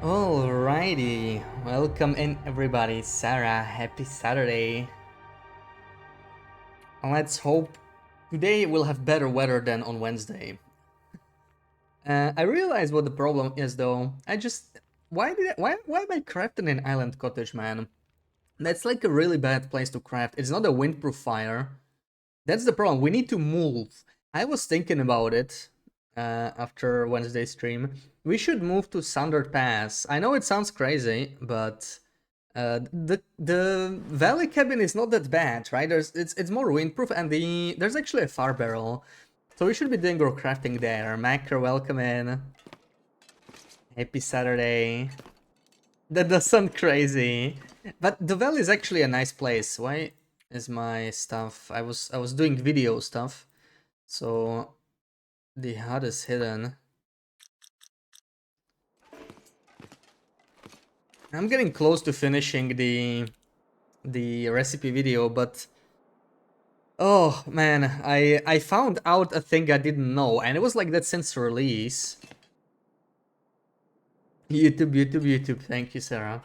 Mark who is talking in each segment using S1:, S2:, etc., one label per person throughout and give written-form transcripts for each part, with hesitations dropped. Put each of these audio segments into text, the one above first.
S1: Alrighty, welcome in everybody. Sarah, happy Saturday. Let's hope today we'll have better weather than on Wednesday. I realize what the problem is though. Why am I crafting an island cottage, man? That's like a really bad place to craft. It's not a windproof fire. That's the problem. We need to move. I was thinking about it after Wednesday's stream. We should move to Sundered Pass. I know it sounds crazy, but the valley cabin is not that bad, right? It's more windproof, and there's actually a fire barrel, so we should be doing our crafting there. Macro, welcome in. Happy Saturday. That does sound crazy, but the valley is actually a nice place. Why is my stuff? I was doing video stuff, so the HUD is hidden. I'm getting close to finishing the recipe video, but oh man, I found out a thing I didn't know, and it was like that since release. YouTube. Thank you, Sarah.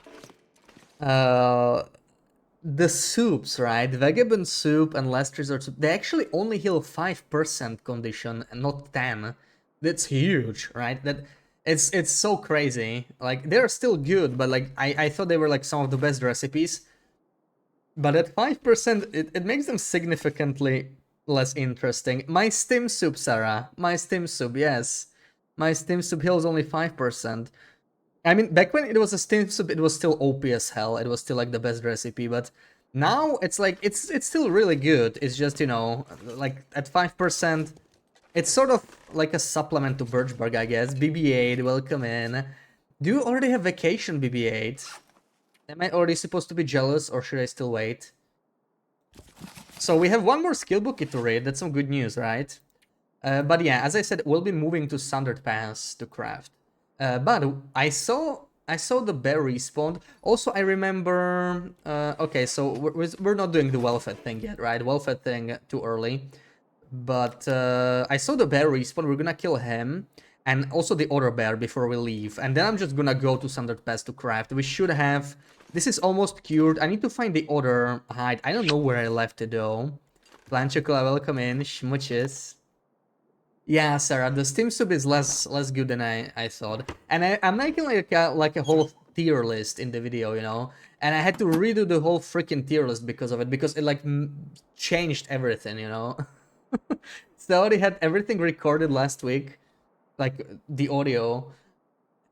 S1: The soups, right? Vagabond soup and last resort soup, they actually only heal 5% condition and not 10. That's huge, right? It's so crazy. Like they're still good, but like I thought they were like some of the best recipes. But at 5%, it makes them significantly less interesting. My stim soup, Sarah. My stim soup, yes. My stim soup heals only 5%. I mean, back when it was a stim soup, it was still OP as hell. It was still like the best recipe, but now it's like, it's still really good. It's just, you know, like at 5%, it's sort of like a supplement to Birchburg, I guess. BB-8, welcome in. Do you already have vacation, BB-8? Am I already supposed to be jealous, or should I still wait? So we have one more skill book to read. That's some good news, right? But yeah, as I said, we'll be moving to Sundered Pass to craft. But I saw the bear respawn. Also, I remember. Okay, so we're not doing the well-fed thing yet, right? Well-fed thing too early. But I saw the bear respawn. We're gonna kill him, and also the other bear before we leave. And then I'm just gonna go to Sundered Pass to craft. We should have. This is almost cured. I need to find the other hide. I don't know where I left it though. Planchocola, welcome in. Schmutches. Yeah, Sarah, the Steam Soup is less good than I thought. And I'm making like a whole tier list in the video, you know? And I had to redo the whole freaking tier list because of it, because it like changed everything, you know? So I already had everything recorded last week, like the audio,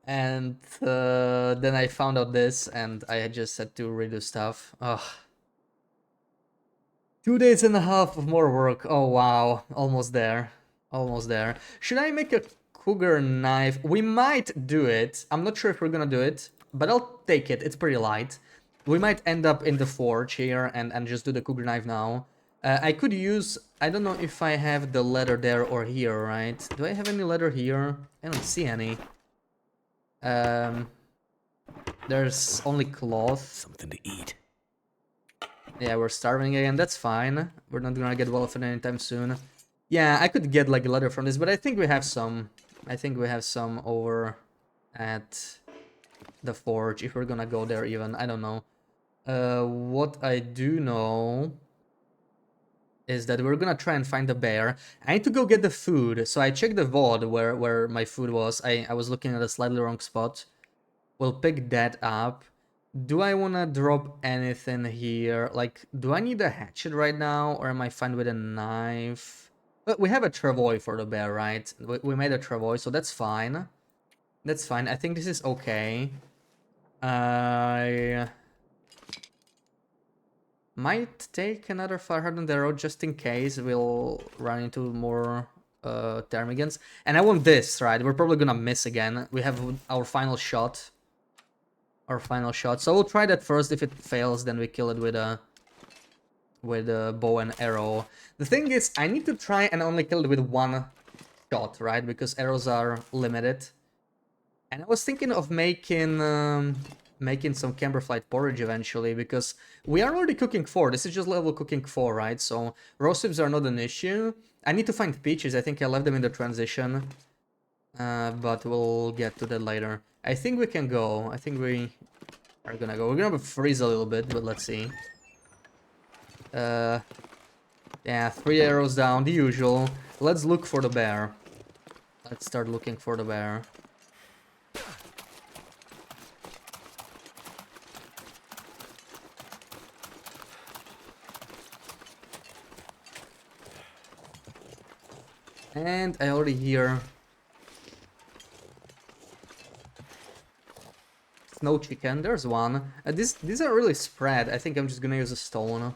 S1: and then I found out this, and I just had to redo stuff. Ugh. 2 days and a half of more work. Oh wow, almost there. Almost there. Should I make a cougar knife? We might do it. I'm not sure if we're gonna do it, but I'll take it. It's pretty light. We might end up in the forge here and just do the cougar knife now. I could use... I don't know if I have the leather there or here, right? Do I have any leather here? I don't see any. There's only cloth.
S2: Something to eat.
S1: Yeah, we're starving again. That's fine. We're not gonna get well-fed anytime soon. Yeah, I could get like leather from this, but I think we have some. I think we have some over at the forge, if we're gonna go there even. I don't know. What I do know is that we're gonna try and find the bear. I need to go get the food, so I checked the VOD where my food was. I was looking at a slightly wrong spot. We'll pick that up. Do I want to drop anything here? Like, do I need a hatchet right now, or am I fine with a knife? But we have a travois for the bear, right? We made a travois, so that's fine. That's fine. I think this is okay. I might take another fire hardened arrow just in case we'll run into more ptarmigans. And I want this, right? We're probably gonna miss again. We have our final shot. So we'll try that first. If it fails, then we kill it with a bow and arrow. The thing is, I need to try and only kill it with one shot, right? Because arrows are limited. And I was thinking of making some camberflight porridge eventually, because we are already cooking 4. This is just level cooking 4, right? So roast ribs are not an issue. I need to find peaches. I think I left them in the transition. But we'll get to that later. I think we can go. I think we are gonna go. We're gonna freeze a little bit, but let's see. Yeah, 3 arrows down, the usual. Let's look for the bear. Let's start looking for the bear. And I already hear snow chicken. There's one. These are really spread. I think I'm just gonna use a stone.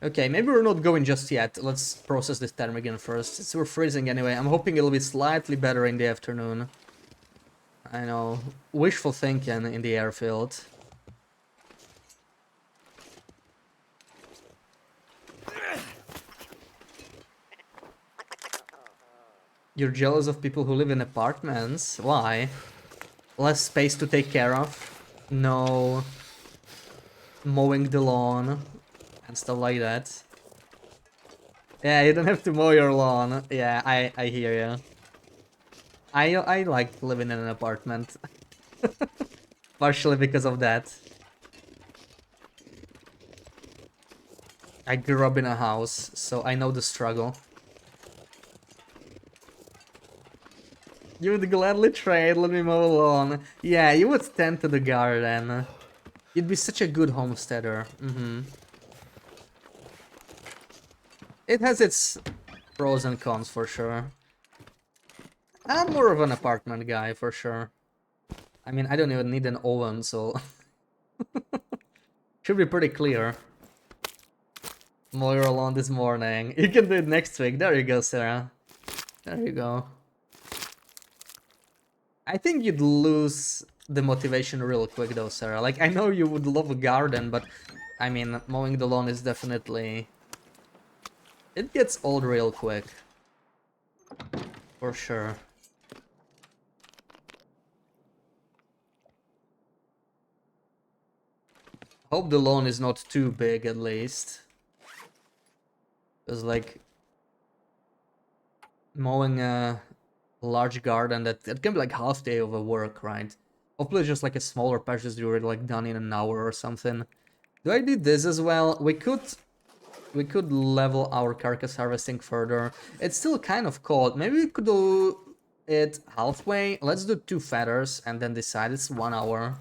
S1: Okay, maybe we're not going just yet. Let's process this ptarmigan first. Since we're freezing anyway, I'm hoping it'll be slightly better in the afternoon. I know, wishful thinking in the airfield. You're jealous of people who live in apartments? Why? Less space to take care of? No mowing the lawn and stuff like that. Yeah, you don't have to mow your lawn. Yeah, I hear you. I like living in an apartment. Partially because of that. I grew up in a house, so I know the struggle. You would gladly trade, let me mow a lawn. Yeah, you would tend to the garden. You'd be such a good homesteader. It has its pros and cons for sure. I'm more of an apartment guy for sure. I mean, I don't even need an oven, so should be pretty clear. Mow your lawn this morning. You can do it next week. There you go, Sarah. There you go. I think you'd lose the motivation real quick though, Sarah. Like, I know you would love a garden, but I mean, mowing the lawn is definitely... It gets old real quick. For sure. Hope the lawn is not too big at least. Because like... Mowing a large garden, that can be like half day of a work, right? Hopefully just like a smaller patch that you're like done in an hour or something. Do I do this as well? We could level our carcass harvesting further. It's still kind of cold. Maybe we could do it halfway. Let's do 2 feathers and then decide it's 1 hour.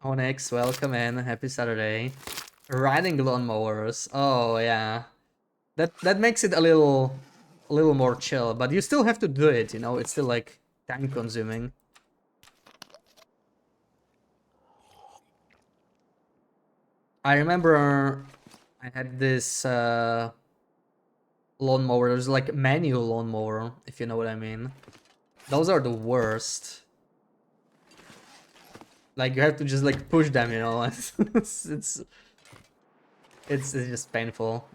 S1: Onyx, welcome in. Happy Saturday. Riding lawnmowers. Oh yeah. That makes it a little more chill, but you still have to do it, you know? It's still like time consuming. I remember I had this lawnmower. There's like manual lawnmower, if you know what I mean. Those are the worst. Like you have to just like push them, you know. it's just painful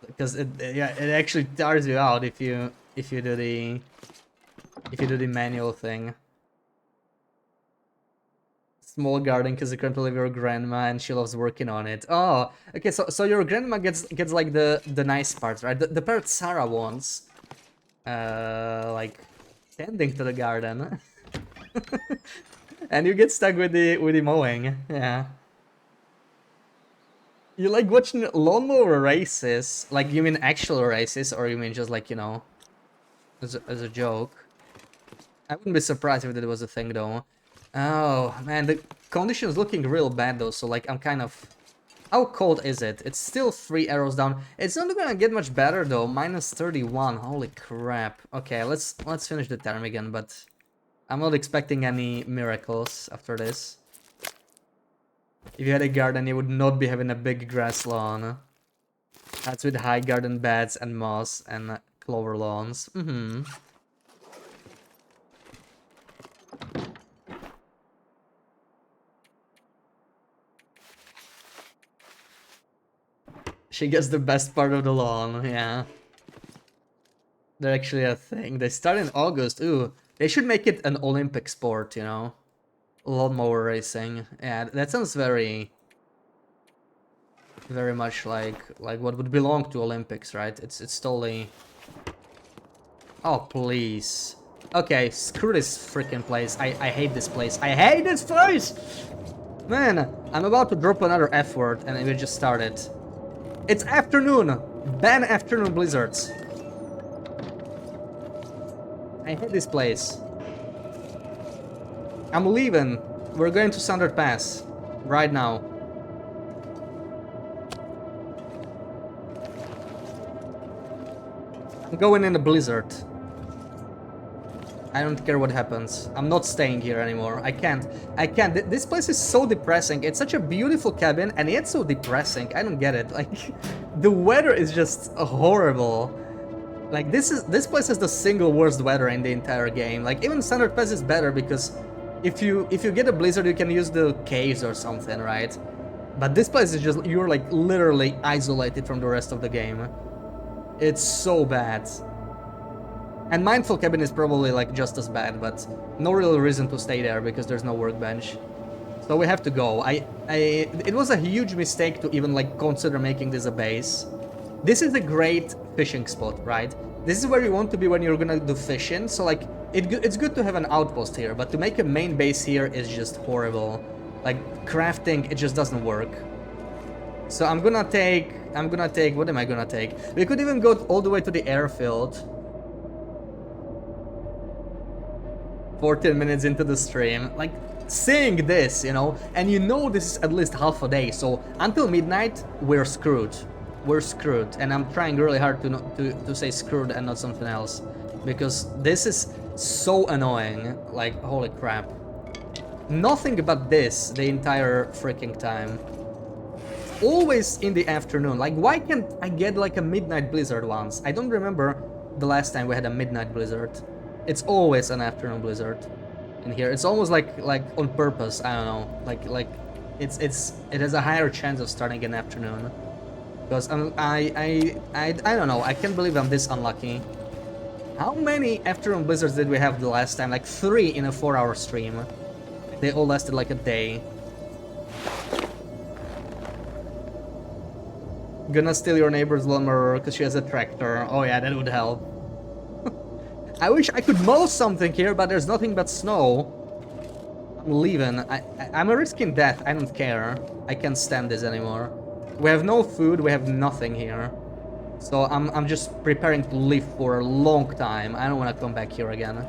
S1: because it actually tires you out if you do the manual thing. Small garden because you currently live with your grandma and she loves working on it. Oh, okay. So your grandma gets like the nice parts, right? The part Sarah wants, like tending to the garden, and you get stuck with the mowing. Yeah. You like watching lawnmower races? Like you mean actual races, or you mean just like, you know, as a joke? I wouldn't be surprised if that was a thing though. Oh man, the condition is looking real bad though, so like I'm kind of... How cold is it? It's still 3 arrows down. It's not gonna get much better though, minus 31, holy crap. Okay, let's finish the ptarmigan, but I'm not expecting any miracles after this. If you had a garden, you would not be having a big grass lawn. That's with high garden beds and moss and clover lawns. She gets the best part of the lawn, yeah. They're actually a thing. They start in August. Ooh, they should make it an Olympic sport, you know? Lawnmower racing. Yeah, that sounds very very much like what would belong to Olympics, right? It's totally. Oh please. Okay, screw this freaking place. I hate this place. I hate this place. Man, I'm about to drop another F word and we just started. It's afternoon. Ban afternoon blizzards. I hate this place. I'm leaving. We're going to Standard Pass right now. I'm going in a blizzard. I don't care what happens. I'm not staying here anymore. I can't. I can't. This place is so depressing. It's such a beautiful cabin and yet so depressing. I don't get it. Like, the weather is just horrible. Like, this place is the single worst weather in the entire game. Like, even Standard Pass is better because if you get a blizzard, you can use the caves or something, right? But this place is just, you're like literally isolated from the rest of the game. It's so bad. And Mindful Cabin is probably like just as bad, but no real reason to stay there because there's no workbench. So we have to go. It was a huge mistake to even like consider making this a base. This is a great fishing spot, right? This is where you want to be when you're gonna do fishing, so like it's good to have an outpost here, but to make a main base here is just horrible. Like crafting, it just doesn't work. So I'm gonna take, what am I gonna take? We could even go all the way to the airfield. 14 minutes into the stream, like seeing this, you know, and you know this is at least half a day, so until midnight we're screwed. We're screwed, and I'm trying really hard to say screwed and not something else, because this is so annoying. Like, holy crap. Nothing but this the entire freaking time. Always in the afternoon. Like, why can't I get like a midnight blizzard once? I don't remember the last time we had a midnight blizzard. It's always an afternoon blizzard in here. It's almost like on purpose. I don't know. Like it has a higher chance of starting in afternoon. Because I don't know. I can't believe I'm this unlucky. How many afternoon blizzards did we have the last time? Like 3 in a 4-hour stream. They all lasted like a day. Gonna steal your neighbor's lawnmower because she has a tractor. Oh yeah, that would help. I wish I could mow something here, but there's nothing but snow. I'm leaving. I'm risking death. I don't care. I can't stand this anymore. We have no food. We have nothing here. So I'm just preparing to leave for a long time. I don't want to come back here again.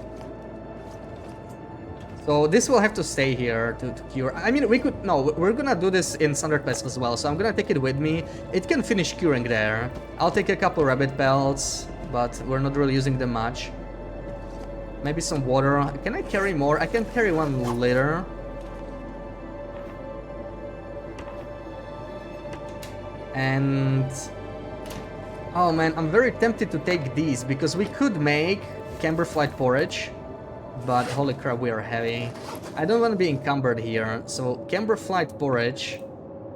S1: So this will have to stay here to cure. I mean, we could... No, we're gonna do this in Standard Pass as well, so I'm gonna take it with me. It can finish curing there. I'll take a couple rabbit pelts, but we're not really using them much. Maybe some water. Can I carry more? I can carry 1 liter. And... oh man, I'm very tempted to take these, because we could make camberflight porridge. But holy crap, we are heavy. I don't want to be encumbered here. So camberflight porridge.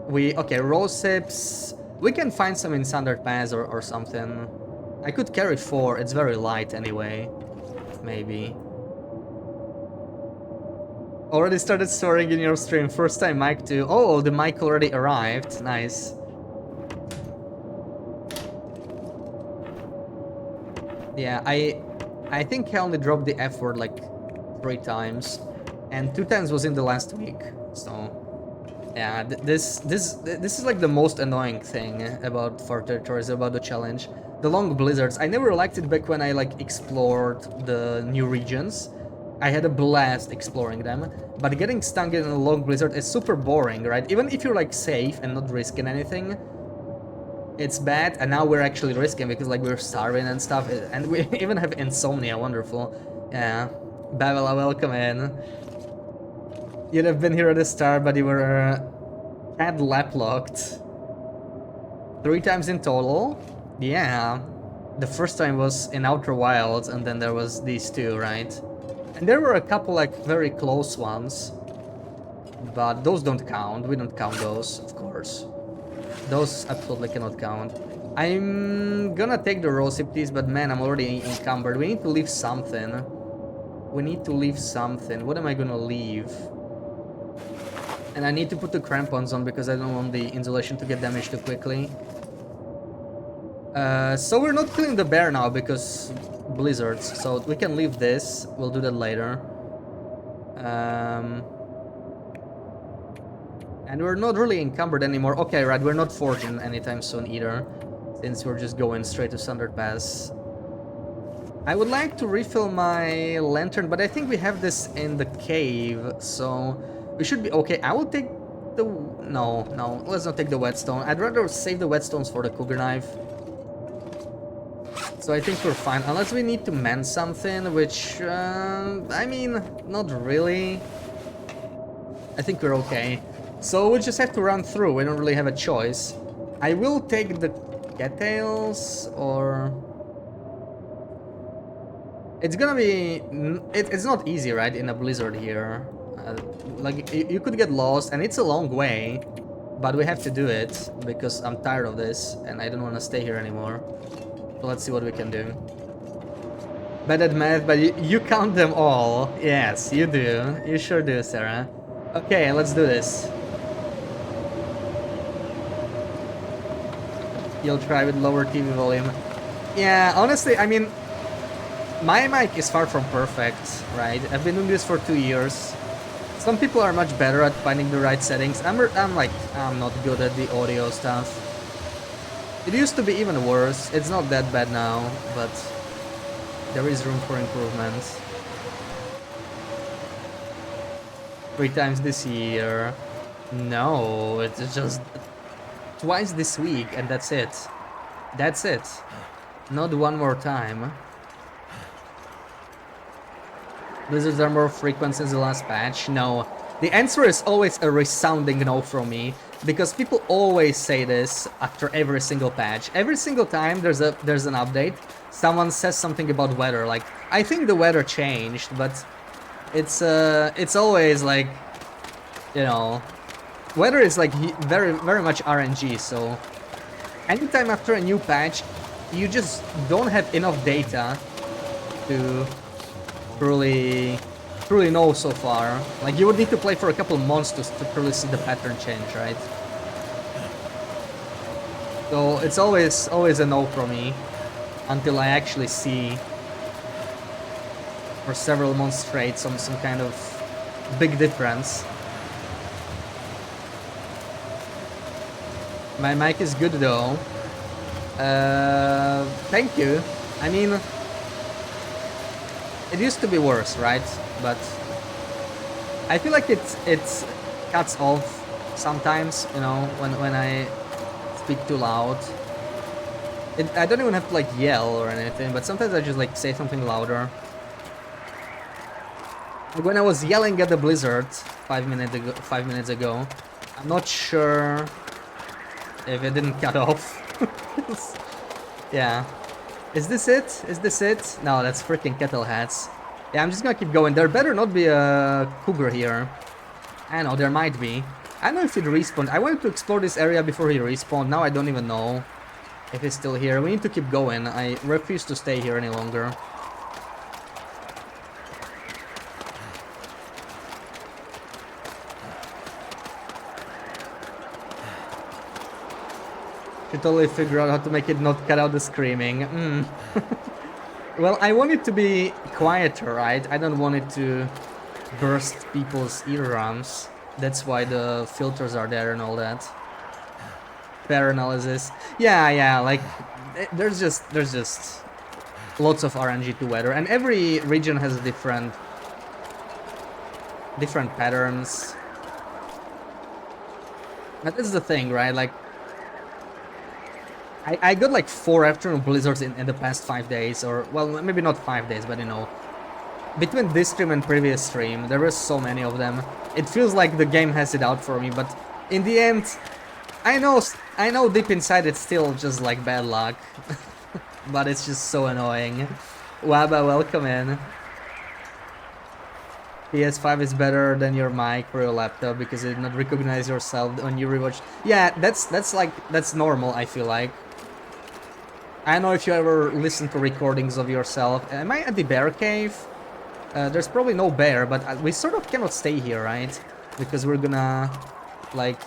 S1: Okay, rose hips. We can find some in Standard Pass or something. I could carry 4. It's very light anyway. Maybe. Already started storing in your stream. First time mic too. Oh, the mic already arrived. Nice. Yeah, I think I only dropped the F word like 3 times, and 2 times was in the last week. So yeah, this is like the most annoying thing about Far Territories, about the challenge. The long blizzards. I never liked it back when I like explored the new regions. I had a blast exploring them, but getting stung in a long blizzard is super boring, right? Even if you're like safe and not risking anything, it's bad. And now we're actually risking because like we're starving and stuff, and we even have insomnia. Wonderful. Yeah, Babela, welcome in. You'd have been here at the start, but you were had lap locked 3 times in total. Yeah, the first time was in Outer Wilds, and then there was these 2, right? And there were a couple like very close ones, but those don't count. We don't count those, of course. Those absolutely cannot count. I'm gonna take the rose hippies, but man, I'm already encumbered. We need to leave something. We need to leave something. What am I gonna leave? And I need to put the crampons on because I don't want the insulation to get damaged too quickly. So we're not killing the bear now because blizzards, so we can leave this. We'll do that later. And we're not really encumbered anymore. Okay, right, we're not forging anytime soon either, since we're just going straight to Sundered Pass. I would like to refill my lantern, but I think we have this in the cave, so we should be okay. I will take the... No, let's not take the whetstone. I'd rather save the whetstones for the cougar knife. So I think we're fine, unless we need to mend something, which, I mean, not really. I think we're okay. So we just have to run through, we don't really have a choice. I will take the cattails, or... It's gonna be... It's not easy, right, in a blizzard here. Like, you could get lost, and it's a long way. But we have to do it, because I'm tired of this, and I don't want to stay here anymore. So let's see what we can do. Bad at math, but you count them all. Yes, you do. You sure do, Sarah. Okay, let's do this. You'll try with lower TV volume. Yeah, honestly, I mean, my mic is far from perfect, right? I've been doing this for 2 years. Some people are much better at finding the right settings. I'm not good at the audio stuff. It used to be even worse. It's not that bad now, but there is room for improvement. 3 times this year. No, it's just twice this week, and that's it. That's it. Not one more time. Blizzards are more frequent since the last patch. No. The answer is always a resounding no from me, because people always say this after every single patch. Every single time there's an update, someone says something about weather. Like, I think the weather changed, but it's always like, you know, weather is like very much RNG. So anytime after a new patch, you just don't have enough data to truly know so far. Like, you would need to play for a couple months to truly see the pattern change, right? So it's always a no from me until I actually see for several months straight some kind of big difference. My mic is good though. Thank you. I mean, it used to be worse, right? But I feel like it cuts off sometimes, you know, when I speak too loud. I don't even have to like yell or anything, but sometimes I just like say something louder. Like when I was yelling at the blizzard 5 minutes ago, I'm not sure if it didn't cut off. Yeah. Is this it? Is this it? No, that's freaking kettle hats. Yeah, I'm just gonna keep going. There better not be a cougar here. I know, there might be. I don't know if he'd respawn. I wanted to explore this area before he respawned. Now I don't even know if he's still here. We need to keep going. I refuse to stay here any longer. Should totally figure out how to make it not cut out the screaming. Well, I want it to be quieter, right? I don't want it to burst people's eardrums. That's why the filters are there and all that. Fair analysis. Yeah, like there's just lots of RNG to weather, and every region has different patterns. But that's the thing, right? Like, I got like 4 afternoon blizzards in the past 5 days, or, well, maybe not 5 days, but you know, between this stream and previous stream, there were so many of them. It feels like the game has it out for me, but in the end, I know deep inside it's still just like bad luck. But it's just so annoying. Waba, welcome in. PS5 is better than your mic for your laptop because it did not recognize yourself when you rewatch. Yeah, that's normal, I feel like. I don't know if you ever listen to recordings of yourself. Am I at the bear cave? There's probably no bear, but we sort of cannot stay here, right? because we're gonna like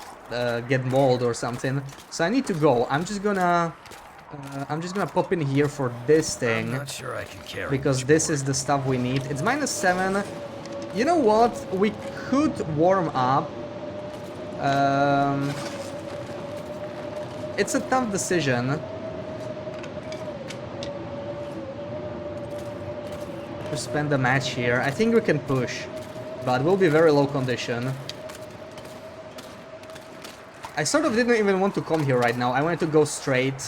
S1: get mauled or something. So I need to go. I'm just gonna pop in here for this thing.
S2: I'm not sure I can carry
S1: because
S2: much
S1: this
S2: more.
S1: is the stuff we need. It's -7. You know what? We could warm up. It's a tough decision to spend a match here. I think we can push, but we'll be very low condition. I sort of didn't even want to come here right now. I wanted to go straight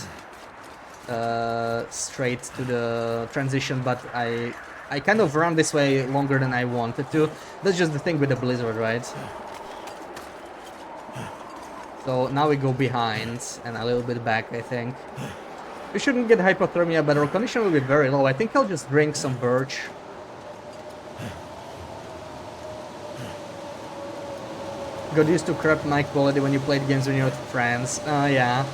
S1: to the transition, but I kind of ran this way longer than I wanted to. That's just the thing with the blizzard, right? So now we go behind and a little bit back, I think. We shouldn't get hypothermia, but our condition will be very low. I think I'll just drink some birch. Got used to crap mic quality when you played games when you're with friends. Yeah.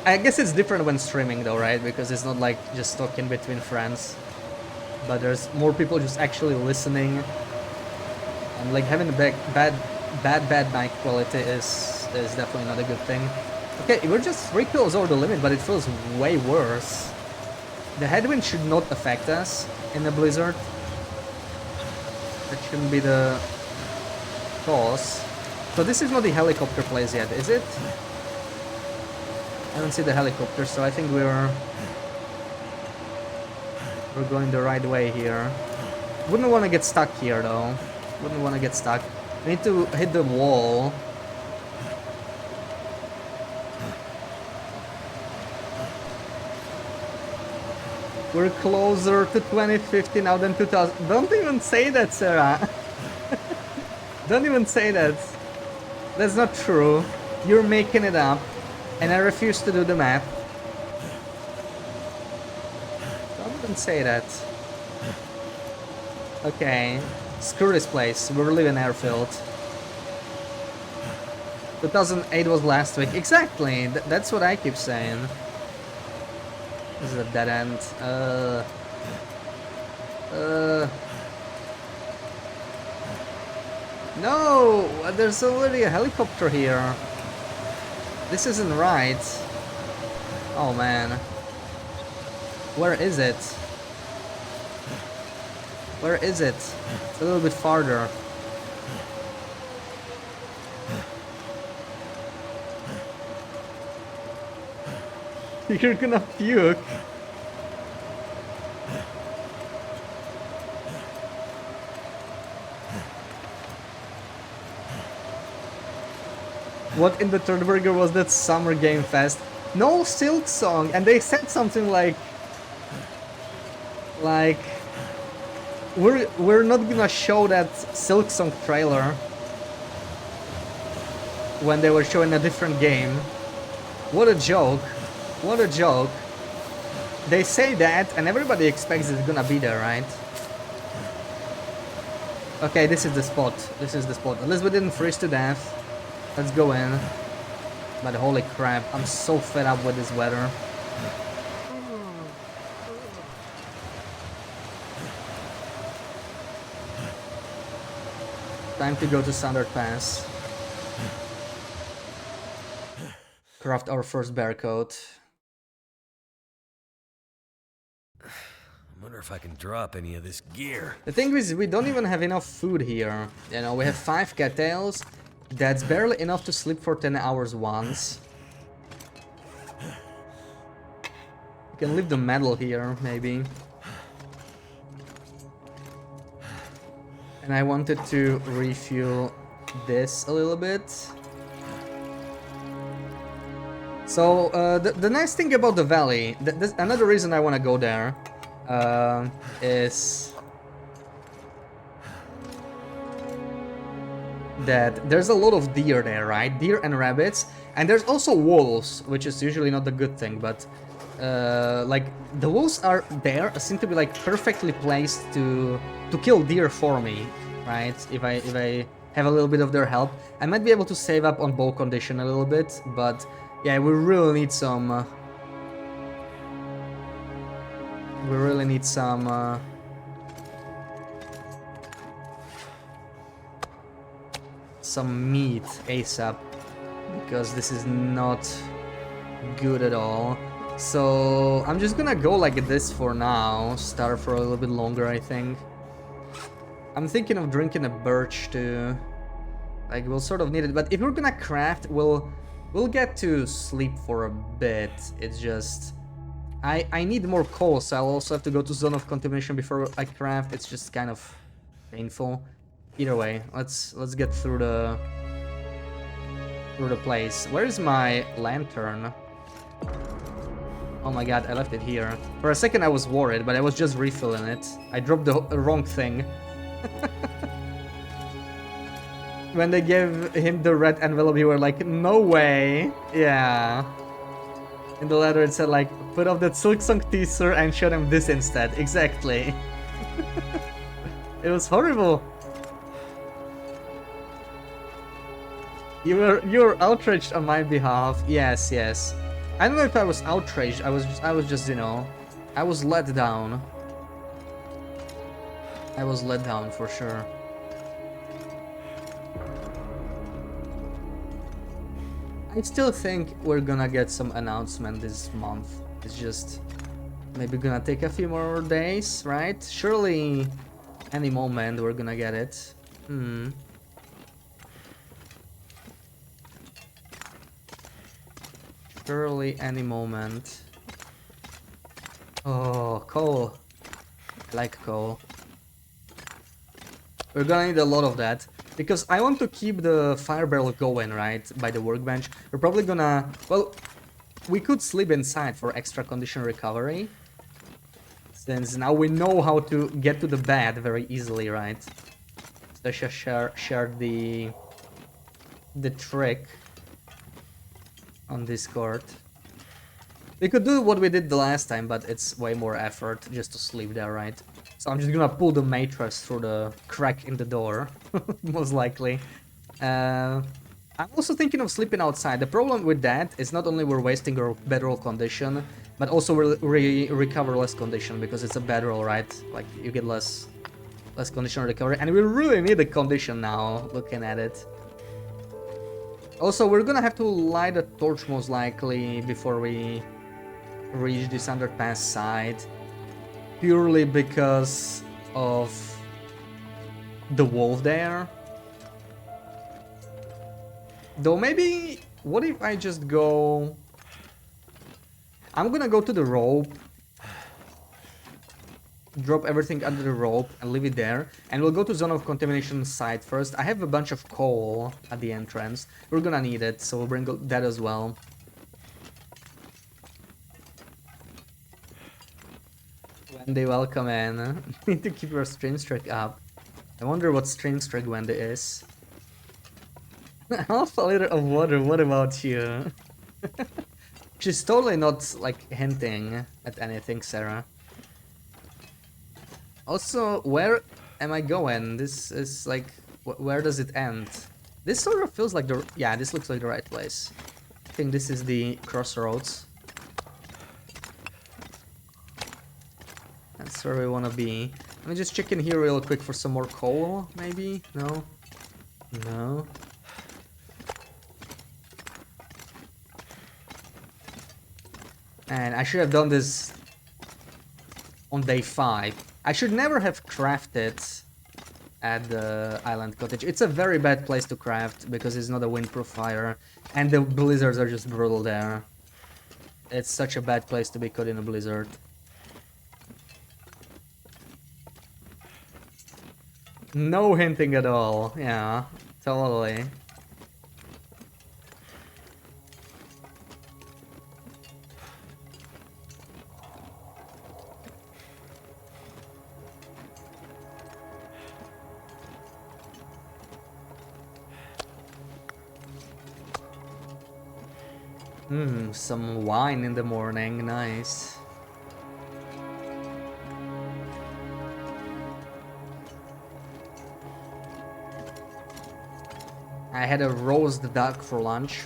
S1: I guess it's different when streaming though, right? Because it's not like just talking between friends. But there's more people just actually listening. And like having a bad mic quality is definitely not a good thing. Okay, we're just 3 kills over the limit, but it feels way worse. The headwind should not affect us in the blizzard. That shouldn't be the cause. So this is not the helicopter place yet, is it? I don't see the helicopter, so I think we're going the right way here. Wouldn't want to get stuck here though. Wouldn't want to get stuck. We need to hit the wall. We're closer to 2050 now than 2000. Don't even say that, Sarah. Don't even say that. That's not true. You're making it up. And I refuse to do the math. Don't even say that. Okay. Screw this place. We're leaving airfield. 2008 was last week. Exactly. That's what I keep saying. This is a dead end. No! There's already a helicopter here. This isn't right. Oh man. Where is it? Where is it? It's a little bit farther. You're gonna puke. What in the third burger was that Summer Game Fest? No, Silk Song, and they said something like we're not gonna show that Silk Song trailer when they were showing a different game. What a joke. What a joke. They say that and everybody expects it's gonna be there, right? Okay, this is the spot. This is the spot. At least we didn't freeze to death. Let's go in. But holy crap, I'm so fed up with this weather. Time to go to Thunder Pass. Craft our first bear coat.
S2: I wonder if I can drop any of this gear.
S1: The thing is, we don't even have enough food here. You know, we have 5 cattails. That's barely enough to sleep for 10 hours once. We can leave the medal here, maybe. And I wanted to refuel this a little bit. So, the nice thing about the valley, another reason I want to go there, is that there's a lot of deer there, right? Deer and rabbits, and there's also wolves, which is usually not a good thing, but like the wolves are there, seem to be like perfectly placed to kill deer for me, right? If I have a little bit of their help, I might be able to save up on bow condition a little bit, but yeah, we really need some. We really need some. some meat ASAP, because this is not good at all. So I'm just gonna go like this for now, starve for a little bit longer, I think. I'm thinking of drinking a birch too. Like, we'll sort of need it, but if we're gonna craft, we'll get to sleep for a bit. It's just I need more coal, so I'll also have to go to zone of contamination before I craft. It's just kind of painful. Either way, let's get through the place. Where's my lantern? Oh my god, I left it here. For a second I was worried, but I was just refilling it. I dropped the wrong thing. When they gave him the red envelope, you were like, no way. Yeah. In the letter it said like, put off that Silksong teaser and show them this instead. Exactly. It was horrible. You were outraged on my behalf. Yes, yes. I don't know if I was outraged. I was just, you know, I was let down. I was let down for sure. I still think we're gonna get some announcement this month. It's just maybe gonna take a few more days, right? Surely any moment we're gonna get it. Surely any moment. Oh, coal. I like coal. We're gonna need a lot of that. Because I want to keep the fire barrel going, right, by the workbench. We're probably gonna... Well, we could sleep inside for extra condition recovery. Since now we know how to get to the bed very easily, right? Stasha shared the trick on Discord. We could do what we did the last time, but it's way more effort just to sleep there, right? So I'm just gonna pull the mattress through the crack in the door, most likely. I'm also thinking of sleeping outside. The problem with that is not only we're wasting our bedroll condition, but also we'll recover less condition because it's a bedroll, right? Like, you get less condition recovery, and we really need the condition now, looking at it. Also, we're gonna have to light a torch most likely before we reach this underpass side. Purely because of the wolf there. Though maybe, what if I just go... I'm gonna go to the rope, drop everything under the rope and leave it there, and we'll go to zone of contamination side first. I have a bunch of coal at the entrance. We're gonna need it, so we'll bring that as well. Wendy, welcome in. Need to keep your stream streak up. I wonder what stream streak Wendy is. Half a liter of water, what about you? She's totally not, like, hinting at anything, Sarah. Also, where am I going? This is, like, where does it end? This sort of feels like the... Yeah, this looks like the right place. I think this is the crossroads. That's where we want to be. Let me just check in here real quick for some more coal, maybe? No? No? And I should have done this on day 5. I should never have crafted at the island cottage. It's a very bad place to craft because it's not a windproof fire. And the blizzards are just brutal there. It's such a bad place to be caught in a blizzard. No hinting at all. Yeah, totally. Some wine in the morning, nice. I had a roast duck for lunch.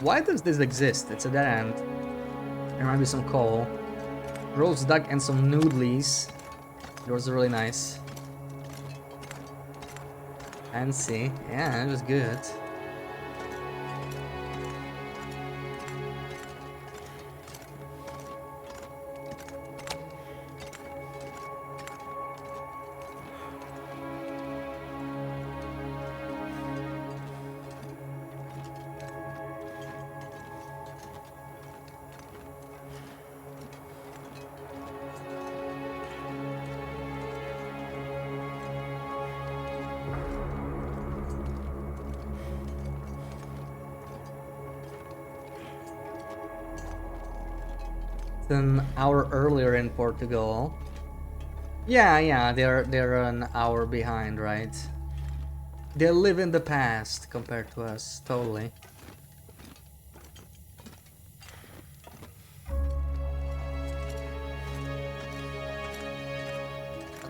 S1: Why does this exist? It's a dead end. There might be some coal. Roast duck and some noodlies. It was really nice. Fancy. Yeah, it was good. An hour earlier in Portugal. Yeah, they're an hour behind, right? They live in the past compared to us, totally.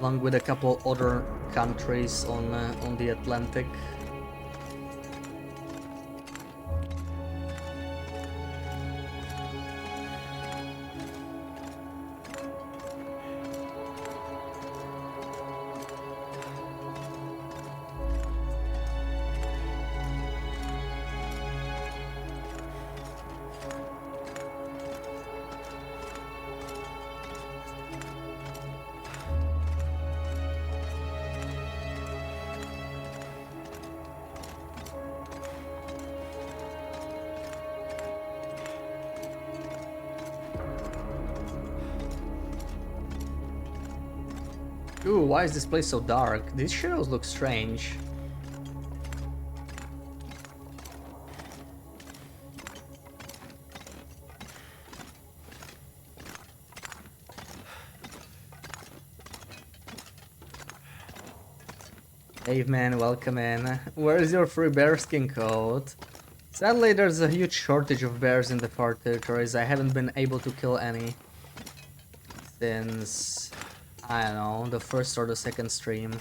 S1: Along with a couple other countries on the Atlantic. Ooh, why is this place so dark? These shadows look strange. Caveman, welcome in. Where is your free bearskin coat? Sadly, there's a huge shortage of bears in the far territories. I haven't been able to kill any since, I don't know, the first or the second stream.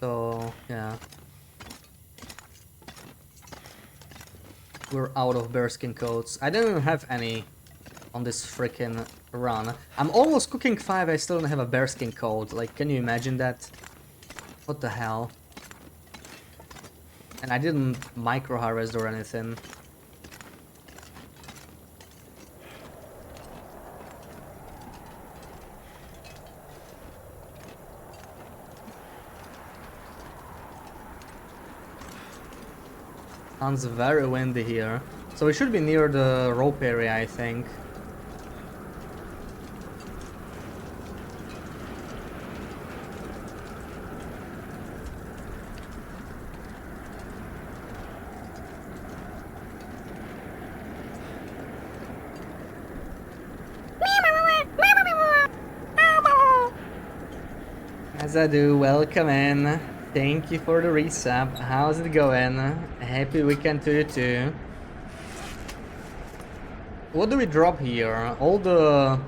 S1: So, yeah. We're out of bearskin coats. I don't even have any on this freaking run. I'm almost cooking 5, I still don't have a bearskin coat. Like, can you imagine that? What the hell? And I didn't micro harvest or anything. Sounds very windy here. So we should be near the rope area, I think. As I do, welcome in. Thank you for the resub. How's it going? Happy weekend to you too. What do we drop here? All the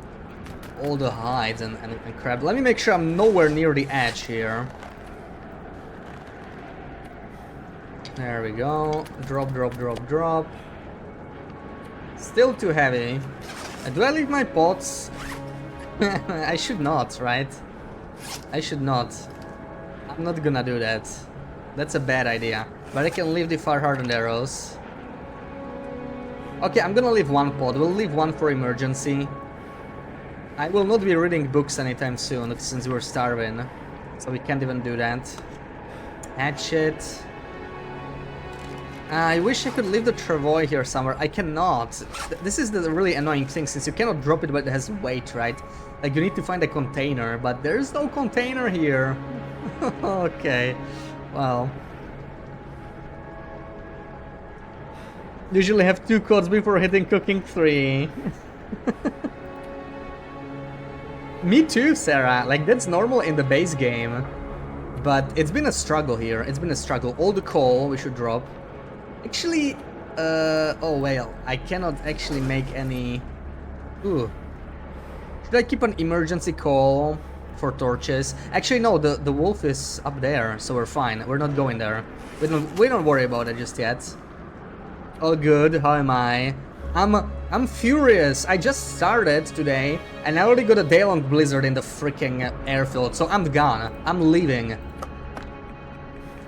S1: hides and crap. Let me make sure I'm nowhere near the edge here. There we go. Drop, drop, drop, drop. Still too heavy. Do I leave my pots? I should not, right? I should not. I'm not gonna do that. That's a bad idea. But I can leave the fire hardened arrows. Okay, I'm gonna leave one pot. We'll leave one for emergency. I will not be reading books anytime soon since we're starving. So we can't even do that. Hatchet. I wish I could leave the travois here somewhere. I cannot. This is the really annoying thing, since you cannot drop it but it has weight, right? Like, you need to find a container, but there's no container here. Okay, well. Usually have 2 codes before hitting cooking 3. Me too, Sarah. Like, that's normal in the base game. But it's been a struggle here. It's been a struggle. All the coal we should drop. Actually, oh well, I cannot actually make any... Ooh. Should I keep an emergency call for torches? Actually, no, the wolf is up there, so we're fine. We're not going there. We don't worry about it just yet. All good, how am I? I'm furious. I just started today, and I already got a day-long blizzard in the freaking airfield, so I'm gone. I'm leaving.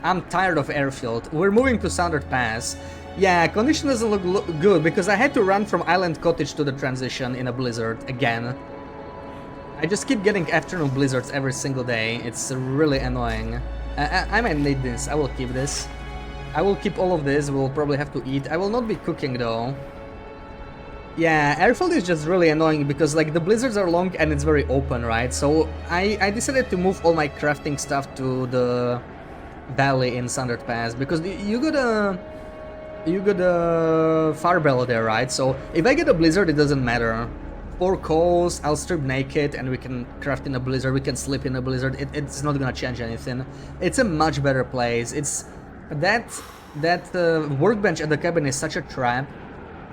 S1: I'm tired of airfield. We're moving to Southern Pass. Yeah, condition doesn't look good, because I had to run from Island Cottage to the transition in a blizzard again. I just keep getting afternoon blizzards every single day. It's really annoying. I might need this. I will keep this. I will keep all of this. We'll probably have to eat. I will not be cooking, though. Yeah, airfield is just really annoying because like the blizzards are long and it's very open, right? So I decided to move all my crafting stuff to the valley in Sundered Pass because you got a Farbell there, right? So if I get a blizzard, it doesn't matter. 4 coals, I'll strip naked and we can craft in a blizzard, we can sleep in a blizzard. It's not gonna change anything. It's a much better place. It's that workbench at the cabin is such a trap.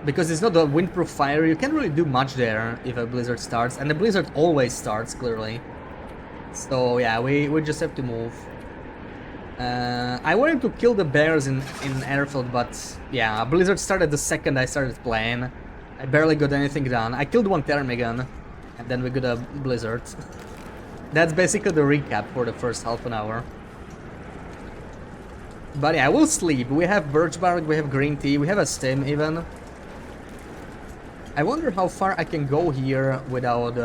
S1: Because it's not a windproof fire, you can't really do much there if a blizzard starts, and the blizzard always starts, clearly. So yeah, we just have to move. I wanted to kill the bears in airfield, but yeah, a blizzard started the second I started playing. I barely got anything done. I killed one Termigan, and then we got a blizzard. That's basically the recap for the first half an hour. But yeah, we'll sleep. We have birch bark, we have green tea, we have a stem even. I wonder how far I can go here without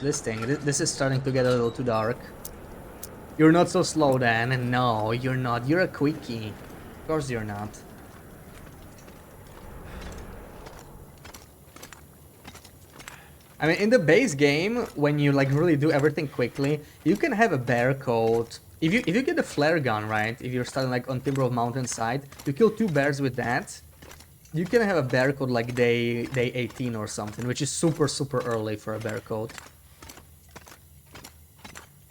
S1: this thing. This is starting to get a little too dark. You're not so slow, Dan. No, you're not. You're a quickie. Of course you're not. I mean, in the base game, when you like really do everything quickly, you can have a bear coat. If you get a flare gun, right? If you're starting like on Timber of Mountainside, you kill 2 bears with that. You can have a bear code like day 18 or something, which is super early for a bear code.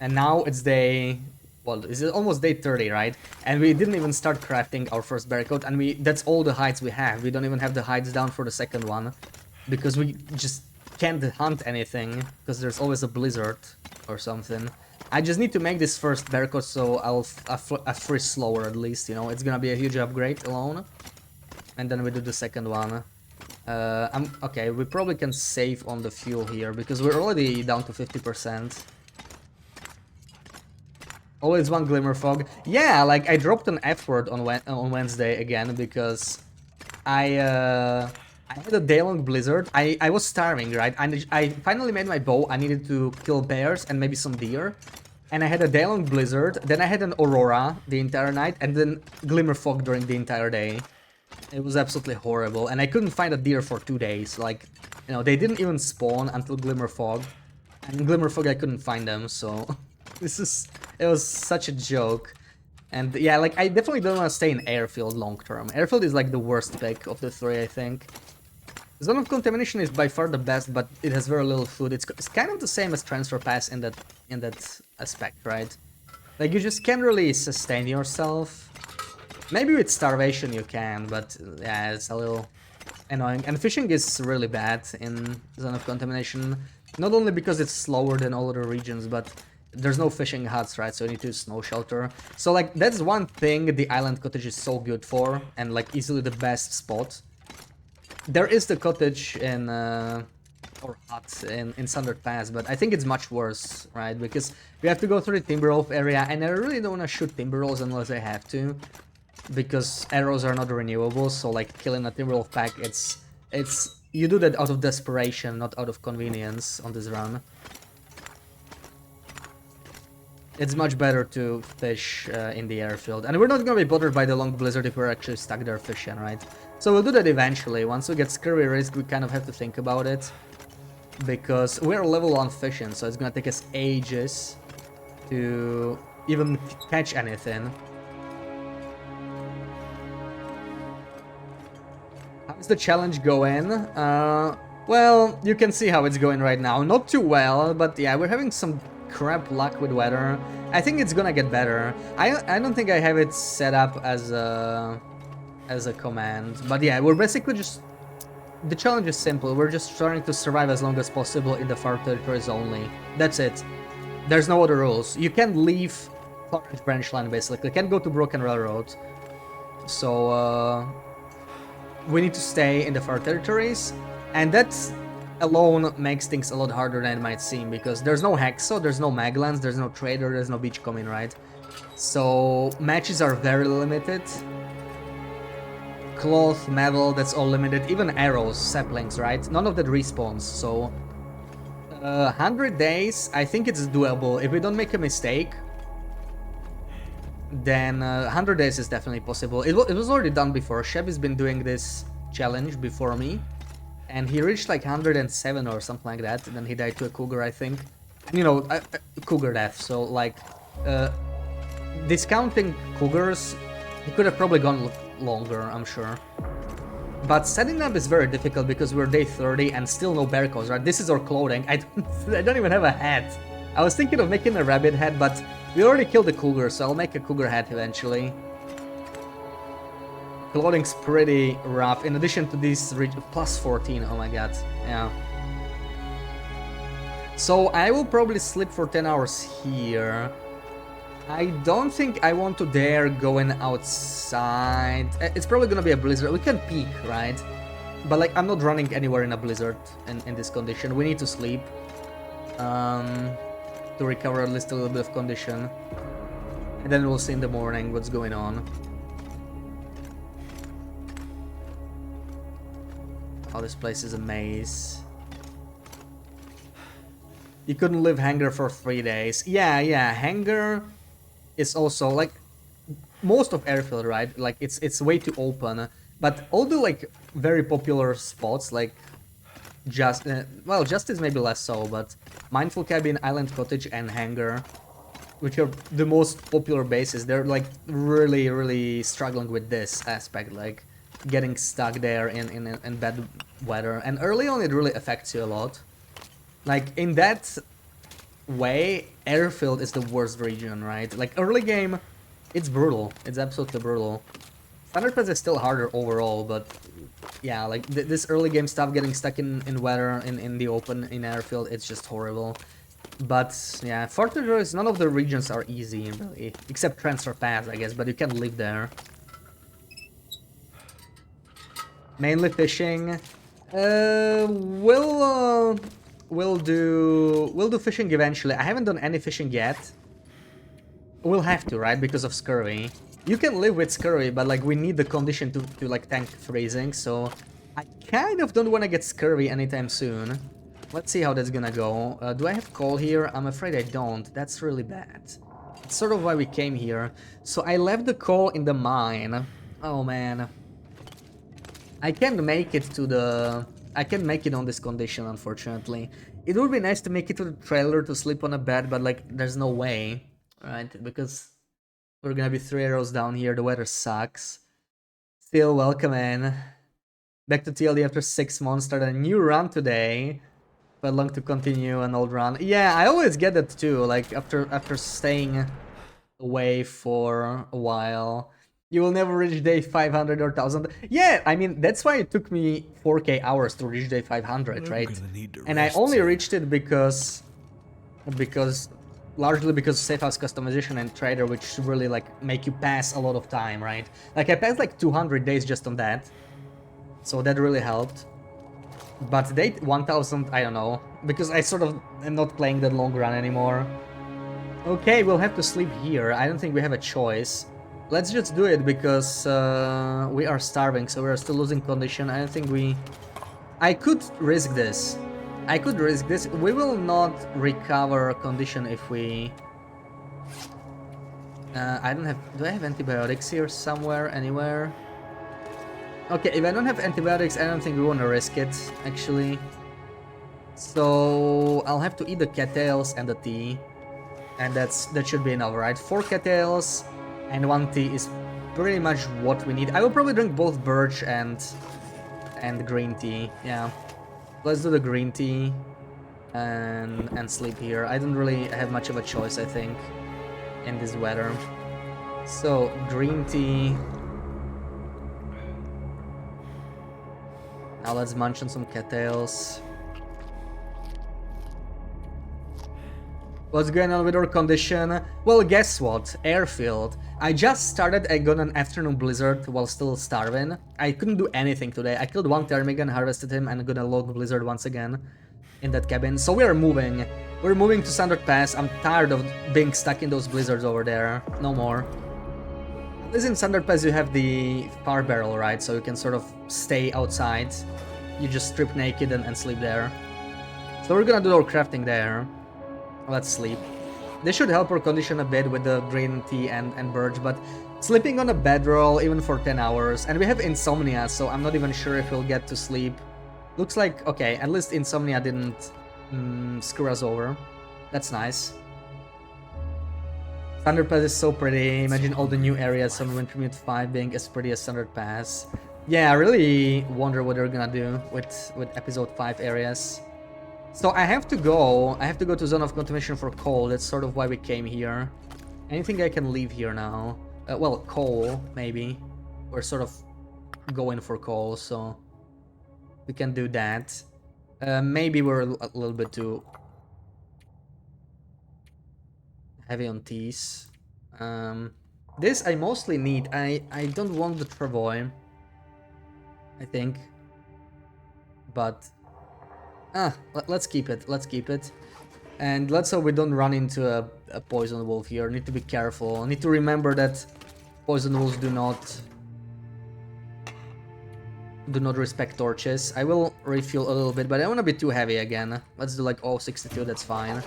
S1: And now it's it's almost day 30, right? And we didn't even start crafting our first bear code, and that's all the hides we have. We don't even have the hides down for the second one, because we just can't hunt anything, because there's always a blizzard or something. I just need to make this first bear code so I'll freeze slower at least, you know. It's gonna be a huge upgrade alone. And then we do the second one. Okay, we probably can save on the fuel here because we're already down to 50%. Always one glimmer fog. Yeah, like I dropped an F word on Wednesday again because I had a day-long blizzard. I was starving, right? I finally made my bow. I needed to kill bears and maybe some deer. And I had a day-long blizzard. Then I had an aurora the entire night. And then glimmer fog during the entire day. It was absolutely horrible. And I couldn't find a deer for 2 days. Like, you know, they didn't even spawn until glimmer fog. And in glimmer fog I couldn't find them, so... It was such a joke. And yeah, like, I definitely don't want to stay in airfield long term. Airfield is like the worst pick of the 3, I think. Zone of Contamination is by far the best, but it has very little food. It's kind of the same as Transfer Pass in that aspect, right? Like, you just can't really sustain yourself. Maybe with starvation you can, but yeah, it's a little annoying. And fishing is really bad in Zone of Contamination. Not only because it's slower than all other regions, but there's no fishing huts, right? So you need to snow shelter. So like, that's one thing the Island Cottage is so good for, and like easily the best spot. There is the cottage in, or hut in Sundered Pass, but I think it's much worse, right? Because we have to go through the Timber Wolf area, and I really don't want to shoot Timber Wolves unless I have to. Because arrows are not renewable, so like killing a Timber Wolf pack, you do that out of desperation, not out of convenience on this run. It's much better to fish in the airfield. And we're not gonna be bothered by the long blizzard if we're actually stuck there fishing, right? So we'll do that eventually. Once we get Scurvy Risk, we kind of have to think about it. Because we're level 1 fishing, so it's gonna take us ages to even catch anything. How's the challenge going? Well, you can see how it's going right now. Not too well, but yeah, we're having some crap luck with weather. I think it's gonna get better. I don't think I have it set up as a command, but yeah, we're basically just... The challenge is simple. We're just trying to survive as long as possible in the far territories only. That's it. There's no other rules. You can't leave Orange Branch Line, basically. You can't go to Broken Railroad. So we need to stay in the far territories, and that alone makes things a lot harder than it might seem, because there's no Hexo, there's no Maglands, there's no Trader, there's no Beachcomber, right? So matches are very limited. Cloth, metal, that's all limited. Even arrows, saplings, right? None of that respawns, so 100 days, I think it's doable. If we don't make a mistake, then 100 days is definitely possible. It was already done before. Chevy's been doing this challenge before me, and he reached like 107 or something like that, and then he died to a cougar, I think. You know, cougar death, so like, discounting cougars, he could have probably gone longer, I'm sure. But setting up is very difficult because we're day 30 and still no bear cows, right? This is our clothing. I don't even have a hat. I was thinking of making a rabbit hat, but we already killed the cougar, so I'll make a cougar hat eventually. Clothing's pretty rough. In addition to this, plus 14, oh my god, yeah. So I will probably sleep for 10 hours here. I don't think I want to dare going outside. It's probably gonna be a blizzard. We can peek, right? But like, I'm not running anywhere in a blizzard in this condition. We need to sleep to recover at least a little bit of condition, and then we'll see in the morning what's going on. Oh, this place is a maze. You couldn't leave Hangar for 3 days. Yeah, Hangar is also like most of Airfield, right? Like it's way too open. But all the like very popular spots, like Justice maybe less so, but Mindful Cabin, Island Cottage, and Hangar, which are the most popular bases, they're like really struggling with this aspect, like getting stuck there in bad weather. And early on, it really affects you a lot. Like in that way, Airfield is the worst region, right? Like early game, it's brutal. It's absolutely brutal. Standard Pass is still harder overall, but yeah, like this early game stuff, getting stuck in weather in the open in Airfield, it's just horrible. But yeah, Fort Territories, none of the regions are easy really, except Transfer Pass, I guess. But you can live there. Mainly fishing. We'll do fishing eventually. I haven't done any fishing yet. We'll have to, right? Because of scurvy. You can live with scurvy, but like we need the condition to like tank freezing, so I kind of don't want to get scurvy anytime soon. Let's see how that's gonna go. Do I have coal here? I'm afraid I don't. That's really bad. It's sort of why we came here. So I left the coal in the mine. Oh man. I can't make it to the... I can't make it on this condition, unfortunately. It would be nice to make it to the trailer to sleep on a bed, but like, there's no way, right? Because we're gonna be 3 arrows down here, the weather sucks. Still, welcome in. Back to TLD after 6 months, started a new run today. But long to continue an old run. Yeah, I always get that too, like after staying away for a while. You will never reach day 500 or 1000. Yeah, I mean, that's why it took me 4k hours to reach day 500, right? And I only reached it because largely because of safe house customization and trader, which really like make you pass a lot of time, right? Like I passed like 200 days just on that. So that really helped. But day 1000, I don't know, because I sort of am not playing that long run anymore. Okay, we'll have to sleep here. I don't think we have a choice. Let's just do it because we are starving, so we're still losing condition. I don't think we... I could risk this. I could risk this. We will not recover condition if we... I don't have... Do I have antibiotics here somewhere, anywhere? Okay, if I don't have antibiotics, I don't think we want to risk it, actually. So I'll have to eat the cattails and the tea. And that should be enough, right? 4 cattails and 1 tea is pretty much what we need. I will probably drink both birch and green tea. Yeah, let's do the green tea and sleep here. I don't really have much of a choice, I think, in this weather. So green tea. Now let's munch on some cattails. What's going on with our condition? Well, guess what? Airfield. I just started. I got an afternoon blizzard while still starving. I couldn't do anything today. I killed one Ptermigan, harvested him, and got a log blizzard once again in that cabin. So we are moving. We're moving to Standard Pass. I'm tired of being stuck in those blizzards over there. No more. At least in Standard Pass you have the fire barrel, right? So you can sort of stay outside. You just strip naked and sleep there. So we're gonna do our crafting there. Let's sleep. This should help our condition a bit with the green tea and birch, but sleeping on a bedroll even for 10 hours, and we have insomnia, so I'm not even sure if we'll get to sleep. Looks like, okay, at least insomnia didn't screw us over. That's nice. Standard Pass is so pretty. Imagine all the new areas on Wintermute 5 being as pretty as Standard Pass. Yeah, I really wonder what they're gonna do with episode 5 areas. So I have to go to Zone of Contamination for coal. That's sort of why we came here. Anything I can leave here now? Well, coal, maybe. We're sort of going for coal, so we can do that. Maybe we're a little bit too heavy on teas. This I mostly need. I don't want the travois, I think. But let's keep it. Let's keep it. And let's hope we don't run into a poison wolf here. Need to be careful. Need to remember that poison wolves do not respect torches. I will refuel a little bit, but I don't want to be too heavy again. Let's do like 62, that's fine.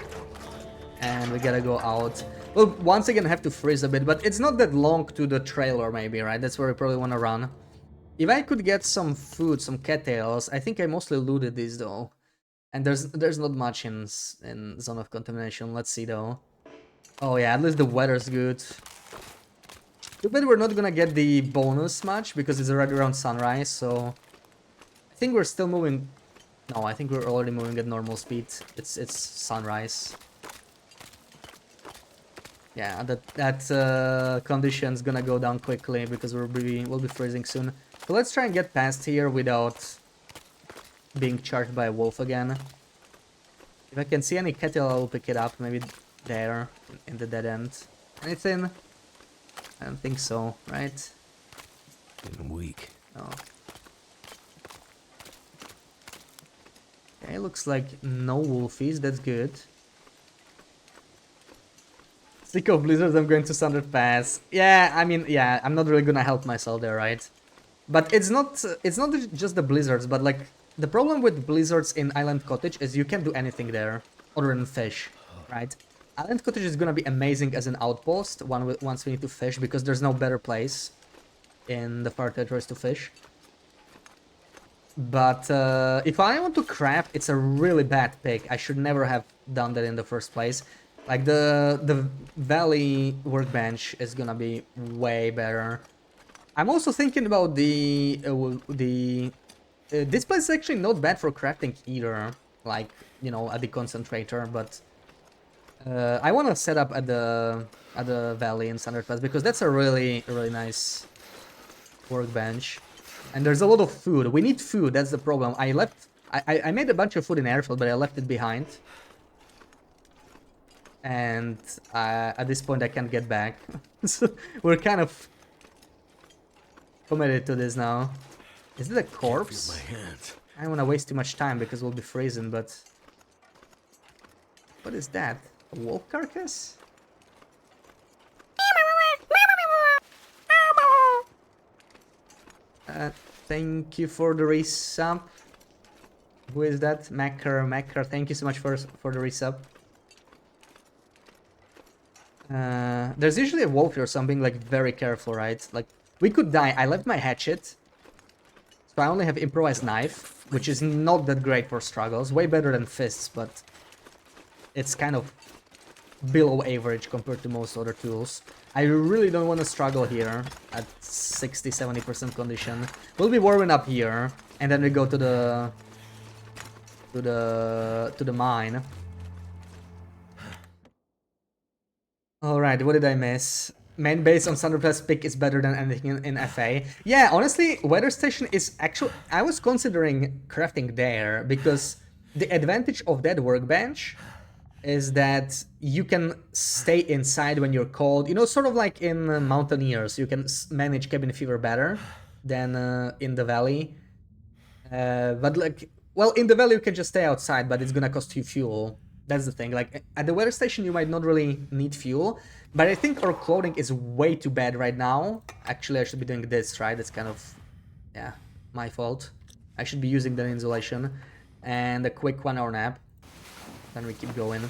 S1: And we gotta go out. We'll once again have to freeze a bit, but it's not that long to the trailer maybe, right? That's where we probably want to run. If I could get some food, some cattails, I think I mostly looted these though. And there's not much in Zone of Contamination. Let's see though. Oh yeah, at least the weather's good. Too bad we're not gonna get the bonus much because it's already around sunrise, so I think we're still moving. No, I think we're already moving at normal speed. It's sunrise. Yeah, that condition's gonna go down quickly because we'll be freezing soon. So let's try and get past here without being charged by a wolf again. If I can see any cattle, I'll pick it up. Maybe there in the dead end. Anything? I don't think so, right?
S2: I'm weak.
S1: No. Okay, looks like no wolfies. That's good. Sick of blizzards, I'm going to Standard Pass. Yeah, I mean, yeah, I'm not really gonna help myself there, right? But it's not just the blizzards, but like the problem with blizzards in Island Cottage is you can't do anything there other than fish, right? Island Cottage is gonna be amazing as an outpost once we need to fish because there's no better place in the far territories to fish. But if I want to craft, it's a really bad pick. I should never have done that in the first place. Like the valley workbench is gonna be way better. I'm also thinking about this place is actually not bad for crafting either, like, you know, at the concentrator, but I want to set up at the valley in Standard Pass because that's a really nice workbench, and there's a lot of food. We need food. That's the problem. I made a bunch of food in airfield, but I left it behind, and at this point I can't get back. So we're kind of committed to this now. Is it a corpse?
S2: My hands.
S1: I don't want to waste too much time because we'll be freezing, but what is that? A wolf carcass? Thank you for the resub. Who is that? Macker, thank you so much for the resub. There's usually a wolf here, so I'm being like very careful, right? Like, we could die. I left my hatchet, so I only have improvised knife, which is not that great for struggles. Way better than fists, but it's kind of below average compared to most other tools. I really don't want to struggle here at 60-70% condition. We'll be warming up here, and then we go to the mine. Alright, what did I miss? Main base on Standard Pass pick is better than anything in FA. Yeah, honestly, weather station is actually... I was considering crafting there, because the advantage of that workbench is that you can stay inside when you're cold. You know, sort of like in Mountaineers, you can manage cabin fever better than in the valley. But like, well, in the valley you can just stay outside, but it's gonna cost you fuel. That's the thing. Like at the weather station, you might not really need fuel, but I think our clothing is way too bad right now. Actually, I should be doing this, right? That's kind of, yeah, my fault. I should be using the insulation and a quick 1 hour nap. Then we keep going.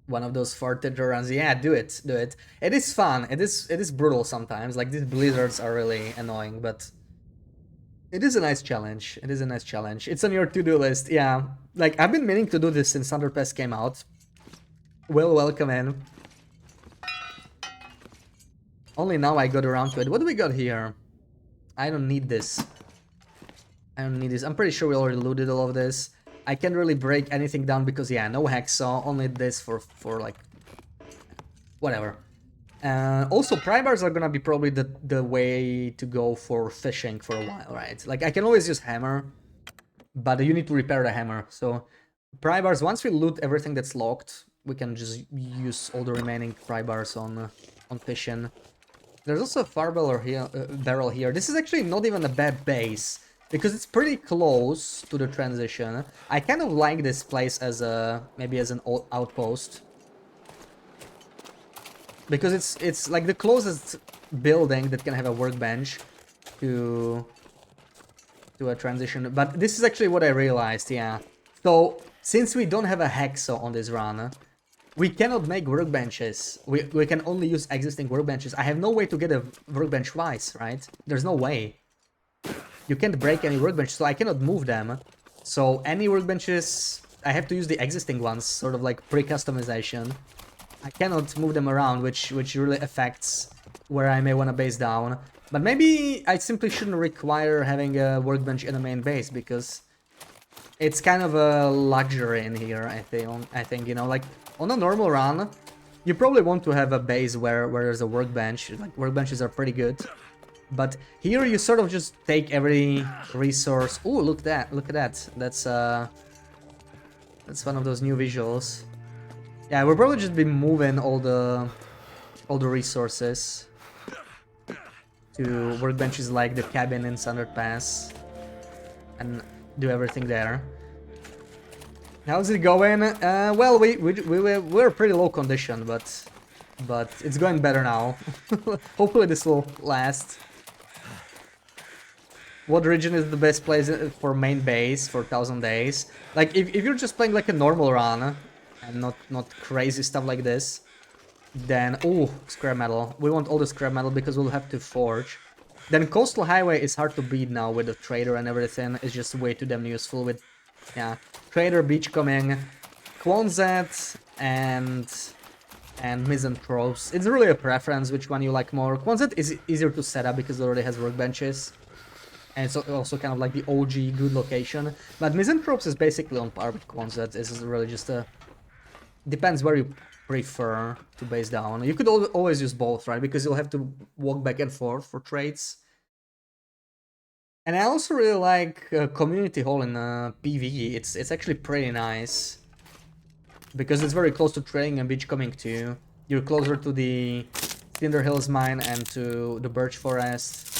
S1: One of those farted runs. Yeah, do it, do it. It is fun. It is brutal sometimes. Like these blizzards are really annoying, but it is a nice challenge. It is a nice challenge. It's on your to-do list. Yeah, like I've been meaning to do this since Underpass came out. Well, welcome in. Only now I got around to it. What do we got here? I don't need this. I don't need this. I'm pretty sure we already looted all of this. I can't really break anything down because, yeah, no hacksaw. Only this for like, whatever. Also, pry bars are gonna be probably the way to go for fishing for a while, right? Like, I can always use hammer, but you need to repair the hammer. So, pry bars, once we loot everything that's locked, we can just use all the remaining pry bars on fishing. There's also a barrel here. This is actually not even a bad base, because it's pretty close to the transition. I kind of like this place as maybe as an outpost. Because it's like the closest building that can have a workbench to a transition. But this is actually what I realized, yeah. So since we don't have a hacksaw on this run, we cannot make workbenches. We can only use existing workbenches. I have no way to get a workbench twice, right? There's no way. You can't break any workbench, so I cannot move them. So any workbenches, I have to use the existing ones, sort of like pre-customization. I cannot move them around, which really affects where I may want to base down. But maybe I simply shouldn't require having a workbench in the main base, because it's kind of a luxury in here, I think, you know, like on a normal run, you probably want to have a base where there's a workbench. Like workbenches are pretty good. But here you sort of just take every resource. Oh, look at that. That's one of those new visuals. Yeah, we'll probably just be moving all the resources to workbenches like the cabin in Standard Pass and do everything there. How's it going? Well, we're pretty low condition, but it's going better now. Hopefully this will last. What region is the best place for main base for 1000 days? Like if you're just playing like a normal run and not crazy stuff like this, then oh, scrap metal. We want all the scrap metal because we'll have to forge. Then coastal highway is hard to beat now with the trader and everything. It's just way too damn useful with, yeah, trader, beachcombing, Quonset, and misanthropes. It's really a preference which one you like more. Quonset is easier to set up because it already has workbenches. And it's also kind of like the OG good location. But Misanthropes is basically on par with Quonset. This is really just a... Depends where you prefer to base down. You could always use both, right? Because you'll have to walk back and forth for trades. And I also really like Community Hall in PvE. It's actually pretty nice. Because it's very close to trading and beachcombing too. You're closer to the Cinder Hills mine and to the birch forest.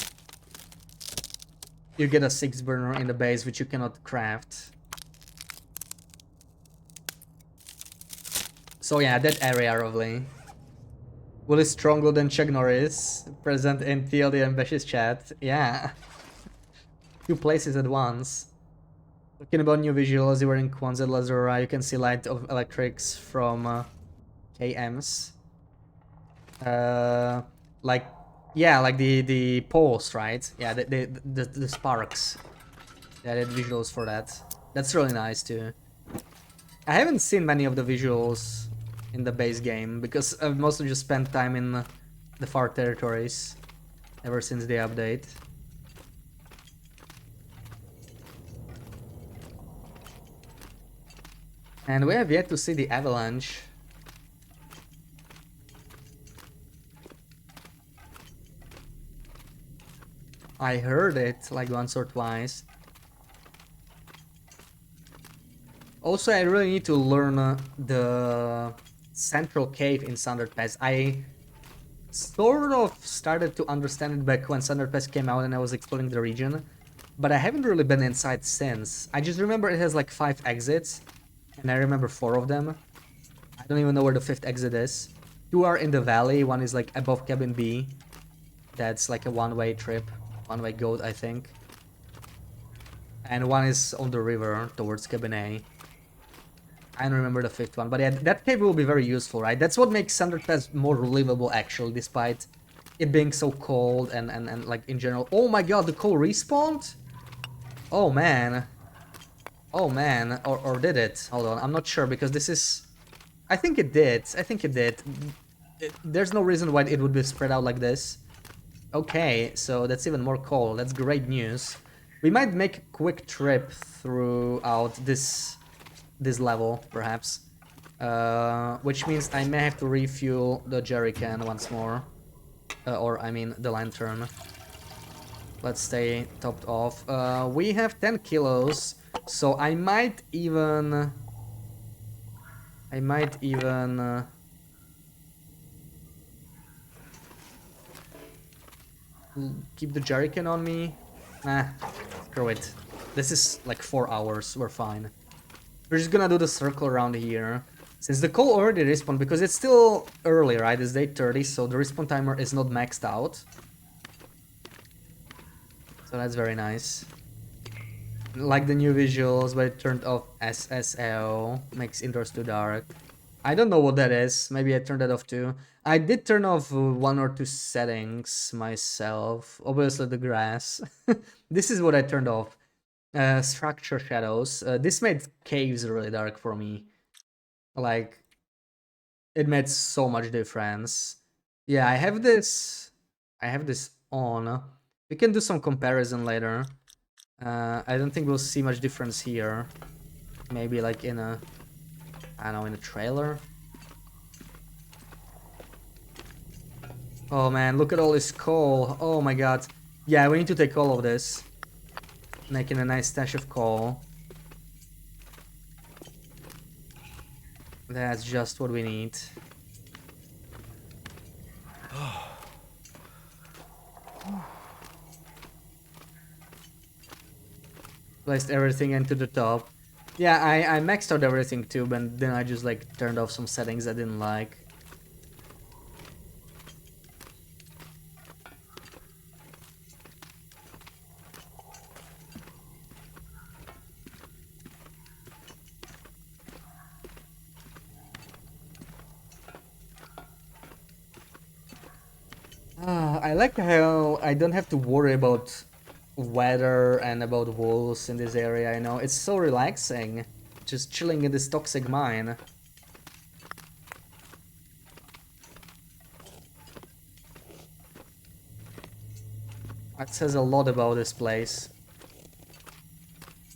S1: You get a 6 burner in the base, which you cannot craft. So yeah, that area roughly. Will is stronger than Chuck Norris, present in TLD and Bash's chat. Yeah. 2 places at once. Talking about new visuals, you were in Quonset Lazura, you can see light of electrics from KMs. Like, yeah, like the poles, right? Yeah, the sparks. Yeah, they visuals for that. That's really nice too. I haven't seen many of the visuals in the base game because I've mostly just spent time in the far territories ever since the update. And we have yet to see the avalanche. I heard it like once or twice. Also, I really need to learn the central cave in Thunder Pass. I sort of started to understand it back when Thunder Pass came out and I was exploring the region, but I haven't really been inside since. I just remember it has like 5 exits, and I remember 4 of them. I don't even know where the 5th exit is. 2 are in the valley, one is like above cabin B. That's like a one-way trip, one-way goat, I think. And one is on the river towards cabin A. I don't remember the 5th one, but yeah, that cave will be very useful, right? That's what makes Thunder Pass more livable, actually, despite it being so cold and like in general. Oh my god, the coal respawned? Oh man. Oh man, or did it? Hold on, I'm not sure because this is... I think it did, I think it did. There's no reason why it would be spread out like this. Okay, so that's even more coal, that's great news. We might make a quick trip throughout this level, perhaps. Which means I may have to refuel the jerry can once more. Or, I mean, the lantern. Let's stay topped off. We have 10 kilos, so I might even... keep the jerry can on me. Nah, screw it. This is like 4 hours, we're fine. We're just gonna do the circle around here. Since the coal already respawned, because it's still early, right? It's day 30, so the respawn timer is not maxed out. So that's very nice. Like the new visuals, but it turned off SSL, makes indoors too dark. I don't know what that is, maybe I turned that off too. I did turn off 1 or 2 settings myself, obviously the grass. This is what I turned off. Structure shadows. This made caves really dark for me. Like, it made so much difference. Yeah, I have this on. We can do some comparison later. I don't think we'll see much difference here. Maybe like in a, I don't know, in a trailer. Oh man, look at all this coal. Oh my god. Yeah, we need to take all of this. Making a nice stash of coal. That's just what we need. Placed everything into the top. Yeah, I maxed out everything too, but then I just like turned off some settings I didn't like. I like how I don't have to worry about weather and about wolves in this area, you know? It's so relaxing, just chilling in this toxic mine. That says a lot about this place.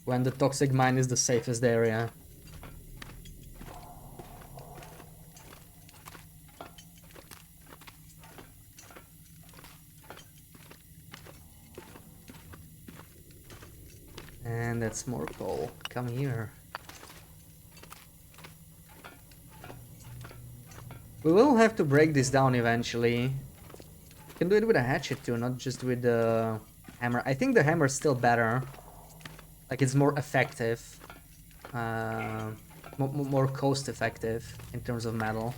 S1: When the toxic mine is the safest area. And that's more coal. Come here. We will have to break this down eventually. You can do it with a hatchet too, not just with the hammer. I think the hammer is still better. Like, it's more effective. More cost effective in terms of metal.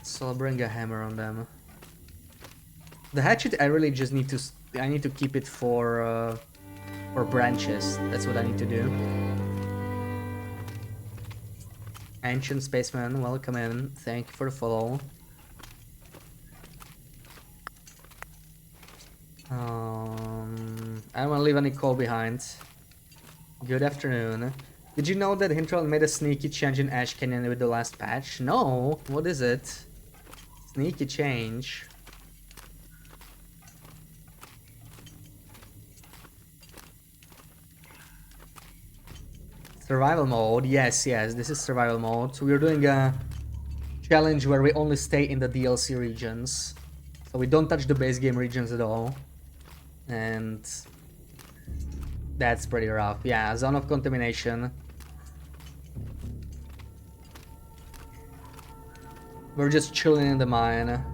S1: So I'll bring a hammer on them. The hatchet, I really just need to... I need to keep it for branches. That's what I need to do. Ancient Spaceman, welcome in. Thank you for the follow. I don't want to leave any coal behind. Good afternoon. Did you know that Hinterland made a sneaky change in Ash Canyon with the last patch? No, what is it? Sneaky change. Survival mode, yes, this is survival mode. We're doing a challenge where we only stay in the DLC regions. So we don't touch the base game regions at all. And That's pretty rough. Yeah, zone of contamination. We're just chilling in the mine.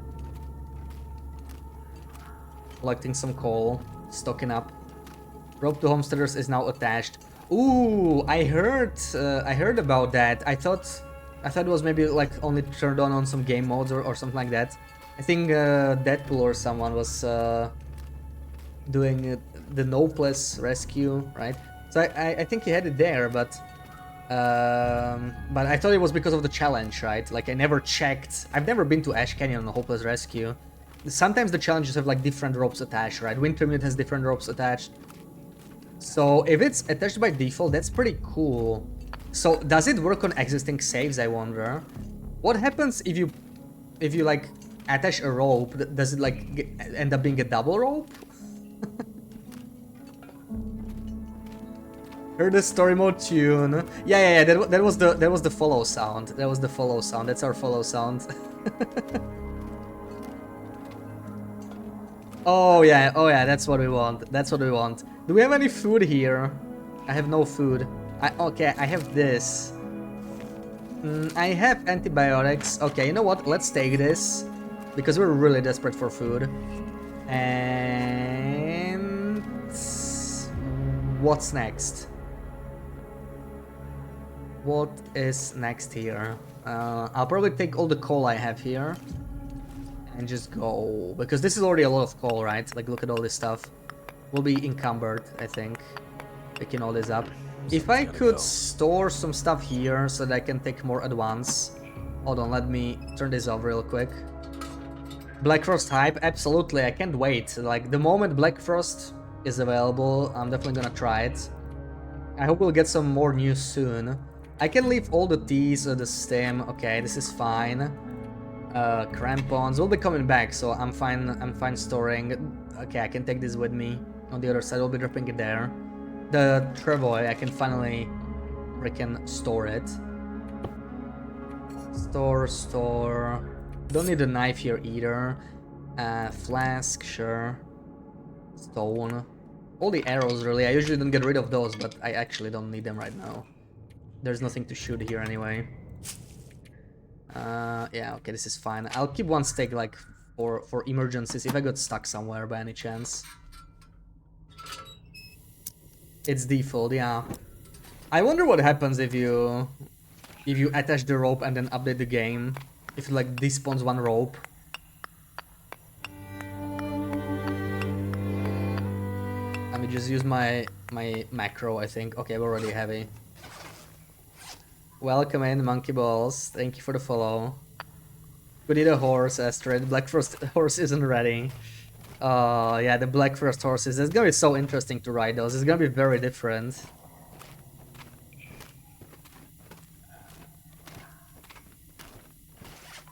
S1: Collecting some coal. Stocking up. Rope to homesteaders is now attached. Ooh, I heard about that. I thought it was maybe like only turned on some game modes or something like that. I think Deadpool or someone was doing the Nopeless rescue, right? So I think he had it there, but I thought it was because of the challenge, right? Like I never checked. I've never been to Ash Canyon on a Hopeless Rescue. Sometimes the challenges have like different ropes attached, right? Wintermute has different ropes attached. So if it's attached by default, that's pretty cool. So does it work on existing saves, I wonder? What happens if you like attach a rope? Does it like end up being a double rope? Heard the story mode tune. Yeah. That was the follow sound. That was the follow sound. That's our follow sound. Oh yeah. That's what we want. That's what we want. Do we have any food here? I have no food. Okay. I have this. I have antibiotics. Okay. You know what? Let's take this because we're really desperate for food. And what's next? What is next here? I'll probably take all the coal I have here and just go, because this is already a lot of coal, right? Like, look at all this stuff. We'll be encumbered, I think, picking all this up. If I could store some stuff here so that I can take more at once. Hold on, let me turn this off real quick. Black Frost hype? Absolutely, I can't wait. Like, the moment Black Frost is available, I'm definitely gonna try it. I hope we'll get some more news soon. I can leave all the teas of the stem. Okay, this is fine. Crampons will be coming back, so I'm fine storing. Okay, I can take this with me. On the other side, we'll be dropping it there. The Travoy, I can finally freaking store it. Store. Don't need a knife here either. Flask, sure. Stone. All the arrows, really. I usually don't get rid of those, but I actually don't need them right now. There's nothing to shoot here anyway. Yeah, okay, this is fine. I'll keep one stick, like, for emergencies, if I got stuck somewhere by any chance. It's default, yeah. I wonder what happens if you attach the rope and then update the game. If it, like, despawns one rope. Let me just use my macro, I think. Okay, we're already heavy. Welcome in, Monkey Balls. Thank you for the follow. We need a horse, Astrid. Black Frost horse isn't ready. Yeah, the Black Frost horses. It's gonna be so interesting to ride those. It's gonna be very different.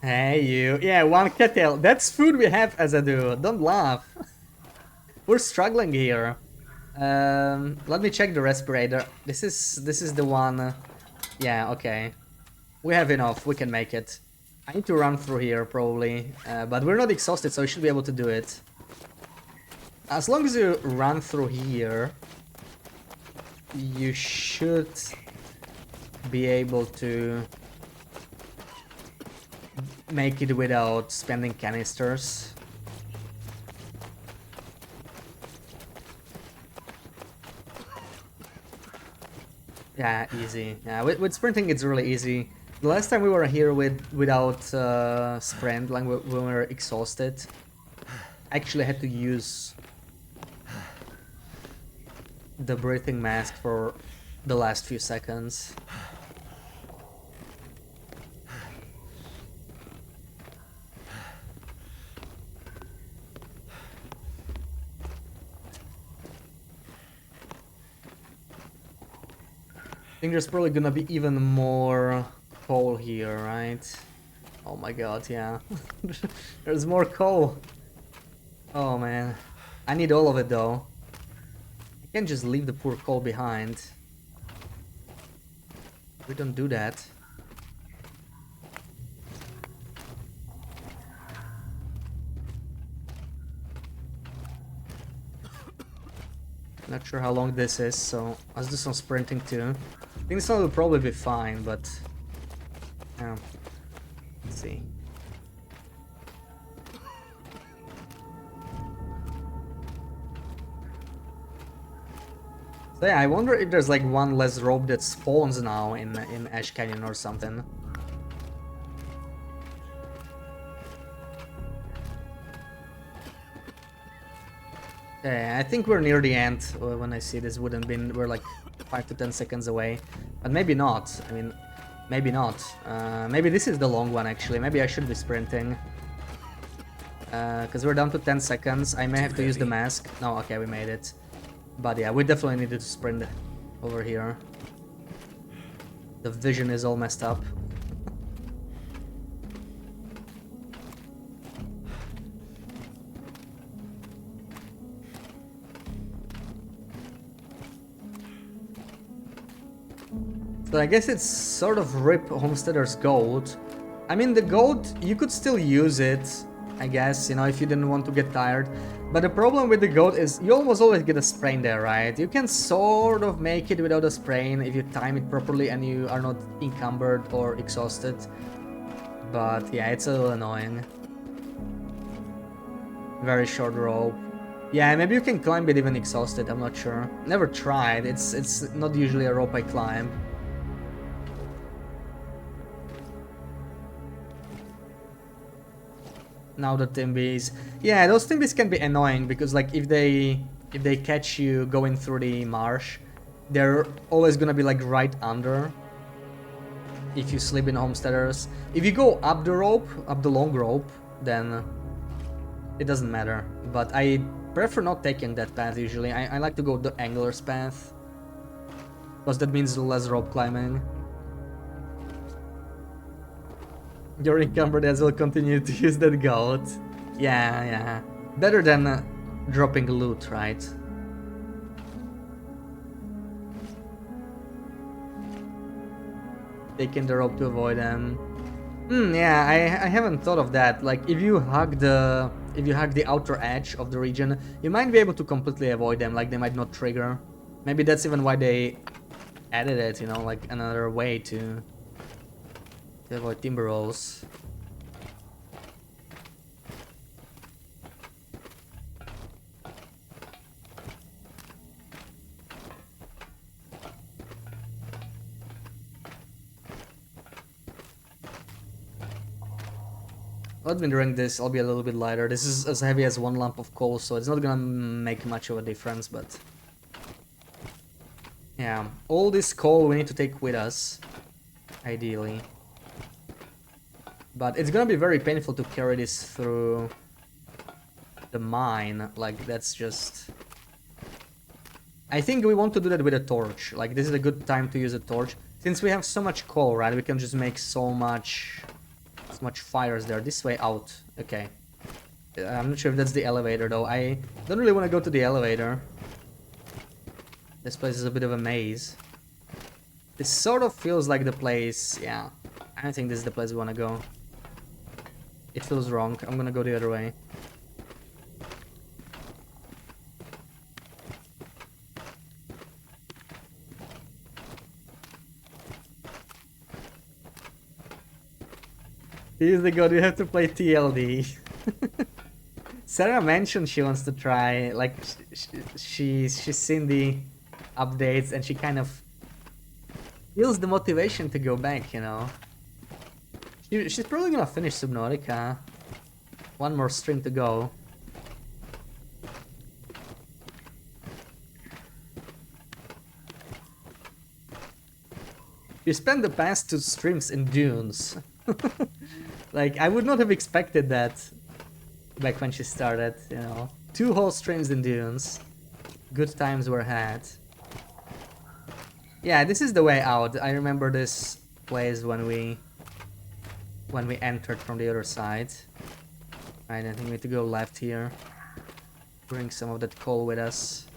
S1: Hey, you. Yeah, one kettle. That's food we have, as I do. Don't laugh. We're struggling here. Let me check the respirator. This is the one. Yeah, okay. We have enough. We can make it. I need to run through here, probably. But we're not exhausted, so we should be able to do it. As long as you run through here, you should be able to make it without spending canisters. Yeah, easy. Yeah, with sprinting it's really easy. The last time we were here without sprint, like when we were exhausted, I actually had to use the breathing mask for the last few seconds. I think there's probably gonna be even more coal here, right? Oh my god, yeah. There's more coal. Oh man. I need all of it though. I can't just leave the poor coal behind. We don't do that. Not sure how long this is, so let's do some sprinting too. I think this one will probably be fine, but yeah, let's see. So yeah, I wonder if there's like one less rope that spawns now in Ash Canyon or something. Yeah, I think we're near the end when I see this wooden bin. We're like 5 to 10 seconds away, but maybe not. I mean, maybe not. Maybe this is the long one actually. Maybe I should be sprinting. Because we're down to 10 seconds. I may have to use the mask. No, okay, we made it. But yeah, we definitely needed to sprint over here. The vision is all messed up. So I guess it's sort of rip Homesteader's gold. I mean, the gold, you could still use it, I guess, you know, if you didn't want to get tired. But the problem with the gold is you almost always get a sprain there, right? You can sort of make it without a sprain if you time it properly and you are not encumbered or exhausted. But yeah, it's a little annoying. Very short rope. Yeah, maybe you can climb it even exhausted, I'm not sure. Never tried, it's not usually a rope I climb. Now the Timbies. Yeah, those Timbies can be annoying because like if they catch you going through the marsh, they're always gonna be like right under if you sleep in Homesteaders. If you go up the rope, up the long rope, then it doesn't matter. But I prefer not taking that path usually. I like to go the Angler's path, because that means less rope climbing. You're encumbered as well, continue to use that gold. Yeah, yeah. Better than dropping loot, right? Taking the rope to avoid them. Yeah, I haven't thought of that. Like, if you hug the outer edge of the region, you might be able to completely avoid them. Like, they might not trigger. Maybe that's even why they added it. You know, like another way to avoid timber rolls. Let me drink this, I'll be a little bit lighter. This is as heavy as one lump of coal, so it's not gonna make much of a difference, but... yeah, all this coal we need to take with us, ideally. But it's gonna be very painful to carry this through the mine, like that's just... I think we want to do that with a torch, like this is a good time to use a torch. Since we have so much coal, right, we can just make so much fires there. This way out. Okay. I'm not sure if that's the elevator though. I don't really want to go to the elevator. This place is a bit of a maze. This sort of feels like the place. Yeah. I don't think this is the place we want to go. It feels wrong. I'm gonna go the other way. Use the god, you have to play TLD. Sarah mentioned she wants to try, like, she's seen the updates and she kind of feels the motivation to go back, you know. She's probably gonna finish Subnautica. One more stream to go. You spent the past 2 streams in dunes. Like, I would not have expected that back when she started, you know. 2 whole streams in dunes. Good times were had. Yeah, this is the way out. I remember this place when we entered from the other side. Right, I think we need to go left here. Bring some of that coal with us.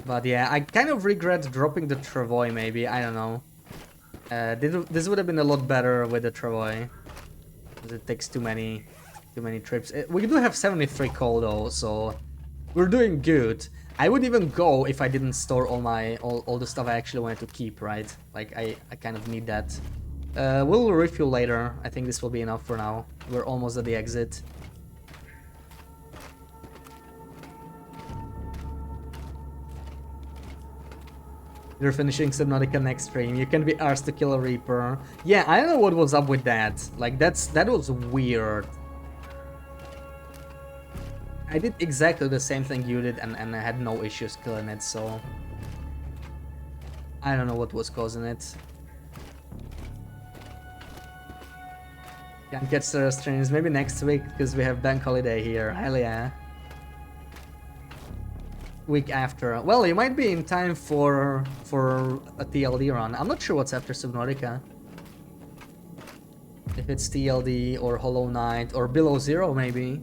S1: But yeah, I kind of regret dropping the travois, maybe, I don't know. This would have been a lot better with the travois. Because it takes too many too many trips. We do have 73 coal though, so we're doing good. I would even go if I didn't store all the stuff I actually wanted to keep, right? Like I kind of need that. We'll refuel later. I think this will be enough for now. We're almost at the exit. You're finishing Subnautica next stream. You can be asked to kill a Reaper. Yeah, I don't know what was up with that. Like that was weird. I did exactly the same thing you did and I had no issues killing it, so I don't know what was causing it. Can't catch the streams, maybe next week because we have bank holiday here. Hell yeah. Week after. Well, you might be in time for a TLD run. I'm not sure what's after Subnautica. If it's TLD or Hollow Knight or Below Zero maybe.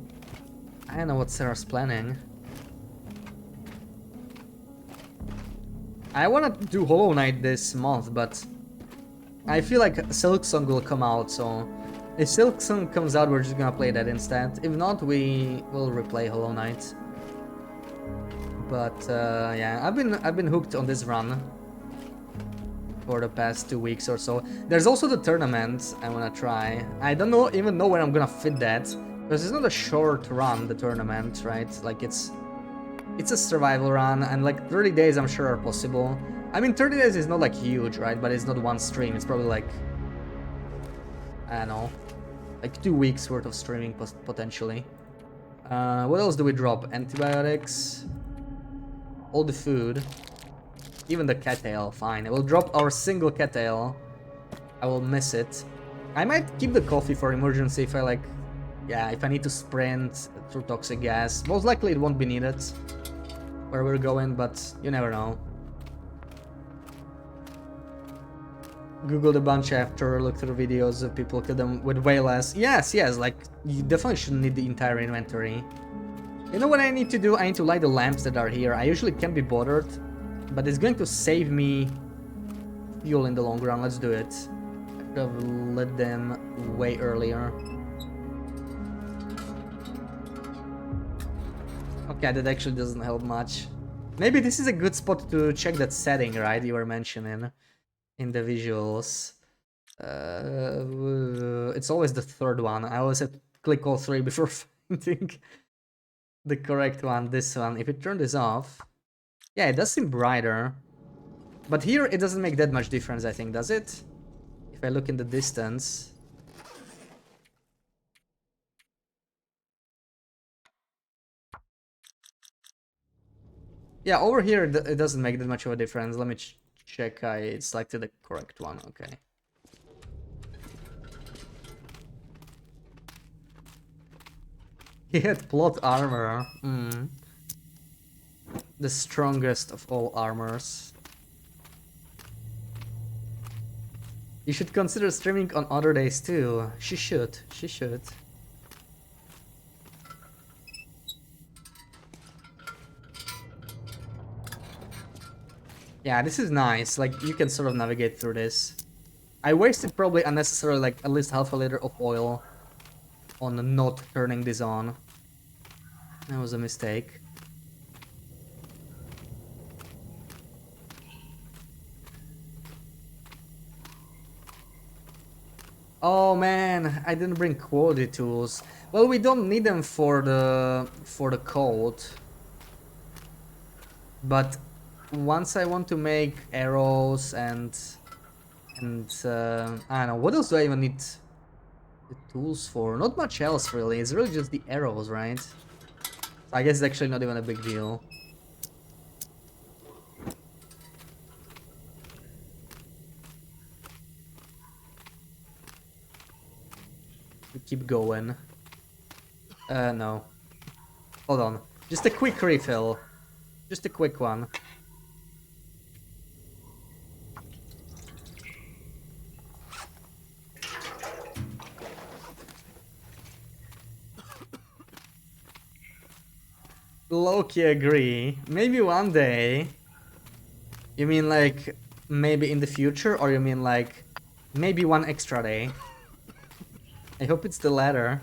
S1: I don't know what Sarah's planning. I wanna do Hollow Knight this month, but I feel like Silksong will come out, so if Silksong comes out, we're just gonna play that instead. If not, we will replay Hollow Knight. But yeah, I've been hooked on this run for the past 2 weeks or so. There's also the tournament I wanna try. I don't even know when I'm gonna fit that, because it's not a short run, the tournament, right? Like it's a survival run, and like 30 days I'm sure are possible. I mean, 30 days is not like huge, right? But it's not one stream. It's probably like, I don't know, like 2 weeks worth of streaming potentially. What else do we drop? Antibiotics. All the food, even the cattail, fine. I will drop our single cattail. I will miss it. I might keep the coffee for emergency if I like, yeah, if I need to sprint through toxic gas. Most likely it won't be needed where we're going, but you never know. Googled a bunch after, looked through videos of people kill them with way less. Yes, like you definitely shouldn't need the entire inventory. You know what I need to do? I need to light the lamps that are here. I usually can't be bothered, but it's going to save me fuel in the long run. Let's do it. I could have lit them way earlier. Okay, that actually doesn't help much. Maybe this is a good spot to check that setting, right? You were mentioning in the visuals. It's always the third one. I always have to click all three before finding the correct one, this one. If it turned this off, yeah, it does seem brighter. But here it doesn't make that much difference, I think, does it? If I look in the distance. Yeah, over here it doesn't make that much of a difference. Let me check I selected the correct one, okay. He had plot armor. The strongest of all armors. You should consider streaming on other days too. She should. Yeah, this is nice. Like, you can sort of navigate through this. I wasted probably unnecessarily like at least half a liter of oil on not turning this on. That was a mistake. Oh man, I didn't bring quality tools. Well, we don't need them for the code. But once I want to make arrows and I don't know, what else do I even need the tools for? Not much else really. It's really just the arrows, right? So I guess it's actually not even a big deal. We keep going. No. Hold on. Just a quick refill. Just a quick one. Low-key agree. Maybe one day. You mean like maybe in the future, or you mean like maybe one extra day? I hope it's the latter.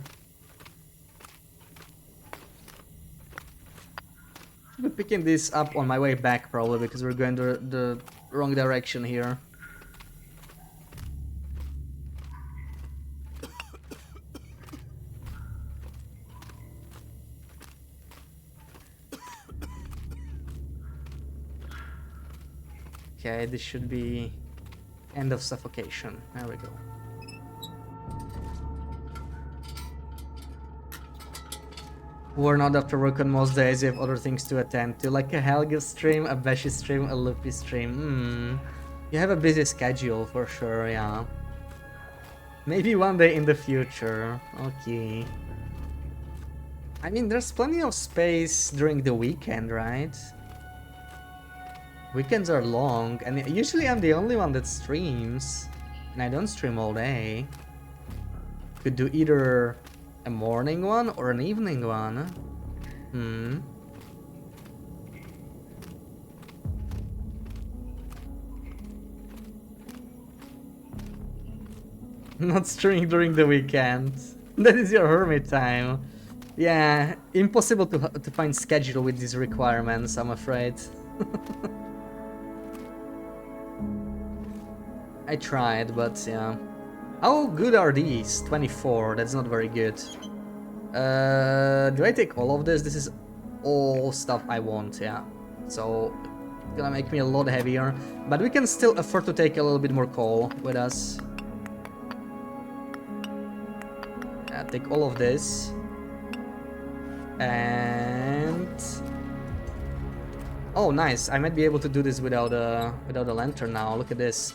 S1: I'm picking this up on my way back probably because we're going the wrong direction here. Okay, this should be end of suffocation. There we go. We're not after work on most days, you have other things to attend to, like a Helga stream, a Beshi stream, a Luffy stream. You have a busy schedule for sure, yeah. Maybe one day in the future. Okay. I mean, there's plenty of space during the weekend, right? Weekends are long, and usually I'm the only one that streams. And I don't stream all day. Could do either a morning one or an evening one. Not streaming during the weekend. That is your hermit time. Yeah, impossible to find schedule with these requirements, I'm afraid. I tried, but yeah. How good are these? 24, that's not very good. Do I take all of this? This is all stuff I want, yeah. So, it's gonna make me a lot heavier. But we can still afford to take a little bit more coal with us. Yeah, take all of this. And... oh, nice. I might be able to do this without a lantern now. Look at this.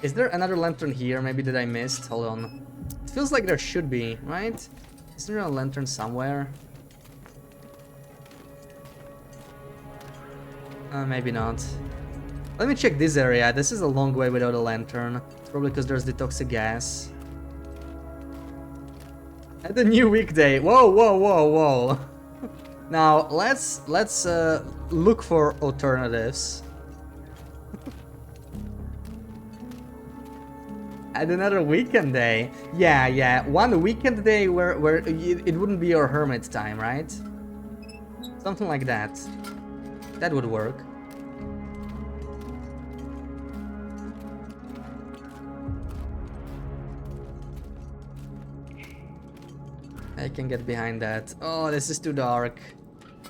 S1: Is there another lantern here, maybe that I missed? Hold on. It feels like there should be, right? Is there a lantern somewhere? Maybe not. Let me check this area. This is a long way without a lantern. It's probably because there's the toxic gas. At the new weekday. Whoa, whoa, whoa, whoa. Now, let's look for alternatives. At another weekend day. Yeah, one weekend day where it wouldn't be your hermit time, right? Something like that. That would work. I can get behind that. Oh, this is too dark.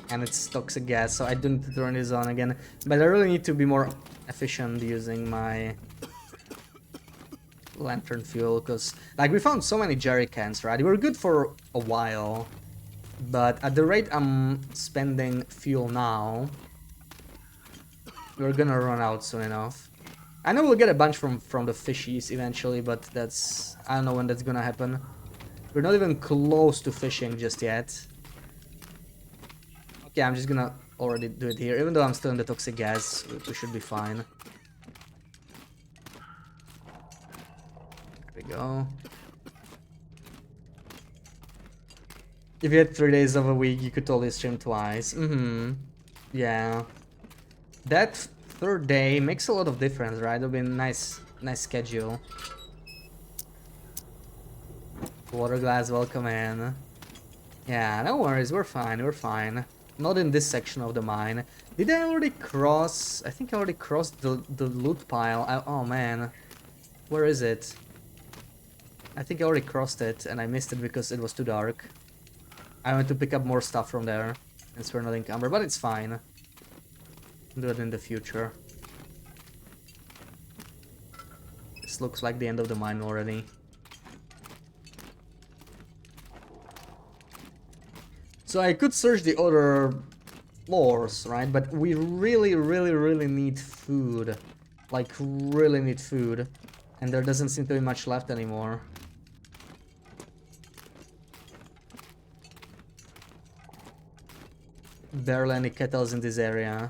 S1: And it's toxic gas, so I do need to turn this on again. But I really need to be more efficient using my lantern fuel, because like we found so many jerry cans, right? We're good for a while, but at the rate I'm spending fuel now, we're gonna run out soon enough. I know we'll get a bunch from the fishies eventually, but that's, I don't know when that's gonna happen. We're not even close to fishing just yet. Okay, I'm just gonna already do it here, even though I'm still in the toxic gas. We should be fine. There we go. If you had 3 days of a week, you could totally stream twice. Yeah. That third day makes a lot of difference, right? It'll be a nice schedule. Water glass, welcome in. Yeah, no worries, we're fine. Not in this section of the mine. Did I already cross? I think I already crossed the loot pile. Oh man. Where is it? I think I already crossed it and I missed it because it was too dark. I went to pick up more stuff from there since we're not encumbered, but it's fine. I'll do it in the future. This looks like the end of the mine already. So I could search the other floors, right? But we really need food. Like, really need food. And there doesn't seem to be much left anymore. Barely any kettles in this area.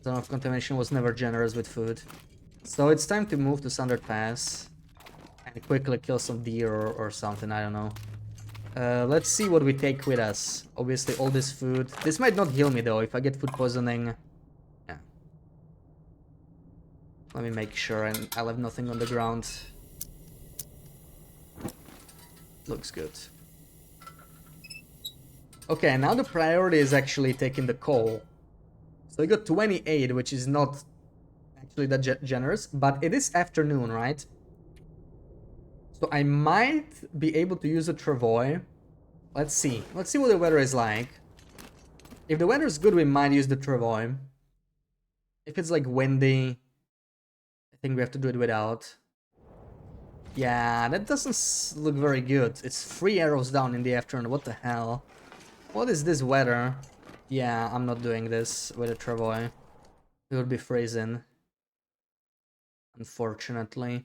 S1: Zone of contamination was never generous with food. So it's time to move to Sundered Pass. And quickly kill some deer or something, I don't know. Let's see what we take with us. Obviously all this food. This might not heal me though, if I get food poisoning. Yeah. Let me make sure and I'll have nothing on the ground. Looks good. Okay, now the priority is actually taking the coal. So we got 28, which is not actually that generous, but it is afternoon, right? So I might be able to use a travois. Let's see. Let's see what the weather is like. If the weather is good, we might use the travois. If it's like windy, I think we have to do it without. Yeah, that doesn't look very good. It's 3 arrows down in the afternoon. What the hell? What is this weather? Yeah, I'm not doing this with a travois. It would be freezing. Unfortunately.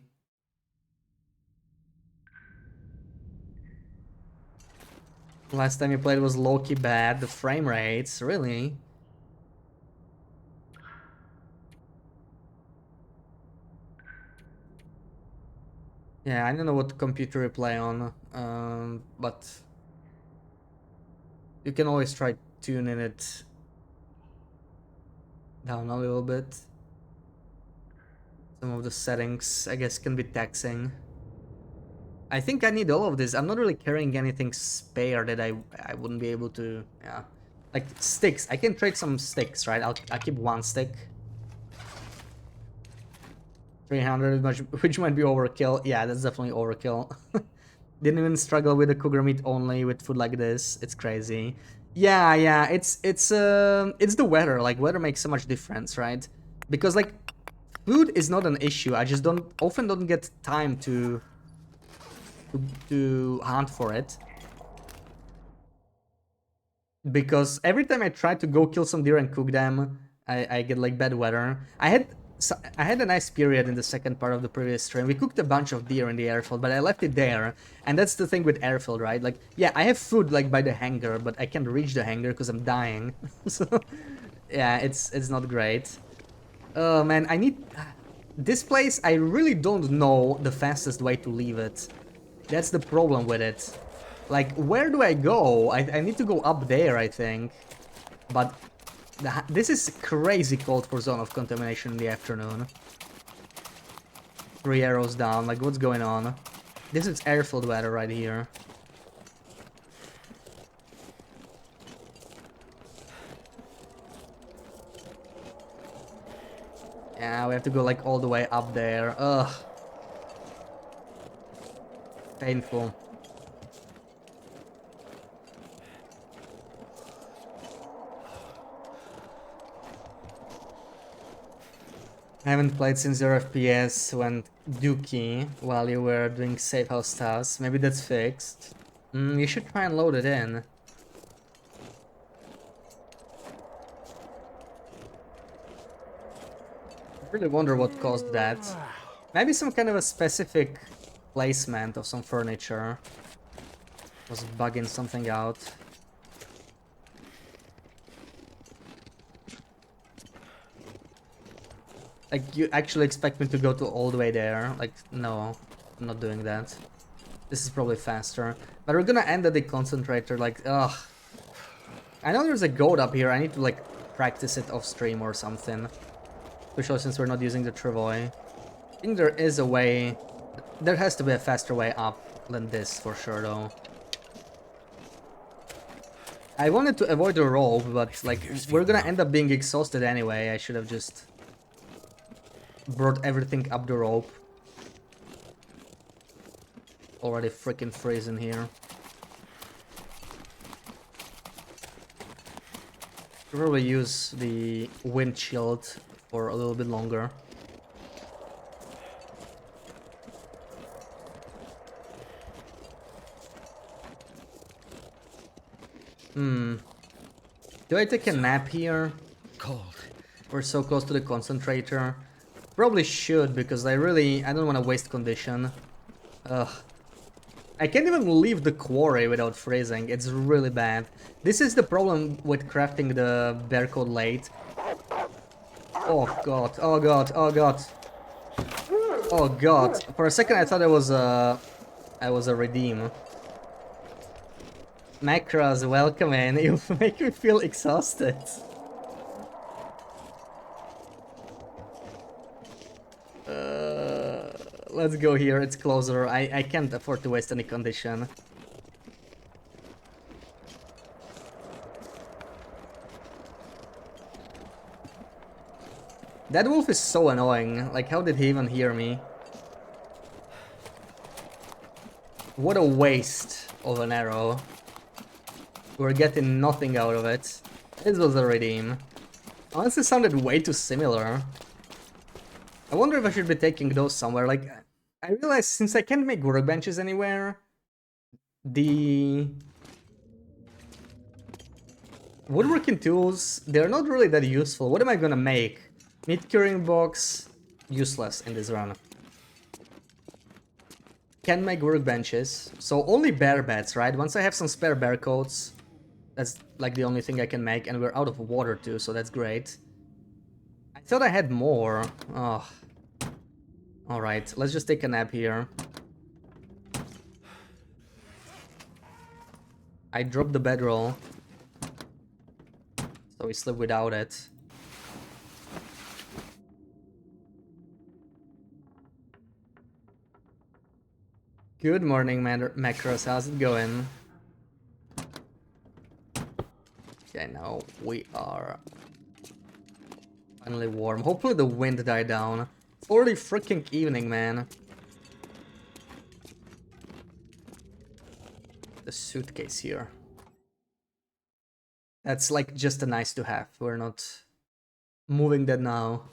S1: Last time you played was low-key bad. The frame rates, really? Yeah, I don't know what computer you play on, but you can always try tuning it down a little bit. Some of the settings, I guess, can be taxing. I think I need all of this. I'm not really carrying anything spare that I wouldn't be able to, yeah. Like sticks, I can trade some sticks, right? I'll keep 1 stick. 300, which might be overkill. Yeah, that's definitely overkill. Didn't even struggle with the cougar meat only with food like this. It's crazy. Yeah, it's the weather. Like weather makes so much difference, right? Because like food is not an issue. I just often don't get time to hunt for it. Because every time I try to go kill some deer and cook them, I get like bad weather. I had a nice period in the second part of the previous stream. We cooked a bunch of deer in the airfield, but I left it there. And that's the thing with airfield, right? Like, yeah, I have food like by the hangar, but I can't reach the hangar because I'm dying. So, yeah, it's not great. Oh man, I need this place. I really don't know the fastest way to leave it. That's the problem with it. Like, where do I go? I need to go up there, I think. But this is crazy cold for Zone of Contamination in the afternoon. 3 arrows down, like what's going on? This is airfield weather right here. Yeah, we have to go like all the way up there. Ugh. Painful. I haven't played since your FPS went dookie while you were doing safe house tasks. Maybe that's fixed. You should try and load it in. I really wonder what caused that. Maybe some kind of a specific placement of some furniture was bugging something out. Like, you actually expect me to go to all the way there? Like, no, I'm not doing that. This is probably faster. But we're gonna end at the concentrator, like, ugh. I know there's a goat up here, I need to, like, practice it off stream or something. Especially since we're not using the travois. I think there is a way... There has to be a faster way up than this, for sure, though. I wanted to avoid the rope, but, like, we're gonna end up being exhausted anyway. I should have just... brought everything up the rope. Already freaking freezing here. Probably use the windshield for a little bit longer. Do I take a nap here?
S2: Cold.
S1: We're so close to the concentrator. Probably should, because I don't want to waste condition. Ugh. I can't even leave the quarry without freezing. It's really bad. This is the problem with crafting the bear code late. Oh god, oh god, oh god. Oh god. For a second I thought I was a redeem. Macros, welcome in. You make me feel exhausted. Let's go here, it's closer. I can't afford to waste any condition. That wolf is so annoying. Like, how did he even hear me? What a waste of an arrow. We're getting nothing out of it. This was a redeem. Honestly, sounded way too similar. I wonder if I should be taking those somewhere. Like, I realized since I can't make workbenches anywhere, the woodworking tools, they're not really that useful. What am I gonna make? Meat curing box, useless in this run. Can make workbenches, so only bear beds, right? Once I have some spare bear coats, that's like the only thing I can make, and we're out of water too, so that's great. I thought I had more. Oh. Alright, let's just take a nap here. I dropped the bedroll, so we sleep without it. Good morning, Macros. How's it going? Okay, now we are finally warm. Hopefully the wind died down. It's already freaking evening, man. The suitcase here. That's like just a nice to have. We're not moving that now.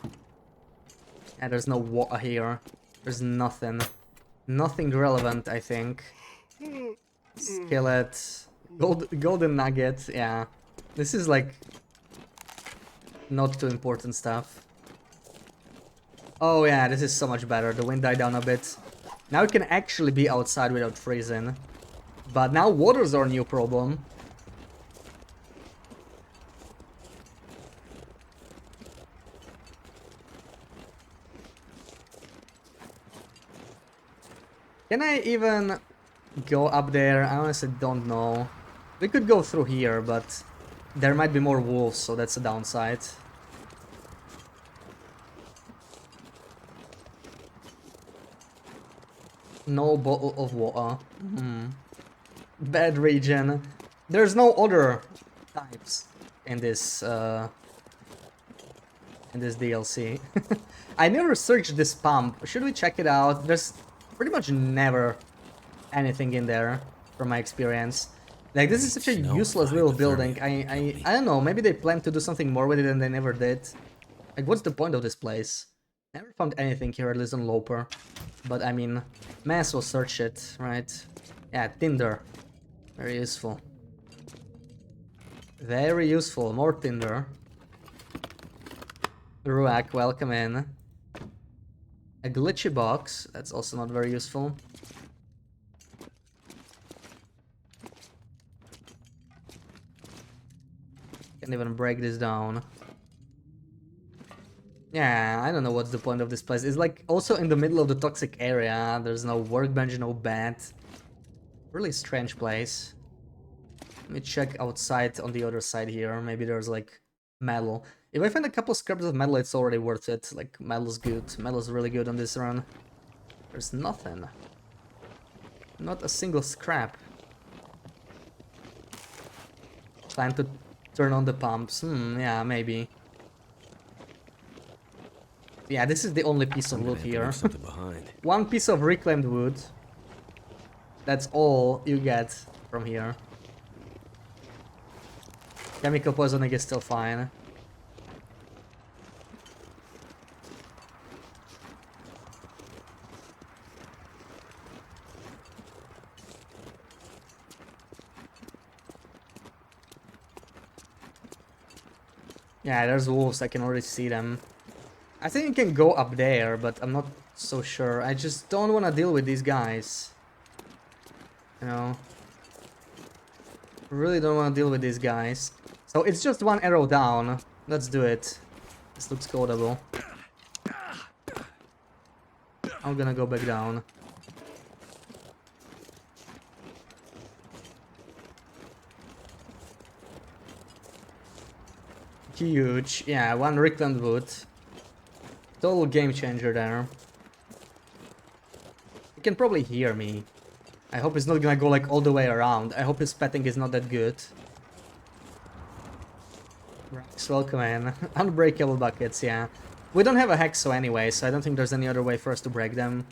S1: And there's no water here. There's nothing. Nothing relevant, I think. Skillet. Golden nugget, yeah. This is like not too important stuff. Oh yeah, this is so much better. The wind died down a bit. Now we can actually be outside without freezing. But now water's our new problem. Can I even go up there? I honestly don't know. We could go through here, but there might be more wolves, so that's a downside. No bottle of water. Bad region. There's no other types in this DLC. I never searched this pump. Should we check it out? There's pretty much never anything in there, from my experience. Like, this is such a useless little building. I don't know, maybe they planned to do something more with it and they never did. Like, what's the point of this place? Never found anything here, at least on Loper. But, I mean, may as well search it, right? Yeah, Tinder. Very useful. Very useful. More Tinder. Ruak, welcome in. A glitchy box. That's also not very useful. Can't even break this down. Yeah, I don't know what's the point of this place. It's like also in the middle of the toxic area. There's no workbench, no bed. Really strange place. Let me check outside on the other side here. Maybe there's like metal. If I find a couple scraps of metal, it's already worth it. Like, metal's good. Metal's really good on this run. There's nothing. Not a single scrap. Time to turn on the pumps. Yeah, maybe. Yeah, this is the only piece of loot here. One piece of reclaimed wood. That's all you get from here. Chemical poisoning is still fine. Yeah, there's wolves, I can already see them. I think you can go up there, but I'm not so sure. I just don't want to deal with these guys. You know? Really don't want to deal with these guys. So it's just one arrow down. Let's do it. This looks codable. I'm gonna go back down. Huge. Yeah, one reclaimed wood. Total game changer there. You can probably hear me. I hope it's not gonna go like all the way around. I hope his petting is not that good. Rex, welcome in. Unbreakable buckets, yeah. We don't have a hexo anyway, so I don't think there's any other way for us to break them.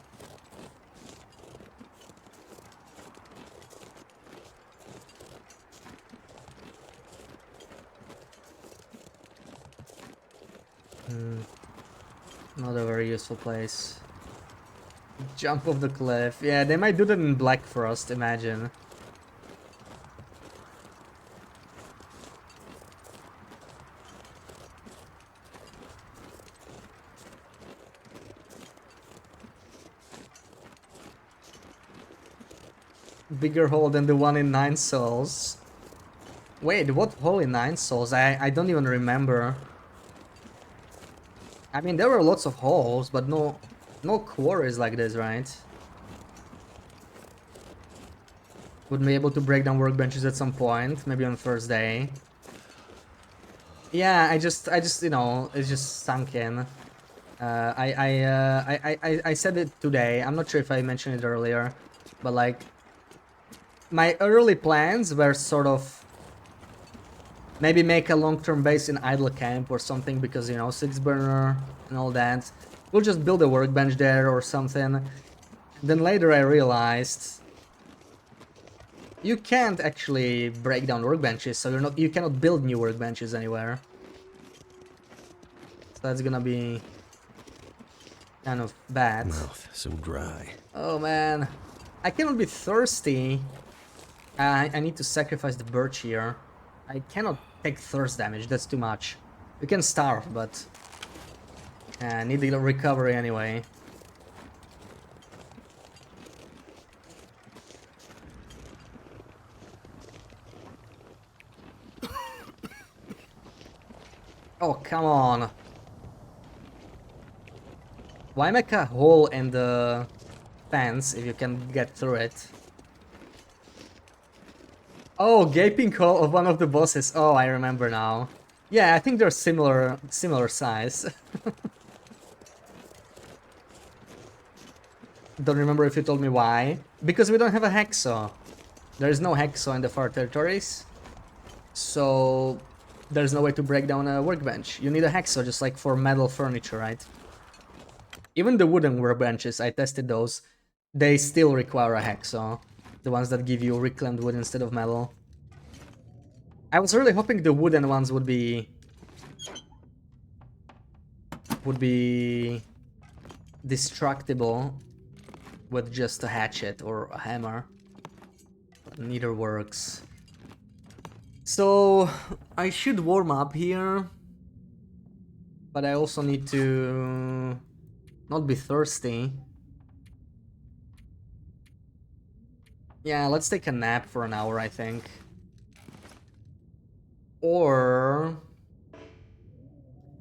S1: Not a very useful place. Jump off the cliff. Yeah, they might do that in Black Frost, imagine. Bigger hole than the one in 9 Souls. Wait, what hole in 9 Souls? I don't even remember. I mean, there were lots of holes, but no quarries like this, right? Would be able to break down workbenches at some point, maybe on the first day. Yeah, I just, you know, it just sunk in. I said it today. I'm not sure if I mentioned it earlier, but like, my early plans were sort of maybe make a long-term base in Idle Camp or something because, you know, 6-burner and all that. We'll just build a workbench there or something. Then later I realized you can't actually break down workbenches, so you cannot build new workbenches anywhere. So that's gonna be kind of bad.
S2: Mouth so dry.
S1: Oh man, I cannot be thirsty. I need to sacrifice the birch here. I cannot take thirst damage, that's too much. You can starve, but I need the recovery anyway. Oh, come on. Why make a hole in the fence if you can get through it? Oh, gaping hole of one of the bosses. Oh, I remember now. Yeah, I think they're similar size. Don't remember if you told me why. Because we don't have a hexo. There is no hexo in the far territories. So there's no way to break down a workbench. You need a hexo just like for metal furniture, right? Even the wooden workbenches, I tested those. They still require a hexo. The ones that give you reclaimed wood instead of metal. I was really hoping the wooden ones would be destructible with just a hatchet or a hammer. But neither works. So I should warm up here, but I also need to not be thirsty. Yeah, let's take a nap for an hour, I think. Or...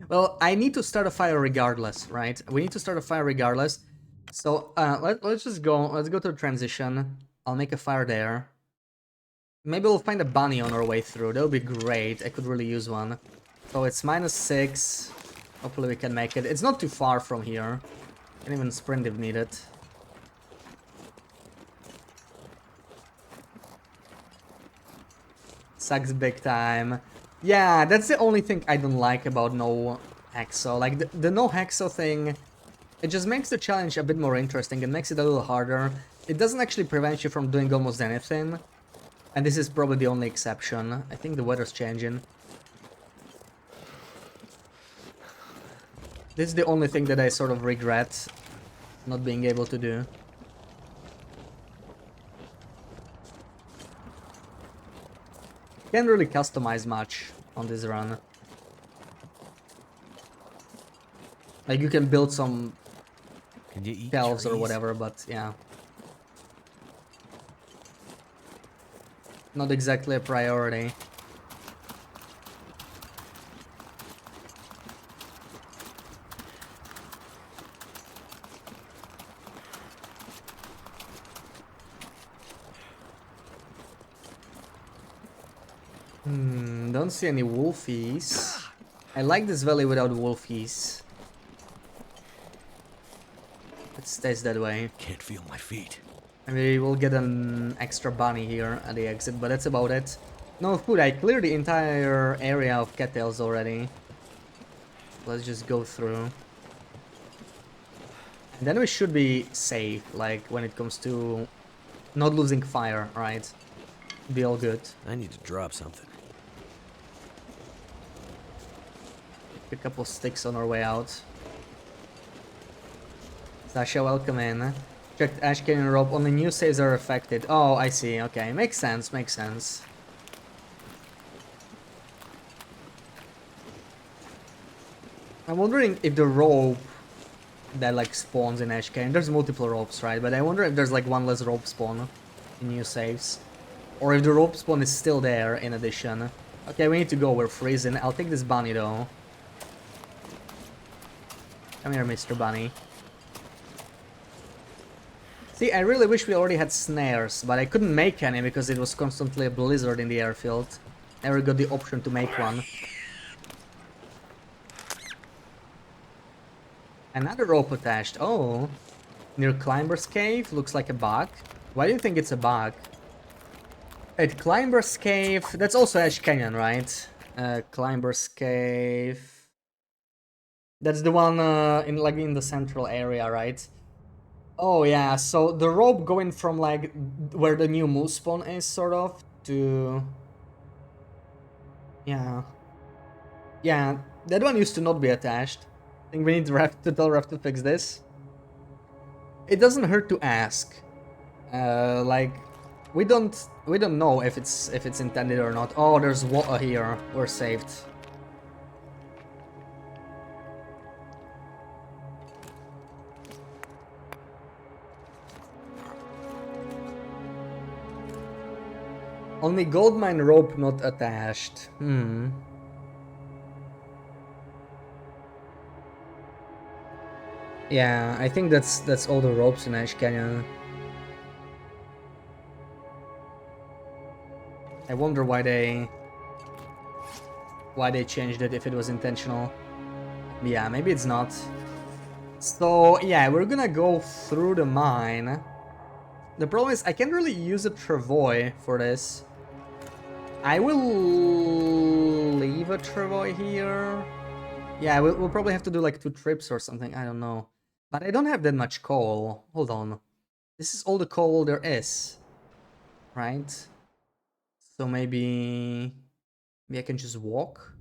S1: well, I need to start a fire regardless, right? We need to start a fire regardless. So let's just go. Let's go to transition. I'll make a fire there. Maybe we'll find a bunny on our way through. That would be great. I could really use one. So it's -6. Hopefully we can make it. It's not too far from here. Can even sprint if needed. Sucks big time. Yeah, that's the only thing I don't like about no hexo. Like the no hexo thing, it just makes the challenge a bit more interesting and makes it a little harder. It doesn't actually prevent you from doing almost anything. And this is probably the only exception. I think the weather's changing. This is the only thing that I sort of regret not being able to do. Can't really customize much on this run. Like you can build some shelves or whatever, but yeah. Not exactly a priority. Don't see any wolfies. I like this valley without wolfies. It stays that way.
S2: Can't feel my feet.
S1: Maybe we'll get an extra bunny here at the exit, but that's about it. No food, I cleared the entire area of cattails already. Let's just go through. And then we should be safe, like, when it comes to not losing fire, right? Be all good.
S2: I need to drop something.
S1: A couple sticks on our way out. Sasha, welcome in. Checked Ash Canyon rope, only new saves are affected. Oh, I see, okay. Makes sense, makes sense. I'm wondering if the rope that like spawns in Ash Canyon, there's multiple ropes, right? But I wonder if there's like one less rope spawn in new saves. Or if the rope spawn is still there in addition. Okay, we need to go, we're freezing. I'll take this bunny though. Come here, Mr. Bunny. See, I really wish we already had snares, but I couldn't make any because it was constantly a blizzard in the airfield. Never got the option to make one. Another rope attached. Oh, near Climber's Cave. Looks like a bug. Why do you think it's a bug? At Climber's Cave, that's also Ash Canyon, right? Climber's Cave. That's the one in like in the central area, right? Oh yeah, so the rope going from like where the new moose spawn is, sort of, to... Yeah. Yeah, that one used to not be attached. I think we need to tell Ref to fix this. It doesn't hurt to ask. Like, we don't know if it's intended or not. Oh, there's water here. We're saved. Only gold mine rope not attached. Yeah, I think that's all the ropes in Ash Canyon. I wonder why they changed it, if it was intentional. Yeah, maybe it's not. So yeah, we're gonna go through the mine. The problem is I can't really use a travois for this. I will leave a travois here. Yeah, we'll probably have to do like 2 trips or something, I don't know. But I don't have that much coal. Hold on. This is all the coal there is, right? So maybe I can just walk.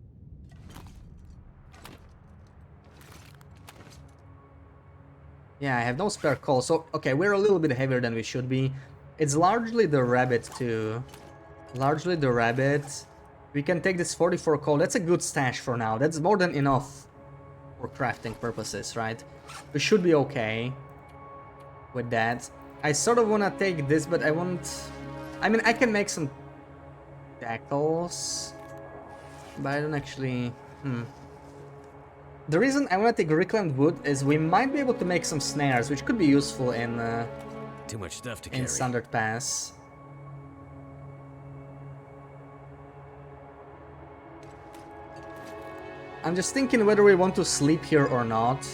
S1: Yeah, I have no spare coal. So, okay, we're a little bit heavier than we should be. It's largely the rabbit too. Largely the rabbit. We can take this 44 coal. That's a good stash for now. That's more than enough for crafting purposes, right? We should be okay with that. I sort of want to take this, but I want... I mean, I can make some tackles, but I don't actually... The reason I want to take reclaimed wood is we might be able to make some snares, which could be useful in
S2: Too much stuff to carry.
S1: in Sundered Pass. I'm just thinking whether we want to sleep here or not.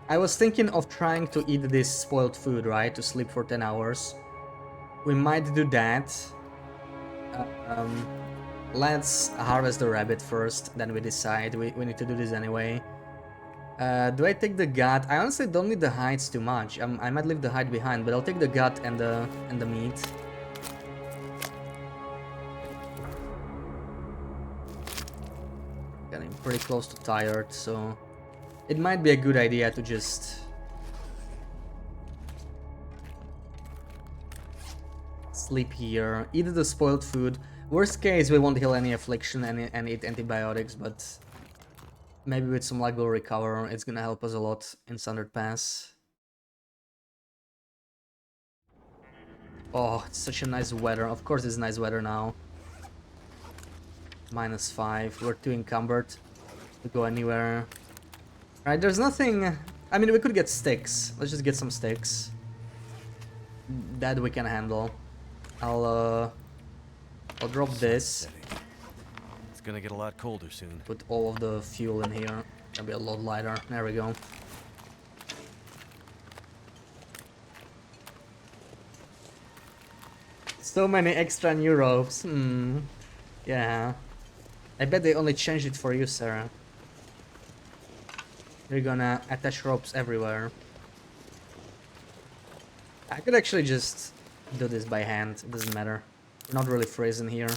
S1: I was thinking of trying to eat this spoiled food, right? To sleep for 10 hours. We might do that. Let's harvest the rabbit first, then we decide. We need to do this anyway. Do I take the gut? I honestly don't need the hides too much. I might leave the hide behind, but I'll take the gut and the meat. Getting pretty close to tired, so it might be a good idea to just sleep here, eat the spoiled food. Worst case, we won't heal any affliction and eat antibiotics, but maybe with some luck we'll recover. It's gonna help us a lot in Sundered Pass. Oh, it's such a nice weather. Of course it's nice weather now. -5. We're too encumbered to go anywhere. Right, there's nothing... I mean, we could get sticks. Let's just get some sticks. That we can handle. I'll drop this.
S2: It's gonna get a lot colder soon.
S1: Put all of the fuel in here. Gonna be a lot lighter. There we go. So many extra new ropes. Yeah. I bet they only changed it for you, Sarah. They're gonna attach ropes everywhere. I could actually just do this by hand, it doesn't matter. We're not really freezing here.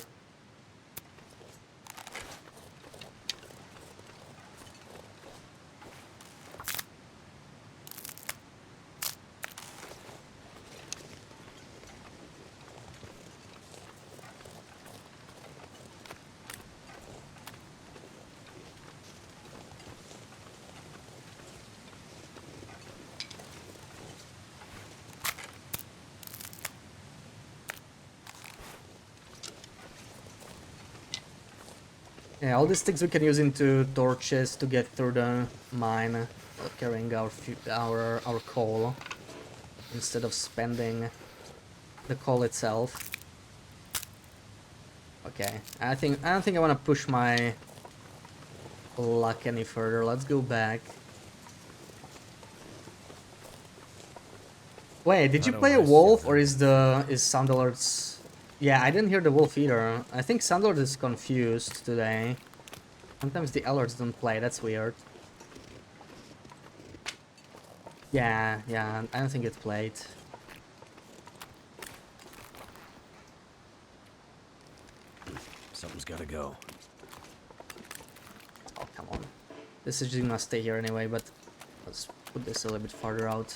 S1: Yeah, all these things we can use into torches to get through the mine, carrying our coal instead of spending the coal itself. Okay, I don't think I want to push my luck any further. Let's go back. Wait, did you play a wolf or is sound alerts? Yeah, I didn't hear the wolf either. I think sound alert is confused today. Sometimes the alerts don't play. That's weird. Yeah, I don't think it played.
S2: Something's gotta go.
S1: Oh, come on. This is just gonna stay here anyway, but let's put this a little bit farther out.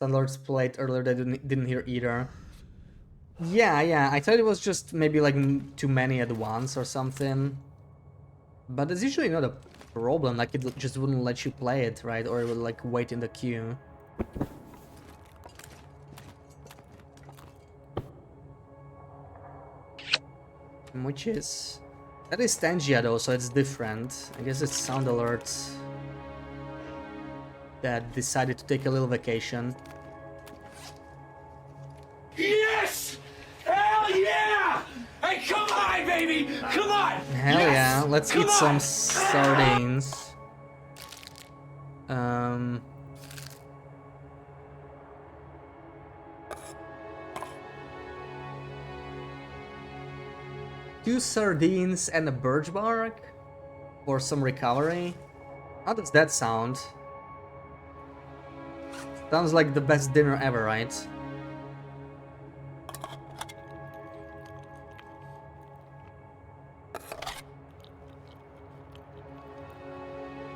S1: Sunlords played earlier, they didn't hear either. Yeah, I thought it was just maybe like too many at once or something. But it's usually not a problem, like it just wouldn't let you play it, right? Or it would like wait in the queue. Which is... That is Tangia though, so it's different. I guess it's sound alerts that decided to take a little vacation.
S3: Yes! Hell yeah! Hey, come on, baby! Come on!
S1: Hell
S3: Yes!
S1: yeah, let's
S3: Come
S1: eat some
S3: on!
S1: sardines. Two sardines and a birch bark for some recovery. How does that sound? Sounds like the best dinner ever, right?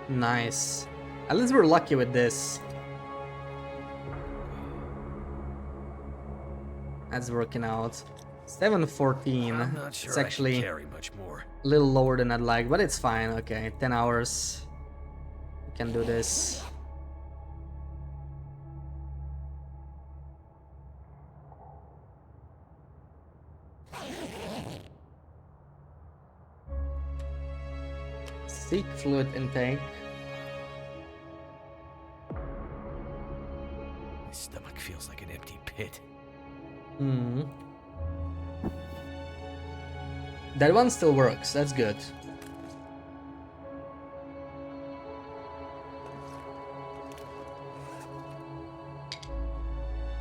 S1: Nice. At least we're lucky with this. That's working out. 7:14.
S2: I'm not sure
S1: It's
S2: I
S1: actually
S2: can carry much more.
S1: a little lower than I'd like, but it's fine. Okay, 10 hours. We can do this. Seek fluid intake.
S2: My stomach feels like an empty pit.
S1: Hmm. That one still works. That's good.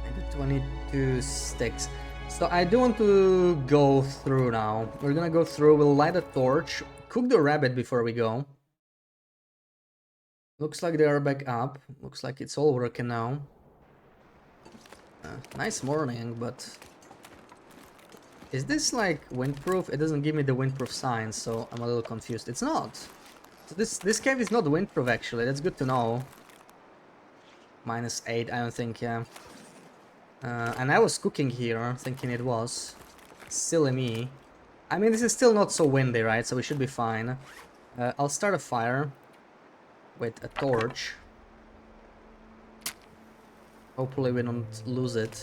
S1: Maybe 22 sticks. So I do want to go through now. We're gonna go through. We'll light a torch. Cook the rabbit before we go. Looks like they are back up. Looks like it's all working now. Nice morning, but... Is this like windproof? It doesn't give me the windproof sign, so I'm a little confused. It's not. So this cave is not windproof actually. That's good to know. -8, I don't think, yeah. And I was cooking here, thinking it was. Silly me. I mean, this is still not so windy, right? So we should be fine. I'll start a fire with a torch. Hopefully we don't lose it.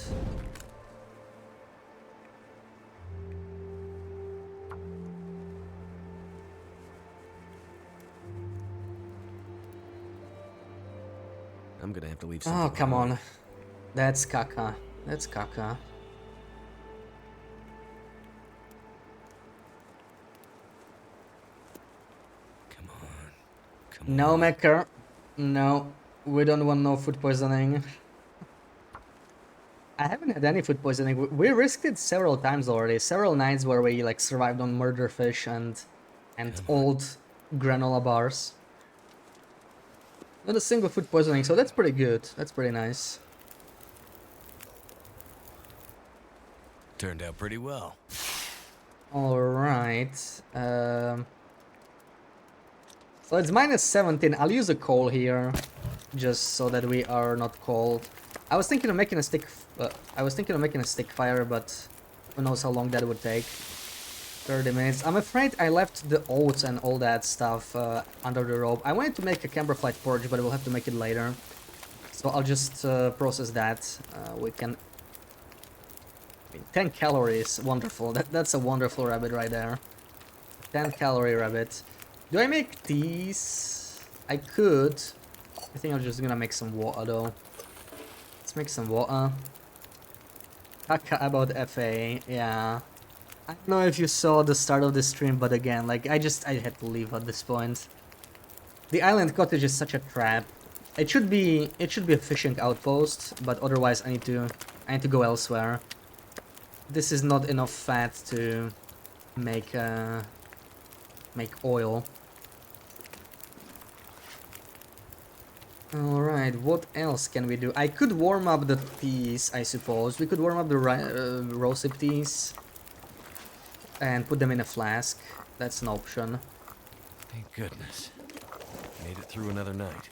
S2: I'm gonna have to leave something
S1: Oh, come
S2: behind.
S1: on. That's caca. That's caca.
S2: Come on. Come on.
S1: No, Mecker. No. We don't want no food poisoning. I haven't had any food poisoning. We risked it several times already. Several nights where we like survived on murder fish and and old granola bars. Not a single food poisoning, so that's pretty good. That's pretty nice.
S2: Turned out pretty well.
S1: Alright. So it's minus 17. I'll use a coal here, just so that we are not cold. I was thinking of making a stick fire, but who knows how long that would take. 30 minutes. I'm afraid I left the oats and all that stuff under the rope. I wanted to make a camberflight porridge, but we'll have to make it later. So I'll just process that. We can... 10 calories. Wonderful. That's a wonderful rabbit right there. 10 calorie rabbit. Do I make these? I could. I think I'm just gonna make some water though. Let's make some water. Kaka about FA. Yeah. I don't know if you saw the start of the stream, but again, like, I had to leave at this point. The island cottage is such a trap. It should be a fishing outpost, but otherwise I need to go elsewhere. This is not enough fat to make oil. Alright, what else can we do? I could warm up the teas, I suppose. We could warm up the rosehip teas and put them in a flask. That's an option.
S2: Thank goodness. Made it through another night.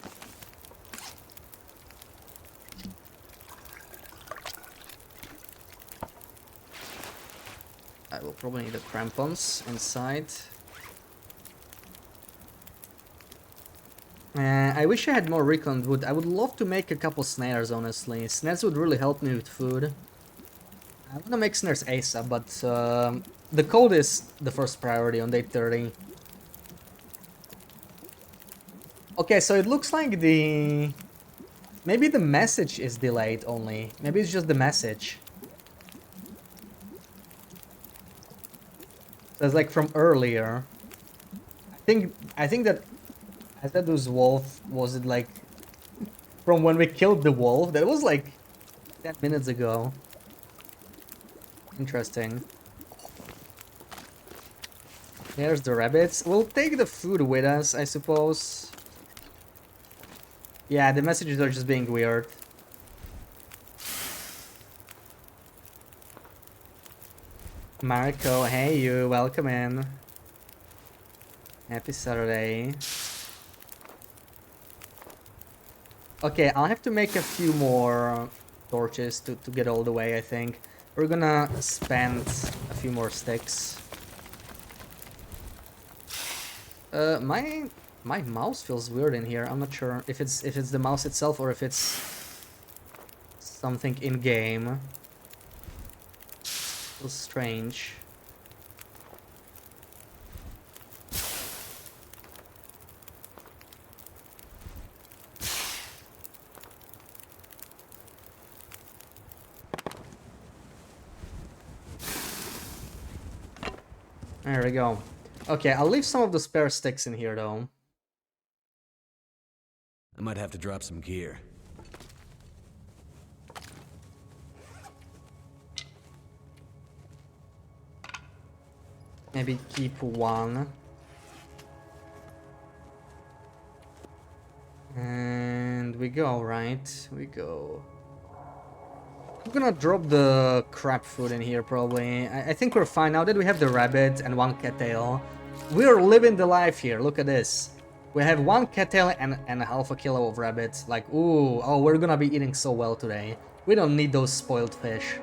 S1: I will probably need the crampons inside. I wish I had more reclaimed wood. I would love to make a couple snares, honestly. Snares would really help me with food. I want to make snares ASAP, but the code is the first priority on day 30. Okay, so it looks like maybe the message is delayed only. Maybe it's just the message. So it's like from earlier. I think that Azadus wolf, was it like from when we killed the wolf? That was like 10 minutes ago. Interesting. There's the rabbits. We'll take the food with us, I suppose. Yeah, the messages are just being weird. Marco, hey you, welcome in. Happy Saturday. Okay, I'll have to make a few more torches to get all the way, I think. We're gonna spend a few more sticks. My mouse feels weird in here. I'm not sure if it's the mouse itself or if it's something in game. Feels strange. There we go. Okay, I'll leave some of the spare sticks in here though.
S2: I might have to drop some gear.
S1: Maybe keep one. And we go, right? We go. I'm gonna drop the crab food in here probably. I think we're fine now that we have the rabbit and one cattail. We're living the life here, look at this. We have one cattail and a half a kilo of rabbits. Like, ooh, oh, we're gonna be eating so well today. We don't need those spoiled fish.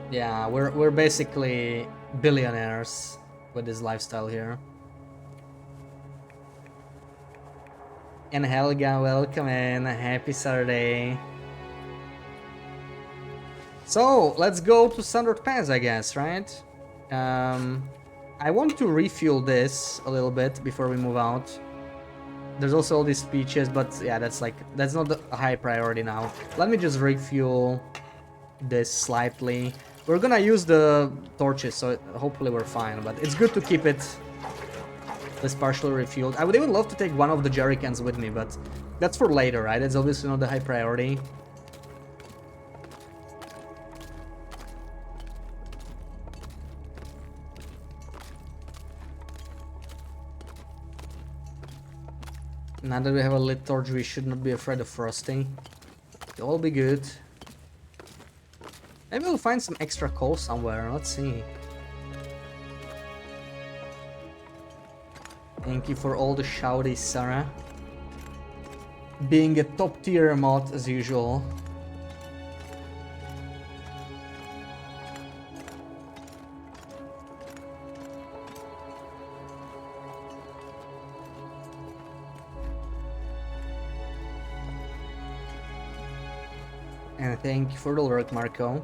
S1: Yeah, we're basically billionaires with this lifestyle here. And Helga, welcome in. Happy Saturday. So, let's go to Standard Pass, I guess, right? I want to refuel this a little bit before we move out. There's also all these speeches, but yeah, that's not a high priority now. Let me just refuel this slightly. We're gonna use the torches, so hopefully we're fine, but it's good to keep it this partially refueled. I would even love to take one of the jerry cans with me, but that's for later, right? It's obviously not the high priority. Now that we have a lit torch, we should not be afraid of Frosty. It'll all be good. Maybe we'll find some extra coal somewhere, let's see. Thank you for all the shouties, Sarah. Being a top tier mod as usual. And thank you for the work, Marco.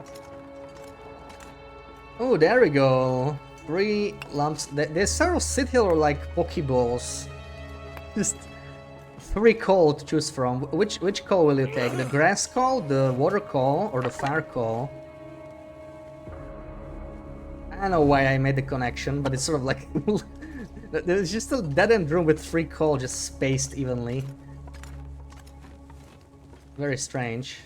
S1: Oh, there we go. 3 lumps. The several sit here are like Pokeballs. Just 3 coal to choose from. Which coal will you take? The grass coal, the water coal, or the fire coal? I don't know why I made the connection, but it's sort of like there's just a dead-end room with 3 coal just spaced evenly. Very strange.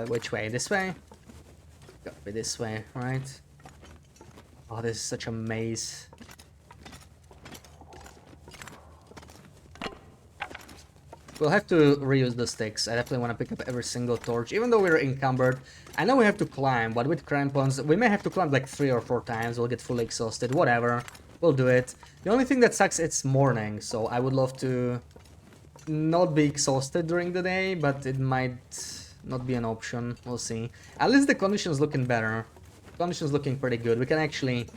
S1: Which way? This way? Gotta be this way, right? Oh, this is such a maze. We'll have to reuse the sticks. I definitely want to pick up every single torch, even though we're encumbered. I know we have to climb, but with crampons, we may have to climb like 3 or 4 times. We'll get fully exhausted, whatever. We'll do it. The only thing that sucks, it's morning, so I would love to not be exhausted during the day, but it might not be an option. We'll see. At least the conditions looking better. Conditions looking pretty good. We can actually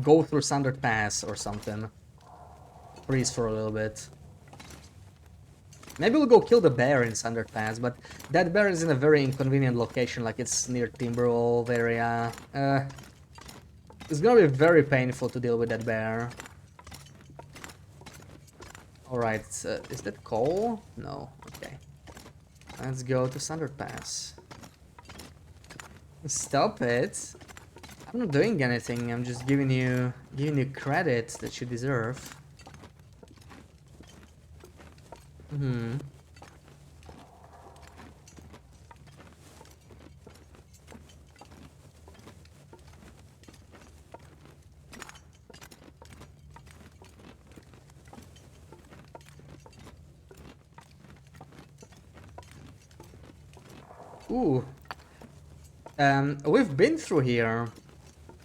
S1: go through Sundered Pass or something. Freeze for a little bit. Maybe we'll go kill the bear in Sundered Pass, but that bear is in a very inconvenient location, like it's near Timberwolf area. It's gonna be very painful to deal with that bear. Alright, is that coal? No, okay. Let's go to Sundered Pass. Stop it! I'm not doing anything, I'm just giving you credit that you deserve. Ooh. We've been through here.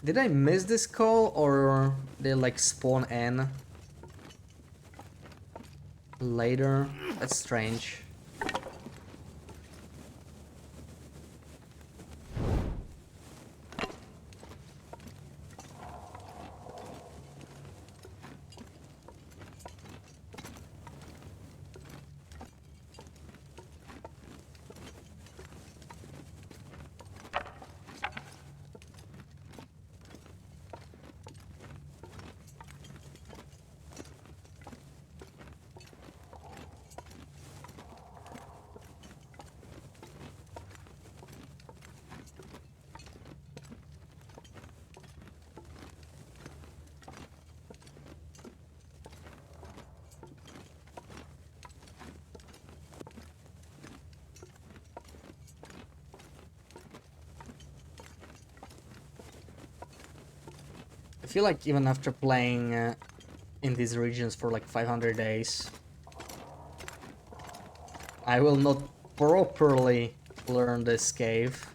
S1: Did I miss this call or they like spawn in later? That's strange. I feel like even after playing in these regions for like 500 days, I will not properly learn this cave.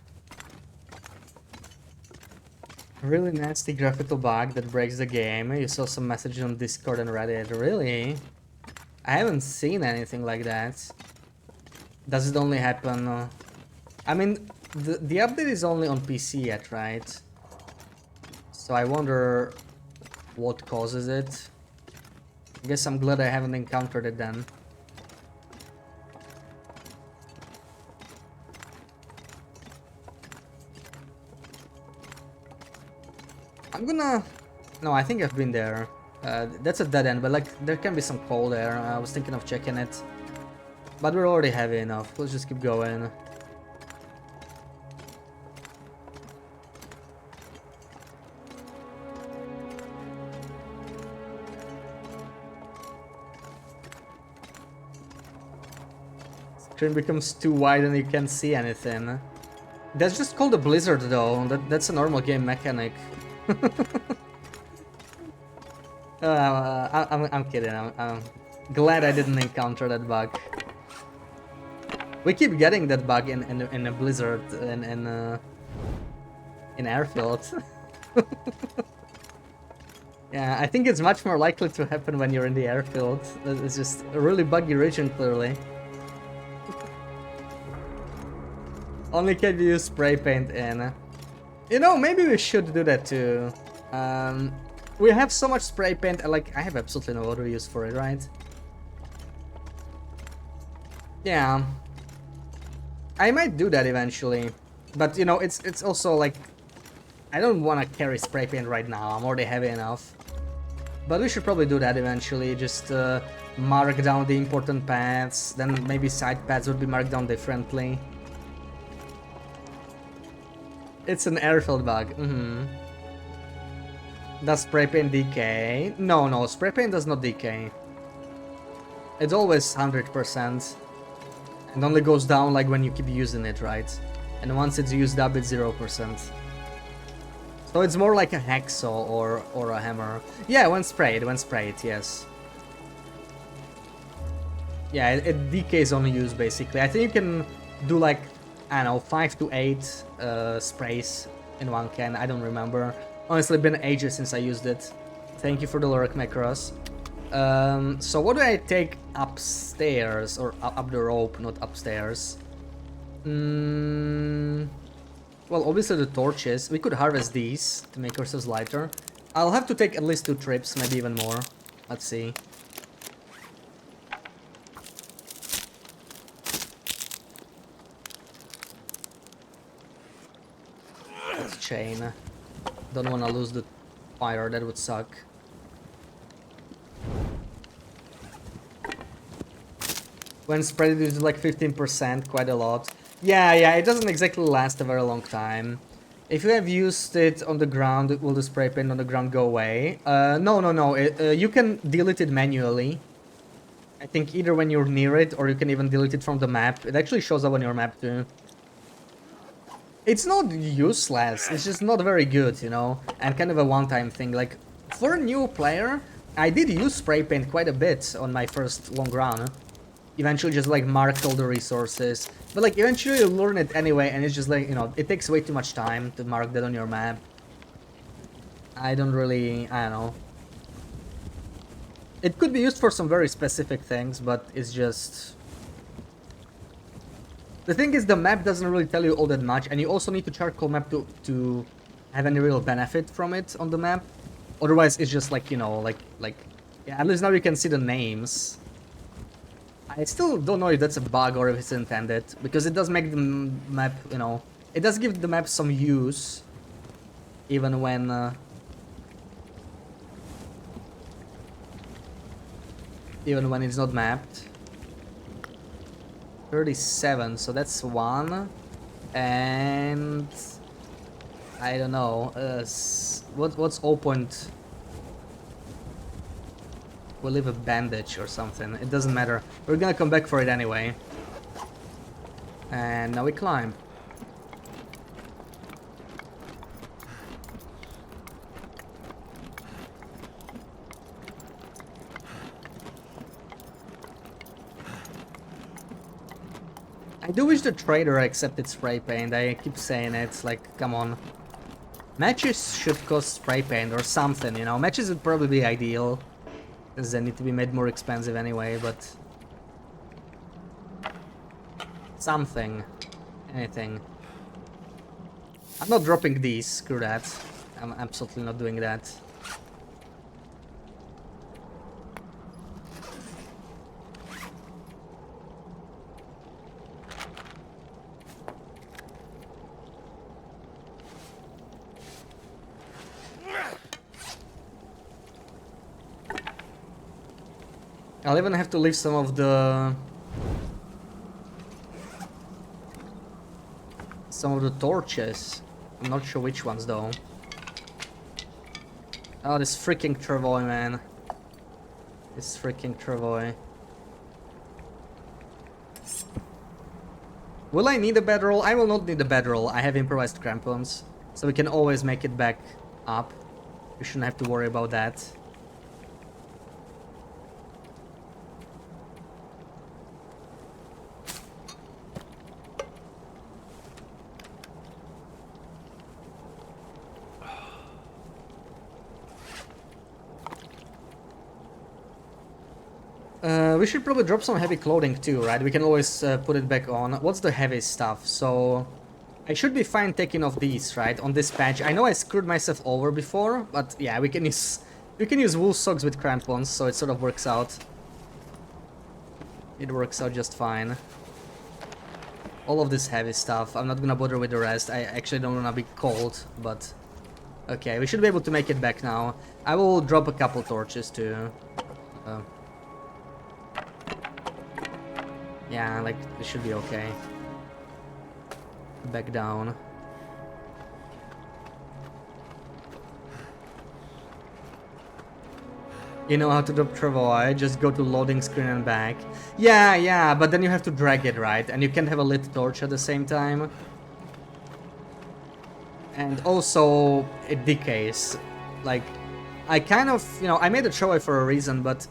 S1: Really nasty graphical bug that breaks the game. You saw some messages on Discord and Reddit. Really? I haven't seen anything like that. Does it only happen? I mean, the update is only on PC yet, right? So I wonder what causes it. I guess I'm glad I haven't encountered it then. I'm gonna... No, I think I've been there. That's a dead end, but like there can be some coal there. I was thinking of checking it. But we're already heavy enough. Let's just keep going. Screen becomes too wide and you can't see anything. That's just called a blizzard though. That's a normal game mechanic. I'm kidding. I'm glad I didn't encounter that bug. We keep getting that bug in a blizzard in airfield. Yeah, I think it's much more likely to happen when you're in the airfield. It's just a really buggy region, clearly. Only can you use spray paint in. You know, maybe we should do that too. We have so much spray paint, and like, I have absolutely no other use for it, right? Yeah. I might do that eventually. But, you know, it's also like, I don't want to carry spray paint right now. I'm already heavy enough. But we should probably do that eventually. Just mark down the important paths. Then maybe side paths would be marked down differently. It's an airfield bug. Does spray paint decay? No, spray paint does not decay. It's always 100%. And only goes down like when you keep using it, right? And once it's used up, it's 0%. So it's more like a hacksaw or a hammer. Yeah, when sprayed, yes. Yeah, it decays on use basically. I think you can do like, I don't know, 5 to 8 sprays in one can. I don't remember. Honestly, been ages since I used it. Thank you for the lurk, Macross. So what do I take upstairs, or up the rope, not upstairs? Well, obviously the torches. We could harvest these to make ourselves lighter. I'll have to take at least 2 trips, maybe even more. Let's see. Let's chain. Don't want to lose the fire, that would suck. When spread it is like 15%, quite a lot. Yeah, it doesn't exactly last a very long time. If you have used it on the ground, will the spray paint on the ground go away? No. You can delete it manually. I think either when you're near it, or you can even delete it from the map. It actually shows up on your map too. It's not useless, it's just not very good, you know? And kind of a one-time thing. Like, for a new player, I did use spray paint quite a bit on my first long run. Eventually just like marked all the resources, but like eventually you learn it anyway, and it's just like, you know, it takes way too much time to mark that on your map. I don't know. It could be used for some very specific things, but it's just... The thing is, the map doesn't really tell you all that much, and you also need to charcoal map to have any real benefit from it on the map. Otherwise it's just like, you know, like yeah, at least now you can see the names. I still don't know if that's a bug or if it's intended, because it does make the map, you know, it does give the map some use, even when it's not mapped. 37, so that's 1, and I don't know, what's 0. We'll leave a bandage or something. It doesn't matter. We're gonna come back for it anyway. And now we climb. I do wish the trader accepted spray paint. I keep saying it. Like, come on. Matches should cost spray paint or something, you know. Matches would probably be ideal, because they need to be made more expensive anyway, but... something. Anything. I'm not dropping these, screw that. I'm absolutely not doing that. I'll even have to leave some of the... torches. I'm not sure which ones though. Oh, this freaking travoy, man. This freaking travoy. Will I need a bedroll? I will not need a bedroll. I have improvised crampons, so we can always make it back up. We shouldn't have to worry about that. We should probably drop some heavy clothing too, right? We can always put it back on. What's the heavy stuff? So I should be fine taking off these, right? On this patch. I know I screwed myself over before, but yeah, we can use wool socks with crampons, so it sort of works out. It works out just fine. All of this heavy stuff. I'm not gonna bother with the rest. I actually don't wanna be cold, but okay, we should be able to make it back now. I will drop a couple torches too. Yeah, like, this should be okay. Back down. You know how to drop travois, just go to loading screen and back. Yeah, but then you have to drag it, right? And you can't have a lit torch at the same time. And also, it decays. Like, I kind of, you know, I made a travois for a reason, but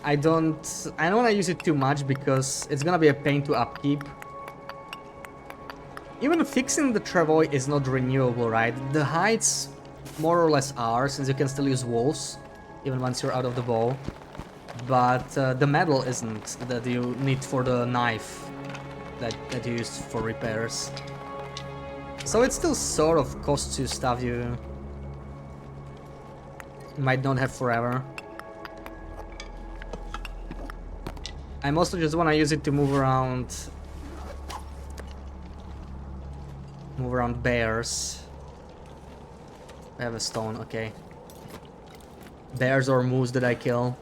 S1: I don't want to use it too much because it's gonna be a pain to upkeep. Even fixing the travois is not renewable, right? The hides more or less are, since you can still use wolves, even once you're out of the bow. But the metal isn't, that you need for the knife that you use for repairs. So it still sort of costs you stuff you might not have forever. I mostly just want to use it to move around bears. I have a stone, okay. Bears or moose that I kill.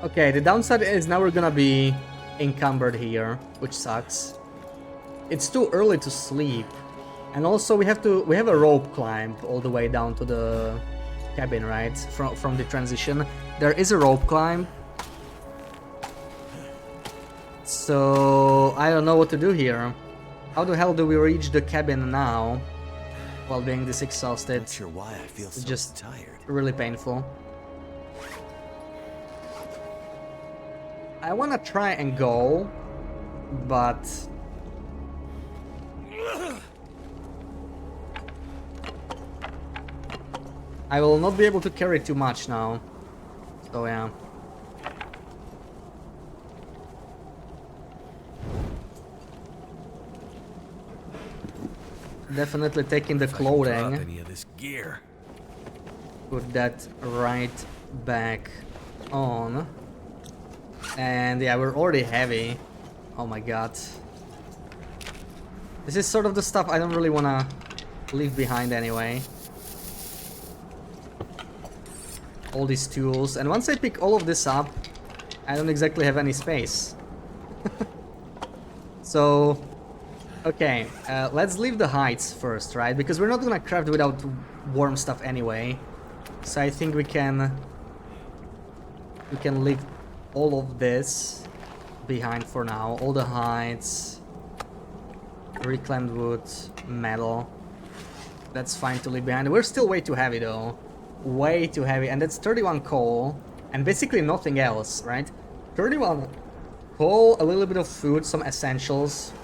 S1: Okay, the downside is now we're gonna be encumbered here, which sucks. It's too early to sleep, and also we have a rope climb all the way down to the cabin, right? From the transition, there is a rope climb. So I don't know what to do here. How the hell do we reach the cabin now while being this exhausted?
S2: Not sure why I feel so
S1: just
S2: tired.
S1: Really painful. I wanna try and go, but I will not be able to carry too much now. So yeah. Definitely taking the
S2: If I can drop
S1: clothing.
S2: any of this gear.
S1: Put that right back on. And yeah, we're already heavy. Oh my god. This is sort of the stuff I don't really want to leave behind anyway. All these tools. And once I pick all of this up, I don't exactly have any space. So, okay, let's leave the hides first, right? Because we're not gonna craft without warm stuff anyway. So I think we can leave all of this behind for now. All the hides, reclaimed wood, metal. That's fine to leave behind. We're still way too heavy though. Way too heavy. And that's 31 coal. And basically nothing else, right? 31 coal, a little bit of food, some essentials,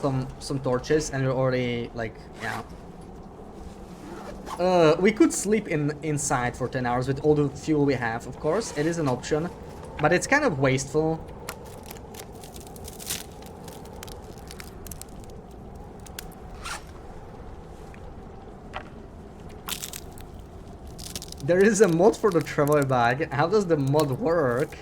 S1: some torches, and we're already like, yeah. We could sleep inside for 10 hours with all the fuel we have, of course. It is an option. But it's kind of wasteful. There is a mod for the travois bag. How does the mod work?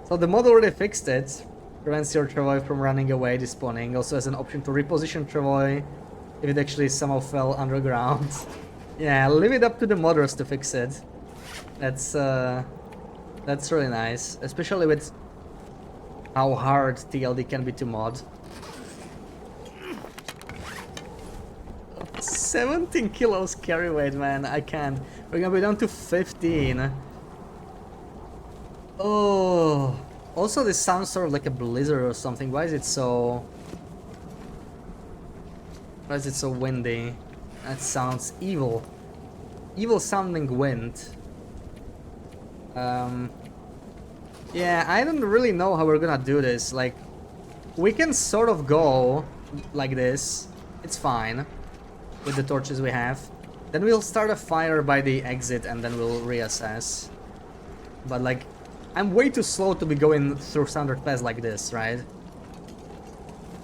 S1: So the mod already fixed it. Prevents your travois from running away, despawning. Also has an option to reposition travois if it actually somehow fell underground. Yeah, leave it up to the modders to fix it. That's really nice, especially with how hard TLD can be to mod. 17 kilos carry weight, man. I can't. We're gonna be down to 15. Oh. Also, this sounds sort of like a blizzard or something. Why is it so... Why is it so windy? That sounds evil. Evil sounding wind. Yeah, I don't really know how we're gonna do this. Like, we can sort of go like this. It's fine with the torches we have. Then we'll start a fire by the exit and then we'll reassess. But like, I'm way too slow to be going through Standard Pass like this, right?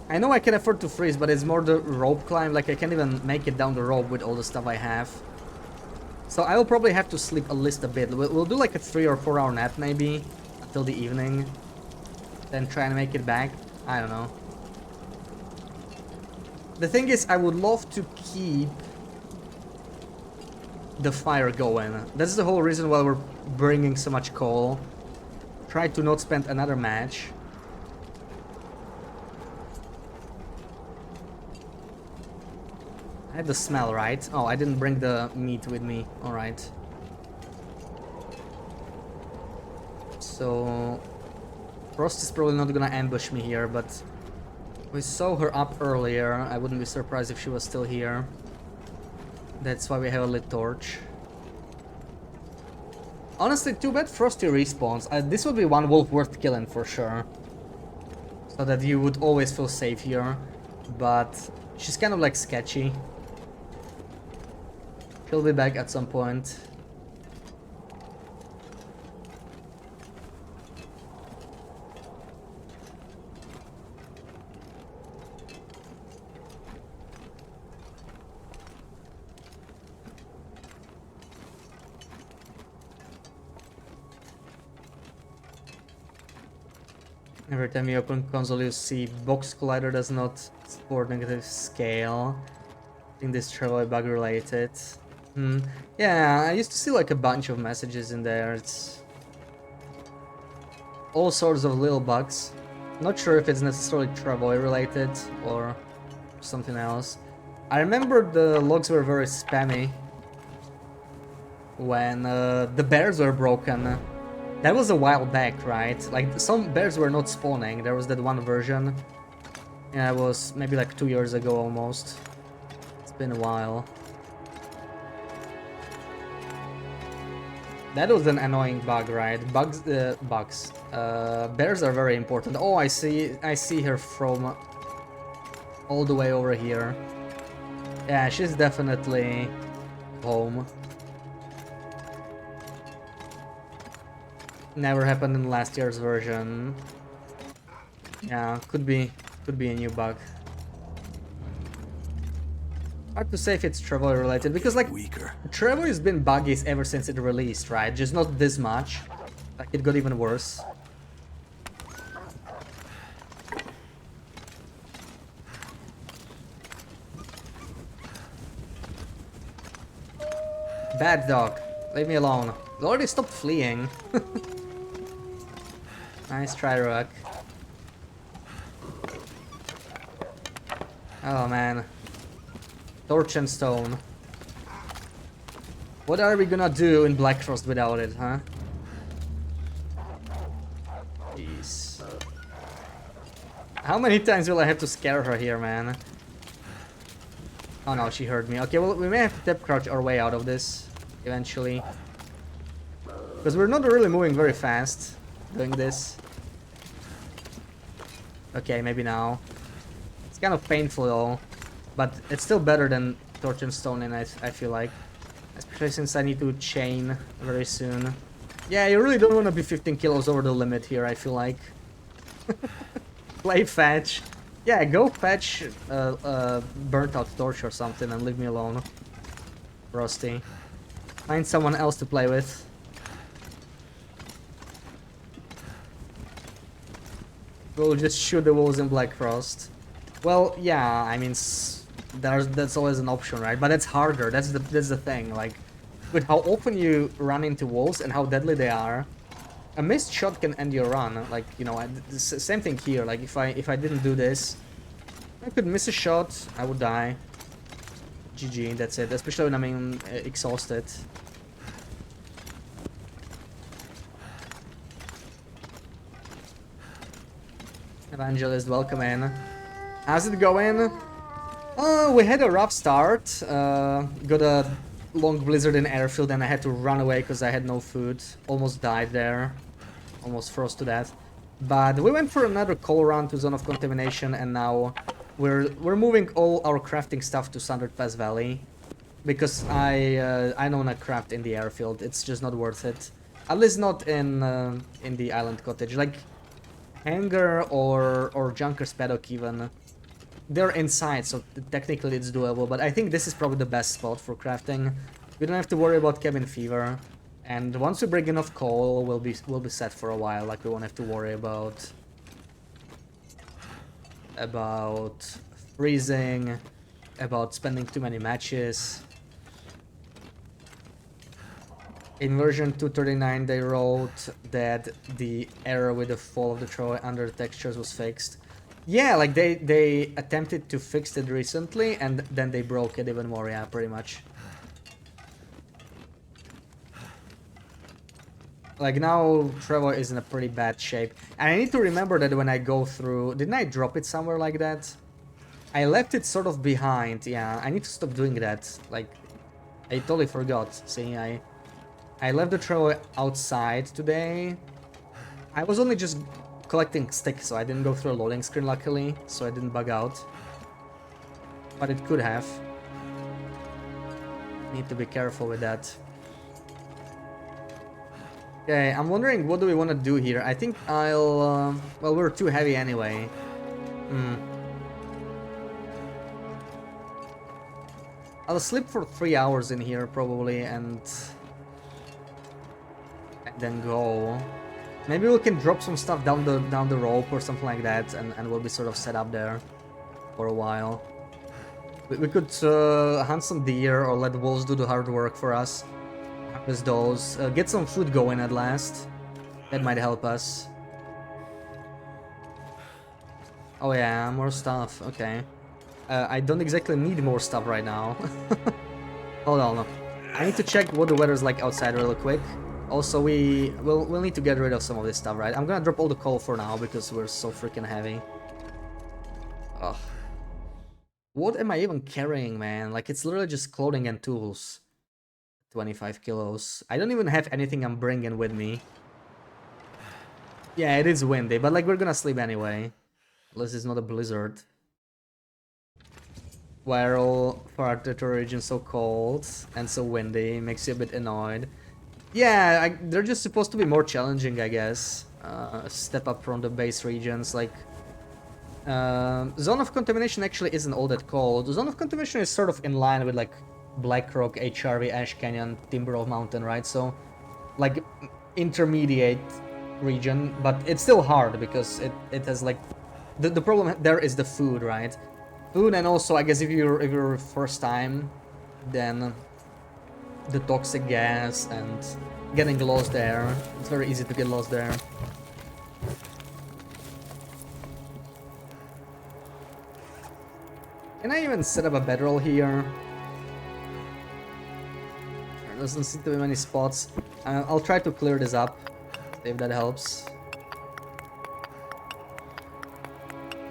S1: I know I can afford to freeze, but it's more the rope climb. Like, I can't even make it down the rope with all the stuff I have. So I will probably have to sleep at least a bit. We'll do like a 3 or 4 hour nap maybe until the evening. Then try and make it back. I don't know. The thing is, I would love to keep the fire going. That's the whole reason why we're bringing so much coal. Try to not spend another match. I had the smell, right? Oh, I didn't bring the meat with me. Alright. So... Frost is probably not gonna ambush me here, but... We saw her up earlier. I wouldn't be surprised if she was still here. That's why we have a lit torch. Honestly, too bad Frosty respawns. This would be one wolf worth killing for sure. So that you would always feel safe here. But she's kind of like sketchy. She'll be back at some point. Every time you open console you see box collider does not support negative scale. I think this travel bug related. Yeah, I used to see like a bunch of messages in there. It's all sorts of little bugs. Not sure if it's necessarily Travoy related or something else. I remember the logs were very spammy when the bears were broken. That was a while back, right? Like, some bears were not spawning. There was that one version. Yeah, it was maybe like 2 years ago almost. It's been a while. That was an annoying bug, right? Bugs. Bears are very important. Oh, I see her from all the way over here. Yeah, she's definitely home. Never happened in last year's version. Yeah, could be a new bug. Hard to say if it's Travoy related, because like Travoy has been buggy ever since it released, right? Just not this much. Like, it got even worse. Bad dog, leave me alone. It already stopped fleeing. Nice try, Rook. Oh man. Torch and stone. What are we gonna do in Black Frost without it, huh? Jeez. How many times will I have to scare her here, man? Oh no, she heard me. Okay, well, we may have to tap crouch our way out of this eventually. Because we're not really moving very fast doing this. Okay, maybe now. It's kind of painful though, but it's still better than torch and stone, and I feel like. Especially since I need to chain very soon. Yeah, you really don't want to be 15 kilos over the limit here, I feel like. Play fetch. Yeah, go fetch burnt out torch or something and leave me alone. Rusty. Find someone else to play with. We'll just shoot the walls in Black Frost. Well, yeah, I mean, that's always an option, right? But that's harder. That's the thing. Like, with how often you run into walls and how deadly they are, a missed shot can end your run. Like, you know, same thing here. Like, if I didn't do this, I could miss a shot, I would die. GG, that's it. Especially when I'm exhausted. Evangelist, welcome in. How's it going? We had a rough start. Got a long blizzard in airfield and I had to run away because I had no food. Almost died there. Almost froze to death. But we went for another call run to Zone of Contamination and now we're moving all our crafting stuff to Sundered Pass Valley. Because I don't wanna craft in the airfield. It's just not worth it. At least not in the island cottage. Like Hangar or Junker's Paddock even. They're inside, so technically it's doable, but I think this is probably the best spot for crafting. We don't have to worry about cabin fever, and once we bring enough coal, we'll be set for a while. Like we won't have to worry about freezing, about spending too many matches. In version 239, they wrote that the error with the fall of the Troy under the textures was fixed. Yeah, like they attempted to fix it recently and then they broke it even more, yeah, pretty much. Like now Trevor is in a pretty bad shape. And I need to remember that when I go through... Didn't I drop it somewhere like that? I left it sort of behind, yeah. I need to stop doing that. Like, I totally forgot. See, I left the Trevor outside today. I was only just collecting sticks, so I didn't go through a loading screen luckily, so I didn't bug out. But it could have. Need to be careful with that. Okay, I'm wondering what do we want to do here. I think I'll... well, we're too heavy anyway. I'll sleep for 3 hours in here probably and then go. Maybe we can drop some stuff down the rope or something like that, and we'll be sort of set up there for a while. We could hunt some deer or let wolves do the hard work for us. Harvest those. Get some food going at last. That might help us. Oh yeah, more stuff. Okay. I don't exactly need more stuff right now. Hold on. I need to check what the weather's like outside real quick. Also, we'll need to get rid of some of this stuff, right? I'm gonna drop all the coal for now because we're so freaking heavy. Ugh. What am I even carrying, man? Like, it's literally just clothing and tools. 25 kilos. I don't even have anything I'm bringing with me. Yeah, it is windy, but like, we're gonna sleep anyway. Unless it's not a blizzard. Viral for our territory region so cold and so windy makes you a bit annoyed. Yeah, they're just supposed to be more challenging, I guess. Step up from the base regions, like... Zone of Contamination actually isn't all that cold. Zone of Contamination is sort of in line with, like, Blackrock, HRV, Ash Canyon, Timberwolf Mountain, right? So, like, intermediate region, but it's still hard because it has, like... The problem there is the food, right? Food, and also, I guess if you're first time, then... the toxic gas and getting lost there. It's very easy to get lost there. Can I even set up a bedroll here? There doesn't seem to be many spots. I'll try to clear this up, if that helps.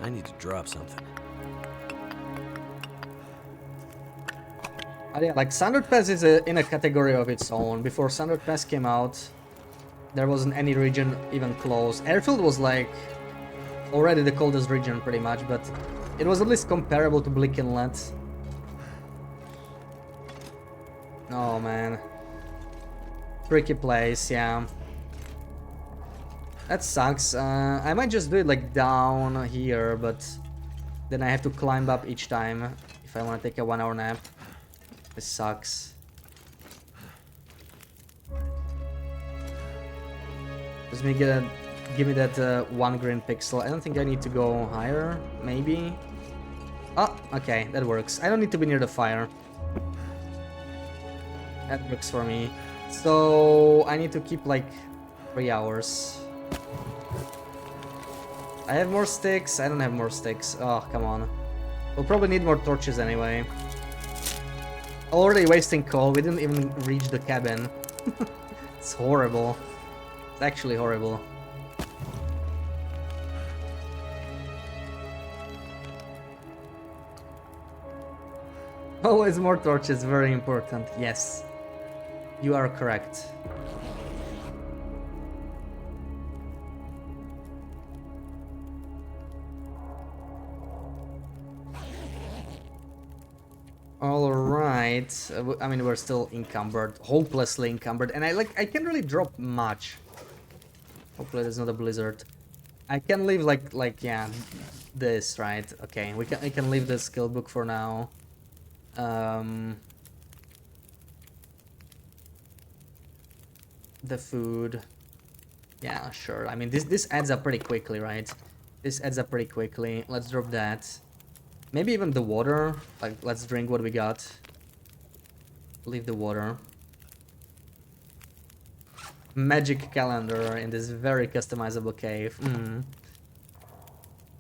S2: I need to drop something.
S1: Yeah, like Sundered Pass is in a category of its own. Before Sundered Pass came out, there wasn't any region even close. Airfield was like already the coldest region pretty much, but it was at least comparable to Blick Inlet. Oh man. Tricky place, yeah. That sucks. I might just do it like down here, but then I have to climb up each time if I want to take a 1 hour nap. This sucks. Just give me that 1 green pixel. I don't think I need to go higher, maybe. Oh, okay, that works. I don't need to be near the fire. That works for me. So I need to keep like 3 hours. I have more sticks. I don't have more sticks. Oh, come on. We'll probably need more torches anyway. Already wasting coal. We didn't even reach the cabin. It's horrible. It's actually horrible. Always more torches, very important. Yes. You are correct. Alright. I mean, we're still encumbered. Hopelessly encumbered. And I can't really drop much. Hopefully there's not a blizzard. I can leave yeah, this, right? Okay, I can leave the skill book for now. The food. Yeah, sure. I mean, this adds up pretty quickly, right? This adds up pretty quickly. Let's drop that. Maybe even the water. Like, let's drink what we got. Leave the water. Magic calendar in this very customizable cave.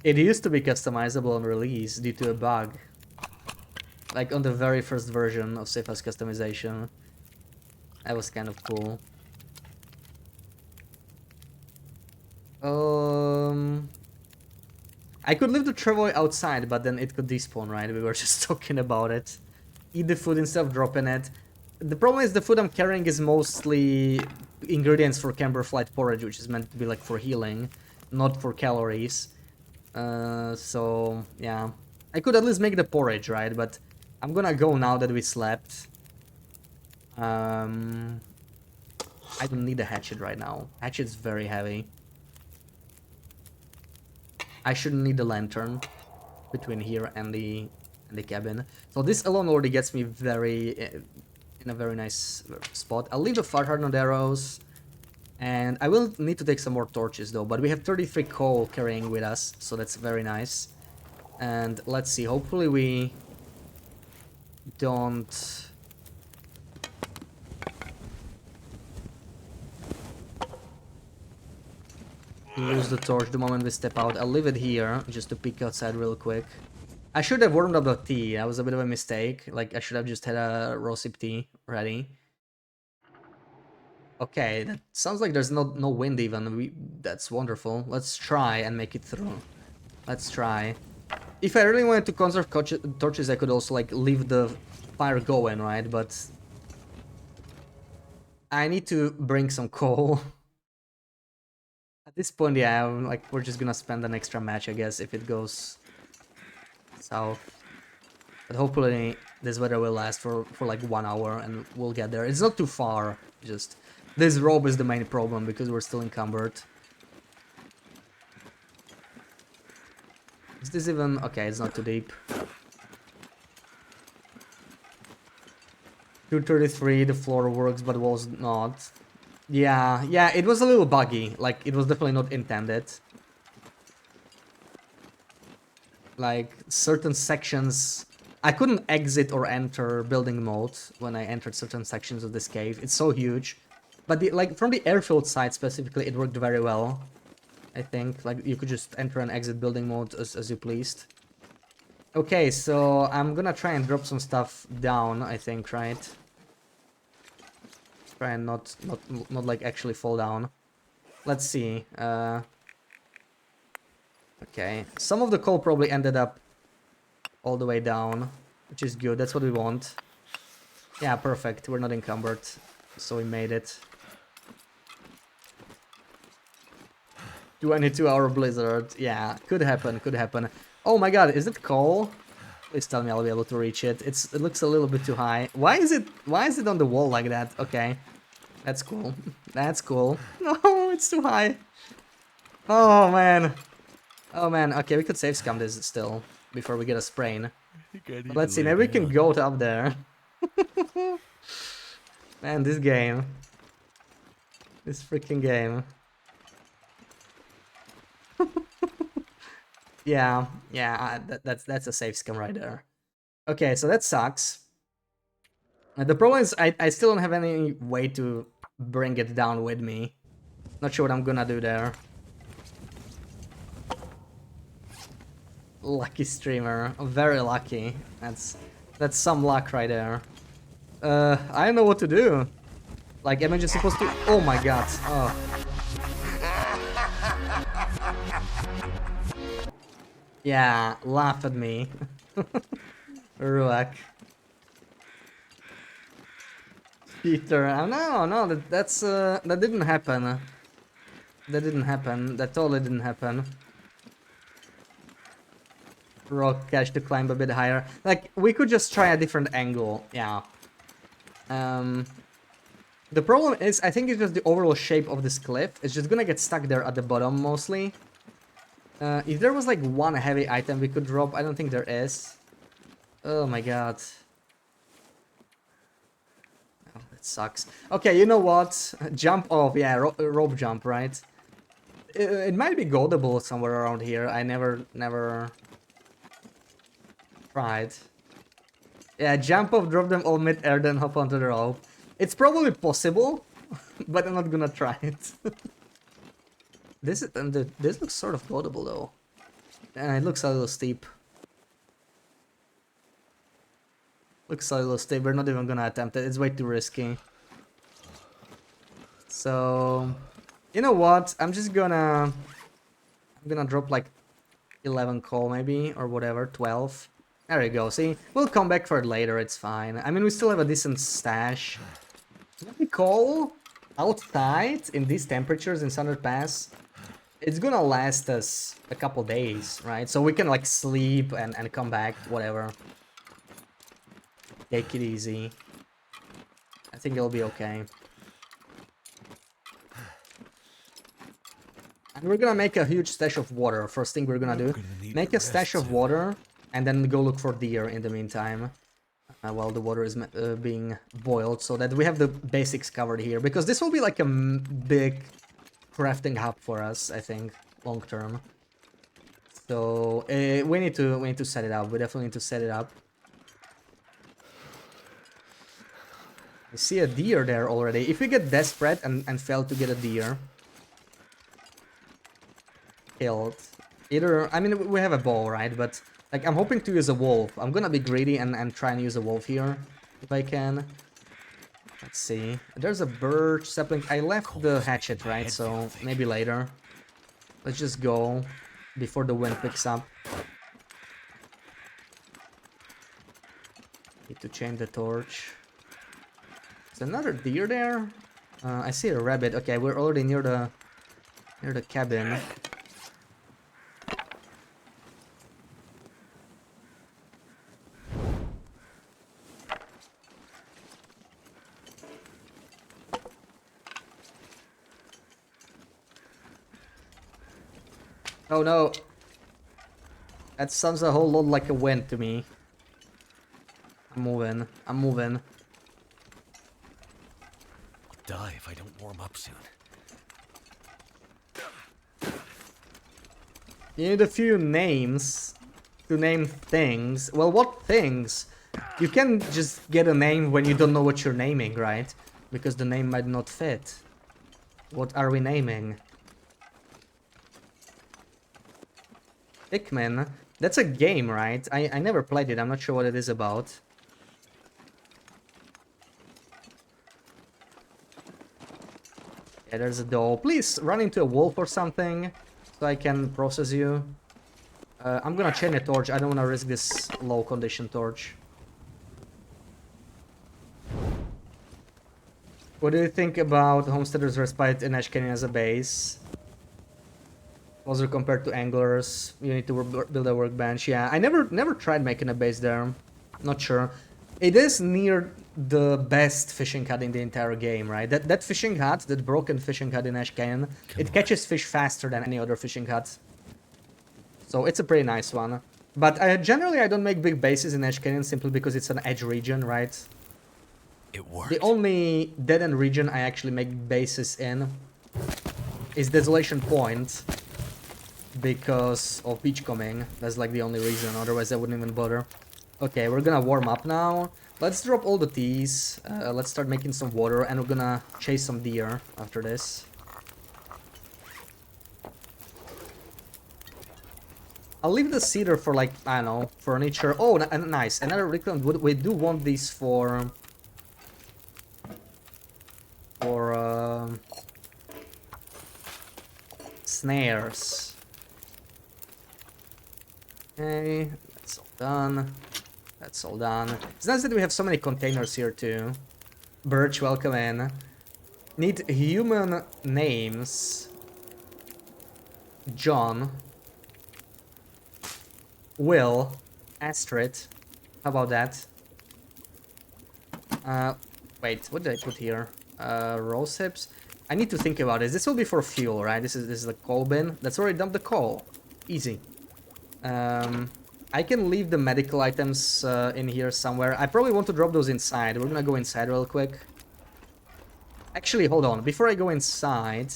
S1: It used to be customizable on release due to a bug. Like on the very first version of Safe House customization. That was kind of cool. I could leave the travoy outside, but then it could despawn, right? We were just talking about it. Eat the food instead of dropping it. The problem is the food I'm carrying is mostly ingredients for Camberflight porridge, which is meant to be like for healing, not for calories. So yeah, I could at least make the porridge, right? But I'm gonna go now that we slept. I don't need a hatchet right now. Hatchet's very heavy. I shouldn't need the lantern between here and the cabin. So this alone already gets me in a very nice spot. I'll leave the fire hardened arrows, and I will need to take some more torches though. But we have 33 coal carrying with us, so that's very nice. And let's see. Hopefully we don't lose the torch the moment we step out. I'll leave it here just to peek outside real quick. I should have warmed up the tea. That was a bit of a mistake. Like, I should have just had a raw sip tea ready. Okay, that sounds like there's no wind even. That's wonderful. Let's try and make it through. Let's try. If I really wanted to conserve torches, I could also like leave the fire going, right? But I need to bring some coal. At this point, yeah, like we're just gonna spend an extra match, I guess, if it goes south. But hopefully this weather will last for like 1 hour and we'll get there. It's not too far, just this rope is the main problem because we're still encumbered. Is this even... okay, it's not too deep. 233, the floor works but was not. Yeah, it was a little buggy, like it was definitely not intended. Like certain sections, I couldn't exit or enter building mode when I entered certain sections of this cave. It's so huge. But like from the airfield side specifically, it worked very well. I think like you could just enter and exit building mode as you pleased. Okay, so I'm gonna try and drop some stuff down, I think, right? Try and not like actually fall down. Let's see. Okay, some of the coal probably ended up all the way down, which is good. That's what we want. Yeah, perfect. We're not encumbered, so we made it. 22-hour blizzard. Yeah, could happen, could happen. Oh my god, is it coal? Please tell me I'll be able to reach it. It looks a little bit too high. Why is it on the wall like that? Okay. That's cool. That's cool. No, it's too high. Oh man. Oh man. Okay, we could save scum this still before we get a sprain. But let's see, maybe we can go up there. Man, this game. This freaking game. Yeah, that's a safe scum right there. Okay, so that sucks. The problem is I still don't have any way to bring it down with me. Not sure what I'm gonna do there. Lucky streamer. Very lucky. That's some luck right there. I don't know what to do. Like, am I just supposed to... Oh my god. Oh. Yeah, laugh at me. Ruak. Peter. Oh, no, that didn't happen. That didn't happen. That totally didn't happen. Rock catch to climb a bit higher. Like, we could just try a different angle. Yeah. The problem is, I think it's just the overall shape of this cliff. It's just gonna get stuck there at the bottom, mostly. If there was, like, one heavy item we could drop, I don't think there is. Oh my god. Oh, that sucks. Okay, you know what? Jump off. Yeah, rope jump, right? It might be goldable somewhere around here. I never tried. Yeah, jump off, drop them all mid-air, then hop onto the rope. It's probably possible, but I'm not gonna try it. This looks sort of goldable though. It looks a little steep. Looks a little steep. We're not even gonna attempt it. It's way too risky. So, you know what? I'm gonna drop like 11 coal maybe, or whatever, 12. There you go, see? We'll come back for it later, it's fine. I mean, we still have a decent stash. Maybe coal outside in these temperatures in Thunder Pass, it's gonna last us a couple days, right? So we can like sleep and come back, whatever. Take it easy. I think it'll be okay. And we're gonna make a huge stash of water. First thing we're gonna do, make a stash of water and then go look for deer in the meantime. While the water is being boiled, so that we have the basics covered here. Because this will be like a big crafting hub for us, I think, long term. So we need to set it up. We definitely need to set it up. I see a deer there already. If we get desperate and fail to get a deer killed, either, I mean, we have a bow, right? But like, I'm hoping to use a wolf. I'm gonna be greedy and try and use a wolf here if I can. Let's see. There's a birch sapling. I left the hatchet, right? So maybe later. Let's just go before the wind picks up. Need to change the torch. Is another deer there? I see a rabbit. Okay, we're already near the cabin. Oh no. That sounds a whole lot like a wind to me. I'm moving. I'm moving.
S2: I'll die if I don't warm up soon.
S1: You need a few names to name things. Well, what things? You can just get a name when you don't know what you're naming, right? Because the name might not fit. What are we naming? Pikmin? That's a game, right? I never played it. I'm not sure what it is about. Yeah, there's a doll. Please run into a wolf or something so I can process you. I'm gonna chain a torch. I don't wanna risk this low condition torch. What do you think about Homesteader's Respite in Ash Canyon as a base? Also compared to anglers, you need to build a workbench. Yeah, I never tried making a base there. Not sure. It is near the best fishing hut in the entire game, right? That fishing hut, that broken fishing hut in Ash Canyon, it catches fish faster than any other fishing hut. So it's a pretty nice one. But generally I don't make big bases in Ash Canyon simply because it's an edge region, right?
S2: It worked.
S1: The only dead-end region I actually make bases in is Desolation Point. Because of beachcombing. That's like the only reason, otherwise I wouldn't even bother. Okay, we're gonna warm up now. Let's drop all the teas. Let's start making some water, and we're gonna chase some deer after this. I'll leave the cedar for, like, I don't know, furniture. Oh, nice. Another reclaimed wood. We do want these for snares. Okay, that's all done. That's all done. It's nice that we have so many containers here too. Birch, welcome in. Need human names. John. Will. Astrid. How about that? Wait, what did I put here? Rose hips. I need to think about this. This will be for fuel, right? This is the coal bin. That's already dumped the coal. Easy. I can leave the medical items in here somewhere. I probably want to drop those inside. We're gonna go inside real quick. Actually, hold on. Before I go inside,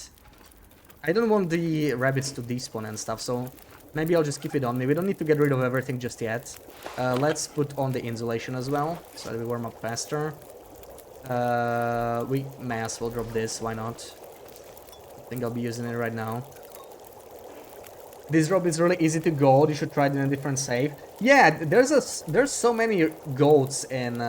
S1: I don't want the rabbits to despawn and stuff, so maybe I'll just keep it on me. We don't need to get rid of everything just yet. Let's put on the insulation as well, so that we warm up faster. We may as well drop this, why not? I think I'll be using it right now. This drop is really easy to gold. You should try it in a different save. Yeah, there's so many goats in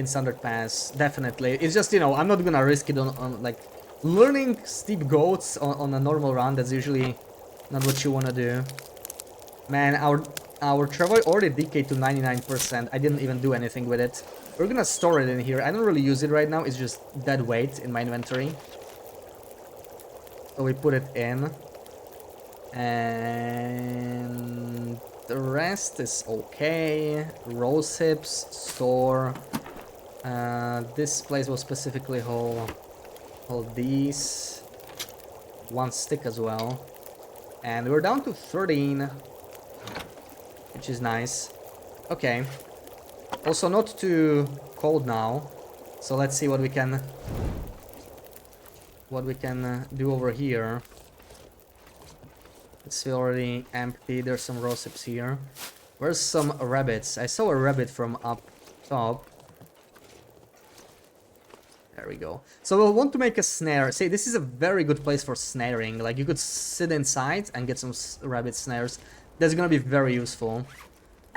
S1: Standard Pass. Definitely, it's just, you know, I'm not gonna risk it on like learning steep goats on a normal run. That's usually not what you wanna do. Man, our travois already decayed to 99%. I didn't even do anything with it. We're gonna store it in here. I don't really use it right now. It's just dead weight in my inventory. So we put it in. And the rest is okay. Rose hips, store. This place will specifically hold these. One stick as well. And we're down to 13, which is nice. Okay. Also not too cold now. So let's see what we can do over here. It's already empty. There's some rose hips here. Where's some rabbits? I saw a rabbit from up top. There we go. So we'll want to make a snare. See, this is a very good place for snaring. Like, you could sit inside and get some rabbit snares. That's gonna be very useful.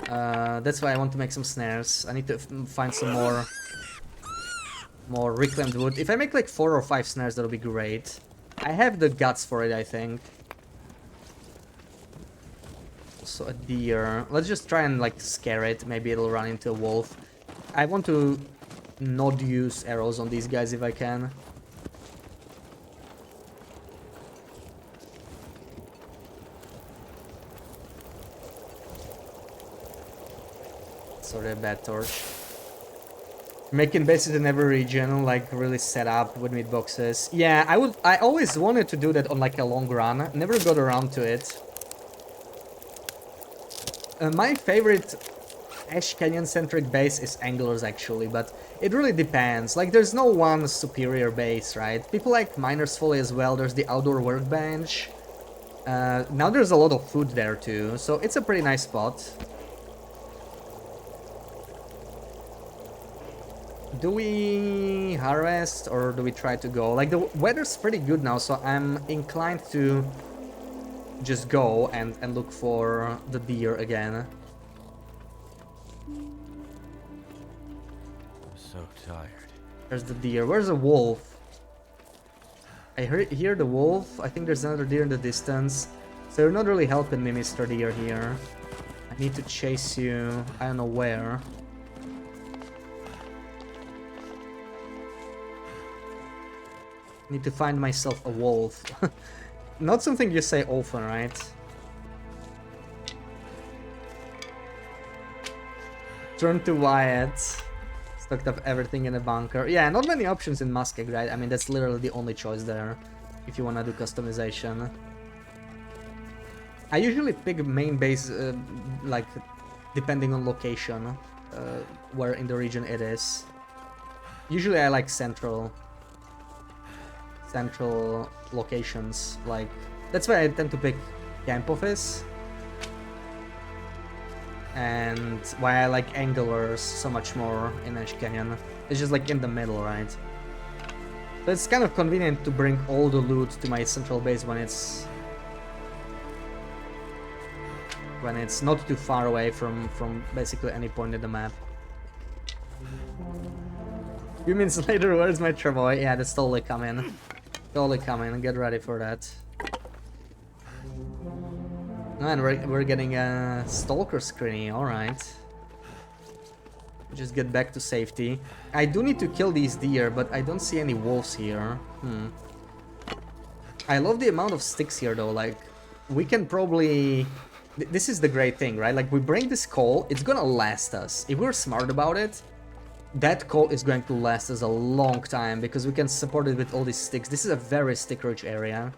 S1: That's why I want to make some snares. I need to find some more reclaimed wood. If I make like 4 or 5 snares, that'll be great. I have the guts for it, I think. Also a deer. Let's just try and like scare it. Maybe it'll run into a wolf. I want to not use arrows on these guys if I can. Sorry, a bad torch. Making bases in every region, like really set up with meat boxes. Yeah, I always wanted to do that on like a long run. Never got around to it. My favorite Ash Canyon centric base is Anglers actually, but it really depends. Like, there's no one superior base, right? People like Miner's Folly as well. There's the outdoor workbench. Now there's a lot of food there too, so it's a pretty nice spot. Do we harvest or do we try to go? Like, the weather's pretty good now, so I'm inclined to just go and look for the deer again.
S2: I'm so tired.
S1: There's the deer. Where's the wolf? I hear the wolf. I think there's another deer in the distance. So you're not really helping me, Mr. Deer, here. I need to chase you. I don't know where. Need to find myself a wolf. Not something you say often, right? Turn to Wyatt. Stocked up everything in a bunker. Yeah, not many options in Muskegon, right? I mean, that's literally the only choice there if you want to do customization. I usually pick main base, like, depending on location, where in the region it is. Usually I like central locations, like, that's why I tend to pick camp office, and why I like anglers so much more in Ash Canyon. It's just like in the middle, right? So it's kind of convenient to bring all the loot to my central base when it's not too far away from basically any point in the map. Few minutes later, where's my travois? Yeah, that's totally coming. Totally coming. Get ready for that. And we're getting a stalker screening, alright. Just get back to safety. I do need to kill these deer, but I don't see any wolves here. I love the amount of sticks here though, like, we can probably... This is the great thing, right? Like, we bring this coal, it's gonna last us. If we're smart about it, that coal is going to last us a long time, because we can support it with all these sticks. This is a very stick-rich area.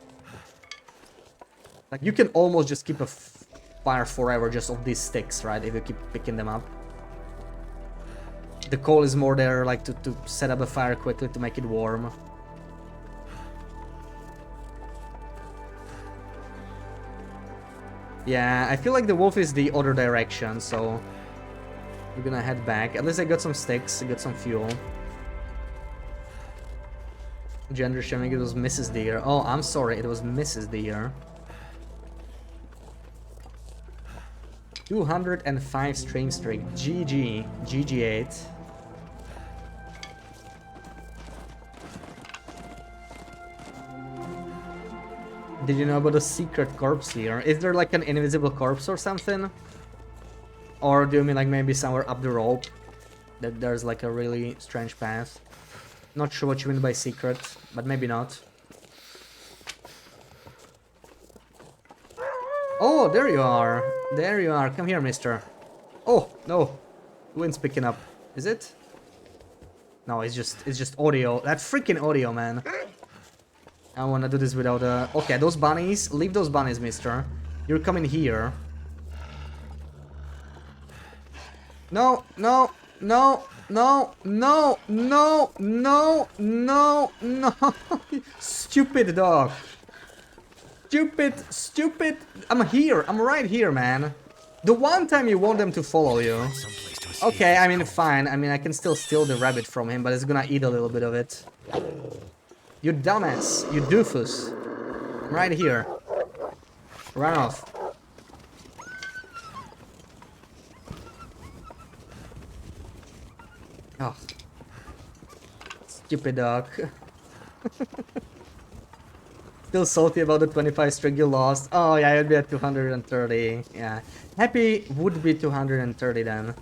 S1: Like, you can almost just keep a fire forever just of these sticks, right? If you keep picking them up. The coal is more there, like, to set up a fire quickly to make it warm. Yeah, I feel like the wolf is the other direction, so... We're gonna head back. At least I got some sticks, I got some fuel. Gender showing it was Mrs. Deer. Oh, I'm sorry, it was Mrs. Deer. 205 stream streak. GG. GG8. Did you know about a secret corpse here? Is there like an invisible corpse or something? Or do you mean like maybe somewhere up the rope that there's like a really strange path? Not sure what you mean by secret, but maybe not. Oh, there you are. There you are. Come here, mister. Oh, no. The wind's picking up. Is it? No, it's just audio. That freaking audio, man. I wanna do this without okay, those bunnies. Leave those bunnies, mister. You're coming here. No, no, no, no, no, no, no, no, no. Stupid dog. Stupid. I'm here. I'm right here, man. The one time you want them to follow you. Okay, I mean, fine. I mean, I can still steal the rabbit from him, but it's gonna eat a little bit of it. You dumbass. You doofus. I'm right here. Run off. Oh. Stupid dog. Still salty about the 25 streak you lost. Oh yeah, it'd be at 230. Yeah. Happy would be 230 then.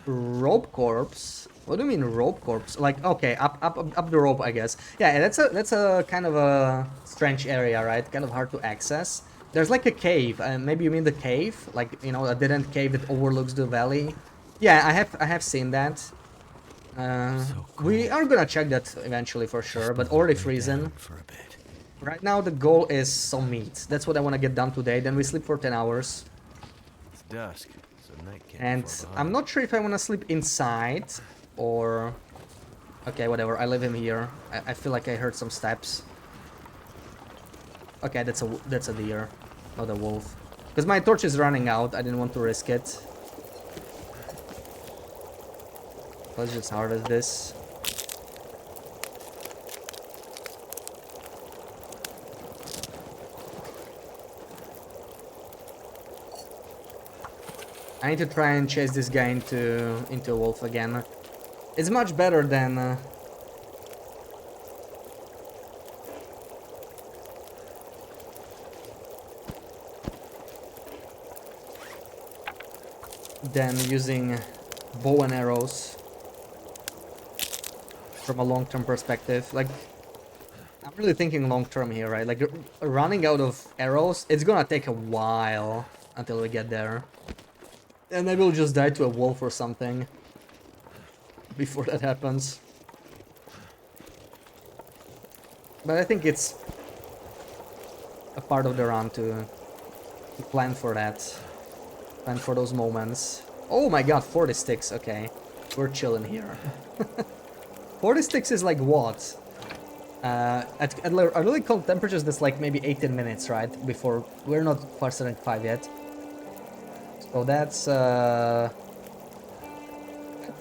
S1: Rope corpse? What do you mean rope corpse? Like, okay, up the rope, I guess. Yeah, that's a kind of a strange area, right? Kind of hard to access. There's like a cave. Maybe you mean the cave, like, you know, a dead-end cave that overlooks the valley. Yeah, I have seen that.
S2: So cool.
S1: We are gonna check that eventually for sure, but already freezing.
S2: For a bit.
S1: Right now the goal is some meat. That's what I want to get done today. Then we sleep for 10 hours.
S2: It's dusk, so night can't be
S1: And
S2: far behind.
S1: I'm not sure if I want to sleep inside or... Okay, whatever. I leave him here. I feel like I heard some steps. Okay, that's a deer, not a wolf. Because my torch is running out. I didn't want to risk it. Let's just harvest this. I need to try and chase this guy into a wolf again. It's much better than using bow and arrows from a long-term perspective. Like, I'm really thinking long-term here, right? Like, running out of arrows, it's gonna take a while until we get there. And maybe we'll just die to a wolf or something before that happens. But I think it's a part of the run to plan for that. Plan for those moments. Oh my god, 40 sticks, okay. We're chilling here. 40 sticks is like what? At really cold temperatures, that's like maybe 18 minutes, right? Before, we're not faster than 5 yet. So that's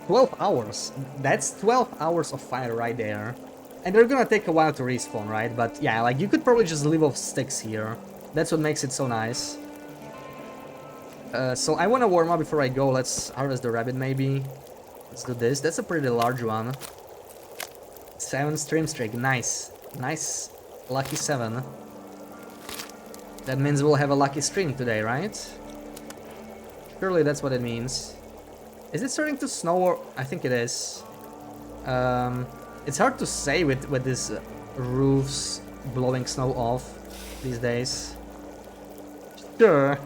S1: 12 hours. That's 12 hours of fire right there. And they're gonna take a while to respawn, right? But yeah, like you could probably just live off sticks here. That's what makes it so nice. So I want to warm up before I go. Let's harvest the rabbit maybe. Let's do this. That's a pretty large one. 7 stream streak. Nice. Nice. Lucky 7. That means we'll have a lucky stream today, right? Surely that's what it means. Is it starting to snow or... I think it is. It's hard to say with these roofs blowing snow off these days. Sure.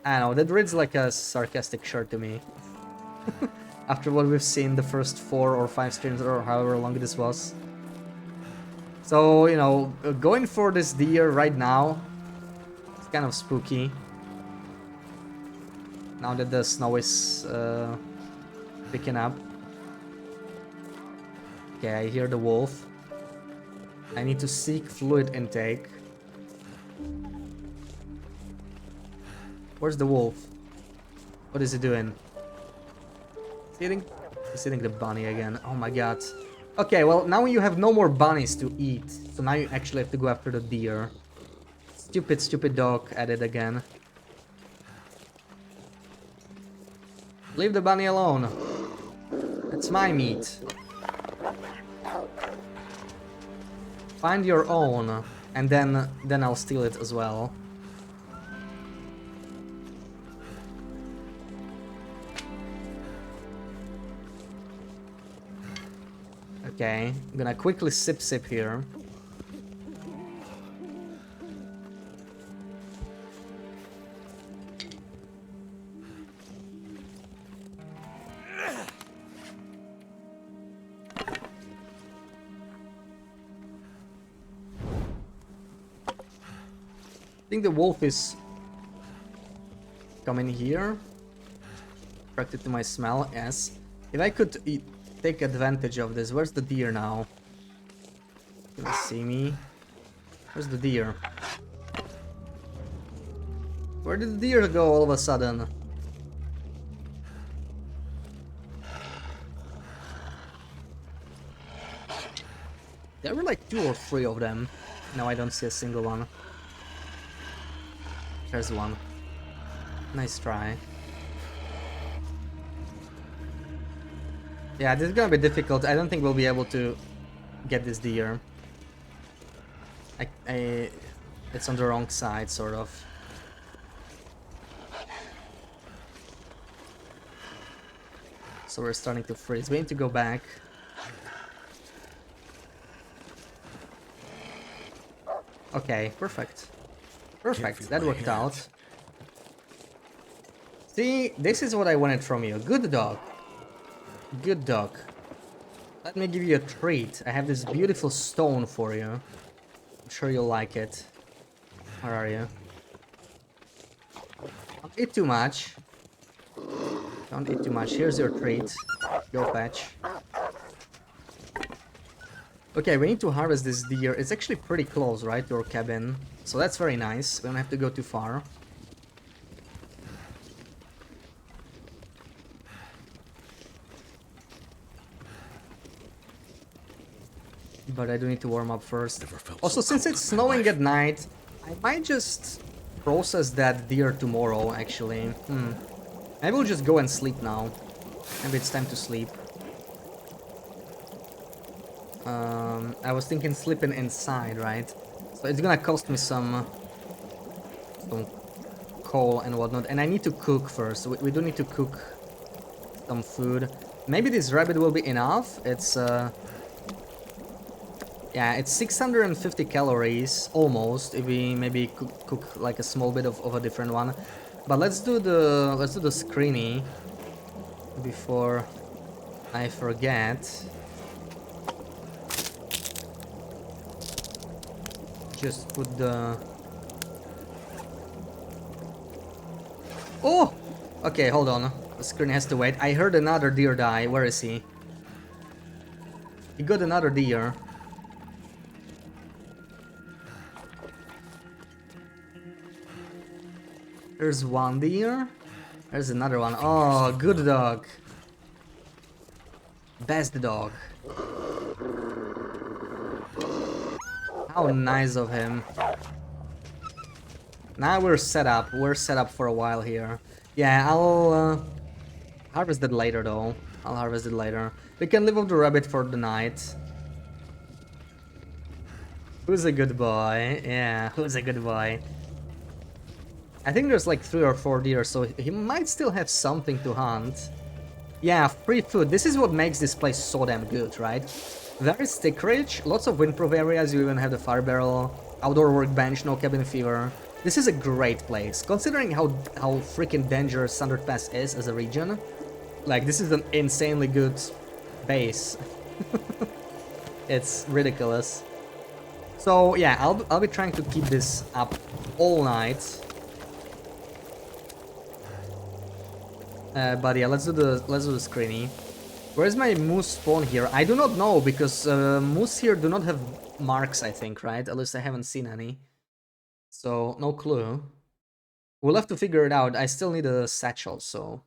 S1: I know, that reads like a sarcastic shirt to me. After what we've seen the first 4 or 5 streams or however long this was. So, you know, going for this deer right now, it's kind of spooky. Now that the snow is picking up. Okay, I hear the wolf. I need to seek fluid intake. Where's the wolf? What is he doing? He's eating the bunny again. Oh my god. Okay, well, now you have no more bunnies to eat. So now you actually have to go after the deer. Stupid, stupid dog at it again. Leave the bunny alone. It's my meat. Find your own, and then I'll steal it as well. Okay, I'm gonna quickly sip here. I think the wolf is coming here. Attracted to my smell, yes. If I could take advantage of this. Where's the deer now? Can you see me? Where's the deer? Where did the deer go all of a sudden? There were like 2 or 3 of them. Now I don't see a single one. There's one. Nice try. Yeah, this is gonna be difficult. I don't think we'll be able to get this deer. It's on the wrong side, sort of. So we're starting to freeze. We need to go back. Okay, perfect. Perfect, that worked out. See, this is what I wanted from you. Good dog. Good dog. Let me give you a treat. I have this beautiful stone for you. I'm sure you'll like it. Where are you? Don't eat too much. Don't eat too much. Here's your treat. Go fetch. Okay, we need to harvest this deer. It's actually pretty close, right, to our cabin. So that's very nice. We don't have to go too far. But I do need to warm up first. Also, since it's snowing at night, I might just process that deer tomorrow, actually. Maybe we'll just go and sleep now. Maybe it's time to sleep. I was thinking sleeping inside, right? So it's gonna cost me some coal and whatnot. And I need to cook first. We do need to cook some food. Maybe this rabbit will be enough. It's yeah, it's 650 calories almost. If we maybe cook like a small bit of a different one. But let's do the screeny before I forget. Just put the... Oh! Okay, hold on. The screen has to wait. I heard another deer die. Where is he? He got another deer. There's one deer. There's another one. Oh, good dog. Best dog. How nice of him. Now we're set up. We're set up for a while here. Yeah, I'll harvest it later though. I'll harvest it later. We can live off the rabbit for the night. Who's a good boy? Yeah, who's a good boy? I think there's like 3 or 4 deer, so he might still have something to hunt. Yeah, free food. This is what makes this place so damn good, right? Very stick rich, lots of windproof areas, you even have the fire barrel, outdoor workbench, no cabin fever. This is a great place, considering how freaking dangerous Sundered Pass is as a region. Like, this is an insanely good base. It's ridiculous. So yeah, I'll be trying to keep this up all night. But yeah, let's do the screeny. Where's my moose spawn here? I do not know, because moose here do not have marks, I think, right? At least I haven't seen any. So, no clue. We'll have to figure it out. I still need a satchel, so...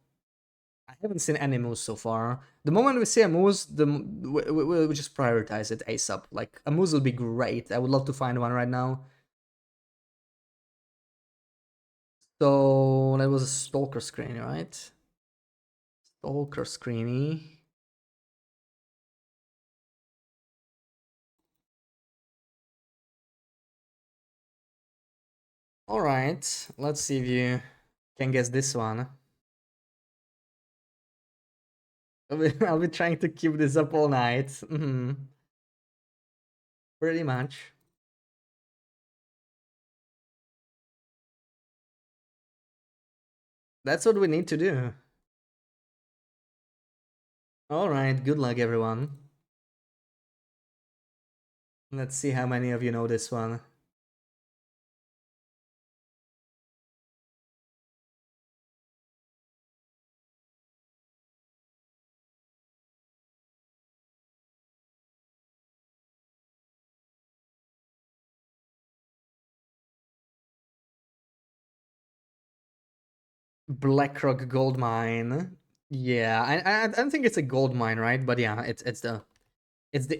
S1: I haven't seen any moose so far. The moment we see a moose, we just prioritize it ASAP. Like, a moose will be great. I would love to find one right now. So, that was a stalker screen, right? Stalker screeny. Alright, let's see if you can guess this one. I'll be trying to keep this up all night. Pretty much. That's what we need to do. Alright, good luck everyone. Let's see how many of you know this one. Blackrock gold mine. Yeah, I don't think it's a gold mine, right? But yeah, it's the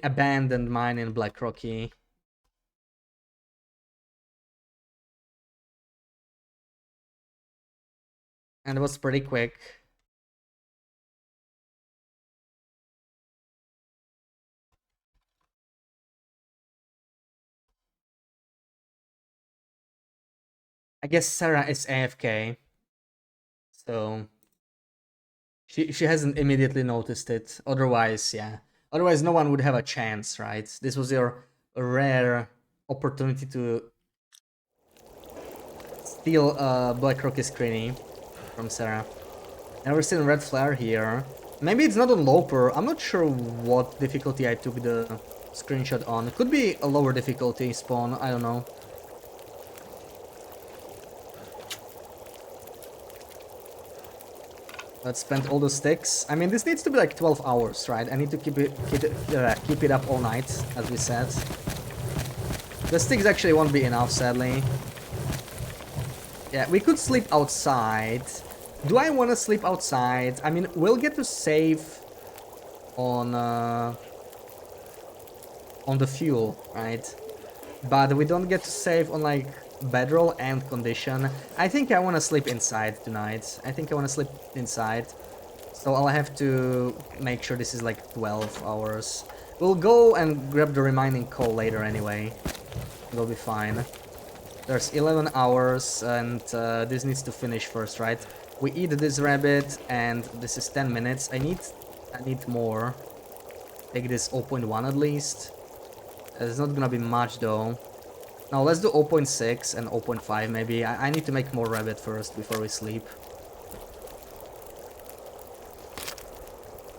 S1: abandoned mine in Blackrocky. And it was pretty quick. I guess Sarah is AFK. So she hasn't immediately noticed it. Otherwise, yeah. Otherwise, no one would have a chance, right? This was your rare opportunity to steal Black Rocky screeny from Sarah. Never seen Red Flare here. Maybe it's not on Loper. I'm not sure what difficulty I took the screenshot on. It could be a lower difficulty spawn, I don't know. Let's spend all the sticks. I mean, this needs to be like 12 hours, right? I need to keep it up all night, as we said. The sticks actually won't be enough, sadly. Yeah, we could sleep outside. Do I want to sleep outside? I mean, we'll get to save on the fuel, right? But we don't get to save on like bedroll and condition. I think I want to sleep inside tonight. I think I want to sleep inside. So I'll have to make sure this is like 12 hours. We'll go and grab the remaining coal later anyway. It'll be fine. There's 11 hours and this needs to finish first, right? We eat this rabbit and this is 10 minutes. I need more. Take this 0.1 at least. It's not gonna be much though. Now let's do 0.6 and 0.5 maybe. I need to make more rabbit first before we sleep.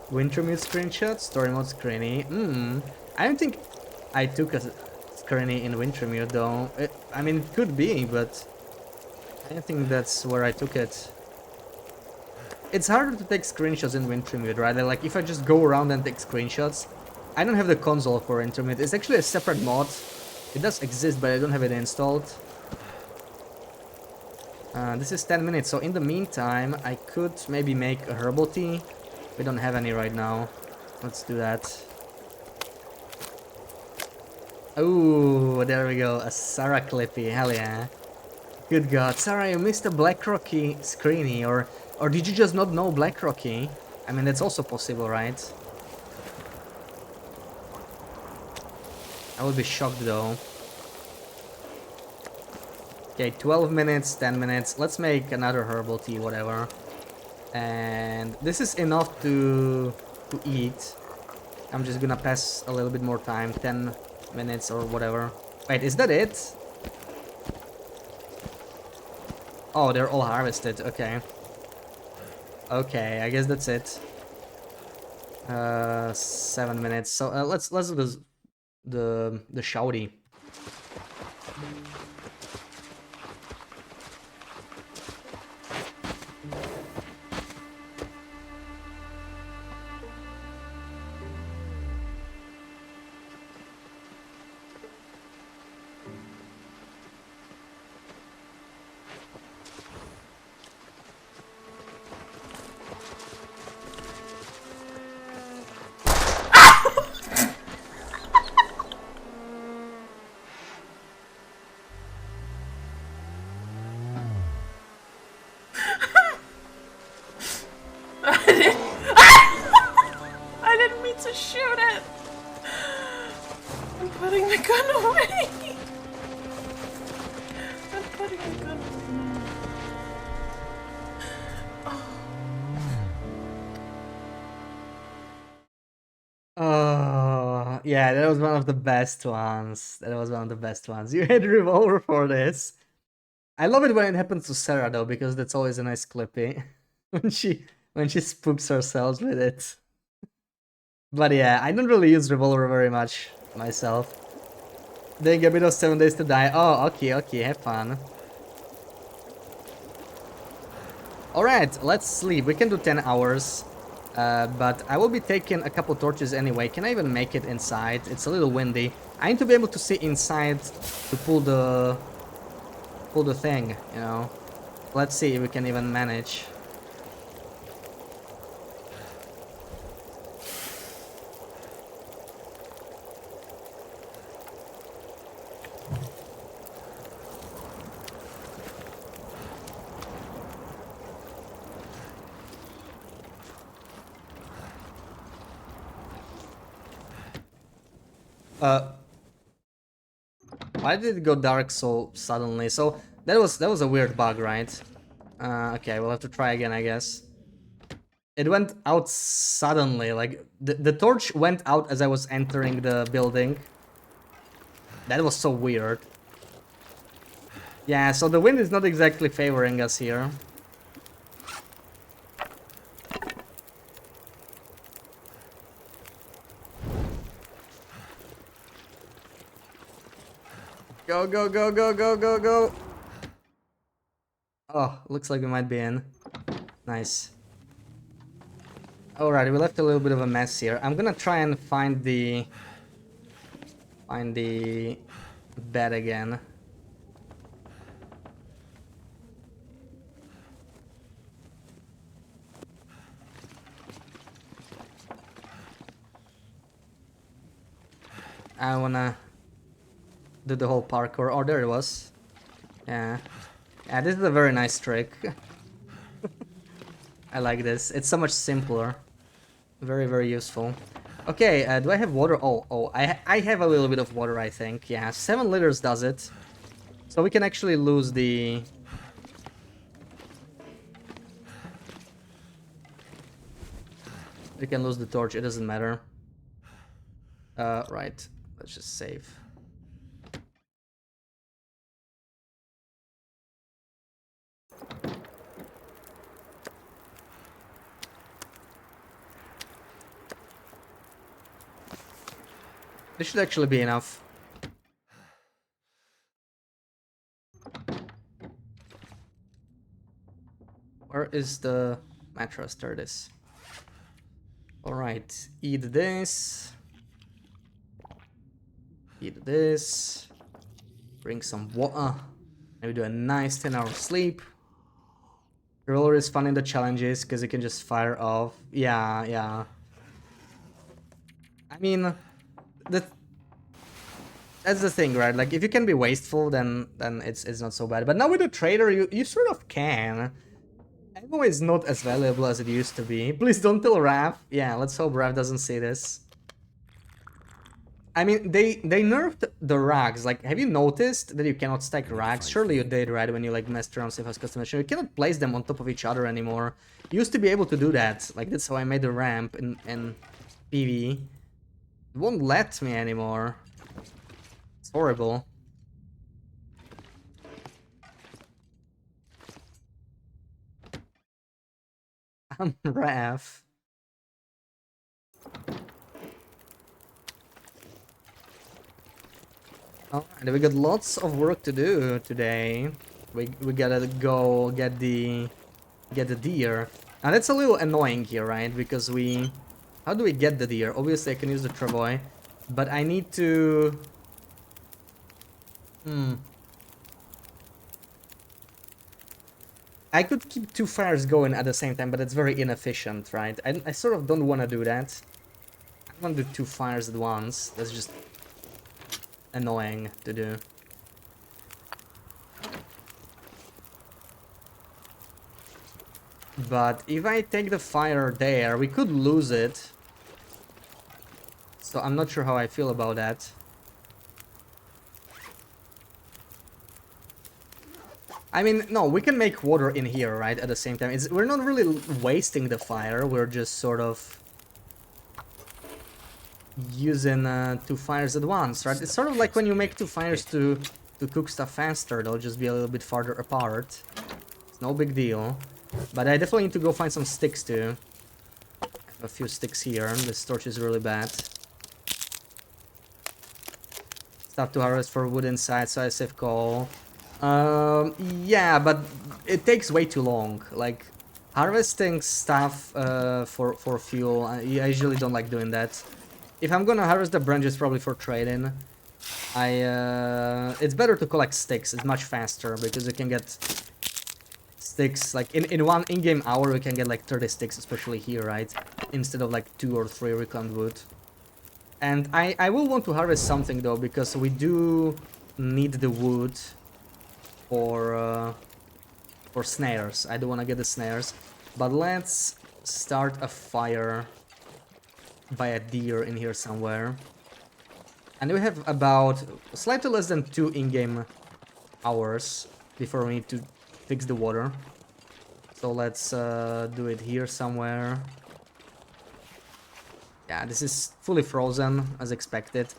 S1: Winter mute screenshot, story mode screeny. I don't think I took a screeny in winter mute though. I mean, it could be, but I don't think that's where I took it. It's harder to take screenshots in winter mute, right? Like if I just go around and take screenshots, I don't have the console for intermute. It's actually a separate mod. It does exist, but I don't have it installed. This is 10 minutes, so in the meantime, I could maybe make a herbal tea. We don't have any right now. Let's do that. Oh, there we go. A Sarah Clippy. Hell yeah. Good God. Sarah, you missed a Black Rocky screeny, or did you just not know Black Rocky? I mean, that's also possible, right? I would be shocked though. Okay, 12 minutes, 10 minutes. Let's make another herbal tea, whatever. And this is enough to eat. I'm just gonna pass a little bit more time, 10 minutes or whatever. Wait, is that it? Oh, they're all harvested. Okay. Okay, I guess that's it. 7 minutes. So let's do this, the shouty.
S4: I didn't mean to shoot it. I'm putting the gun away. I'm putting the gun away.
S1: Oh, yeah, that was one of the best ones. That was one of the best ones. You had revolver for this. I love it when it happens to Sarah though, because that's always a nice clippy when she spooks herself with it. But yeah, I don't really use revolver very much myself. They get a bit of 7 days to die. Oh, okay, have fun. Alright, let's sleep. We can do 10 hours. But I will be taking a couple torches anyway. Can I even make it inside? It's a little windy. I need to be able to see inside to pull the thing, you know. Let's see if we can even manage. Why did it go dark so suddenly? So that was a weird bug, right? Okay, we'll have to try again, I guess. It went out suddenly, like the torch went out as I was entering the building. That was so weird. Yeah, so the wind is not exactly favoring us here. Go, go, go, go, go, go, go. Oh, looks like we might be in. Nice. Alright, we left a little bit of a mess here. I'm gonna try and find the bed again. I wanna do the whole parkour. Oh, there it was. Yeah. Yeah, this is a very nice trick. I like this. It's so much simpler. Very, very useful. Okay, do I have water? Oh, I have a little bit of water, I think. Yeah, 7 liters does it. So we can actually lose the... We can lose the torch, it doesn't matter. Right. Let's just save. This should actually be enough. Where is the mattress? There it is. Alright, eat this. Eat this. Drink some water. Maybe do a nice 10-hour sleep. Roller is fun in the challenges because you can just fire off. Yeah, yeah. I mean, that's the thing, right? Like, if you can be wasteful, then it's not so bad. But now with the trader, you sort of can. Ammo is not as valuable as it used to be. Please don't tell Raph. Yeah, let's hope Raph doesn't see this. I mean, they nerfed the rags. Like, have you noticed that you cannot stack rags? Surely you did, right? When you like messed around with customization, you cannot place them on top of each other anymore. You used to be able to do that. Like, that's how I made the ramp in PV. It won't let me anymore. It's horrible. I'm Raf. Alright, we got lots of work to do today. We gotta go get the deer. Now that's a little annoying here, right? Because how do we get the deer? Obviously I can use the travois, but I need to I could keep two fires going at the same time, but it's very inefficient, right? I sort of don't want to do that. I want to do two fires at once. That's just annoying to do. But if I take the fire there, we could lose it. So I'm not sure how I feel about that. I mean, no, we can make water in here, right, at the same time. We're not really wasting the fire, we're just sort of using two fires at once, right? It's sort of like when you make two fires to cook stuff faster, they'll just be a little bit farther apart. It's no big deal. But I definitely need to go find some sticks too. I have a few sticks here, this torch is really bad. Stuff to harvest for wood inside, so I save coal. Yeah, but it takes way too long. Like, harvesting stuff for fuel, I usually don't like doing that. If I'm gonna harvest the branches, probably for trading, it's better to collect sticks. It's much faster because you can get sticks like in one in-game hour. We can get like 30 sticks, especially here, right? Instead of like 2 or 3 reclaimed wood. And I will want to harvest something though, because we do need the wood for snares. I do want to get the snares, but let's start a fire by a deer in here somewhere. And we have about slightly less than 2 in-game hours before we need to fix the water. So let's do it here somewhere. Yeah, this is fully frozen as expected.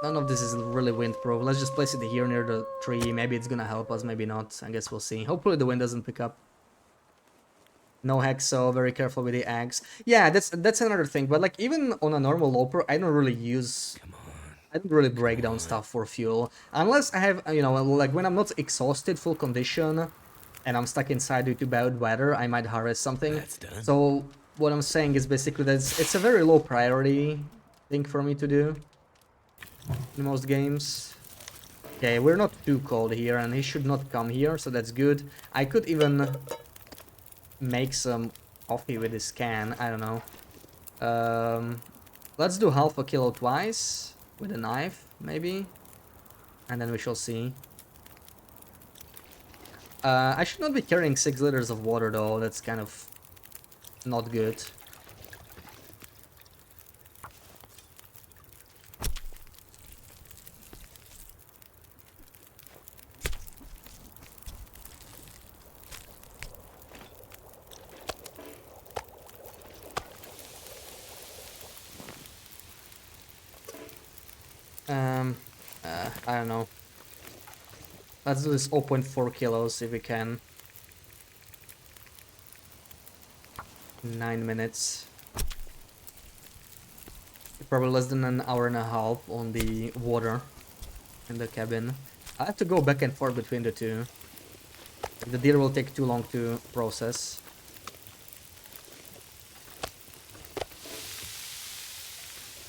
S1: None of this is really windproof. Let's just place it here near the tree. Maybe it's gonna help us, maybe not. I guess we'll see. Hopefully the wind doesn't pick up. No hex, so very careful with the axe. Yeah, that's another thing. But like even on a normal loper, I don't really break down stuff for fuel unless I have, you know, like when I'm not exhausted, full condition, and I'm stuck inside due to bad weather, I might harvest something.
S2: That's done.
S1: So what I'm saying is basically that it's a very low priority thing for me to do in most games. Okay, we're not too cold here, and he should not come here, so that's good. I could even make some coffee with this can, I don't know. Let's do half a kilo twice with a knife, maybe, and then we shall see. I should not be carrying 6 liters of water though, that's kind of not good. I don't know. Let's do this 0.4 kilos if we can. 9 minutes. Probably less than an hour and a half on the water in the cabin. I have to go back and forth between the two. The deer will take too long to process.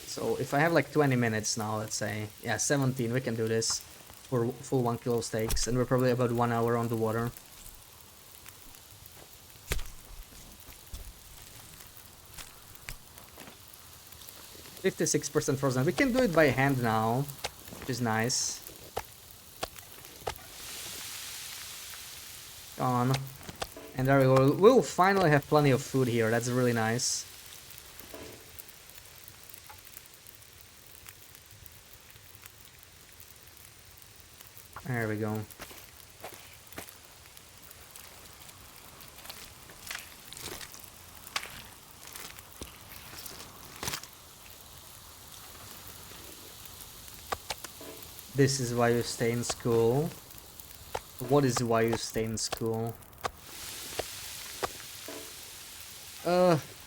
S1: So if I have like 20 minutes now, let's say, yeah, 17, we can do this for full 1 kilo steaks, and we're probably about 1 hour on the water. %56% frozen. We can do it by hand now, which is nice. On. And there we go. We'll finally have plenty of food here. That's really nice. There we go. This is why you stay in school. What is why you stay in school?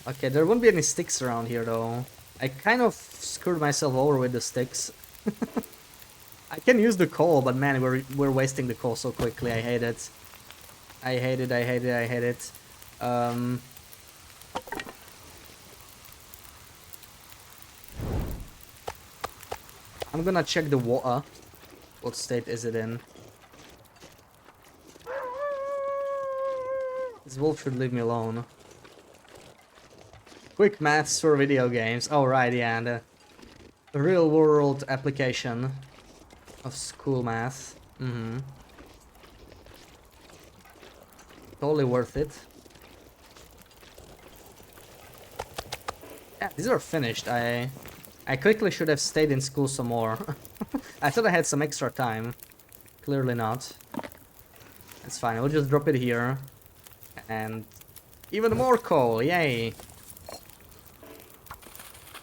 S1: Okay, there won't be any sticks around here though. I kind of screwed myself over with the sticks. I can use the coal, but man, we're wasting the coal so quickly. I hate it. I hate it, I hate it, I hate it. I'm gonna check the water. What state is it in? This wolf should leave me alone. Quick maths for video games. Oh right, yeah, the real world application of school math. Totally worth it. Yeah, these are finished. I quickly should have stayed in school some more. I thought I had some extra time. Clearly not. It's fine, we'll just drop it here. And even more coal, yay!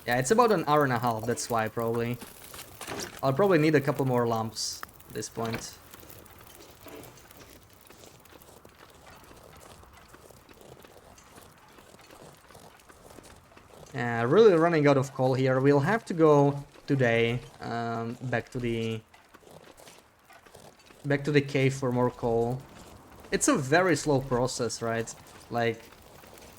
S1: Yeah, it's about an hour and a half, that's why probably. I'll probably need a couple more lamps at this point. Yeah, really running out of coal here. We'll have to go today back to the cave for more coal. It's a very slow process, right? Like,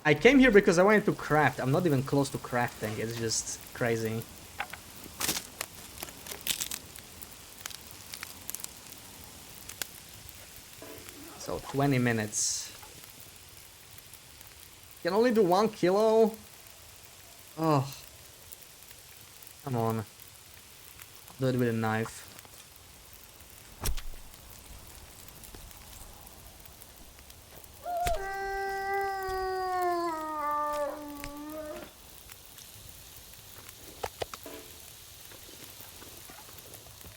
S1: I came here because I wanted to craft. I'm not even close to crafting. It's just crazy. So 20 minutes. Can only do 1 kilo. Oh, come on. Do it with a knife.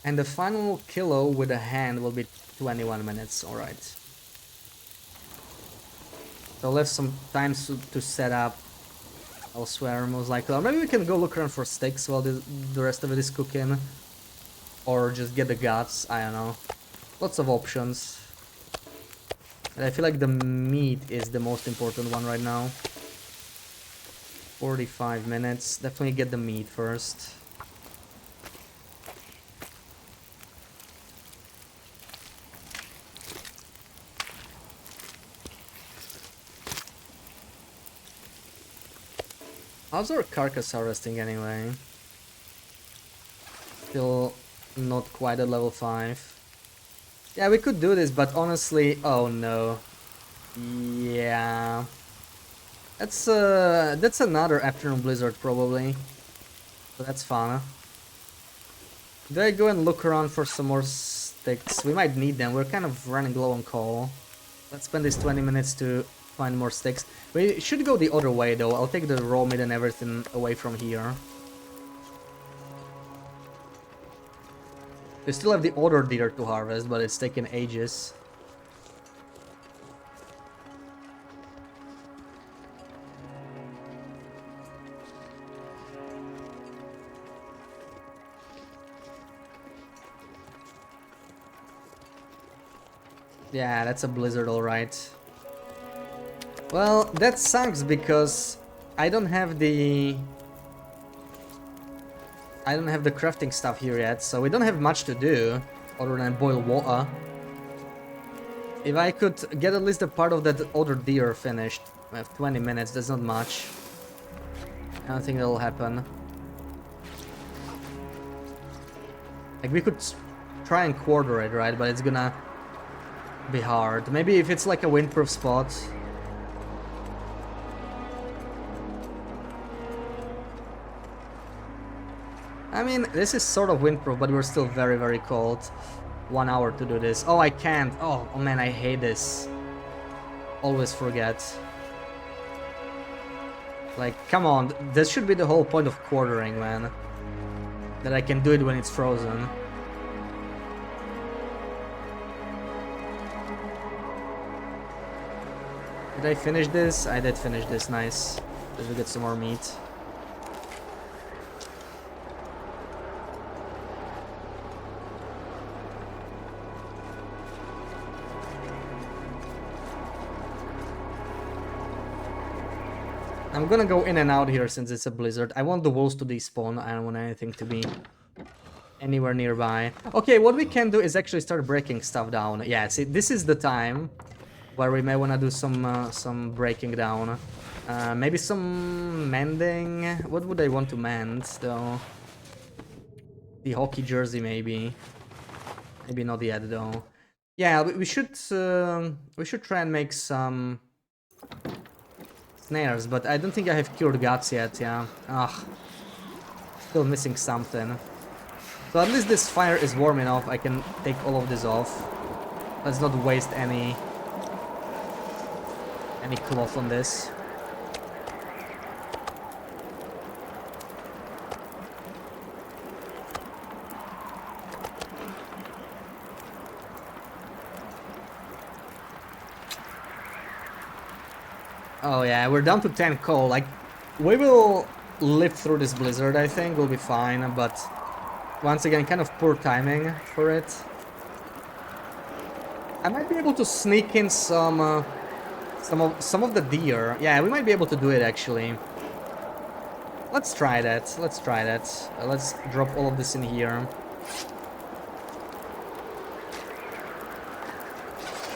S1: And the final kilo with a hand will be 21 minutes, alright. So left some time to set up elsewhere, most likely. Or maybe we can go look around for sticks while the rest of it is cooking. Or just get the guts, I don't know. Lots of options. But I feel like the meat is the most important one right now. 45 minutes. Definitely get the meat first. How's our carcass harvesting anyway? Still not quite at level 5. Yeah, we could do this, but honestly, oh no. Yeah. That's another afternoon blizzard probably. So that's fun. Do I go and look around for some more sticks? We might need them. We're kind of running low on coal. Let's spend these 20 minutes to find more sticks. We should go the other way though. I'll take the raw meat and everything away from here. We still have the other deer to harvest, but it's taken ages. Yeah, that's a blizzard, alright. Well, that sucks because I don't have the crafting stuff here yet, so we don't have much to do other than boil water. If I could get at least a part of that other deer finished, we have 20 minutes, that's not much. I don't think that'll happen. Like, we could try and quarter it, right? But it's gonna be hard. Maybe if it's like a windproof spot. I mean, this is sort of windproof, but we're still very, very cold. 1 hour to do this. Oh, I can't. Oh man, I hate this. Always forget. Like, come on. This should be the whole point of quartering, man. That I can do it when it's frozen. Did I finish this? I did finish this, nice. Did we get some more meat? I'm gonna go in and out here since it's a blizzard. I want the wolves to despawn. I don't want anything to be anywhere nearby. Okay, what we can do is actually start breaking stuff down. Yeah, see, this is the time where we may want to do some breaking down. Maybe some mending. What would I want to mend though? The hockey jersey maybe. Maybe not yet though. Yeah, we should try and make some snares, but I don't think I have cured guts yet. Yeah. Ugh. Still missing something. So at least this fire is warm enough. I can take all of this off. Let's not waste any cloth on this. Oh yeah, we're down to 10 coal. Like, we will live through this blizzard, I think. We'll be fine, but once again, kind of poor timing for it. I might be able to sneak in some of the deer. Yeah, we might be able to do it actually. Let's try that. Let's try that. Let's drop all of this in here.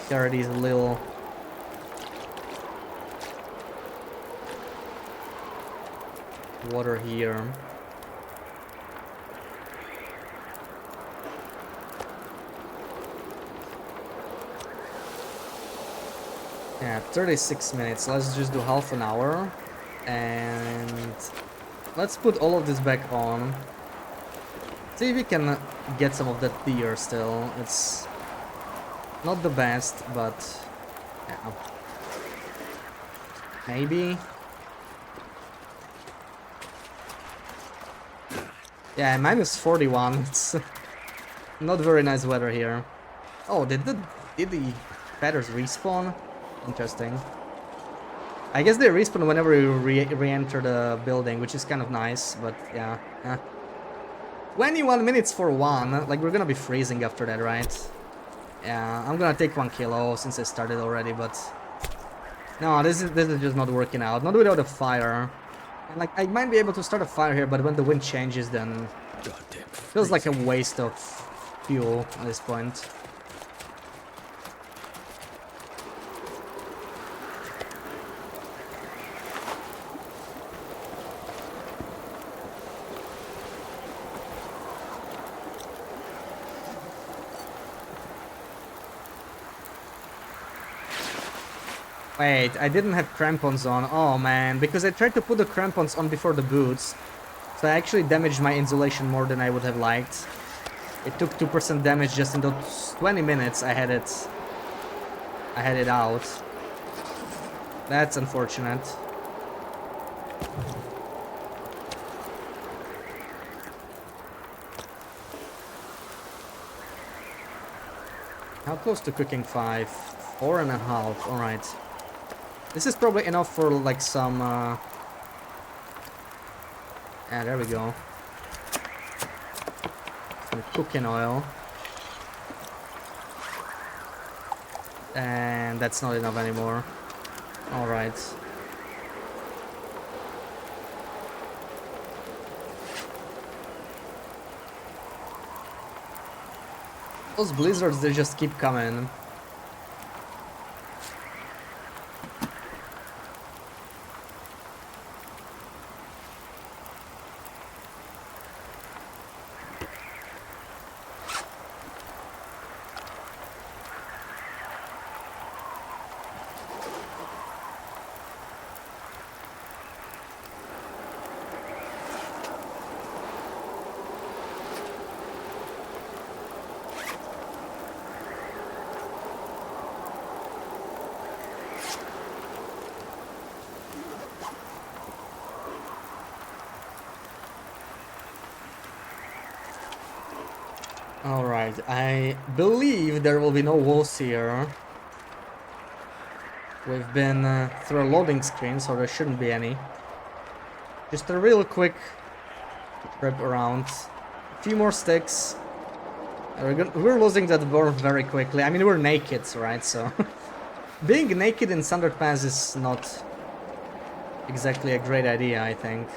S1: Carry these little water here. Yeah, 36 minutes. Let's just do half an hour. And let's put all of this back on. See if we can get some of that deer still. It's not the best, but yeah. Maybe. Yeah, minus 41. It's not very nice weather here. Oh, did the feathers respawn? Interesting. I guess they respawn whenever you re-enter the building, which is kind of nice, but yeah. 21 minutes for one. Like, we're gonna be freezing after that, right? Yeah, I'm gonna take 1 kilo since I started already, but no, this is just not working out. Not without a fire. Like, I might be able to start a fire here, but when the wind changes, then
S2: Goddamn.
S1: feels like a waste of fuel at this point. Wait, I didn't have crampons on. Oh man, because I tried to put the crampons on before the boots. So I actually damaged my insulation more than I would have liked. It took 2% damage just in those 20 minutes I had it out. That's unfortunate. How close to cooking 5? 4.5, alright. This is probably enough for like some yeah, there we go. Some cooking oil. And that's not enough anymore. Alright. Those blizzards, they just keep coming. Alright, I believe there will be no wolves here. We've been through a loading screen, so there shouldn't be any. Just a real quick trip around. A few more sticks. We're losing that burn very quickly. I mean, we're naked, right? So being naked in Thunder Pass is not exactly a great idea, I think.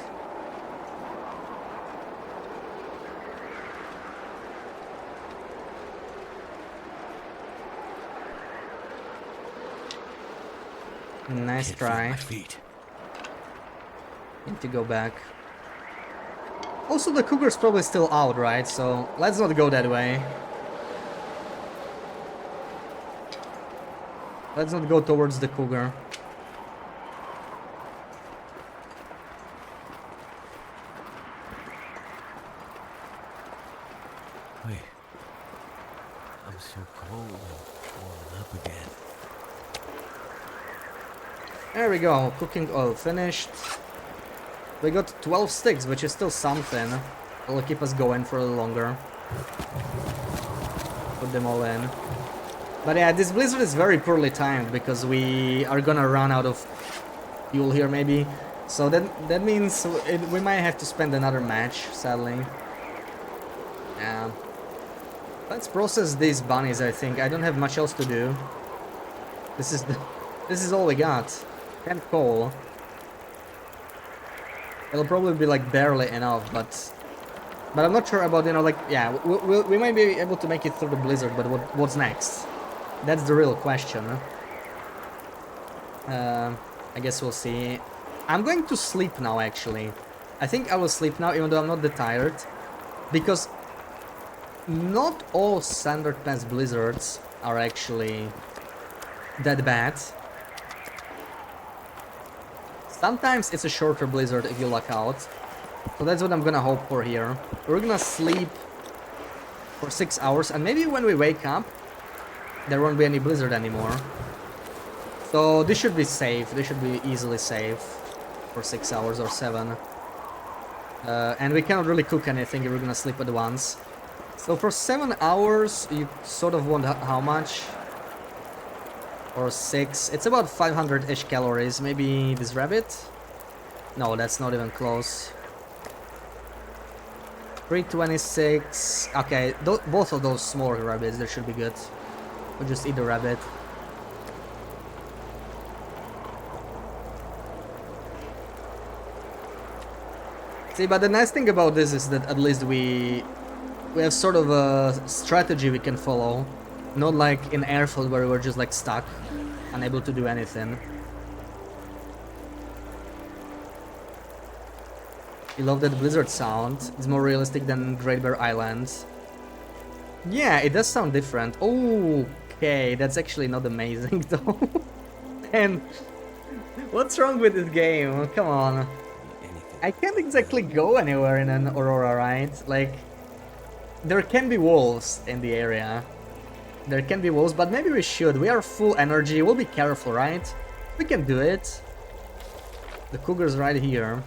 S1: Nice
S2: Can't feel
S1: try.
S2: my feet.
S1: Need to go back. Also, the cougar's probably still out, right? So let's not go that way. Let's not go towards the cougar.
S2: Wait. I'm so cold and warming up again.
S1: There we go, cooking oil finished. We got 12 sticks, which is still something. It'll keep us going for a little longer. Put them all in. But yeah, this blizzard is very poorly timed because we are gonna run out of fuel here maybe. So that means we might have to spend another match, sadly. Yeah. Let's process these bunnies, I think. I don't have much else to do. This is all we got. 10 coal. It'll probably be like barely enough, but I'm not sure about, you know, like, yeah, we might be able to make it through the blizzard, but what's next? That's the real question. I guess we'll see. I'm going to sleep now, actually. I think I will sleep now, even though I'm not that tired, because not all Standard Pass blizzards are actually that bad. Sometimes it's a shorter blizzard if you luck out. So that's what I'm gonna hope for here. We're gonna sleep for 6 hours, and maybe when we wake up, there won't be any blizzard anymore. So this should be safe. This should be easily safe for 6 hours or 7. And we cannot really cook anything if we're gonna sleep at once. So for 7 hours, you sort of want how much? Or 6. It's about 500-ish calories. Maybe this rabbit? No, that's not even close. 326. Okay, both of those small rabbits, they should be good. We'll just eat the rabbit. See, but the nice thing about this is that at least we have sort of a strategy we can follow. Not like in Airfield where we were just like stuck, unable to do anything. You love that blizzard sound. It's more realistic than Great Bear Island. Yeah, it does sound different. Okay, that's actually not amazing though. And what's wrong with this game? Come on. I can't exactly go anywhere in an Aurora, right? Like, there can be wolves in the area. There can be wolves, but maybe we should. We are full energy. We'll be careful, right? We can do it. The cougar's right here.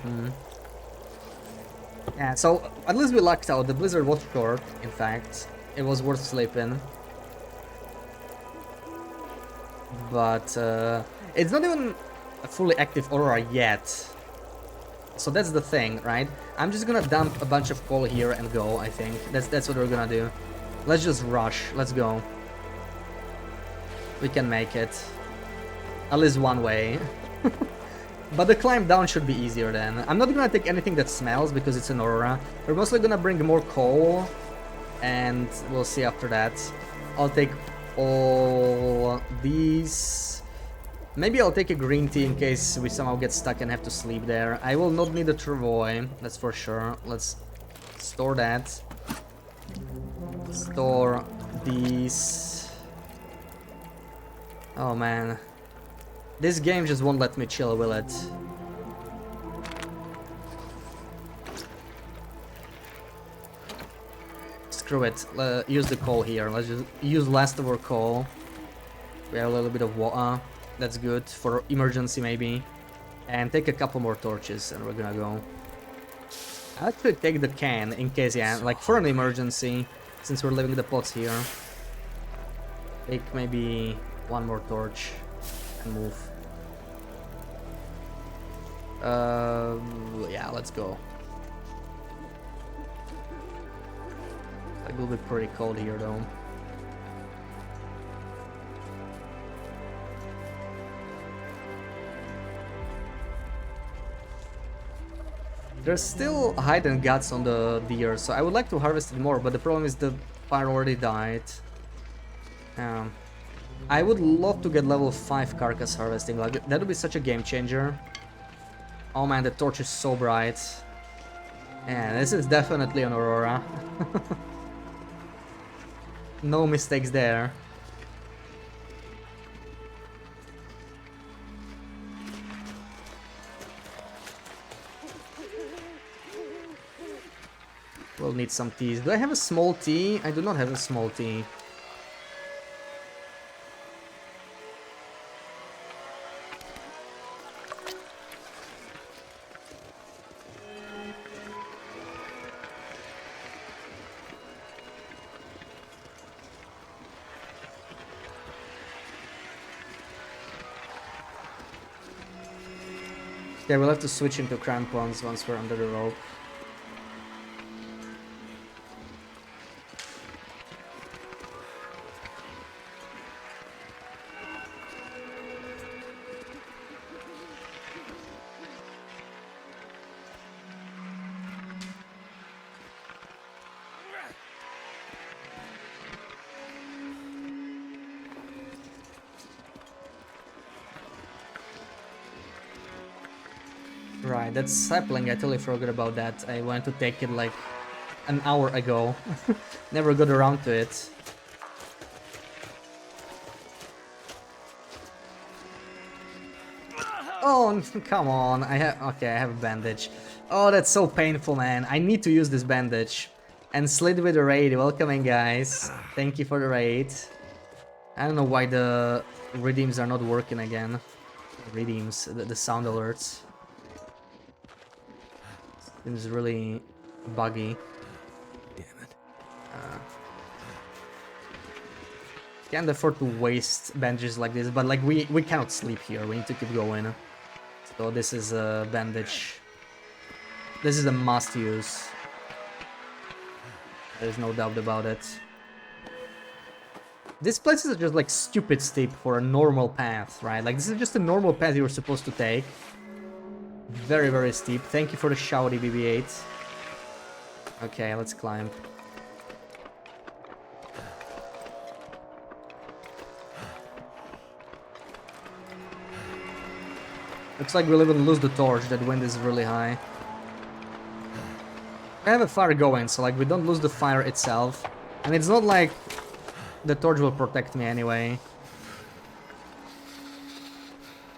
S1: Yeah, so at least we lucked out. The blizzard was short, in fact. It was worth sleeping. But it's not even a fully active Aurora yet. So that's the thing, right? I'm just gonna dump a bunch of coal here and go, I think. That's what we're gonna do. Let's just rush. Let's go. We can make it. At least one way. But the climb down should be easier then. I'm not gonna take anything that smells because it's an Aurora. We're mostly gonna bring more coal. And we'll see after that. I'll take all these. Maybe I'll take a green tea in case we somehow get stuck and have to sleep there. I will not need a travois, that's for sure. Let's store that. Store these. Oh man. This game just won't let me chill, will it? Screw it. Use the coal here. Let's just use leftover coal. We have a little bit of water. That's good for emergency maybe. And take a couple more torches and we're gonna go. I'll actually take the can in case, yeah, like for an emergency, since we're leaving the pots here. Take maybe one more torch and move. Yeah, let's go. It will be pretty cold here though. There's still hide and guts on the deer, so I would like to harvest it more, but the problem is the fire already died. I would love to get level 5 carcass harvesting, like that would be such a game changer. Oh man, the torch is so bright. Yeah, this is definitely an Aurora. No mistakes there. We'll need some teas. Do I have a small tea? I do not have a small tea. Yeah, we'll have to switch into crampons once we're under the rope. Right, that's sapling. I totally forgot about that. I went to take it like an hour ago. Never got around to it. Oh, come on. I have a bandage. Oh, that's so painful, man. I need to use this bandage. And Slid with the raid. Welcoming, guys. Thank you for the raid. I don't know why the redeems are not working again. Redeems, the sound alerts. Seems really buggy.
S2: Damn it.
S1: Can't afford to waste bandages like this, but like we cannot sleep here. We need to keep going. So this is a bandage. This is a must use. There's no doubt about it. These places are just like stupid steep for a normal path, right? Like this is just a normal path you're supposed to take. Very, very steep. Thank you for the shouty, BB-8. Okay, let's climb. Looks like we'll even lose the torch. That wind is really high. I have a fire going, so like we don't lose the fire itself. And it's not like the torch will protect me anyway.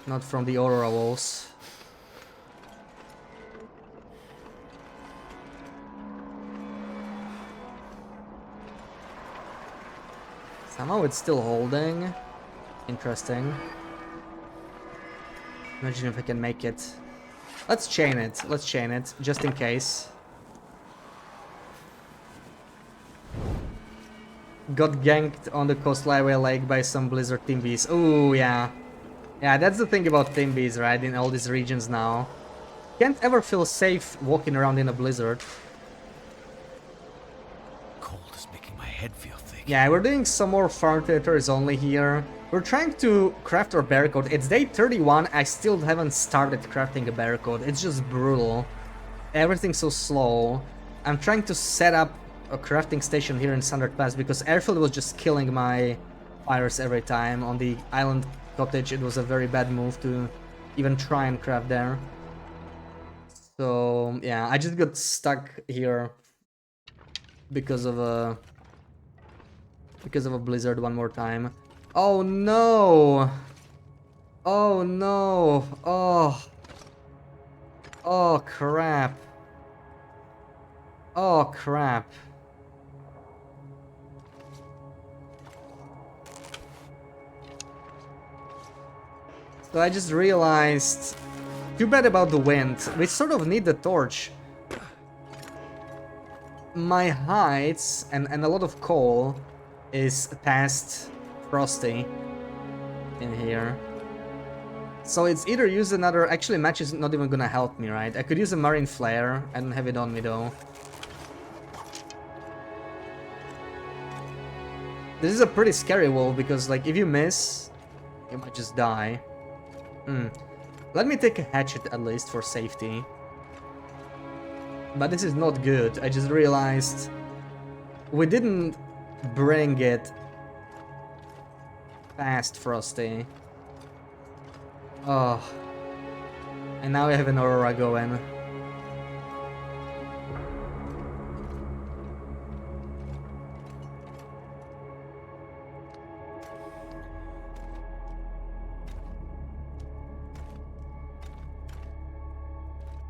S1: Not from the Aurora wolves. Somehow it's still holding. Interesting. Imagine if I can make it. Let's chain it. Let's chain it, just in case. Got ganked on the Coastline Lake by some Blizzard Timbies. Ooh, yeah. Yeah, that's the thing about Timbies, right? In all these regions now. Can't ever feel safe walking around in a blizzard.
S2: Cold is making my head feel thick.
S1: Yeah, we're doing some more farm territories only here. We're trying to craft our barcode. It's day 31, I still haven't started crafting a barcode. It's just brutal. Everything's so slow. I'm trying to set up a crafting station here in Standard Pass because Airfield was just killing my fires every time. On the island cottage it was a very bad move to even try and craft there. So yeah, I just got stuck here because of a blizzard one more time. Oh no! Oh no! Oh crap! Oh crap! So I just realized, too bad about the wind. We sort of need the torch. My heights and a lot of coal is past frosty in here. So it's either use another... Actually, match is not even gonna help me, right? I could use a Marine Flare. I don't have it on me, though. This is a pretty scary wolf, because, like, if you miss, you might just die. Let me take a hatchet, at least, for safety. But this is not good. I just realized... we didn't bring it past Frosty. Oh. And now we have an Aurora going.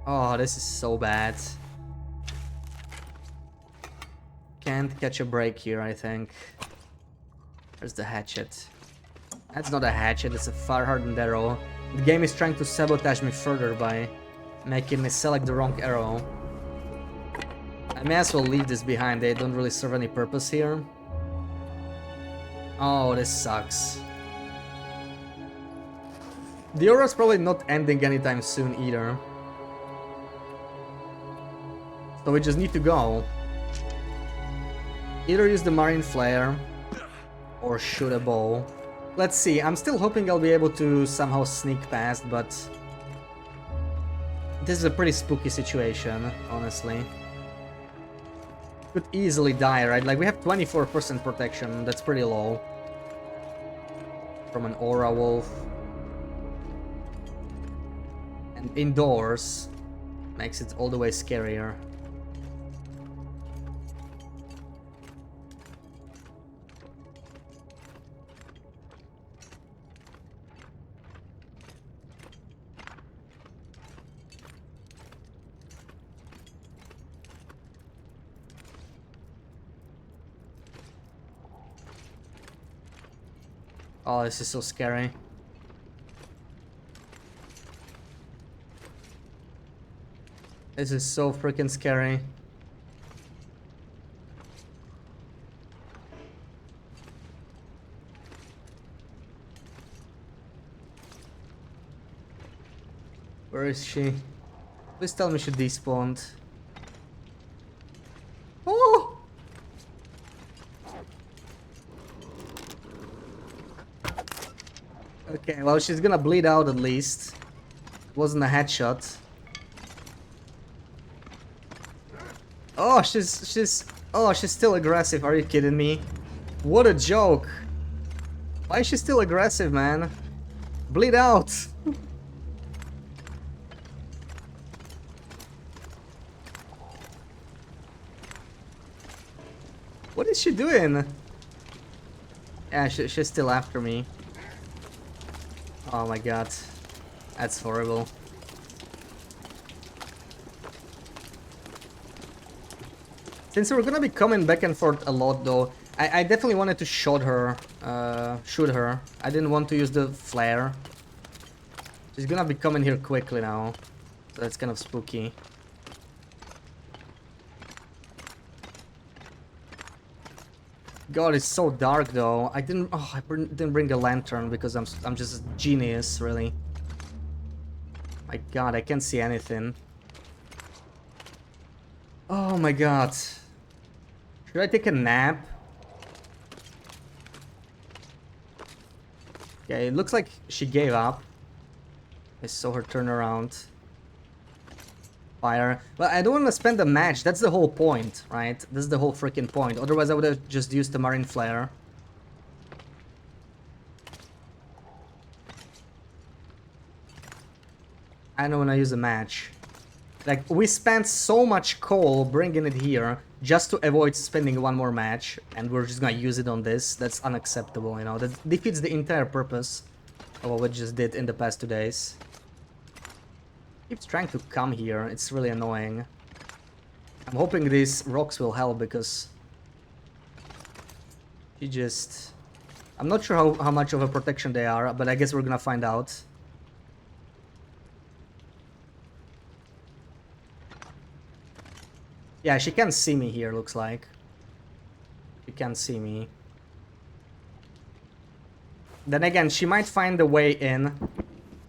S1: Oh, this is so bad. Can't catch a break here, I think. Where's the hatchet? That's not a hatchet, it's a fire-hardened arrow. The game is trying to sabotage me further by making me select the wrong arrow. I may as well leave this behind, they don't really serve any purpose here. Oh, this sucks. The aura's probably not ending anytime soon either. So we just need to go. Either use the Marine Flare or shoot a bow. Let's see, I'm still hoping I'll be able to somehow sneak past, but this is a pretty spooky situation, honestly. Could easily die, right? Like, we have 24% protection, that's pretty low. From an Aura Wolf. And indoors makes it all the way scarier. Oh, this is so scary. This is so freaking scary. Where is she? Please tell me she despawned. Oh! Okay, well, she's gonna bleed out at least. Wasn't a headshot. Oh, she's still aggressive. Are you kidding me? What a joke. Why is she still aggressive, man? Bleed out. What is she doing? Yeah, she's still after me. Oh my god. That's horrible. Since we're gonna be coming back and forth a lot though, I definitely wanted to shoot her. I didn't want to use the flare. She's gonna be coming here quickly now. So that's kind of spooky. God, it's so dark though. I didn't bring a lantern because I'm just a genius, really. My god, I can't see anything. Oh my god. Should I take a nap? Yeah, it looks like she gave up. I saw her turn around. Fire. Well, I don't want to spend a match. That's the whole point, right? This is the whole freaking point. Otherwise, I would have just used the Marine Flare. I don't want to use a match. Like, we spent so much coal bringing it here just to avoid spending one more match, and we're just gonna use it on this. That's unacceptable, you know. That defeats the entire purpose of what we just did in the past 2 days. Keeps trying to come here. It's really annoying. I'm hoping these rocks will help because she just... I'm not sure how much of a protection they are, but I guess we're gonna find out. Yeah, she can't see me here, looks like. She can't see me. Then again, she might find a way in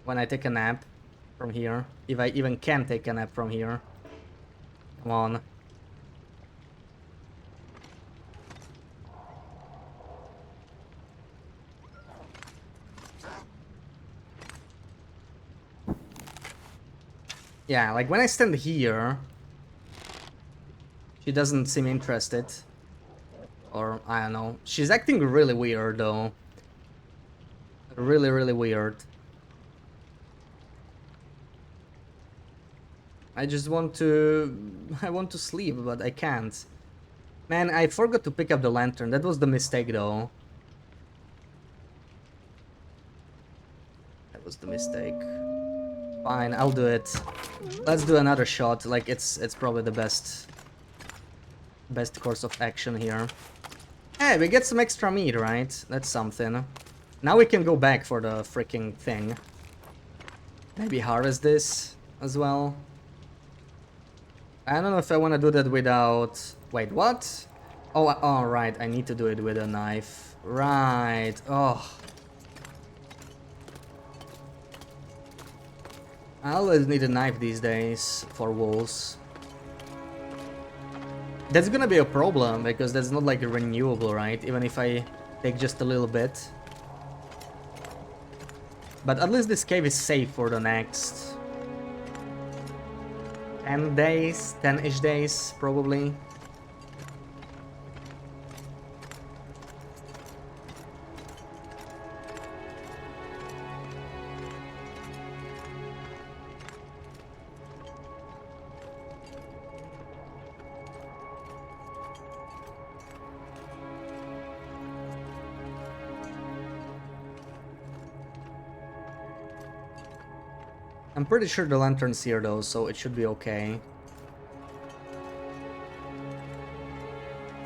S1: when I take a nap from here. If I even can take a nap from here. Come on. Yeah, like when I stand here, she doesn't seem interested. Or, I don't know. She's acting really weird, though. Really, really weird. I just want to... I want to sleep, but I can't. Man, I forgot to pick up the lantern. That was the mistake, though. That was the mistake. Fine, I'll do it. Let's do another shot. Like, it's probably the best course of action here. Hey, we get some extra meat, right? That's something. Now we can go back for the freaking thing. Maybe harvest this as well. I don't know if I want to do that without... Wait, what? Oh, right, I need to do it with a knife. Right, oh. I always need a knife these days for wolves. That's gonna be a problem, because that's not like renewable, right? Even if I take just a little bit. But at least this cave is safe for the next 10 days, 10-ish days, probably. I'm pretty sure the lantern's here though, so it should be okay.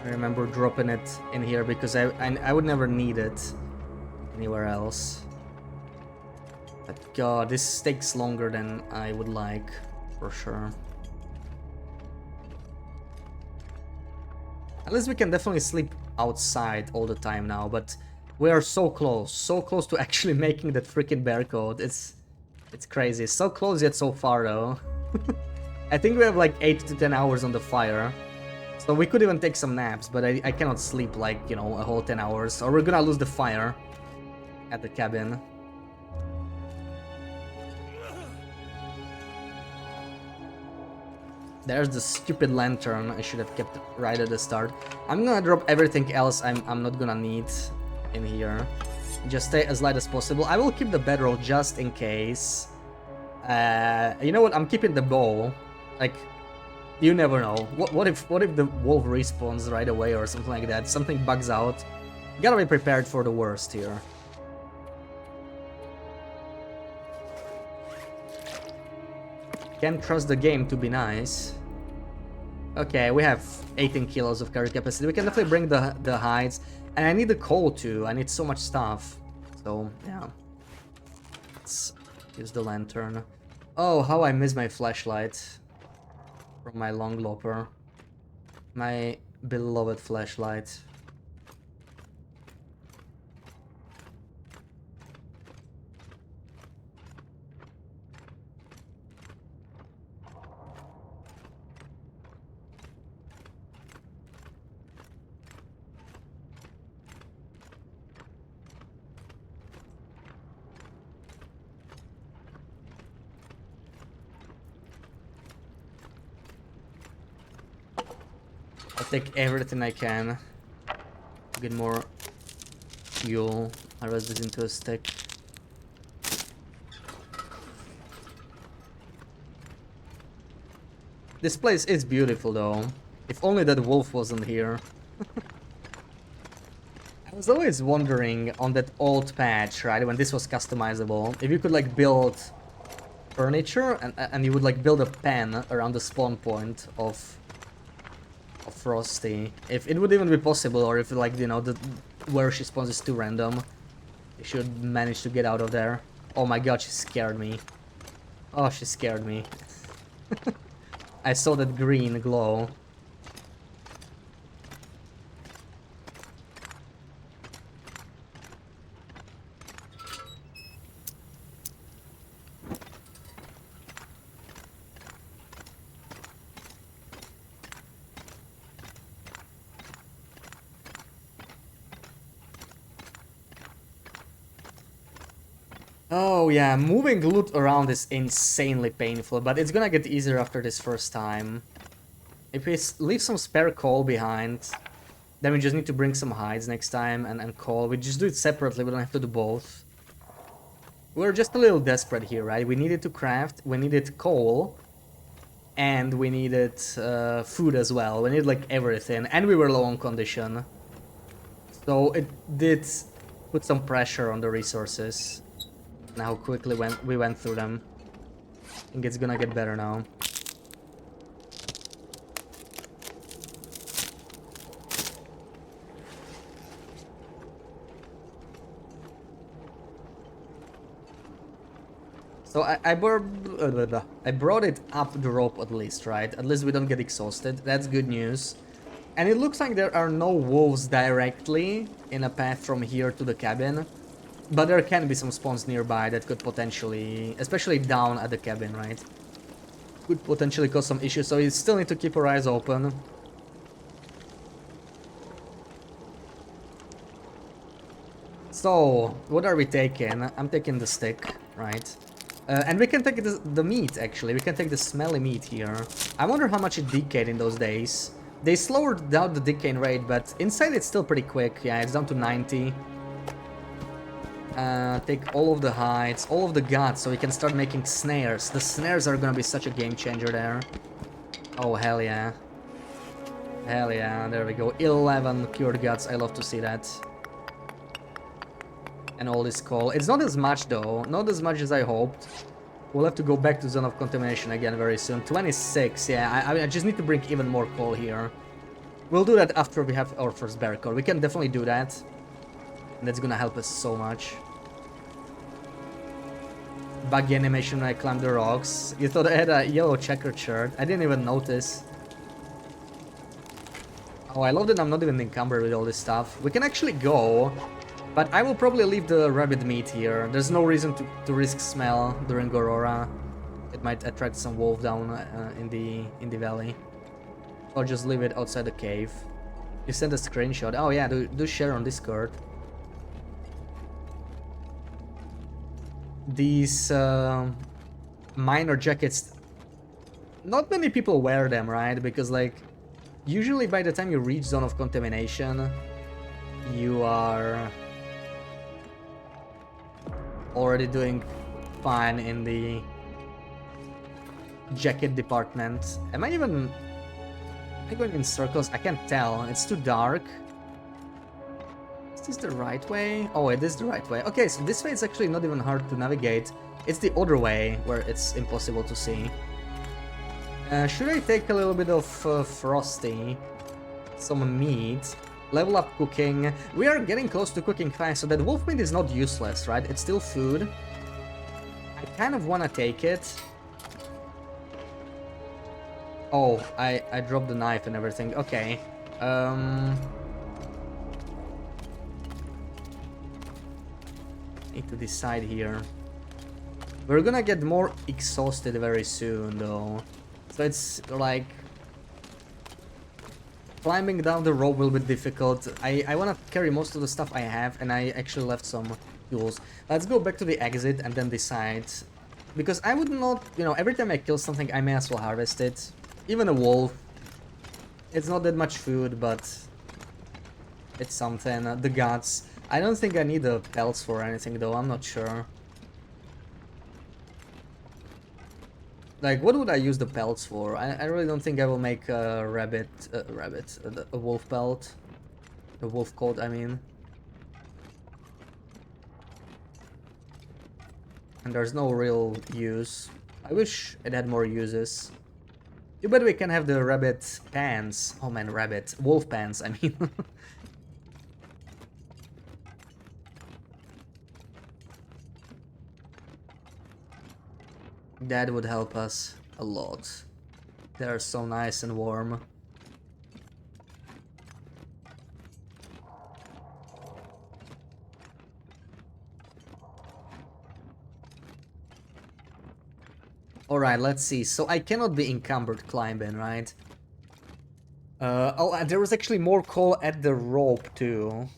S1: I remember dropping it in here because I would never need it anywhere else. But god, this takes longer than I would like, for sure. At least we can definitely sleep outside all the time now, but we are so close to actually making that freaking bear coat. It's crazy. So close yet so far though. I think we have like 8 to 10 hours on the fire. So we could even take some naps, but I cannot sleep like, you know, a whole 10 hours. Or we're gonna lose the fire at the cabin. There's the stupid lantern. I should have kept it right at the start. I'm gonna drop everything else I'm not gonna need in here. Just stay as light as possible. I will keep the bedroll just in case. You know what? I'm keeping the bow. Like, you never know. What if the wolf respawns right away or something like that? Something bugs out. You gotta be prepared for the worst here. Can't trust the game to be nice. Okay, we have 18 kilos of carry capacity. We can definitely bring the hides. And I need the coal too. I need so much stuff. So, yeah. Let's use the lantern. Oh, how I miss my flashlight from my long loper. My beloved flashlight. I'll take everything I can to get more fuel. I rest this into a stick. This place is beautiful though. If only that wolf wasn't here. I was always wondering on that old patch, right, when this was customizable, if you could like build furniture and you would like build a pen around the spawn point of Frosty. If it would even be possible, or if like, you know, where she spawns is too random. You should manage to get out of there. Oh my god, she scared me. Oh, she scared me. I saw that green glow. Oh yeah, moving loot around is insanely painful, but it's gonna get easier after this first time. If we leave some spare coal behind, then we just need to bring some hides next time and coal. We just do it separately, we don't have to do both. We're just a little desperate here, right? We needed to craft, we needed coal, and we needed food as well. We needed like everything, and we were low on condition. So it did put some pressure on the resources. And how quickly we went through them. I think it's gonna get better now. So I brought it up the rope at least, right? At least we don't get exhausted. That's good news. And it looks like there are no wolves directly in a path from here to the cabin. But there can be some spawns nearby that could potentially, especially down at the cabin, right? Could potentially cause some issues, so you still need to keep our eyes open. So, what are we taking? I'm taking the stick, right? And we can take the meat, actually. We can take the smelly meat here. I wonder how much it decayed in those days. They slowed down the decaying rate, but inside it's still pretty quick. Yeah, it's down to 90. Take all of the hides, all of the guts, so we can start making snares. The snares are gonna be such a game changer there. Oh, hell yeah. Hell yeah, there we go. 11 cured guts, I love to see that. And all this coal. It's not as much though, not as much as I hoped. We'll have to go back to zone of contamination again very soon. 26, yeah, I just need to bring even more coal here. We'll do that after we have our first barricade. We can definitely do that. And that's gonna help us so much. Buggy animation when I climb the rocks. You thought I had a yellow checkered shirt. I didn't even notice. Oh, I love that I'm not even encumbered with all this stuff. We can actually go, but I will probably leave the rabbit meat here. There's no reason to risk smell during Aurora. It might attract some wolf down in the valley. Or just leave it outside the cave. You sent a screenshot. Oh yeah, do share on Discord. These minor jackets, not many people wear them, right? Because like usually by the time you reach zone of contamination, you are already doing fine in the jacket department. Am I going in circles? I can't tell. It's too dark. Is this the right way? Oh, it is the right way. Okay, so this way it's actually not even hard to navigate. It's the other way where it's impossible to see. Should I take a little bit of Frosty? Some meat. Level up cooking. We are getting close to cooking fast, so that wolf meat is not useless, right? It's still food. I kind of want to take it. Oh, I dropped the knife and everything. Okay. Need to decide here. We're gonna get more exhausted very soon, though. So it's like climbing down the rope will be difficult. I want to carry most of the stuff I have, and I actually left some tools. Let's go back to the exit and then decide. Because I would not, you know, every time I kill something, I may as well harvest it. Even a wolf. It's not that much food, but it's something. The guts. I don't think I need the pelts for anything, though. I'm not sure. Like, what would I use the pelts for? I really don't think I will make a a wolf pelt. A wolf coat, I mean. And there's no real use. I wish it had more uses. You bet we can have the rabbit pants. Oh man, rabbit. Wolf pants, I mean. That would help us a lot. They're so nice and warm. Alright, let's see. So I cannot be encumbered climbing, right? Oh, and there was actually more coal at the rope too.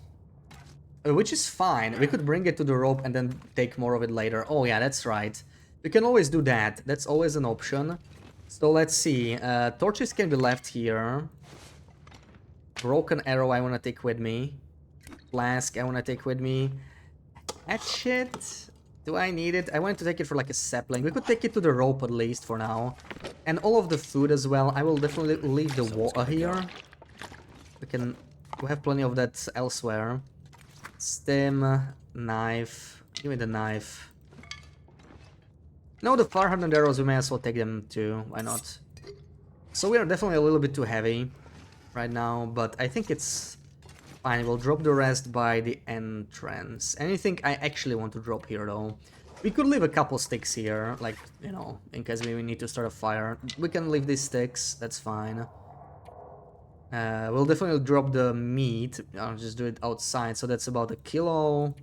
S1: which is fine. We could bring it to the rope and then take more of it later. Oh yeah, that's right. We can always do that. That's always an option. So let's see. Torches can be left here. Broken arrow I want to take with me. Flask I want to take with me. Hatchet. Do I need it? I wanted to take it for like a sapling. We could take it to the rope at least for now. And all of the food as well. I will definitely leave the water here. We have plenty of that elsewhere. Stem, knife. Give me the knife. No, the fire-hardened arrows, we may as well take them too. Why not? So we are definitely a little bit too heavy right now, but I think it's fine. We'll drop the rest by the entrance. Anything I actually want to drop here though? We could leave a couple sticks here, like, you know, in case we need to start a fire. We can leave these sticks, that's fine. We'll definitely drop the meat. I'll just do it outside, so that's about 1 kilo.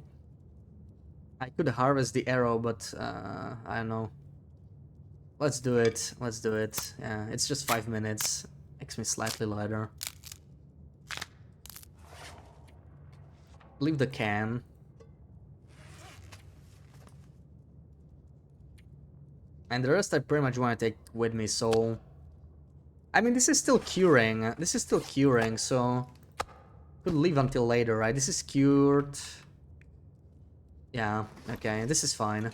S1: I could harvest the arrow, but I don't know. Let's do it. Let's do it. Yeah, it's just 5 minutes. Makes me slightly lighter. Leave the can. And the rest I pretty much want to take with me, so... I mean, this is still curing. This is still curing, so... Could leave until later, right? This is cured. Yeah, okay, this is fine.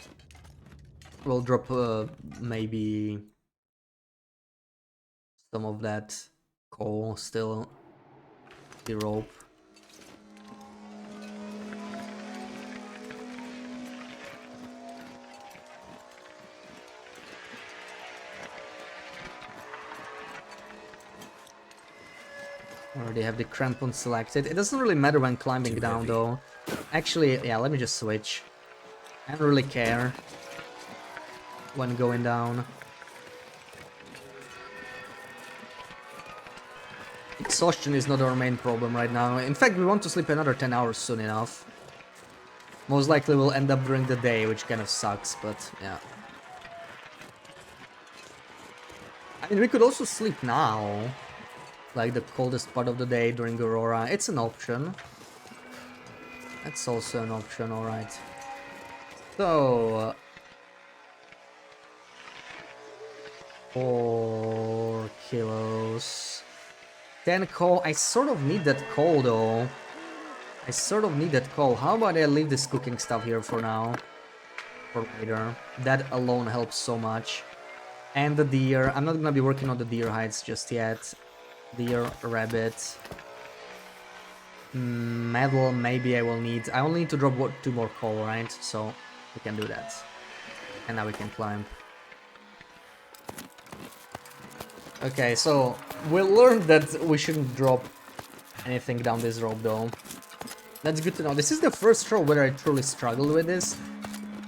S1: We'll drop maybe some of that coal still. The rope. Already have the crampon selected. It doesn't really matter when climbing down though. Actually, yeah, let me just switch. I don't really care when going down. Exhaustion is not our main problem right now. In fact, we want to sleep another 10 hours soon enough. Most likely we'll end up during the day, which kind of sucks, but yeah. I mean, we could also sleep now. Like the coldest part of the day during Aurora. It's an option. That's also an option, alright. So... 4 kilos... 10 coal. I sort of need that coal though. I sort of need that coal. How about I leave this cooking stuff here for now? For later. That alone helps so much. And the deer. I'm not gonna be working on the deer hides just yet. Deer, rabbit. Metal, maybe I will need. I only need to drop 2 more coal, right? So we can do that. And now we can climb. Okay, so we learned that we shouldn't drop anything down this rope though. That's good to know. This is the first row where I truly struggled with this.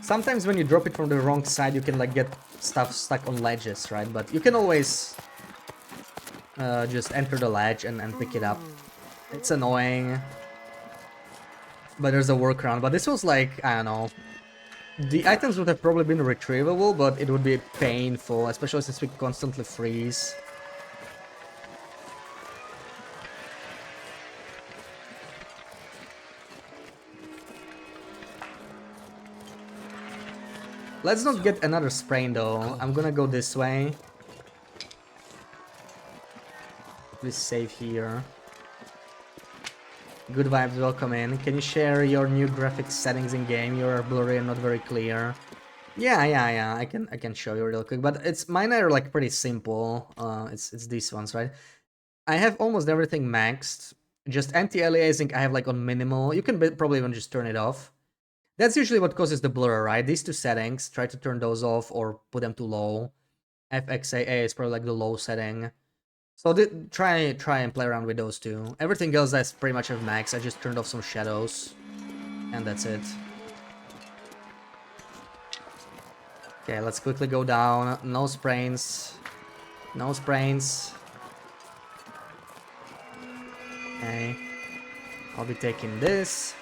S1: Sometimes when you drop it from the wrong side, you can like get stuff stuck on ledges, right? But you can always just enter the ledge and pick it up. It's annoying, but there's a workaround. But this was like, I don't know. The items would have probably been retrievable, but it would be painful, especially since we constantly freeze. Let's not get another sprain though. I'm gonna go this way. Please save here. Good vibes, welcome in. Can you share your new graphics settings in game? You're blurry and not very clear. Yeah. I can show you real quick, but mine are like pretty simple. It's these ones, right? I have almost everything maxed. Just anti-aliasing I have like on minimal. You can probably even just turn it off. That's usually what causes the blur, right? These 2 settings, try to turn those off or put them to low. FXAA is probably like the low setting. So try and play around with those 2. Everything else that's pretty much at max. I just turned off some shadows. And that's it. Okay, let's quickly go down. No sprains. No sprains. Okay. I'll be taking this.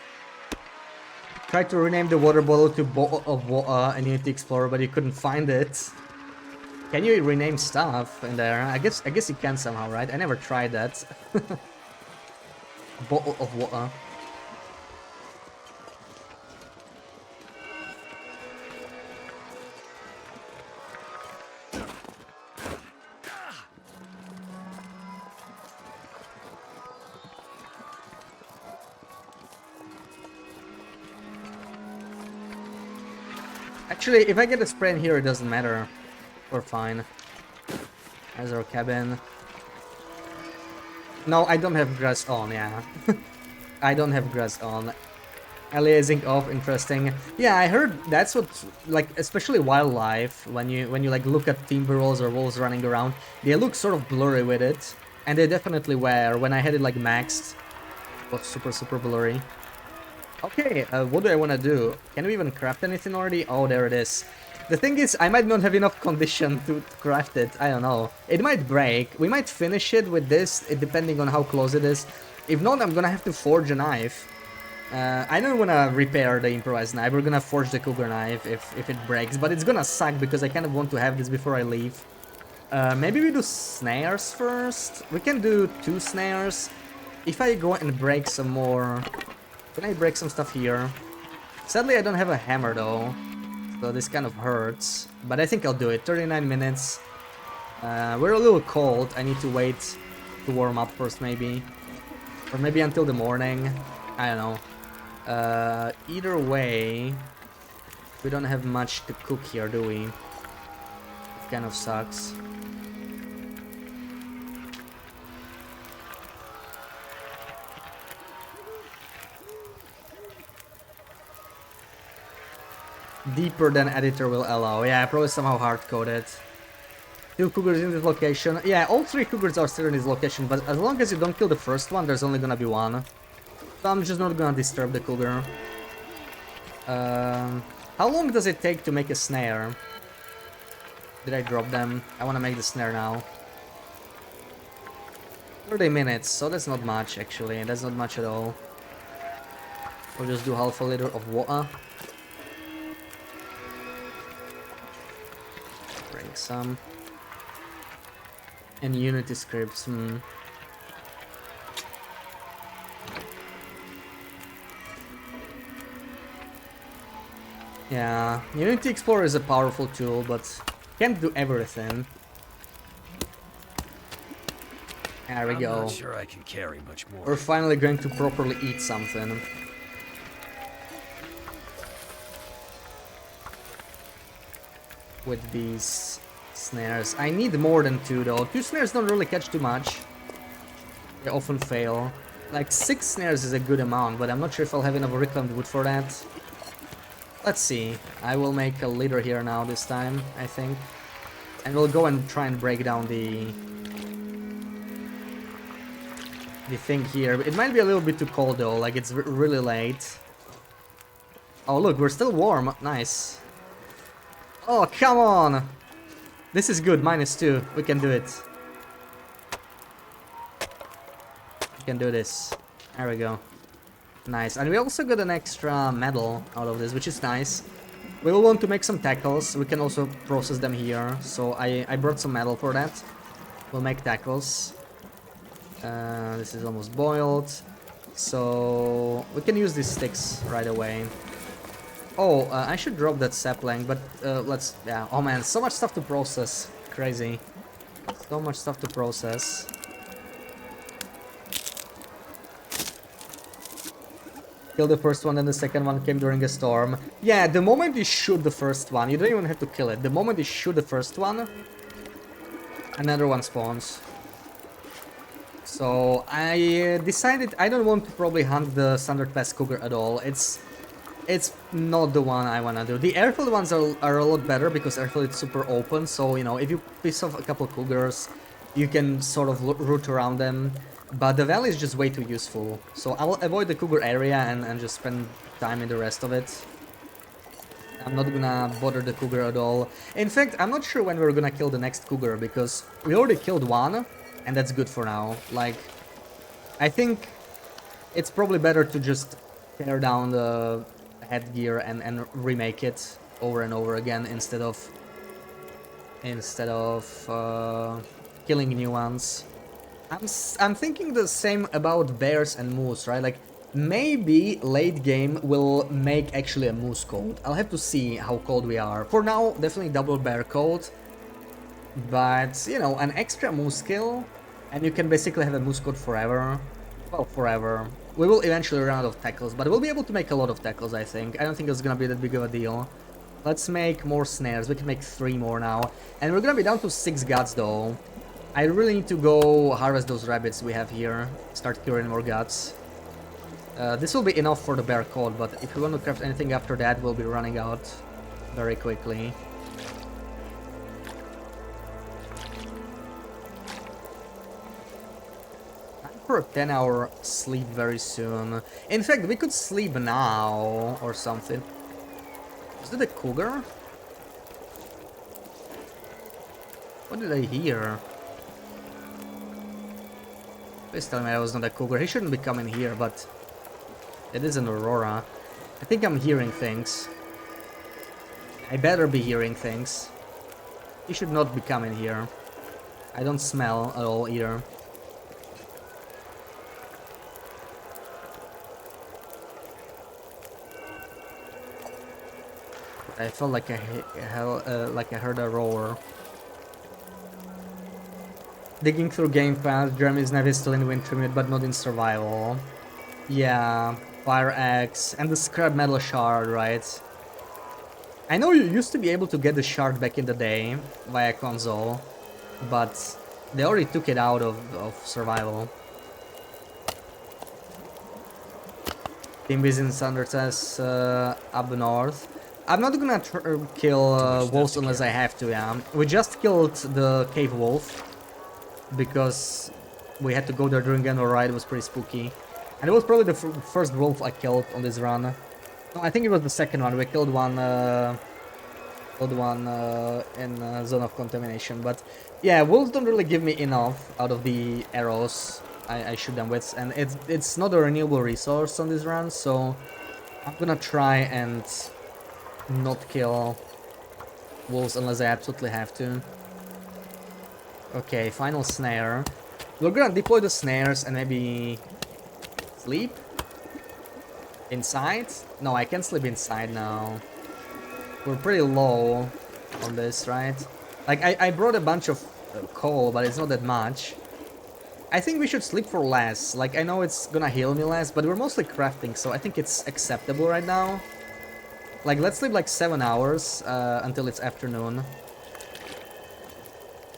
S1: Tried to rename the water bottle to Bottle of Water in Unity Explorer, but you couldn't find it. Can you rename stuff in there? I guess you can somehow, right? I never tried that. Bottle of Water. Actually, if I get a spray in here, it doesn't matter. We're fine. There's our cabin. No, I don't have grass on, yeah. I don't have grass on. Aliasing off, interesting. Yeah, I heard that's what, like, especially wildlife, when you like look at timber wolves or wolves running around, they look sort of blurry with it. And they definitely were. When I had it like maxed, it was super blurry. Okay, what do I want to do? Can we even craft anything already? Oh, there it is. The thing is, I might not have enough condition to craft it. I don't know. It might break. We might finish it with this, depending on how close it is. If not, I'm gonna have to forge a knife. I don't wanna repair the improvised knife. We're gonna forge the cougar knife if it breaks. But it's gonna suck because I kind of want to have this before I leave. Maybe we do snares first? We can do 2 snares. If I go and break some more... Can I break some stuff here? Sadly, I don't have a hammer though, so this kind of hurts. But I think I'll do it. 39 minutes. We're a little cold. I need to wait to warm up first, maybe. Or maybe until the morning. I don't know. Either way, we don't have much to cook here, do we? It kind of sucks. Deeper than editor will allow. Yeah, probably somehow hard-coded. 2 cougars in this location. Yeah, all 3 cougars are still in this location, but as long as you don't kill the first one, there's only gonna be one. So I'm just not gonna disturb the cougar. How long does it take to make a snare? Did I drop them? I wanna make the snare now. 30 minutes, so that's not much actually. That's not much at all. We'll just do half a liter of water. Break some. And Unity scripts, Yeah, Unity Explorer is a powerful tool, but can't do everything. There we go.
S2: I'm not sure I can carry much more.
S1: We're finally going to properly eat something. With these snares. I need more than 2 though. 2 snares don't really catch too much. They often fail. Like 6 snares is a good amount, but I'm not sure if I'll have enough reclaimed wood for that. Let's see. I will make a leader here now this time, I think. And we'll go and try and break down the thing here. It might be a little bit too cold though, like it's really late. Oh look, we're still warm. Nice. Oh, come on! This is good, -2. We can do it. We can do this. There we go. Nice. And we also got an extra metal out of this, which is nice. We will want to make some tackles. We can also process them here. So I brought some metal for that. We'll make tackles. This is almost boiled. So we can use these sticks right away. Oh, I should drop that sapling, but let's... Yeah, oh man, so much stuff to process. Crazy. So much stuff to process. Kill the first one, then the second one came during a storm. Yeah, the moment you shoot the first one, you don't even have to kill it. The moment you shoot the first one, another one spawns. So I decided I don't want to probably hunt the Standard Pass Cougar at all. It's not the one I wanna do. The airfield ones are a lot better because airfield is super open, so you know, if you piss off a couple cougars, you can sort of root around them. But the valley is just way too useful, so I will avoid the cougar area and just spend time in the rest of it. I'm not gonna bother the cougar at all. In fact, I'm not sure when we're gonna kill the next cougar, because we already killed one, and that's good for now. Like, I think it's probably better to just tear down the headgear and remake it over and over again instead of killing new ones. I'm thinking the same about bears and moose, right? Like, maybe late game will make actually a moose code. I'll have to see how cold we are. For now, definitely double bear code. But, you know, an extra moose kill, and you can basically have a moose code forever. Well, forever. We will eventually run out of tackles, but we'll be able to make a lot of tackles, I think. I don't think it's gonna be that big of a deal. Let's make more snares. We can make 3 more now. And we're gonna be down to 6 guts though. I really need to go harvest those rabbits we have here. Start curing more guts. This will be enough for the bear coat, but if we want to craft anything after that, we'll be running out very quickly. Time for a 10-hour sleep very soon. In fact, we could sleep now or something. Is that a cougar? What did I hear? Please tell me I was not a cougar. He shouldn't be coming here, but it is an aurora. I think I'm hearing things. I better be hearing things. He should not be coming here. I don't smell at all either. I felt like I heard a roar. Digging through Game Pass, Jeremy's Navy is still in Winter Mute, but not in Survival. Yeah, Fire Axe, and the Scrap Metal Shard, right? I know you used to be able to get the shard back in the day via console, but they already took it out of Survival. Team Business Thunder says up north. I'm not gonna kill wolves unless I have to, yeah. We just killed the cave wolf because we had to go there during annual ride. It was pretty spooky. And it was probably the first wolf I killed on this run. No, I think it was the second one. We killed one in Zone of Contamination. But yeah, wolves don't really give me enough out of the arrows I shoot them with. And it's not a renewable resource on this run, so I'm gonna try and not kill wolves unless I absolutely have to. Okay, final snare. We're gonna deploy the snares and maybe sleep inside. No, I can't sleep inside now. We're pretty low on this, right? Like I brought a bunch of coal, but it's not that much. I think we should sleep for less. Like, I know it's gonna heal me less, but we're mostly crafting, so I think it's acceptable right now. Like, let's sleep like 7 hours until it's afternoon.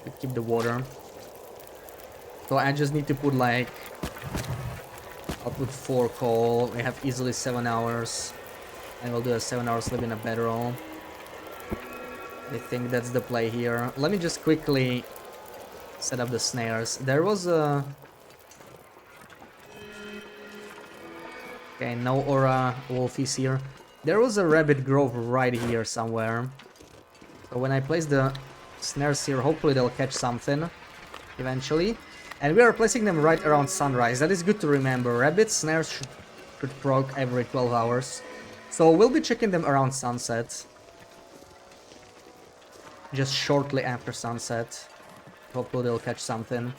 S1: We keep the water. So I just need to put like... I'll put 4 coal. We have easily 7 hours. And we'll do a 7-hour sleep in a bedroll. I think that's the play here. Let me just quickly set up the snares. There was a... Okay, no aura wolfies here. There was a rabbit grove right here somewhere. So when I place the snares here, hopefully they'll catch something eventually. And we are placing them right around sunrise. That is good to remember. Rabbit snares should proc every 12 hours. So we'll be checking them around sunset. Just shortly after sunset. Hopefully they'll catch something.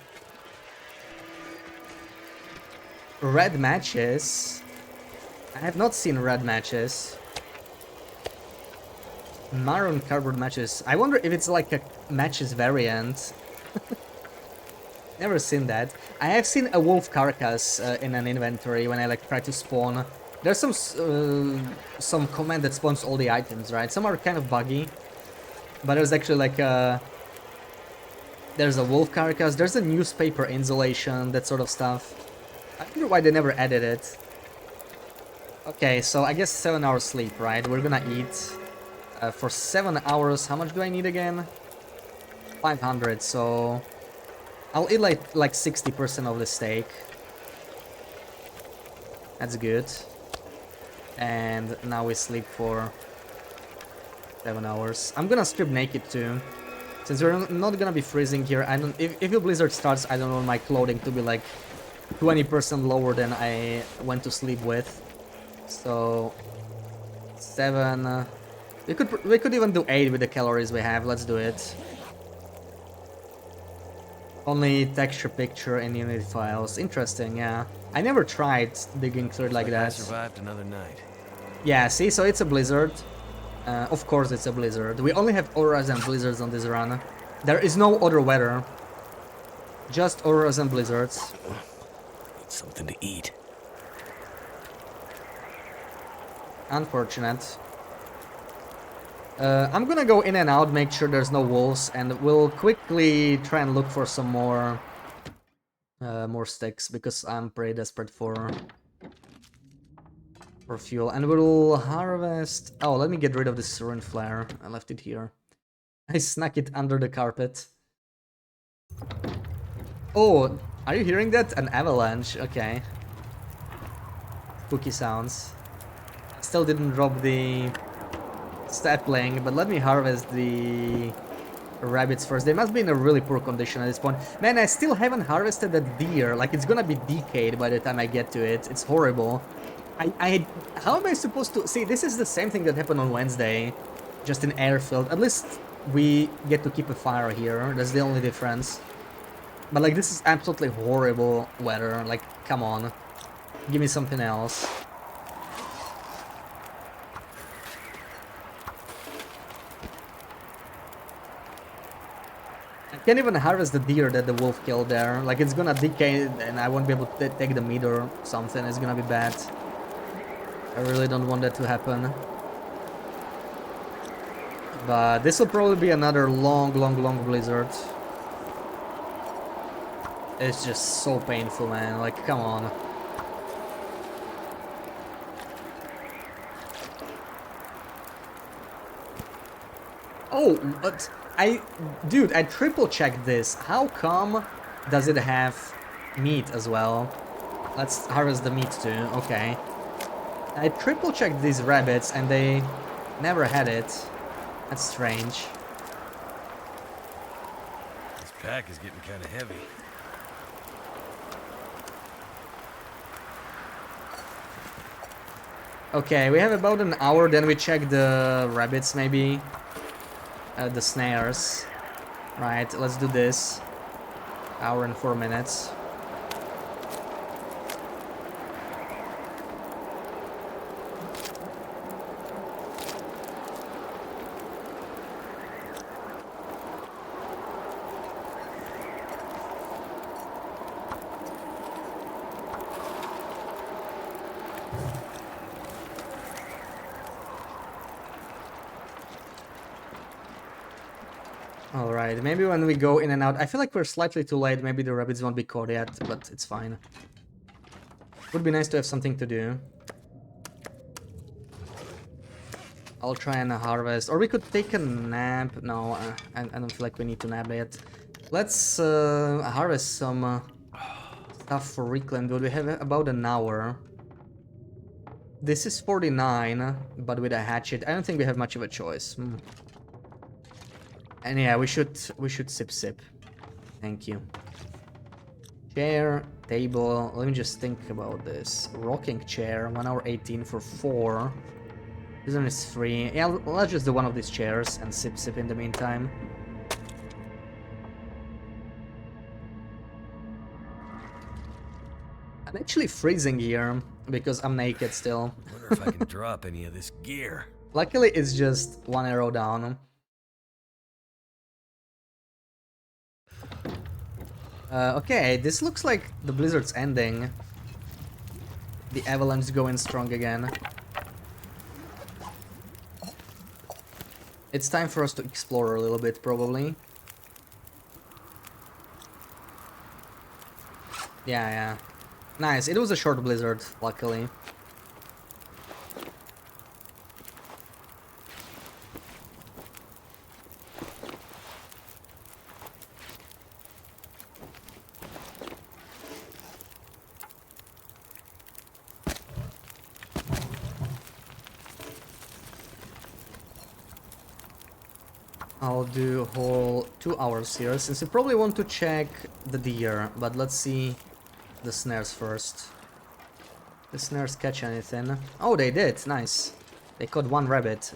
S1: Red matches. I have not seen red matches. Maroon cardboard matches. I wonder if it's like a matches variant. Never seen that. I have seen a wolf carcass in an inventory when I like try to spawn. There's some command that spawns all the items, right? Some are kind of buggy, but there's actually like there's a wolf carcass. There's a newspaper insulation, that sort of stuff. I wonder why they never added it. Okay, so I guess 7 hours sleep, right? We're gonna eat for 7 hours. How much do I need again? 500. So I'll eat like 60% of the steak. That's good. And now we sleep for 7 hours. I'm gonna strip naked too. Since we're not gonna be freezing here, I don't. If a blizzard starts, I don't want my clothing to be like 20% lower than I went to sleep with. So 7. We could even do 8 with the calories we have. Let's do it. Only texture picture and unit files. Interesting, yeah. I never tried digging through it like that.
S2: I survived another night.
S1: Yeah, see, so it's a blizzard. Of course it's a blizzard. We only have auroras and blizzards on this run. There is no other weather. Just auroras and blizzards.
S2: Need something to eat.
S1: Unfortunate. I'm gonna go in and out, make sure there's no wolves, and we'll quickly try and look for some more sticks because I'm pretty desperate for fuel. And we'll harvest. Oh, let me get rid of this ruin flare. I left it here. I snuck it under the carpet. Oh, are you hearing that? An avalanche. Okay. Spooky sounds. Still didn't drop the sapling, but let me harvest the rabbits first. They must be in a really poor condition at this point. Man, I still haven't harvested that deer. Like, it's gonna be decayed by the time I get to it. It's horrible. How am I supposed to... See, this is the same thing that happened on Wednesday, just in airfield. At least we get to keep a fire here. That's the only difference. But, like, this is absolutely horrible weather. Like, come on. Give me something else. I can't even harvest the deer that the wolf killed there. Like, it's gonna decay and I won't be able to take the meat or something. It's gonna be bad. I really don't want that to happen. But this will probably be another long blizzard. It's just so painful, man. Like, come on. Oh, but dude, I triple checked this. How come does it have meat as well? Let's harvest the meat too. Okay. I triple checked these rabbits and they never had it. That's strange.
S2: This pack is getting kind of heavy.
S1: Okay, we have about an hour, then we check the rabbits maybe. The snares. Right, let's do this. Hour and 4 minutes. Alright, maybe when we go in and out, I feel like we're slightly too late, maybe the rabbits won't be caught yet, but it's fine. Would be nice to have something to do. I'll try and harvest, or we could take a nap. No, I don't feel like we need to nap yet. Let's harvest some stuff for reclaim. Do we have about an hour? This is 49, but with a hatchet, I don't think we have much of a choice. And yeah, we should sip. Thank you. Chair, table. Let me just think about this. Rocking chair, 1 hour 18 for 4. This one is free. Yeah, let's just do one of these chairs and sip in the meantime. I'm actually freezing here because I'm naked still.
S2: Wonder if I can drop any of this gear.
S1: Luckily, it's just 1 arrow down. Okay, this looks like the blizzard's ending. The avalanche is going strong again. It's time for us to explore a little bit, probably. Yeah. Nice, it was a short blizzard, luckily. I'll do a whole 2 hours here, since you probably want to check the deer, but let's see the snares first. The snares catch anything? Oh, they did, nice. They caught 1 rabbit,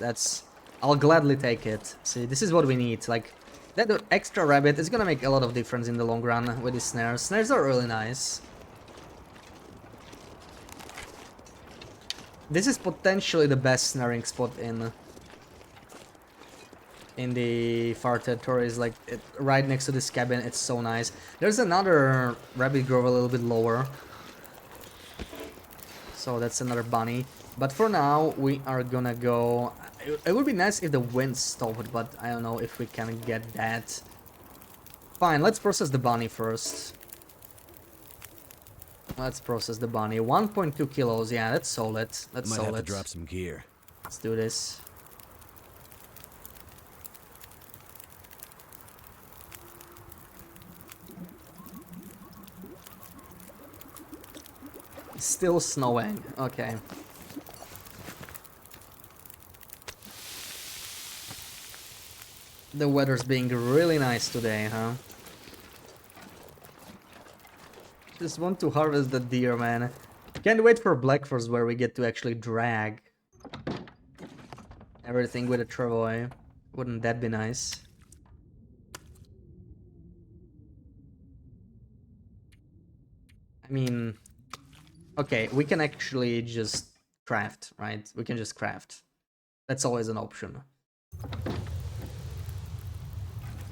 S1: I'll gladly take it. See, this is what we need, like, that extra rabbit is gonna make a lot of difference in the long run with these snares. Snares are really nice. This is potentially the best snaring spot in the far territories, like right next to this cabin. It's so nice. There's another rabbit grove a little bit lower, so that's another bunny. But for now we are gonna go. It would be nice if the wind stopped, but I don't know if we can get that. Fine, let's process the bunny first. Let's process the bunny. 1.2 kilos, yeah, that's solid. That's
S2: Might
S1: solid.
S2: have to drop some gear.
S1: Let's do this. Still snowing. Okay. The weather's being really nice today, huh? Just want to harvest the deer, man. Can't wait for Blackforce where we get to actually drag everything with a travoy. Wouldn't that be nice? I mean... Okay, we can actually just craft, right? We can just craft. That's always an option.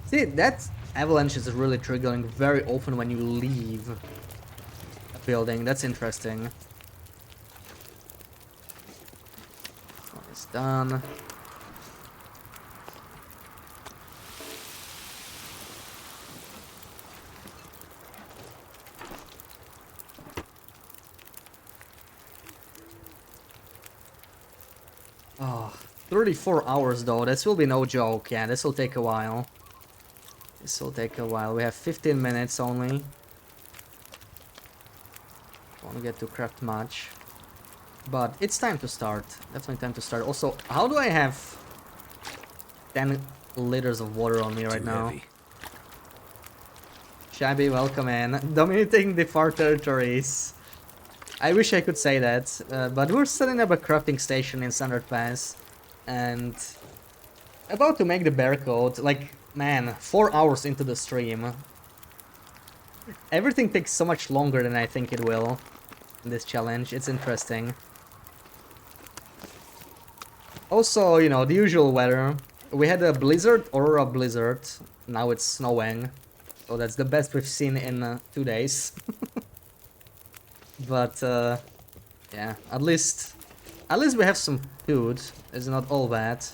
S1: See, that avalanche is really triggering very often when you leave a building. That's interesting. This one is done. Oh, 34 hours though, this will be no joke. Yeah, this will take a while. This will take a while. We have 15 minutes only. Won't get to craft much. But it's time to start. Definitely time to start. Also, how do I have 10 liters of water on me right
S2: Too
S1: now?
S2: heavy.
S1: Shabby, welcome in. Dominating the far territories. I wish I could say that, but we're setting up a crafting station in Standard Pass, and about to make the bear coat. Like, man, 4 hours into the stream. Everything takes so much longer than I think it will in this challenge. It's interesting. Also, you know, the usual weather. We had a blizzard, Aurora blizzard. Now it's snowing. So that's the best we've seen in 2 days. But yeah, at least we have some food. It's not all bad.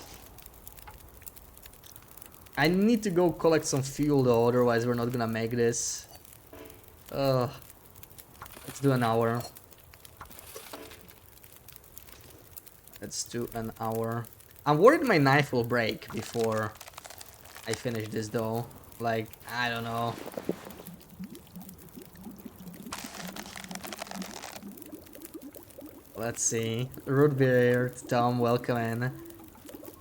S1: I need to go collect some fuel though, otherwise we're not gonna make this. Let's do an hour. Let's do an hour. I'm worried my knife will break before I finish this though. Like, I don't know. Let's see. Rootbeard, Tom, welcome in.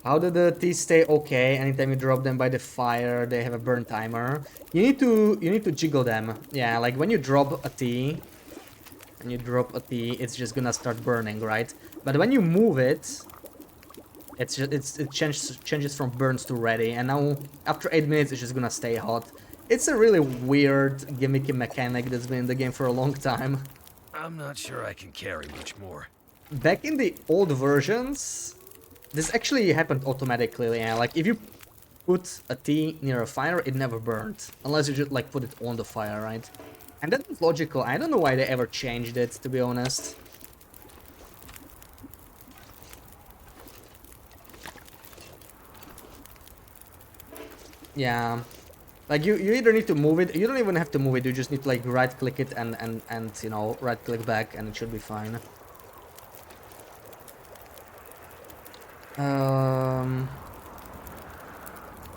S1: How do the teas stay okay? Anytime you drop them by the fire, they have a burn timer. You need to jiggle them. Yeah, like when you drop a tea, it's just gonna start burning, right? But when you move it, it changes from burns to ready, and now after 8 minutes, it's just gonna stay hot. It's a really weird gimmicky mechanic that's been in the game for a long time.
S2: I'm not sure I can carry much more.
S1: Back in the old versions, this actually happened automatically. Yeah, like if you put a tea near a fire, it never burned, unless you just like put it on the fire, right? And that was logical. I don't know why they ever changed it, to be honest. Yeah, like you either need to move it. You don't even have to move it. You just need to like right click it and you know, right click back, and it should be fine.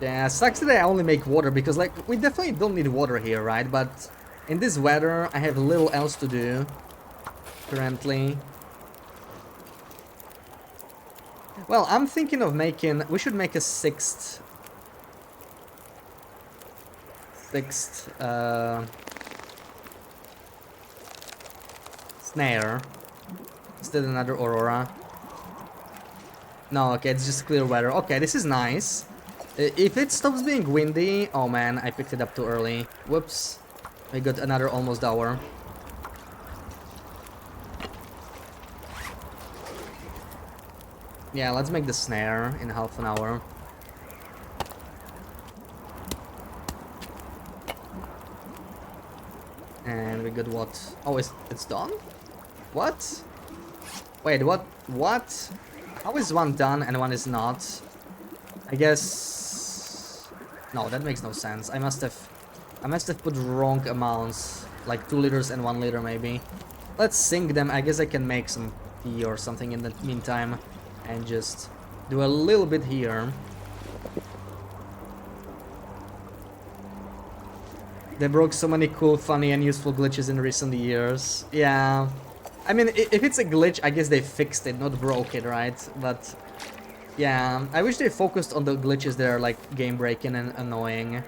S1: Yeah, sucks that I only make water because like we definitely don't need water here, right? But in this weather, I have little else to do currently. Well, I'm thinking of making. We should make a sixth snare instead of another Aurora. No, okay, it's just clear weather. Okay, this is nice. If it stops being windy... Oh man, I picked it up too early. Whoops. We got another almost hour. Yeah, let's make the snare in half an hour. And we got what? Oh, it's done? What? Wait, what? What? How is one done and one is not? I guess... No, that makes no sense. I must have put wrong amounts. Like 2 liters and 1 liter maybe. Let's sink them. I guess I can make some tea or something in the meantime. And just do a little bit here. They broke so many cool, funny, and useful glitches in recent years. Yeah. I mean, if it's a glitch, I guess they fixed it, not broke it, right? But... yeah, I wish they focused on the glitches that are, like, game-breaking and annoying.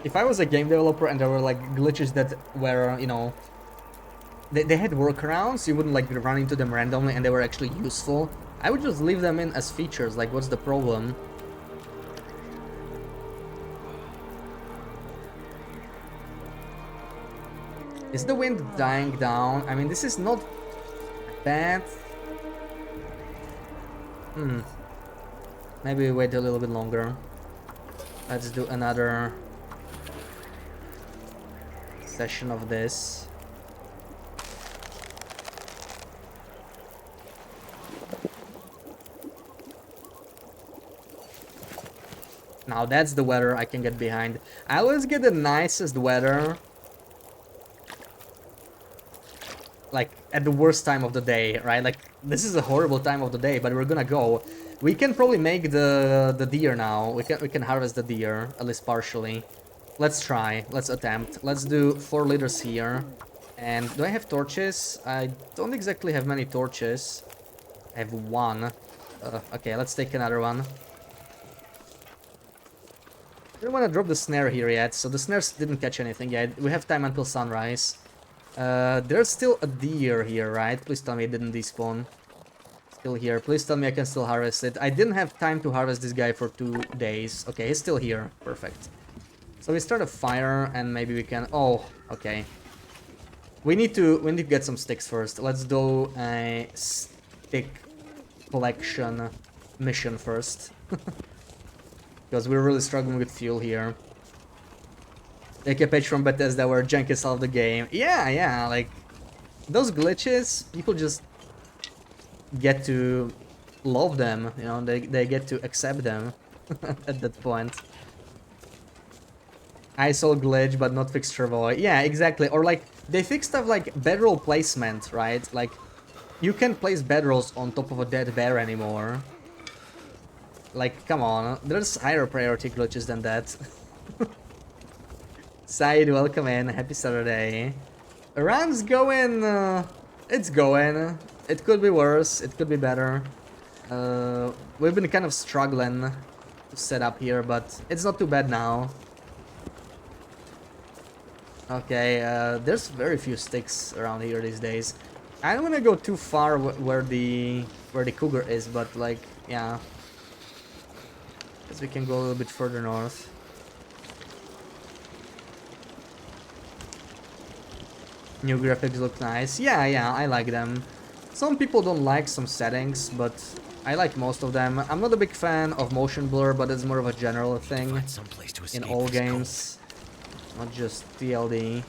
S1: If I was a game developer and there were, like, glitches that were, you know... They had workarounds, you wouldn't, like, run into them randomly and they were actually useful. I would just leave them in as features, like, what's the problem? Is the wind dying down? I mean, this is not bad. Maybe we wait a little bit longer. Let's do another session of this. Now that's the weather I can get behind. I always get the nicest weather like at the worst time of the day, right? Like this is a horrible time of the day, but we're gonna go. We can probably make the deer now. We can harvest the deer, at least partially. Let's try. Let's attempt. Let's do 4 liters here. And do I have torches? I don't exactly have many torches. I have 1. Okay, let's take another one. I don't want to drop the snare here yet, so the snares didn't catch anything yet. We have time until sunrise. There's still a deer here, right? Please tell me it didn't despawn. Still here. Please tell me I can still harvest it. I didn't have time to harvest this guy for 2 days. Okay, he's still here. Perfect. So we start a fire and maybe we can... Oh, okay. We need to get some sticks first. Let's do a stick collection mission first. Because we're really struggling with fuel here. Take a page from Bethesda where jank solved the game. Yeah, like... Those glitches, people just get to love them, you know, they get to accept them at that point. ISO glitch, but not fixed Travoy. Yeah, exactly. Or like, they fix stuff like bedroll placement, right? Like, you can't place bedrolls on top of a dead bear anymore. Like, come on, there's higher priority glitches than that. Said, welcome in, happy Saturday. Run's going, it's going. It could be worse, it could be better. We've been kind of struggling to set up here, but it's not too bad now. Okay, there's very few sticks around here these days. I don't want to go too far where the cougar is, but like, yeah. Guess we can go a little bit further north. New graphics look nice. Yeah, I like them. Some people don't like some settings, but I like most of them. I'm not a big fan of motion blur, but it's more of a general thing in all games. Not just TLD.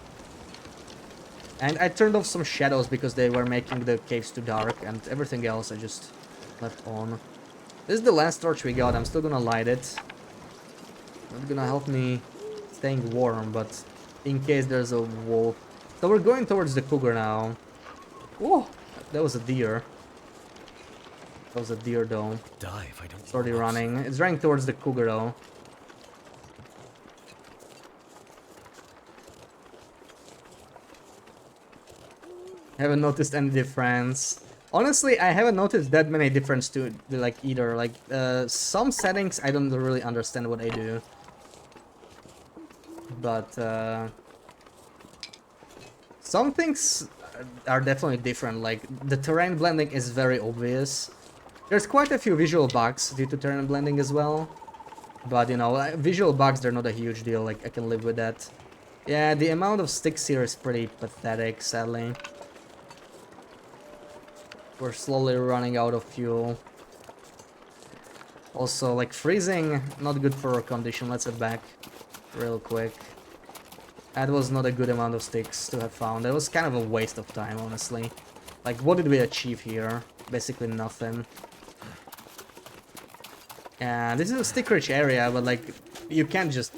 S1: And I turned off some shadows because they were making the caves too dark, and everything else I just left on. This is the last torch we got. I'm still gonna light it. Not gonna help me staying warm, but in case there's a wolf. So we're going towards the cougar now. Oh, that was a deer. That was a deer though.
S2: Die if I don't.
S1: It's already running. It's running towards the cougar though. Haven't noticed any difference. Honestly, I haven't noticed that many difference to like either. Like some settings, I don't really understand what they do. But some things are definitely different. Like the terrain blending is very obvious. There's quite a few visual bugs due to terrain blending as well. But you know, visual bugs, they're not a huge deal. Like I can live with that. Yeah, the amount of sticks here is pretty pathetic, sadly. We're slowly running out of fuel. Also, like, freezing, not good for our condition. Let's head back real quick. That was not a good amount of sticks to have found. That was kind of a waste of time, honestly. Like, what did we achieve here? basically nothing. Yeah, this is a stick-rich area, but like, you can't just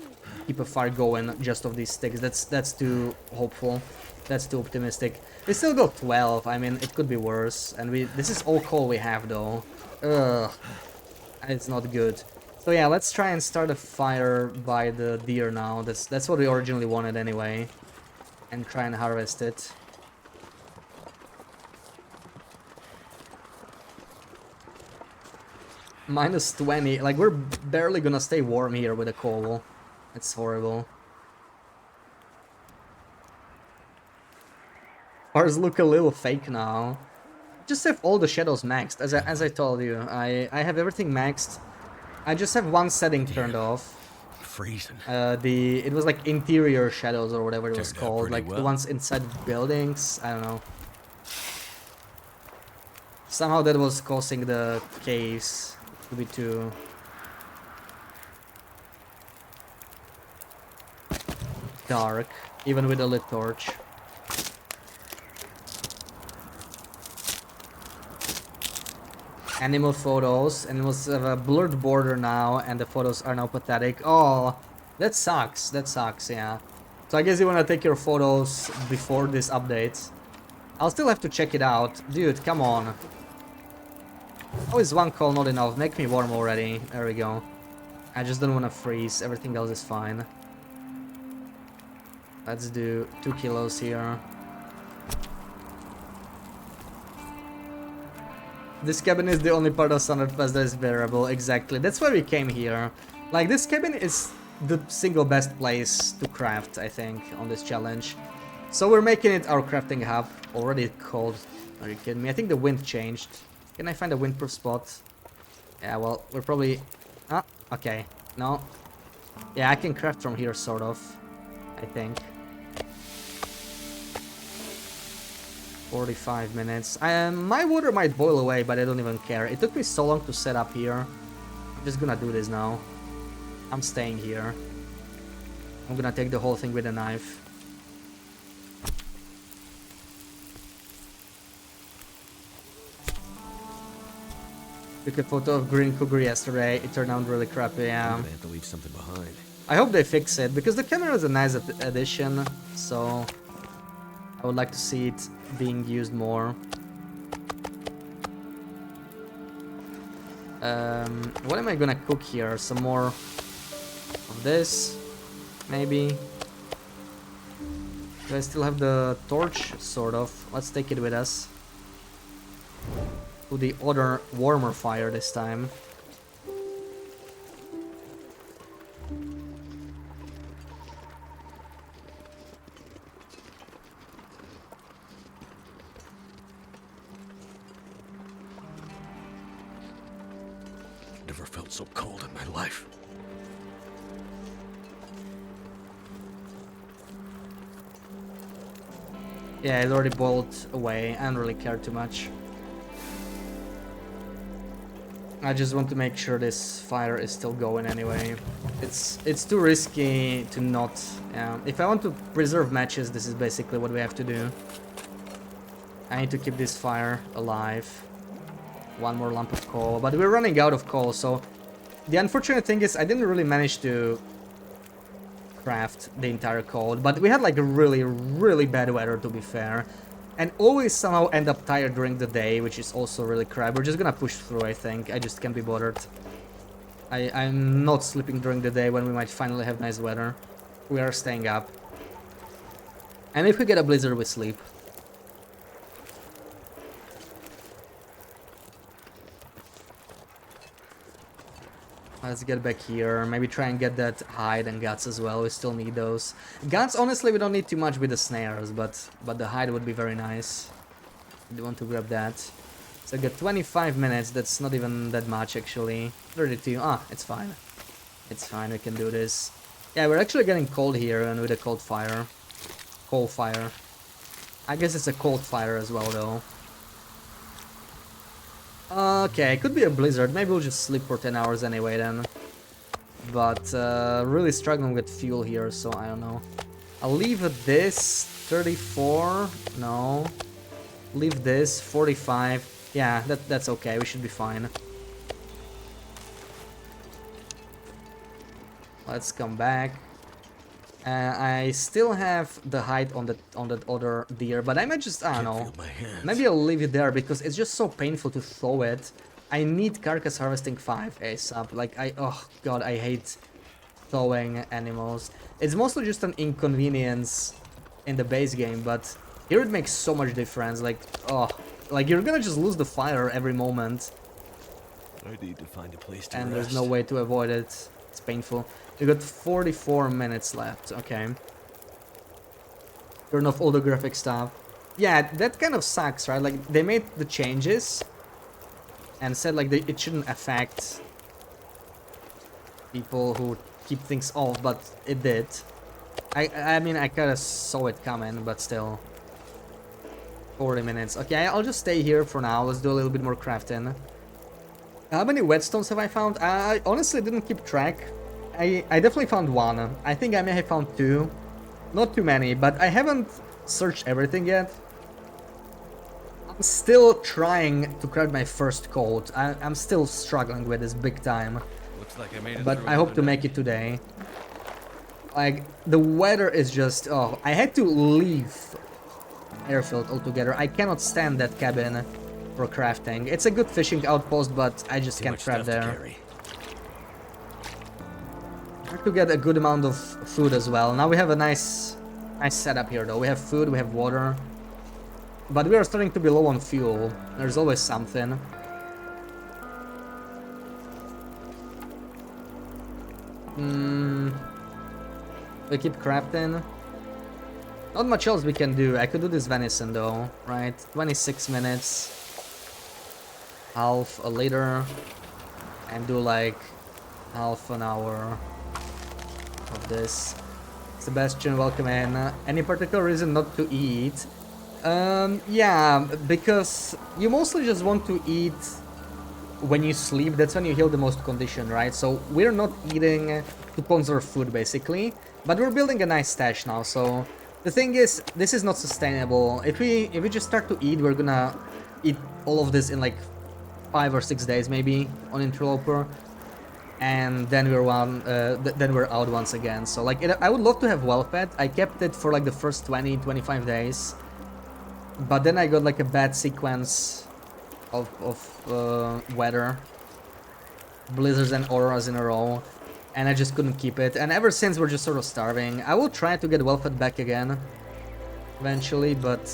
S1: keep a fire going just of these sticks. That's too hopeful. That's too optimistic. We still got 12. I mean, it could be worse. And this is all coal we have, though. Ugh, it's not good. So yeah, let's try and start a fire by the deer now. That's what we originally wanted anyway, and try and harvest it. Minus 20. Like, we're barely gonna stay warm here with the coal. It's horrible. Ours look a little fake now. Just have all the shadows maxed. As I told you, I have everything maxed. I just have one setting turned off.
S2: Freezing.
S1: It was like interior shadows or whatever it was
S2: Turned out
S1: called,
S2: pretty
S1: like the
S2: well.
S1: ones inside buildings. I don't know. Somehow that was causing the caves to be too dark, even with a lit torch. Animal photos, and it was a blurred border now, and the photos are now pathetic. Oh, that sucks. That sucks, yeah. So I guess you wanna take your photos before this update. I'll still have to check it out. Dude, come on. How is one call not enough? Make me warm already. There we go. I just don't wanna freeze. Everything else is fine. Let's do 2 kilos here. This cabin is the only part of Standard Pass that is bearable, exactly. That's why we came here. Like, this cabin is the single best place to craft, I think, on this challenge. So we're making it our crafting hub. Already cold. Are you kidding me? I think the wind changed. Can I find a windproof spot? Yeah, well, we're probably... Ah, okay. No. Yeah, I can craft from here, sort of. I think. 45 minutes. My water might boil away, but I don't even care. It took me so long to set up here. I'm just gonna do this now. I'm staying here. I'm gonna take the whole thing with a knife. Took a photo of Green Cougar yesterday. It turned out really crappy, yeah.
S2: They have to leave something behind.
S1: I hope they fix it, because the camera is a nice addition, so I would like to see it being used more. What am I gonna cook here? Some more of this, maybe. Do I still have the torch? Sort of. Let's take it with us. To the other warmer fire this time.
S2: Never felt so cold in my life.
S1: Yeah, it already boiled away. I don't really care too much. I just want to make sure this fire is still going anyway. It's too risky to not... if I want to preserve matches, this is basically what we have to do. I need to keep this fire alive. One more lump of coal, but we're running out of coal, so... The unfortunate thing is I didn't really manage to craft the entire coal, but we had like a really, really bad weather, to be fair. And always somehow end up tired during the day, which is also really crap. We're just gonna push through, I think. I just can't be bothered. I'm not sleeping during the day when we might finally have nice weather. We are staying up. And if we get a blizzard, we sleep. Let's get back here. Maybe try and get that hide and guts as well. We still need those. Guts, honestly, we don't need too much with the snares, but the hide would be very nice. I want to grab that. So I got 25 minutes. That's not even that much, actually. 32. Ah, it's fine. It's fine. We can do this. Yeah, we're actually getting cold here, and with a cold fire. Coal fire. I guess it's a cold fire as well, though. Okay, it could be a blizzard. Maybe we'll just sleep for 10 hours anyway then. But really struggling with fuel here, so I don't know. I'll leave this 34. No. Leave this 45. Yeah, that's okay. We should be fine. Let's come back. I still have the height on that other deer, but I might just, I don't
S2: Can't
S1: know.
S2: feel my hands.
S1: Maybe I'll leave it there because it's just so painful to throw it. I need carcass harvesting 5 ASAP. Like oh god, I hate throwing animals. It's mostly just an inconvenience in the base game, but here it makes so much difference. Like, oh, like you're gonna just lose the fire every moment,
S2: I need to find a place to
S1: and
S2: rest.
S1: there's no way to avoid it. It's painful. We got 44 minutes left. Okay. Turn off all the graphic stuff. Yeah, that kind of sucks, right? Like they made the changes and said like it shouldn't affect people who keep things off, but it did. I mean, I kind of saw it coming, but still. 40 minutes. Okay, I'll just stay here for now. Let's do a little bit more crafting. How many whetstones have I found? I honestly didn't keep track. I definitely found one. I think I may have found 2. Not too many, but I haven't searched everything yet. I'm still trying to craft my first coat. I'm still struggling with this big time.
S2: Looks like I made it
S1: But
S2: through
S1: I hope
S2: another
S1: to make
S2: night.
S1: it today. Like, the weather is just... Oh, I had to leave airfield altogether. I cannot stand that cabin for crafting. It's a good fishing outpost, but I just
S2: Too
S1: can't
S2: much
S1: craft
S2: stuff to
S1: there.
S2: carry.
S1: I have to get a good amount of food as well. Now we have a nice setup here, though. We have food, we have water. But we are starting to be low on fuel. There's always something. We keep crafting. Not much else we can do. I could do this venison though, right? 26 minutes. Half a liter. And do like half an hour of this. Sebastian, welcome in. Any particular reason not to eat? Yeah, because you mostly just want to eat when you sleep. That's when you heal the most condition, right? So we're not eating to conserve food basically, but we're building a nice stash now. So the thing is, this is not sustainable. If we just start to eat, we're gonna eat all of this in like 5 or 6 days maybe on Interloper, and then then we're out once again. So like I would love to have well fed. I kept it for like the first 20-25 days, but then I got like a bad sequence of weather, blizzards and auroras in a row, and I just couldn't keep it. And ever since we're just sort of starving. I will try to get well fed back again eventually, but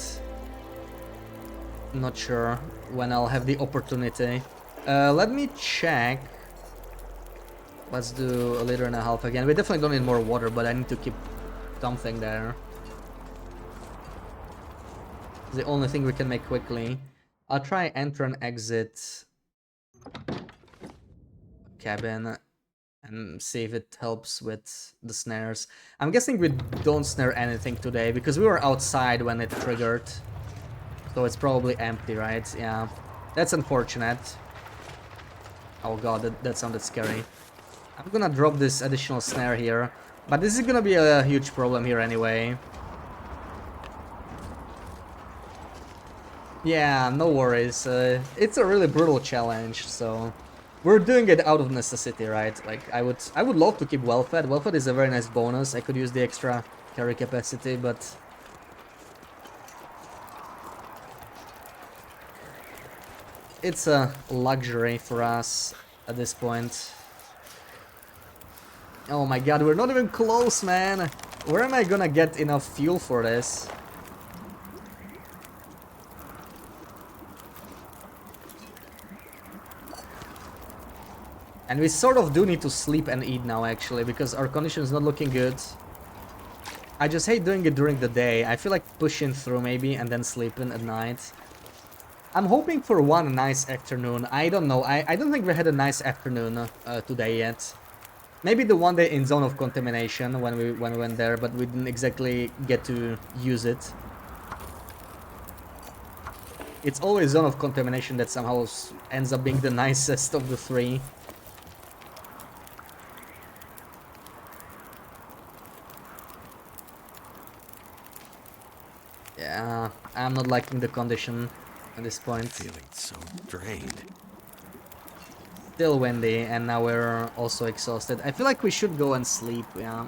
S1: not sure when I'll have the opportunity. Let me check. Let's do a liter and a half again. We definitely don't need more water, but I need to keep something there. It's the only thing we can make quickly. I'll try enter and exit cabin and see if it helps with the snares. I'm guessing we don't snare anything today because we were outside when it triggered. So it's probably empty, right? Yeah. That's unfortunate. Oh god, that sounded scary. I'm gonna drop this additional snare here, but this is gonna be a huge problem here anyway. Yeah, no worries. It's a really brutal challenge, so we're doing it out of necessity, right? Like I would love to keep well fed. Well fed is a very nice bonus. I could use the extra carry capacity, but it's a luxury for us at this point. Oh my god, we're not even close, man. Where am I gonna get enough fuel for this? And we sort of do need to sleep and eat now, actually, because our condition is not looking good. I just hate doing it during the day. I feel like pushing through maybe and then sleeping at night. I'm hoping for one nice afternoon. I don't know. I don't think we had a nice afternoon today yet. Maybe the one day in zone of contamination when we went there, but we didn't exactly get to use it. It's always zone of contamination that somehow ends up being the nicest of the three. Yeah, I'm not liking the condition. at this point.
S2: Feeling so drained.
S1: Still windy, and now we're also exhausted. I feel like we should go and sleep, yeah.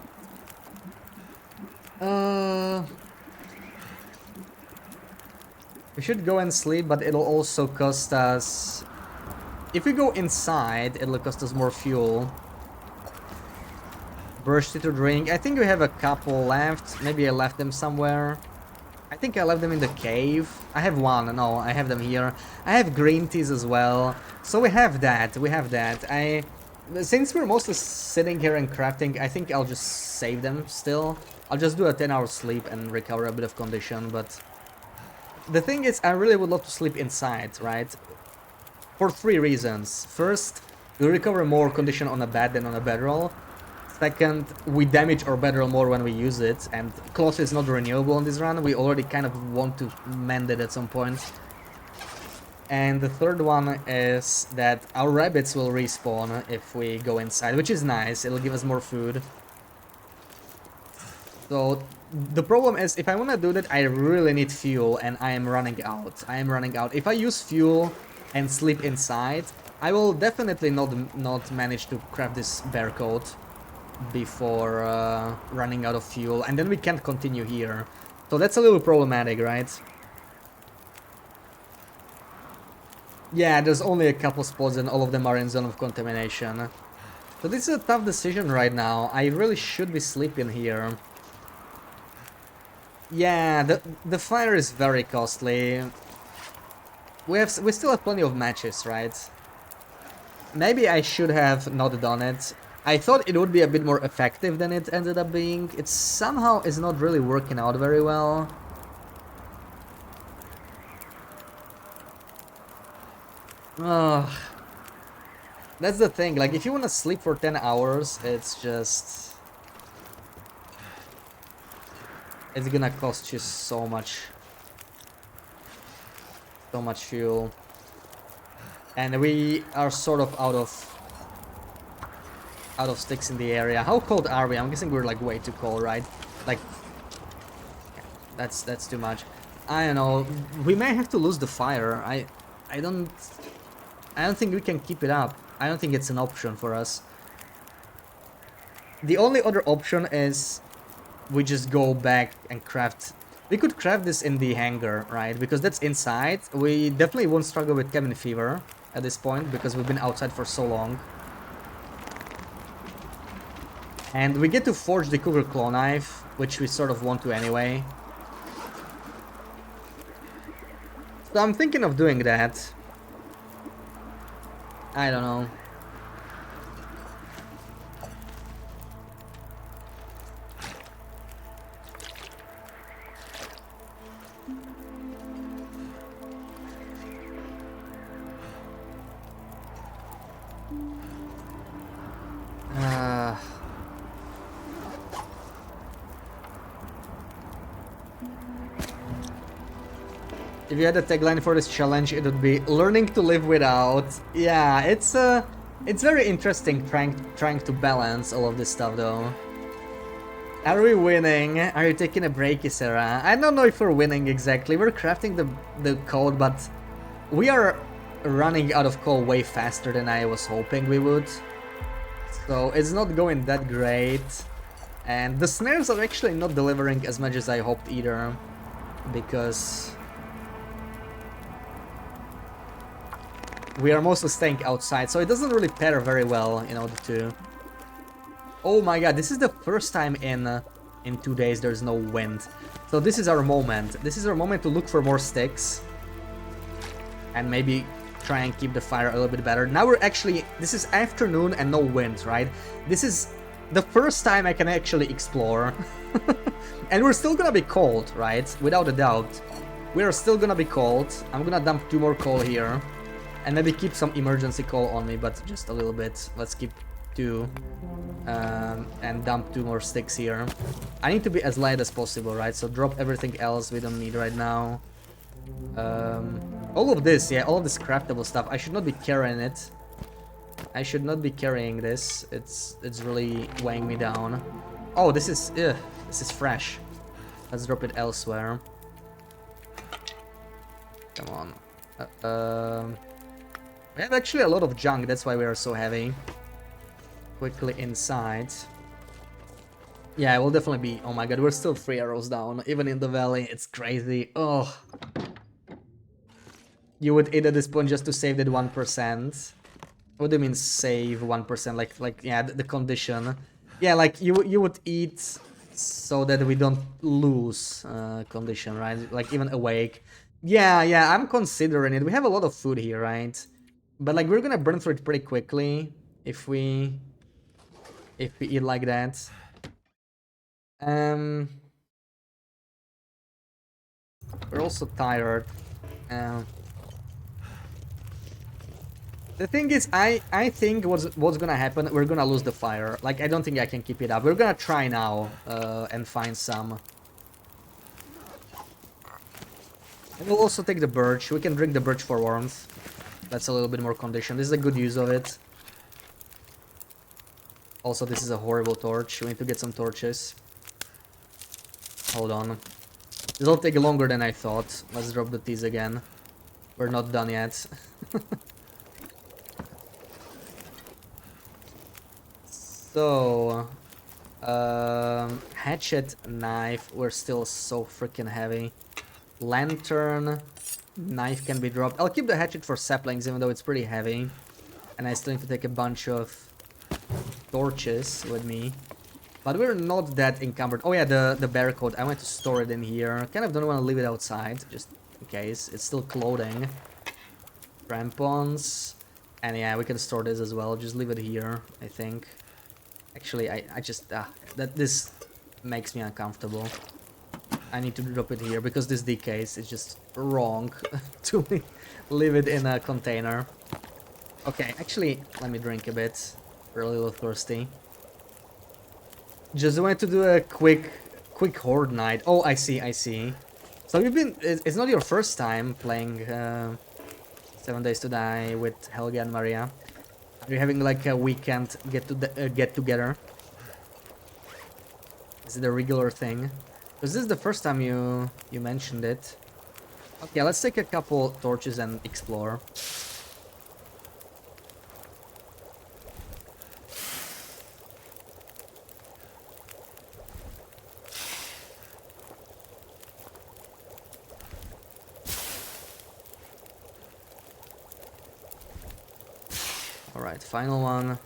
S1: We should go and sleep, but it'll also cost us... If we go inside, it'll cost us more fuel. Bursty to drink. I think we have a couple left. Maybe I left them somewhere. I think I left them in the cave. I have one. No, I have them here. I have green teas as well. So we have that. We have that. Since we're mostly sitting here and crafting, I think I'll just save them still. I'll just do a 10-hour sleep and recover a bit of condition, but... The thing is, I really would love to sleep inside, right? For 3 reasons. First, we recover more condition on a bed than on a bedroll. Second, we damage our bedroll more when we use it, and cloth is not renewable on this run. We already kind of want to mend it at some point. And the third one is that our rabbits will respawn if we go inside, which is nice. It'll give us more food. So the problem is, if I want to do that, I really need fuel, and I am running out. I am running out. If I use fuel and sleep inside, I will definitely not manage to craft this bear coat before running out of fuel, and then we can't continue here. So that's a little problematic, right? Yeah, there's only a couple spots and all of them are in zone of contamination. So this is a tough decision right now. I really should be sleeping here. Yeah, the fire is very costly. We still have plenty of matches, right? Maybe I should have not done it. I thought it would be a bit more effective than it ended up being. It somehow is not really working out very well. Ugh. That's the thing, like, if you want to sleep for 10 hours, it's just... It's gonna cost you so much. So much fuel. And we are sort of out of sticks in the area. How cold are we? I'm guessing we're like way too cold, right? Like, that's too much. I don't know. We may have to lose the fire. I don't think we can keep it up. I don't think it's an option for us. The only other option is we just go back and craft. We could craft this in the hangar, right? Because that's inside. We definitely won't struggle with cabin fever at this point because we've been outside for so long. And we get to forge the cougar claw knife, which we sort of want to anyway. So I'm thinking of doing that. I don't know. If you had a tagline for this challenge, it would be "Learning to live without." Yeah, it's very interesting trying to balance all of this stuff, though. Are we winning? Are you taking a break, Isera? I don't know if we're winning exactly. We're crafting the code, but we are running out of coal way faster than I was hoping we would. So it's not going that great. And the snares are actually not delivering as much as I hoped either, because we are mostly staying outside, so it doesn't really pair very well, you know, the two. Oh my god, this is the first time in 2 days there's no wind. So this is our moment. This is our moment to look for more sticks. And maybe try and keep the fire a little bit better. Now we're actually... This is afternoon and no wind, right? This is the first time I can actually explore. And we're still gonna be cold, right? Without a doubt. We are still gonna be cold. I'm gonna dump 2 more coal here. And maybe keep some emergency coal on me, but just a little bit. Let's keep 2. And dump 2 more sticks here. I need to be as light as possible, right? So drop everything else we don't need right now. All of this, yeah, all of this craftable stuff. I should not be carrying it. I should not be carrying this. It's really weighing me down. Oh, this is fresh. Let's drop it elsewhere. Come on. We have actually a lot of junk, that's why we are so heavy. Quickly inside. Yeah, it will definitely be... Oh my god, we're still 3 arrows down. Even in the valley, it's crazy. Oh. You would eat at this point just to save that 1%. What do you mean save 1%? Like yeah, the condition. Yeah, like you would eat so that we don't lose condition, right? Like even awake. Yeah, I'm considering it. We have a lot of food here, right? But like we're gonna burn through it pretty quickly if we eat like that. Um, we're also tired. Um, The thing is, I think what's gonna happen, we're gonna lose the fire. Like, I don't think I can keep it up. We're gonna try now and find some. And we'll also take the birch. We can drink the birch for warmth. That's a little bit more condition. This is a good use of it. Also, this is a horrible torch. We need to get some torches. Hold on. This will take longer than I thought. Let's drop the teas again. We're not done yet. So... hatchet, knife, we're still so freaking heavy. Lantern, knife can be dropped. I'll keep the hatchet for saplings even though it's pretty heavy. And I still need to take a bunch of torches with me. But we're not that encumbered. Oh yeah, the barcode, I want to store it in here. Kind of don't want to leave it outside, just in case. It's still clothing. Crampons. And yeah, we can store this as well. Just leave it here, I think. Actually, I just... that this makes me uncomfortable. I need to drop it here because this decays. It's just wrong to leave it in a container. Okay, actually, let me drink a bit. We're a little thirsty. Just wanted to do a quick horde night. Oh, I see. So you've been... It's not your first time playing 7 Days to Die with Helga and Maria. Are you having like a weekend get together? Is it a regular thing? Because this is the first time you mentioned it. Okay, let's take a couple torches and explore. Alright, final one.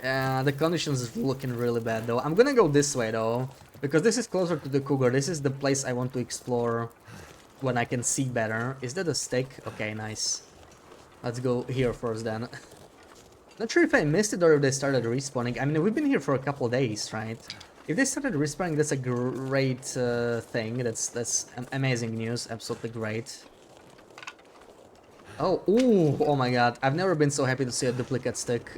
S1: Yeah, the conditions is looking really bad though. I'm gonna go this way though, because this is closer to the cougar. This is the place I want to explore when I can see better. Is that a stick? Okay, nice. Let's go here first then. Not sure if I missed it or if they started respawning. I mean, we've been here for a couple days, right? If they started respawning, that's a great thing. That's amazing news. Absolutely great. Oh, ooh, oh my god. I've never been so happy to see a duplicate stick.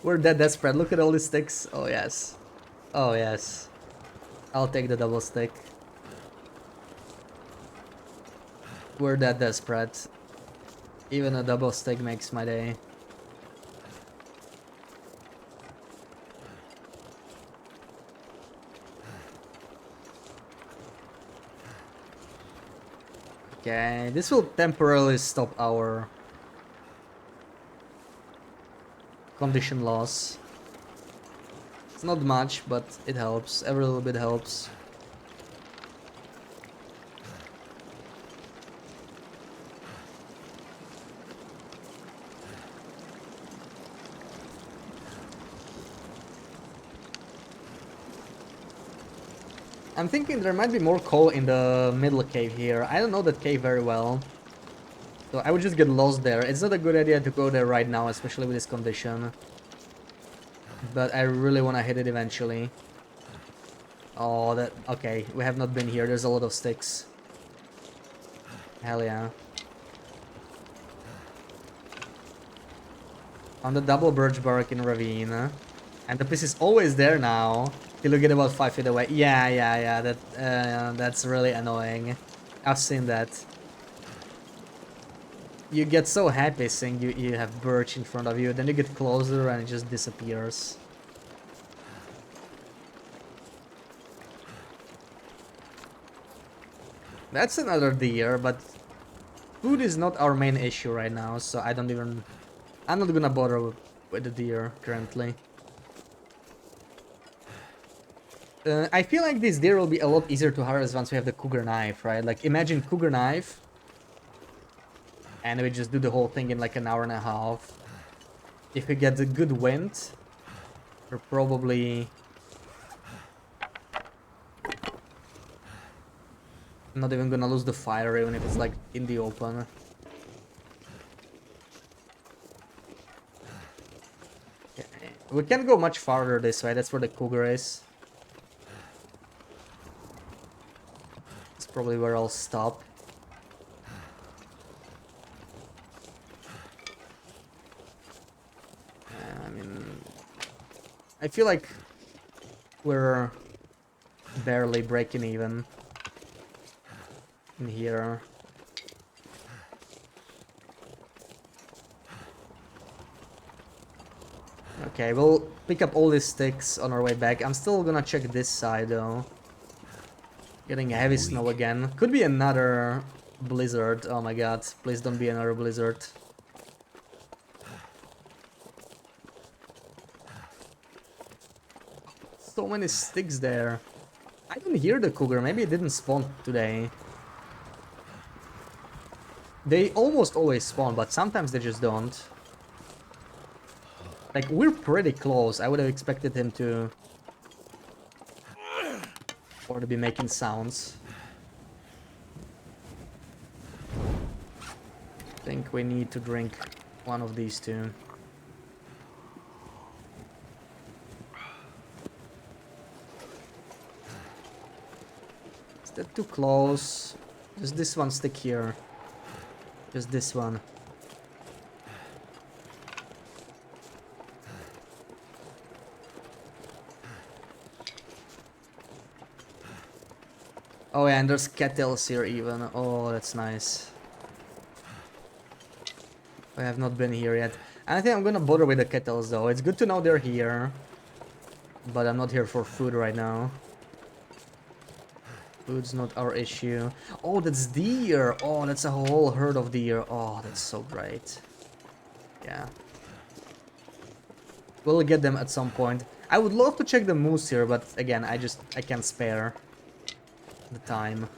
S1: We're that desperate. Look at all these sticks. Oh, yes. Oh, yes. I'll take the double stick. We're that desperate. Even a double stick makes my day. Okay, this will temporarily stop our condition loss. It's not much, but it helps. Every little bit helps. I'm thinking there might be more coal in the middle cave here. I don't know that cave very well. So I would just get lost there. It's not a good idea to go there right now, especially with this condition. But I really want to hit it eventually. Oh, that... Okay, we have not been here. There's a lot of sticks. Hell yeah. On the double birch bark in ravine. And the piece is always there now. Till you get about 5 feet away. Yeah. That's really annoying. I've seen that. You get so happy seeing you have birch in front of you, then you get closer and it just disappears. That's another deer, but Food is not our main issue right now, so I'm not gonna bother with the deer currently. I feel like this deer will be a lot easier to harvest once we have the cougar knife, right? Like, imagine cougar knife, and we just do the whole thing in like an hour and a half. If we get a good wind, we're probably not even gonna lose the fire, even if it's like in the open. Okay. We can't go much farther this way, that's where the cougar is. That's probably where I'll stop. I mean, I feel like we're barely breaking even in here. Okay, we'll pick up all these sticks on our way back. I'm still gonna check this side though. Getting heavy snow again. Could be another blizzard. Oh my god, please don't be another blizzard. So many sticks there. I don't hear the cougar, maybe it didn't spawn today. They almost always spawn, but sometimes they just don't. Like, we're pretty close. I would have expected him to... or to be making sounds. I think we need to drink one of these two. Is that too close? Does this one stick here? Just this one. Oh yeah, and there's kettles here even. Oh, that's nice. I have not been here yet. I don't think I'm gonna bother with the kettles though. It's good to know they're here. But I'm not here for food right now. Food's not our issue. Oh, that's deer! Oh, that's a whole herd of deer. Oh, that's so great. Yeah. We'll get them at some point. I would love to check the moose here, but again, I can't spare the time.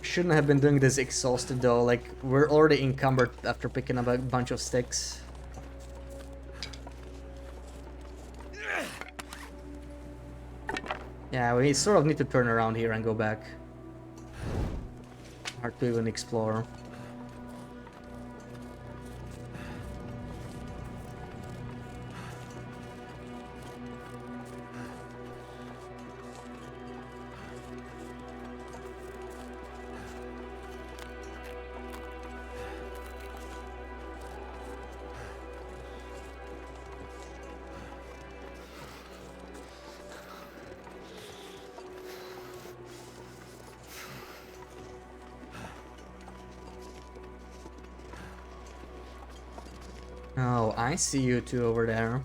S1: Shouldn't have been doing this exhausted though, like, we're already encumbered after picking up a bunch of sticks. Yeah, we sort of need to turn around here and go back. Hard to even explore. Oh, I see you two over there.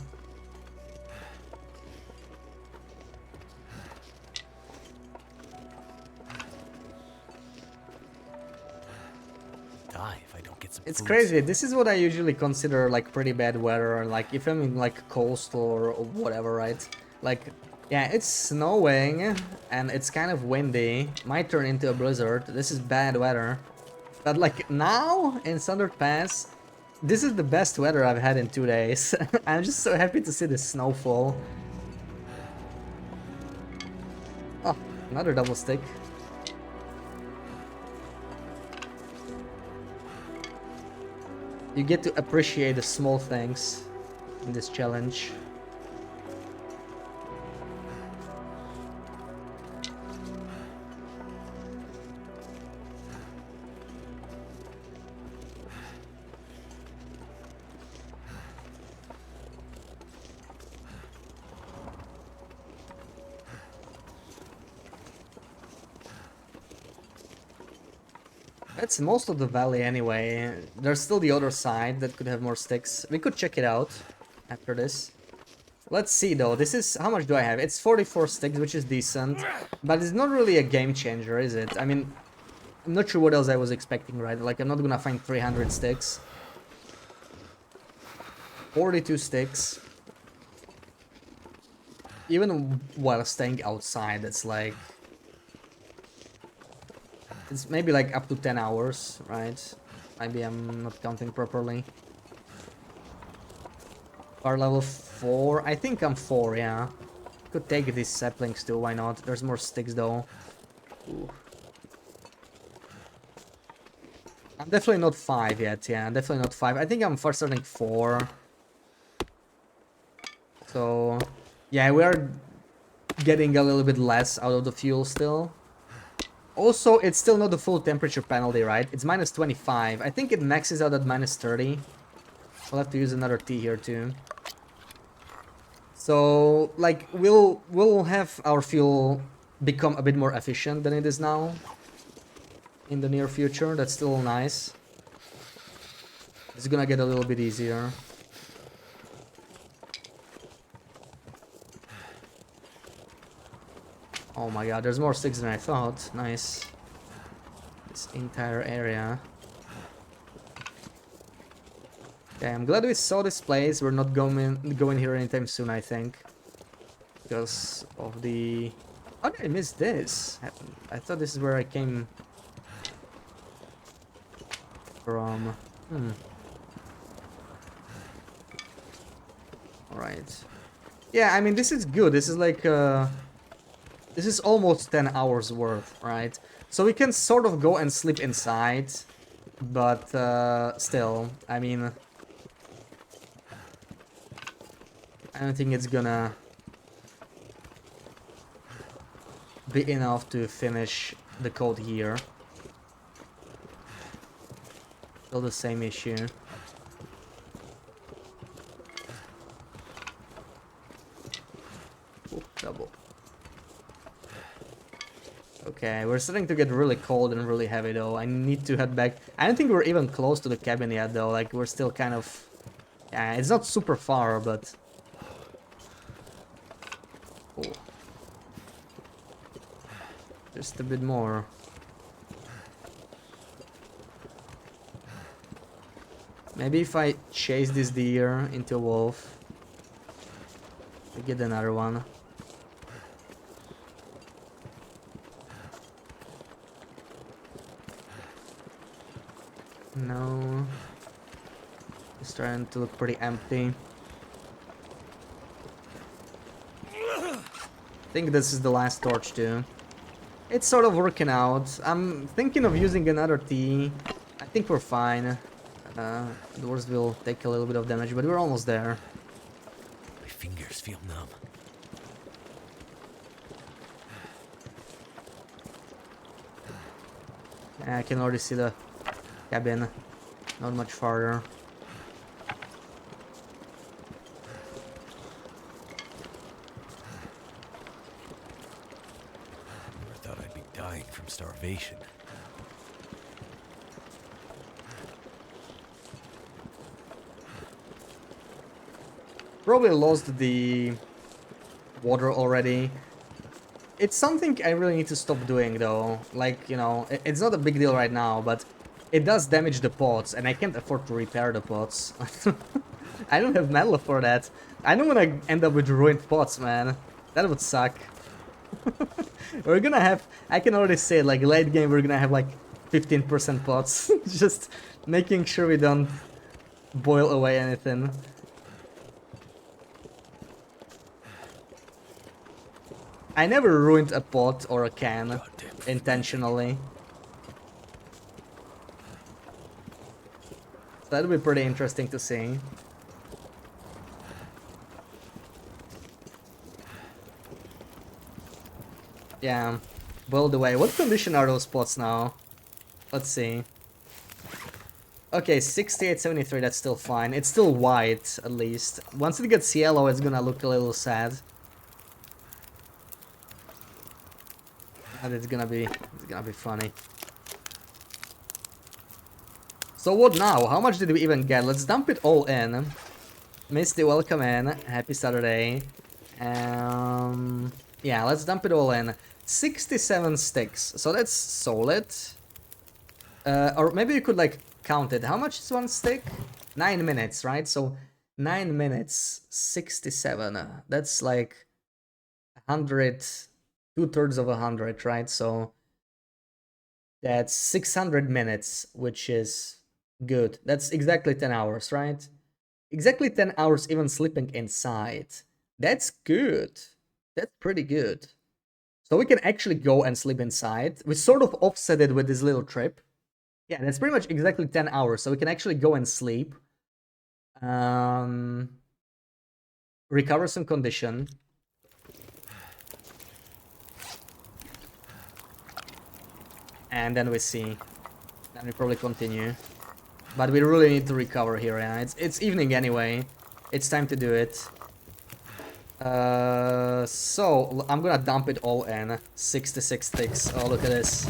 S2: Die if I don't get some
S1: It's
S2: food
S1: crazy.
S2: soon.
S1: This is what I usually consider like pretty bad weather, like if I'm in like coastal or whatever, right? Like, yeah, it's snowing and it's kind of windy. Might turn into a blizzard. This is bad weather. But like now in Thunder Pass, this is the best weather I've had in 2 days. I'm just so happy to see the snowfall. Oh, another double stick. You get to appreciate the small things in this challenge. That's most of the valley anyway. There's still the other side that could have more sticks. We could check it out after this. Let's see though. This is... How much do I have? It's 44 sticks, which is decent. But it's not really a game changer, is it? I mean, I'm not sure what else I was expecting, right? Like, I'm not gonna find 300 sticks. 42 sticks. Even while staying outside, it's like... It's maybe like up to 10 hours, right? Maybe I'm not counting properly. Power level 4. I think I'm 4, yeah. Could take these saplings too, why not? There's more sticks though. Ooh. I'm definitely not 5 yet, yeah. Definitely not 5. I think I'm first starting 4. So... Yeah, we are getting a little bit less out of the fuel still. Also, it's still not the full temperature penalty, right? It's minus 25. I think it maxes out at minus 30. I'll have to use another T here too. So, like, we'll have our fuel become a bit more efficient than it is now in the near future. That's still nice. It's gonna get a little bit easier. Oh my god, there's more sticks than I thought. Nice. This entire area. Okay, I'm glad we saw this place. We're not going here anytime soon, I think. Because of the... How did I miss this? I thought this is where I came from. Alright. Yeah, I mean, this is good. This is like... This is almost 10 hours worth, right? So we can sort of go and sleep inside, but still, I mean, I don't think it's gonna be enough to finish the code here. Still the same issue. Ooh, double. Okay, we're starting to get really cold and really heavy though. I need to head back. I don't think we're even close to the cabin yet though. Like, we're still kind of... Yeah, it's not super far, but... Oh. Just a bit more. Maybe if I chase this deer into a wolf, I get another one. No. It's starting to look pretty empty. I think this is the last torch too. It's sort of working out. I'm thinking of using another T. I think we're fine. The worst will take a little bit of damage, but we're almost there.
S2: My fingers feel numb.
S1: I can already see the cabin. Not much farther.
S2: Never thought I'd be dying from starvation.
S1: Probably lost the water already. It's something I really need to stop doing though. Like, you know, it's not a big deal right now, but it does damage the pots and I can't afford to repair the pots. I don't have metal for that. I don't want to end up with ruined pots, man. That would suck. We're gonna have, I can already say, like, late game we're gonna have like 15% pots. Just making sure we don't boil away anything. I never ruined a pot or a can intentionally. So that'll be pretty interesting to see. Yeah, boiled away. What condition are those pots now? Let's see. Okay, 6873, that's still fine. It's still white, at least. Once it gets yellow, it's gonna look a little sad. And it's gonna be funny. So what now? How much did we even get? Let's dump it all in. Misty, welcome in. Happy Saturday. Yeah, let's dump it all in. 67 sticks. So that's solid. Or maybe you could like count it. How much is one stick? 9 minutes, right? So 9 minutes, 67. That's like 100, 2/3 of 100, right? So that's 600 minutes, which is good. That's exactly 10 hours, right? Exactly 10 hours even sleeping inside. That's good. That's pretty good. So we can actually go and sleep inside. We sort of offset it with this little trip. Yeah, that's pretty much exactly 10 hours. So we can actually go and sleep. Recover some condition. And then we see. Then we probably continue. But we really need to recover here, yeah. It's evening anyway. It's time to do it. So I'm gonna dump it all in. 66 sticks. Oh, look at this.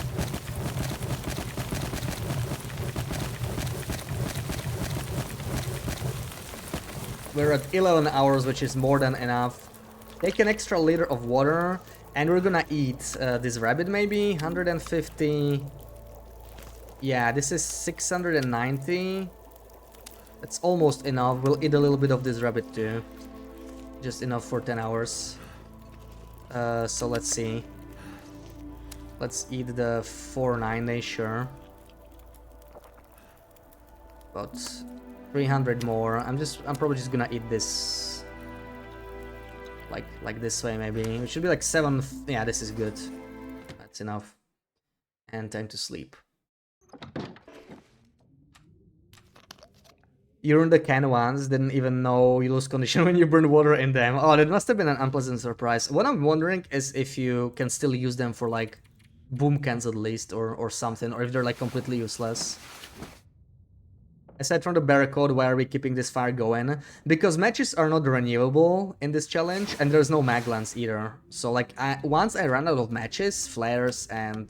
S1: We're at 11 hours, which is more than enough. Take an extra liter of water, and we're gonna eat this rabbit maybe. 150. Yeah, this is 690. That's almost enough. We'll eat a little bit of this rabbit too. Just enough for 10 hours. So let's see. Let's eat the 490, sure. About 300 more. I'm probably just gonna eat this like this way maybe. It should be like 7. Yeah, this is good. That's enough. And time to sleep. You ruined the can once, didn't even know you lose condition when you burn water in them. Oh, that must have been an unpleasant surprise. What I'm wondering is if you can still use them for like boom cans at least or something, or if they're like completely useless. Aside from the barcode, why are we keeping this fire going? Because matches are not renewable in this challenge, and there's no maglans either. So like once I run out of matches, flares, and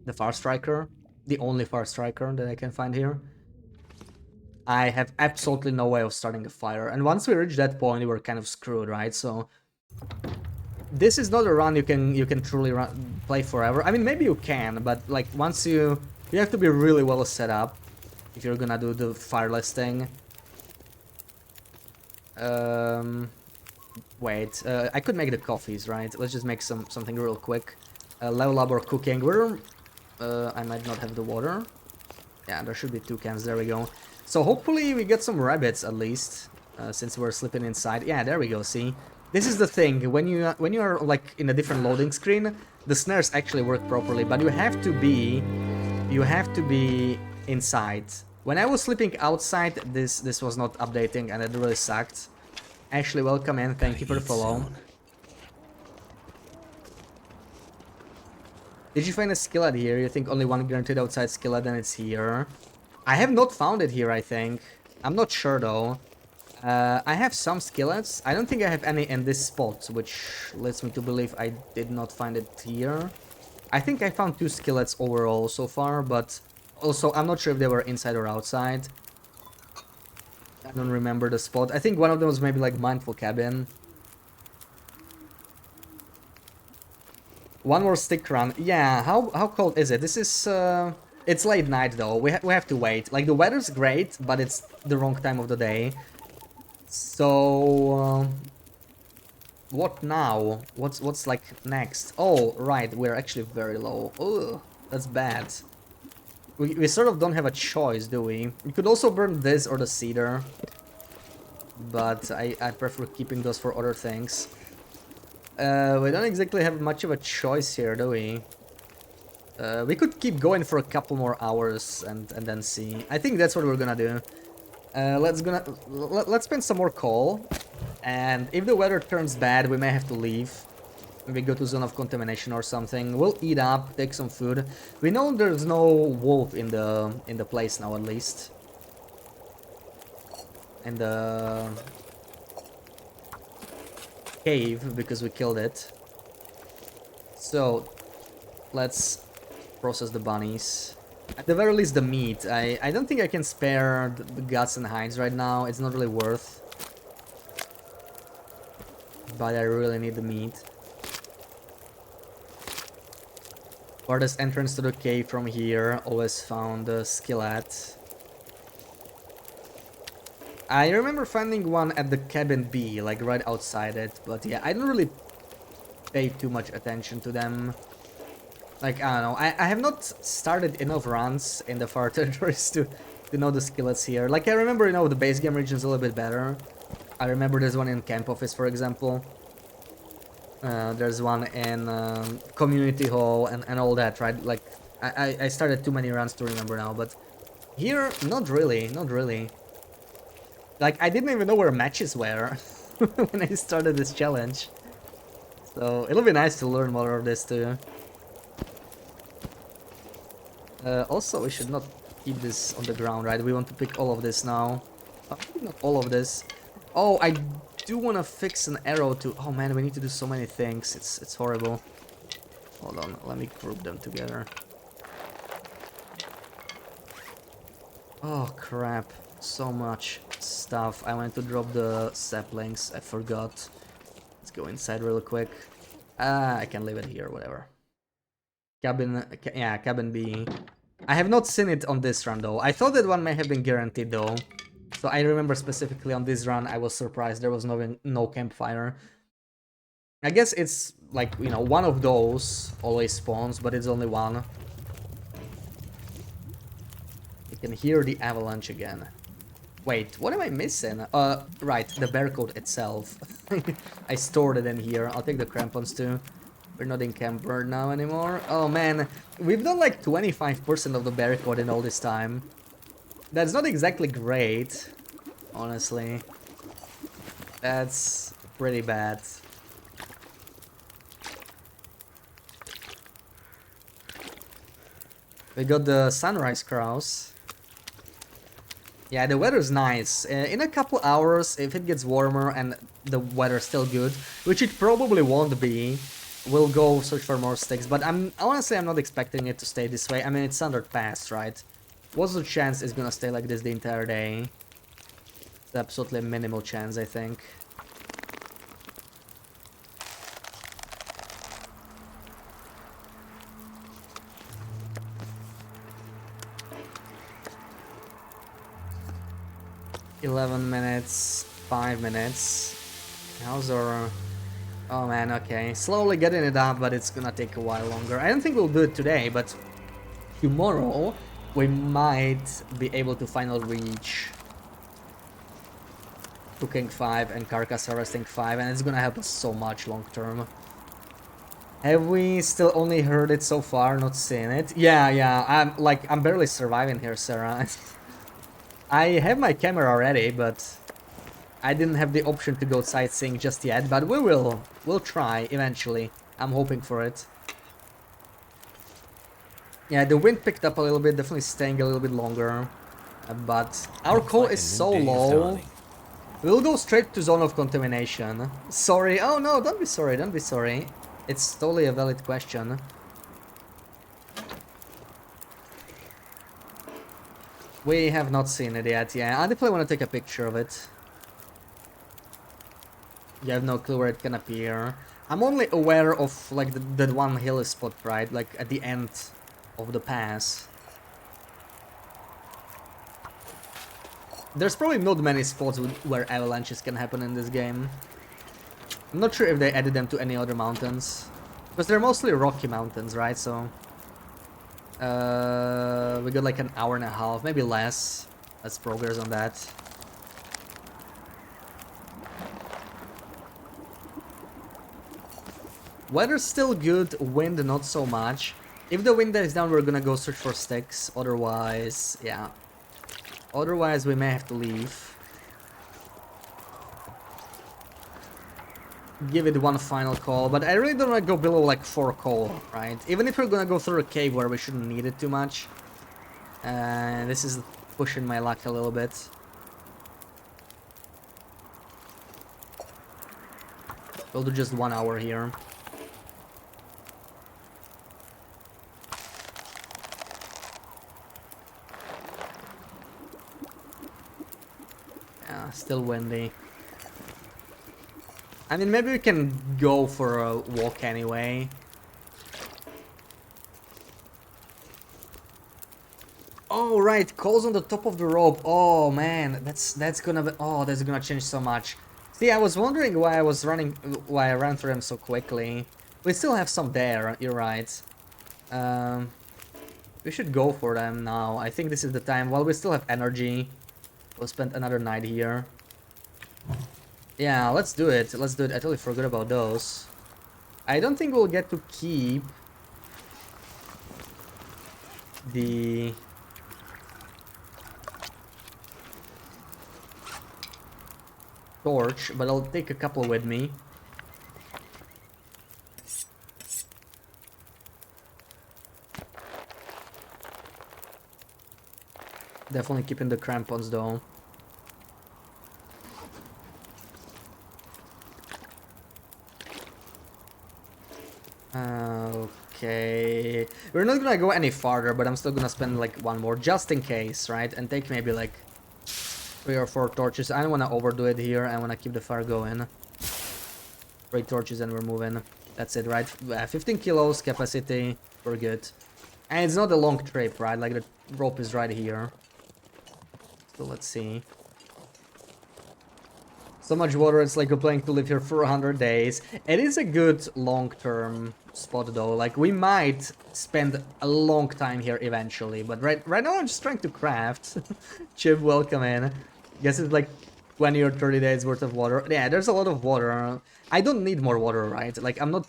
S1: the far striker, the only far striker that I can find here, I have absolutely no way of starting a fire. And once we reach that point, we're kind of screwed, right? So this is not a run you can truly play forever. I mean, maybe you can, but like once you have to be really well set up if you're gonna do the fireless thing. Wait, I could make the coffees, right? Let's just make something real quick. Level up our cooking. I might not have the water. Yeah, there should be 2 cans. There we go. So hopefully we get some rabbits at least, since we're sleeping inside. Yeah, there we go. See, this is the thing. When you are like in a different loading screen, the snares actually work properly. But you have to be inside. When I was sleeping outside, this was not updating, and it really sucked. Ashley, welcome in. Thank you for the follow. Did you find a skillet here? You think only one guaranteed outside skillet, and it's here? I have not found it here, I think. I'm not sure though. I have some skillets. I don't think I have any in this spot, which leads me to believe I did not find it here. I think I found 2 skillets overall so far, but also I'm not sure if they were inside or outside. I don't remember the spot. I think one of them was maybe like Mindful Cabin. One more stick run. Yeah, how cold is it? This is it's late night though. We have to wait. Like the weather's great, but it's the wrong time of the day. So what now? What's like next? Oh, right, we're actually very low. Ugh, that's bad. We sort of don't have a choice, do we? We could also burn this or the cedar, but I prefer keeping those for other things. We don't exactly have much of a choice here, do we? We could keep going for a couple more hours and then see. I think that's what we're gonna do. Let's spend some more coal, and if the weather turns bad, we may have to leave. Maybe go to zone of contamination or something. We'll eat up, take some food. We know there's no wolf in the place now, at least. In the cave, because we killed it. So let's process the bunnies. At the very least, the meat. I don't think I can spare the guts and hides right now. It's not really worth. But I really need the meat. Farthest entrance to the cave from here. Always found the skillet. I remember finding one at the cabin B, like right outside it. But yeah, I don't really pay too much attention to them. Like, I don't know, I have not started enough runs in the far territories to know the skillets here. Like, I remember, you know, the base game regions a little bit better. I remember there's one in Camp Office, for example. There's one in Community Hall and all that, right? Like, I started too many runs to remember now, but here, not really, not really. Like, I didn't even know where matches were when I started this challenge. So, it'll be nice to learn more of this too. Also, we should not keep this on the ground, right? We want to pick all of this now. Not all of this. Oh, I do want to fix an arrow to... Oh man, we need to do so many things. It's horrible. Hold on, let me group them together. Oh crap, so much stuff. I wanted to drop the saplings, I forgot. Let's go inside real quick. I can leave it here, whatever. Cabin, yeah, cabin B. I have not seen it on this run though. I thought that one may have been guaranteed though. So I remember specifically on this run, I was surprised there was no campfire. I guess it's like, you know, one of those always spawns, but it's only one. You can hear the avalanche again. Wait, what am I missing? Right, the barcode itself. I stored it in here. I'll take the crampons too. We're not in Camp Bird now anymore. Oh man, we've done like 25% of the barcode in all this time. That's not exactly great, honestly. That's pretty bad. We got the sunrise crows. Yeah, the weather's nice. In a couple hours, if it gets warmer and the weather's still good, which it probably won't be, we'll go search for more sticks. But honestly, I'm not expecting it to stay this way. I mean, it's Thunder Pass, right? What's the chance it's gonna stay like this the entire day? It's absolutely minimal chance, I think. $11 minutes, 5 minutes. How's our... Oh man, okay. Slowly getting it up, but it's gonna take a while longer. I don't think we'll do it today, but tomorrow we might be able to finally reach Cooking 5 and Carcass Harvesting 5, and it's gonna help us so much long term. Have we still only heard it so far, not seen it? Yeah, I'm barely surviving here, Sarah. I have my camera ready, but I didn't have the option to go sightseeing just yet, but we will. We'll try eventually. I'm hoping for it. Yeah, the wind picked up a little bit, definitely staying a little bit longer. But our coal is so low. We'll go straight to zone of contamination. Sorry. Oh no, don't be sorry, don't be sorry. It's totally a valid question. We have not seen it yet, yeah. I definitely want to take a picture of it. You have no clue where it can appear. I'm only aware of, like, that one hill spot, right? Like, at the end of the pass. There's probably not many spots where avalanches can happen in this game. I'm not sure if they added them to any other mountains. Because they're mostly rocky mountains, right? So... we got like an hour and a half, maybe less. Let's progress on that. Weather's still good, wind not so much. If the wind dies down, we're gonna go search for sticks. Otherwise, yeah. Otherwise, we may have to leave. Give it one final call, but I really don't want to go below like 4 coal, right? Even if we're gonna go through a cave where we shouldn't need it too much. This is pushing my luck a little bit. We'll do just 1 hour here. still windy. I mean, maybe we can go for a walk anyway. Oh, right, coals on the top of the rope. Oh, man, that's gonna be... Oh, that's gonna change so much. See, I was wondering why I ran through them so quickly. We still have some there, you're right. We should go for them now. I think this is the time. While we still have energy, we'll spend another night here. Yeah, let's do it. Let's do it. I totally forgot about those. I don't think we'll get to keep the... torch, but I'll take a couple with me. Definitely keeping the crampons though. Okay, we're not gonna go any farther, but I'm still gonna spend like one more just in case, right? And take maybe like 3 or 4 torches. I don't want to overdo it here. I want to keep the fire going. 3 torches and we're moving. That's it, right? 15 kilos capacity. We're good. And it's not a long trip, right? Like the rope is right here. So let's see. So much water, it's like we're planning to live here for 100 days. It is a good long-term spot though. Like we might spend a long time here eventually. But right now I'm just trying to craft. Chip, welcome in. Guess it's like 20 or 30 days worth of water. Yeah, there's a lot of water. I don't need more water, right? Like I'm not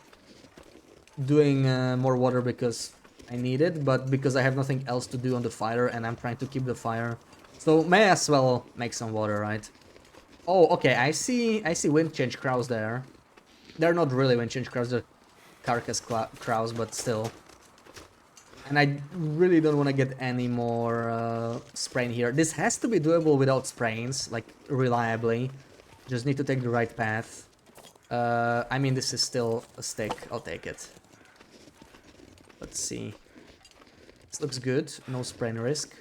S1: doing more water because I need it, but because I have nothing else to do on the fire and I'm trying to keep the fire. So may as well make some water, right? Oh, okay, I see wind change crows there. They're not really wind change crows, they're carcass crows, but still. And I really don't want to get any more sprain here. This has to be doable without sprains, like reliably. Just need to take the right path. I mean, this is still a stick. I'll take it. Let's see. This looks good. No sprain risk.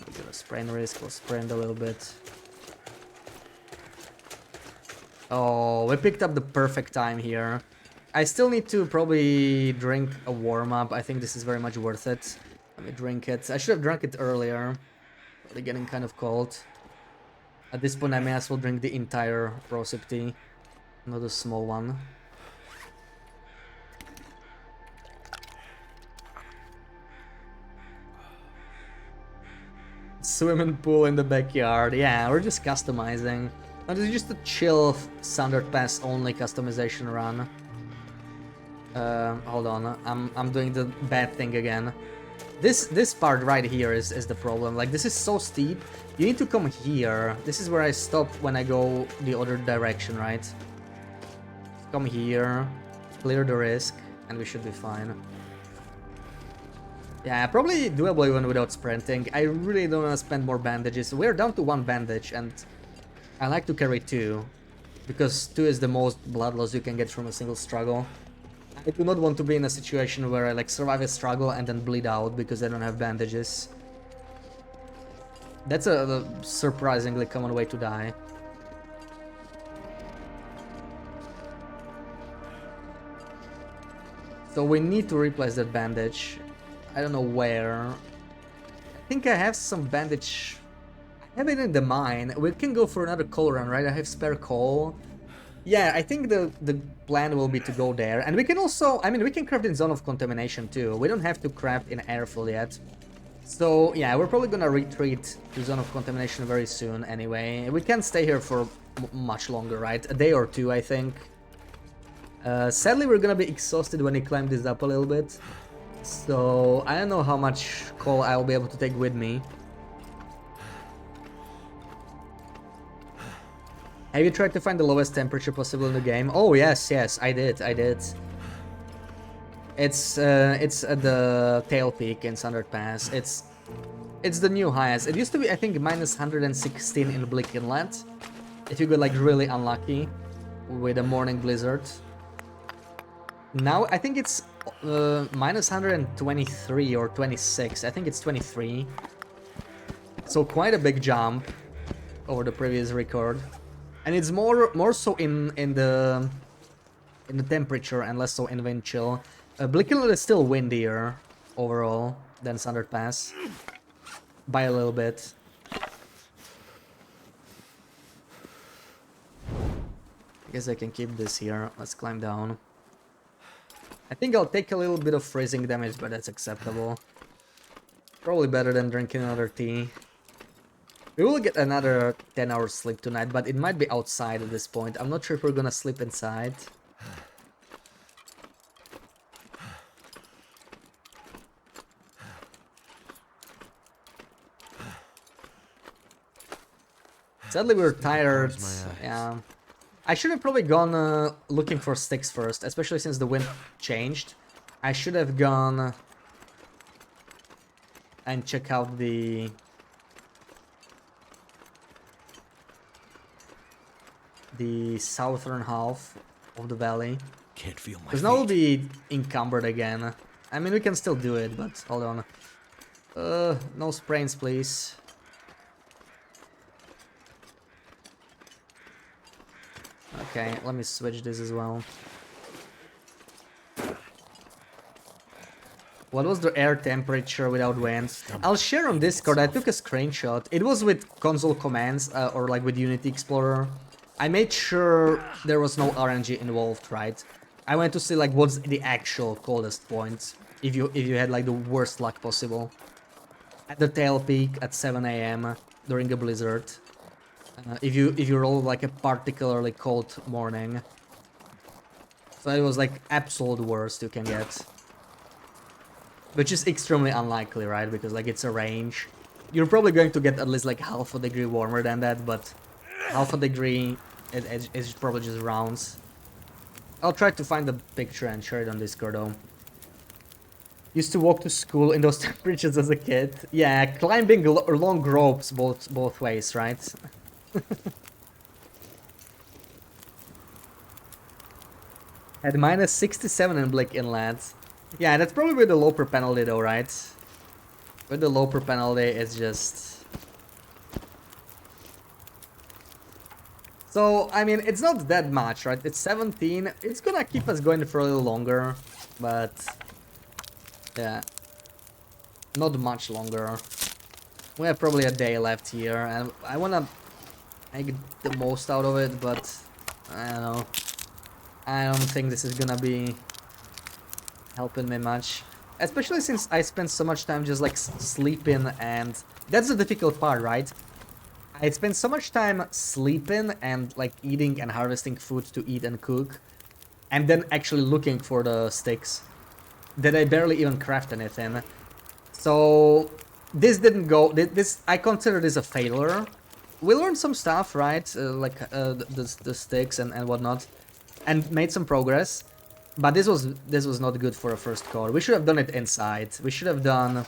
S1: We got a sprain risk. We'll sprain a little bit. Oh, we picked up the perfect time here. I still need to probably drink a warm-up. I think this is very much worth it. Let me drink it. I should have drunk it earlier. Really getting kind of cold. At this point, I may as well drink the entire rosehip tea. Not a small one. Swimming pool in the backyard. Yeah, we're just customizing. But it's just a chill Standard Pass only customization run. Hold on, I'm doing the bad thing again. This part right here is the problem. Like, this is so steep. You need to come here. This is where I stop when I go the other direction, right? Come here, clear the risk, and we should be fine. Yeah, probably doable even without sprinting. I really don't want to spend more bandages. We're down to 1 bandage, and I like to carry 2. Because 2 is the most blood loss you can get from a single struggle. I do not want to be in a situation where I like survive a struggle and then bleed out because I don't have bandages. That's a surprisingly common way to die. So we need to replace that bandage. I don't know where. I think I have some bandage. I have it in the mine. We can go for another coal run, right? I have spare coal. Yeah, I think the plan will be to go there. And we can also, I mean, we can craft in Zone of Contamination too. We don't have to craft in Airfield yet. So yeah, we're probably gonna retreat to Zone of Contamination very soon anyway. We can't stay here for much longer, right? A day or 2, I think. Sadly, we're gonna be exhausted when we climb this up a little bit. So I don't know how much coal I'll be able to take with me. Have you tried to find the lowest temperature possible in the game? Oh yes, I did. It's at the tail peak in Standard Pass. It's the new highest. It used to be, I think, minus 116 in Blick Inlet. If you got like really unlucky with a morning blizzard. Now I think it's minus 123 or 26. I think it's 23. So quite a big jump. over the previous record, and it's more so in the temperature and less so in wind chill. Blick Inlet is still windier overall than Standard Pass by a little bit. I guess I can keep this here. Let's climb down. I think I'll take a little bit of freezing damage, but that's acceptable. Probably better than drinking another tea. We will get another 10 hours sleep tonight, but it might be outside at this point. I'm not sure if we're gonna sleep inside. Sadly, we're tired. Yeah. I should have probably gone looking for sticks first, especially since the wind changed. I should have gone and check out the southern half of the valley.
S2: Can't feel my
S1: Because now we'll be encumbered again. I mean, we can still do it, but hold on. No sprains, please. Okay, let me switch this as well. What was the air temperature without wind? I'll share on Discord. I took a screenshot. It was with console commands or like with Unity Explorer. I made sure there was no RNG involved, right? I went to see like what's the actual coldest point if you had like the worst luck possible. At the tail peak at 7 AM during a blizzard. If you roll like a particularly cold morning. So it was like absolute worst you can get. Which is extremely unlikely, right? Because like it's a range. You're probably going to get at least like half a degree warmer than that, but half a degree is probably just rounds. I'll try to find the picture and share it on Discord though. Used to walk to school in those temperatures as a kid. Yeah, climbing long ropes both ways, right? At minus 67 in Blick Inlet. Yeah, that's probably with the low per penalty though, right? With the low per penalty, it's just... So, I mean, it's not that much, right? It's 17. It's gonna keep us going for a little longer, but... Yeah. Not much longer. We have probably a day left here, and I wanna make the most out of it, but... I don't know. I don't think this is gonna be helping me much. Especially since I spent so much time just like sleeping, and that's the difficult part, right? I spent so much time sleeping and like eating and harvesting food to eat and cook, and then actually looking for the sticks that I barely even craft anything. So this didn't go. This I consider this a failure. We learned some stuff, right? The sticks and whatnot, and made some progress. But this was not good for a first core. We should have done it inside. We should have done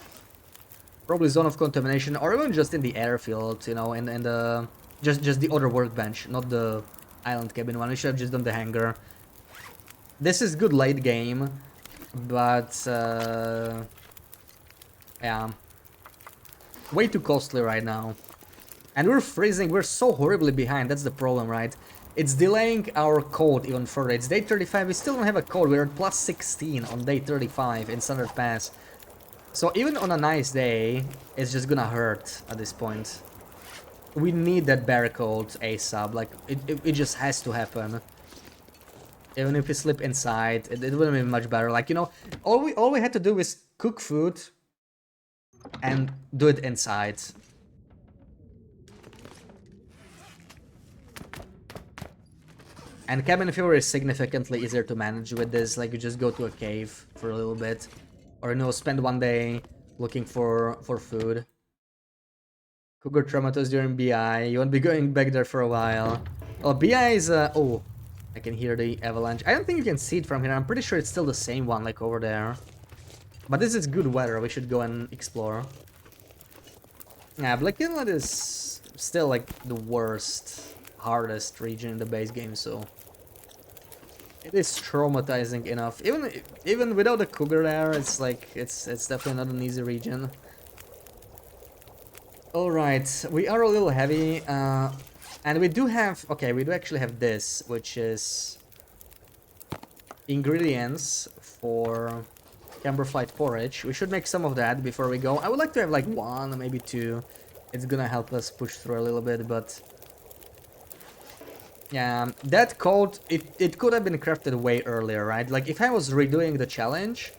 S1: probably zone of contamination, or even just in the airfield, you know, in the just the other workbench, not the island cabin one. We should have just done the hangar. This is good late game, but yeah, way too costly right now. And we're freezing. We're so horribly behind. That's the problem, right? It's delaying our code even further. It's day 35, we still don't have a code. We're at plus 16 on day 35 in Standard Pass. So even on a nice day, it's just gonna hurt at this point. We need that barcode ASAP, like, it just has to happen. Even if we sleep inside, it wouldn't be much better. Like, you know, all we had to do is cook food and do it inside. And cabin fever is significantly easier to manage with this. Like, you just go to a cave for a little bit, or, you know, spend one day looking for food. Cougar traumatized during BI. You won't be going back there for a while. Oh, BI is oh, I can hear the avalanche. I don't think you can see it from here. I'm pretty sure it's still the same one, like over there. But this is good weather. We should go and explore. Yeah, Black Inlet is still like the worst, hardest region in the base game, so it is traumatizing enough. Even without the cougar there, it's like it's definitely not an easy region. Alright, we are a little heavy, and we do have, okay, we do actually have this, which is ingredients for camberflight porridge. We should make some of that before we go. I would like to have like one, maybe two. It's gonna help us push through a little bit, but yeah, that code, it could have been crafted way earlier, right? Like if I was redoing the challenge,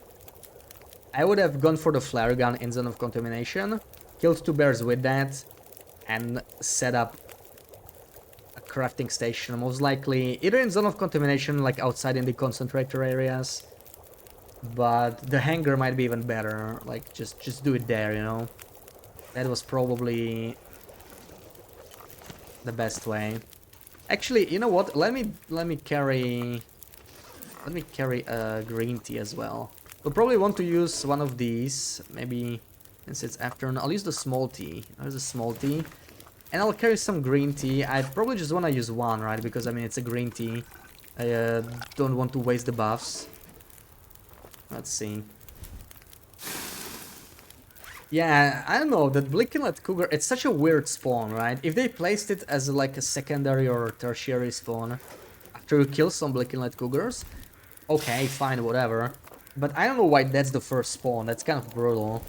S1: I would have gone for the flare gun in Zone of Contamination, killed 2 bears with that, and set up a crafting station, most likely either in Zone of Contamination, like outside in the concentrator areas, but the hangar might be even better, like just do it there, you know? That was probably the best way. Actually, you know what? Let me carry a green tea as well. We'll probably want to use one of these, maybe since it's afternoon. I'll use the small tea. There's a small tea. And I'll carry some green tea. I probably just want to use one, right? Because, I mean, it's a green tea. I don't want to waste the buffs. Let's see. Yeah, I don't know, that Blinkinlet Cougar, it's such a weird spawn, right? If they placed it as like a secondary or tertiary spawn after you kill some Blinkinlet Cougars, okay, fine, whatever. But I don't know why that's the first spawn, that's kind of brutal.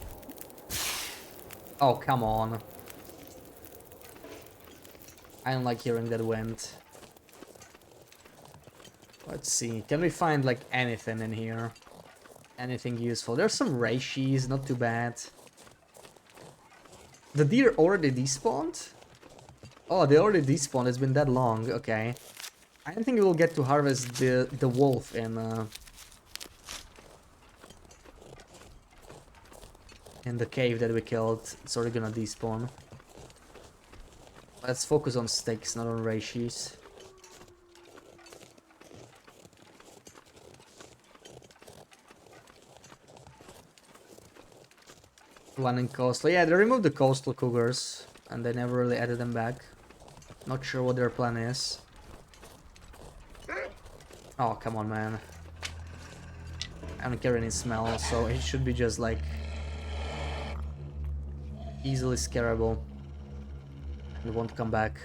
S1: Oh, come on. I don't like hearing that wind. Let's see, can we find like anything in here? Anything useful? There's some Reishis, not too bad. The deer already despawned? Oh, they already despawned, it's been that long, okay. I don't think we'll get to harvest the wolf in the cave that we killed. It's already gonna despawn. Let's focus on sticks, not on Reishis. One in coastal. Yeah, they removed the coastal cougars and they never really added them back. Not sure what their plan is. Oh, come on, man. I don't carry any smell, so it should be just like easily scarable. It won't come back.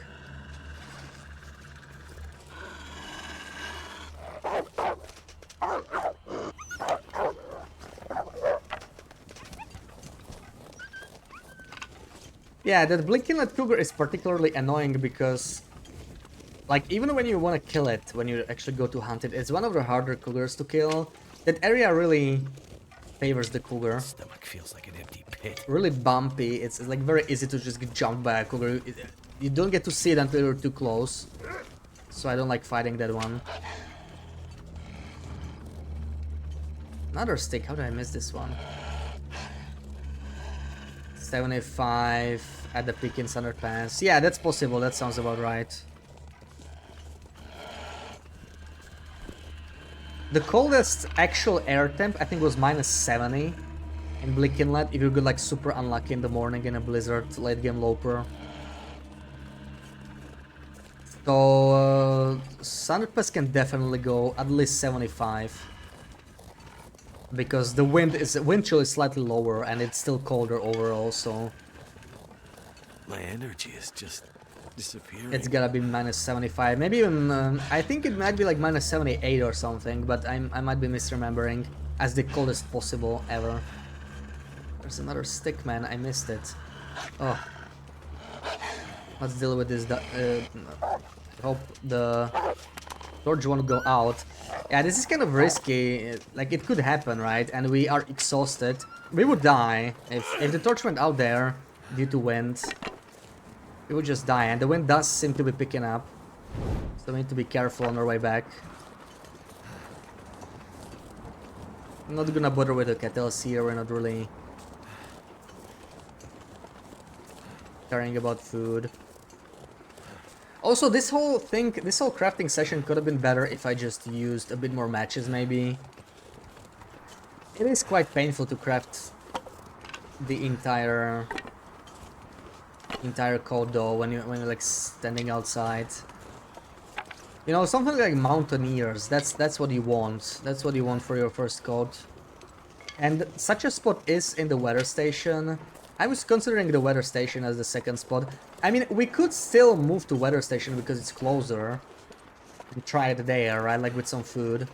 S1: Yeah, that Blinkinlet Cougar is particularly annoying because, like, even when you want to kill it, when you actually go to hunt it, it's one of the harder cougars to kill. That area really favors the cougar.
S2: Stomach feels like an empty pit.
S1: Really bumpy. It's like very easy to just get jumped by a cougar. You don't get to see it until you're too close. So I don't like fighting that one. Another stick. How did I miss this one? 75 at the Pickens underpass. Yeah, that's possible. That sounds about right. The coldest actual air temp, I think, was -70 in Blick Inlet if you get like super unlucky in the morning in a blizzard late game loper. So Thunderpass can definitely go at least 75. Because the wind chill is slightly lower and it's still colder overall, so
S2: My energy is just disappearing.
S1: it's gotta be -75. Maybe even I think it might be like -78 or something, but I might be misremembering as the coldest possible ever. There's another stick, man. I missed it. Oh, let's deal with this. I hope the torch won't go out. Yeah, this is kind of risky. Like, it could happen, right? And we are exhausted. We would die if the torch went out there due to wind. We would just die, and the wind does seem to be picking up. So we need to be careful on our way back. I'm not gonna bother with the kettles here. We're not really caring about food. Also, this whole crafting session could have been better if I just used a bit more matches, maybe. It is quite painful to craft the entire code though when you're like standing outside. You know, something like mountaineers. That's what you want. That's what you want for your first code. And such a spot is in the weather station. I was considering the weather station as the second spot. I mean, we could still move to weather station because it's closer. And try it there, right? Like with some food.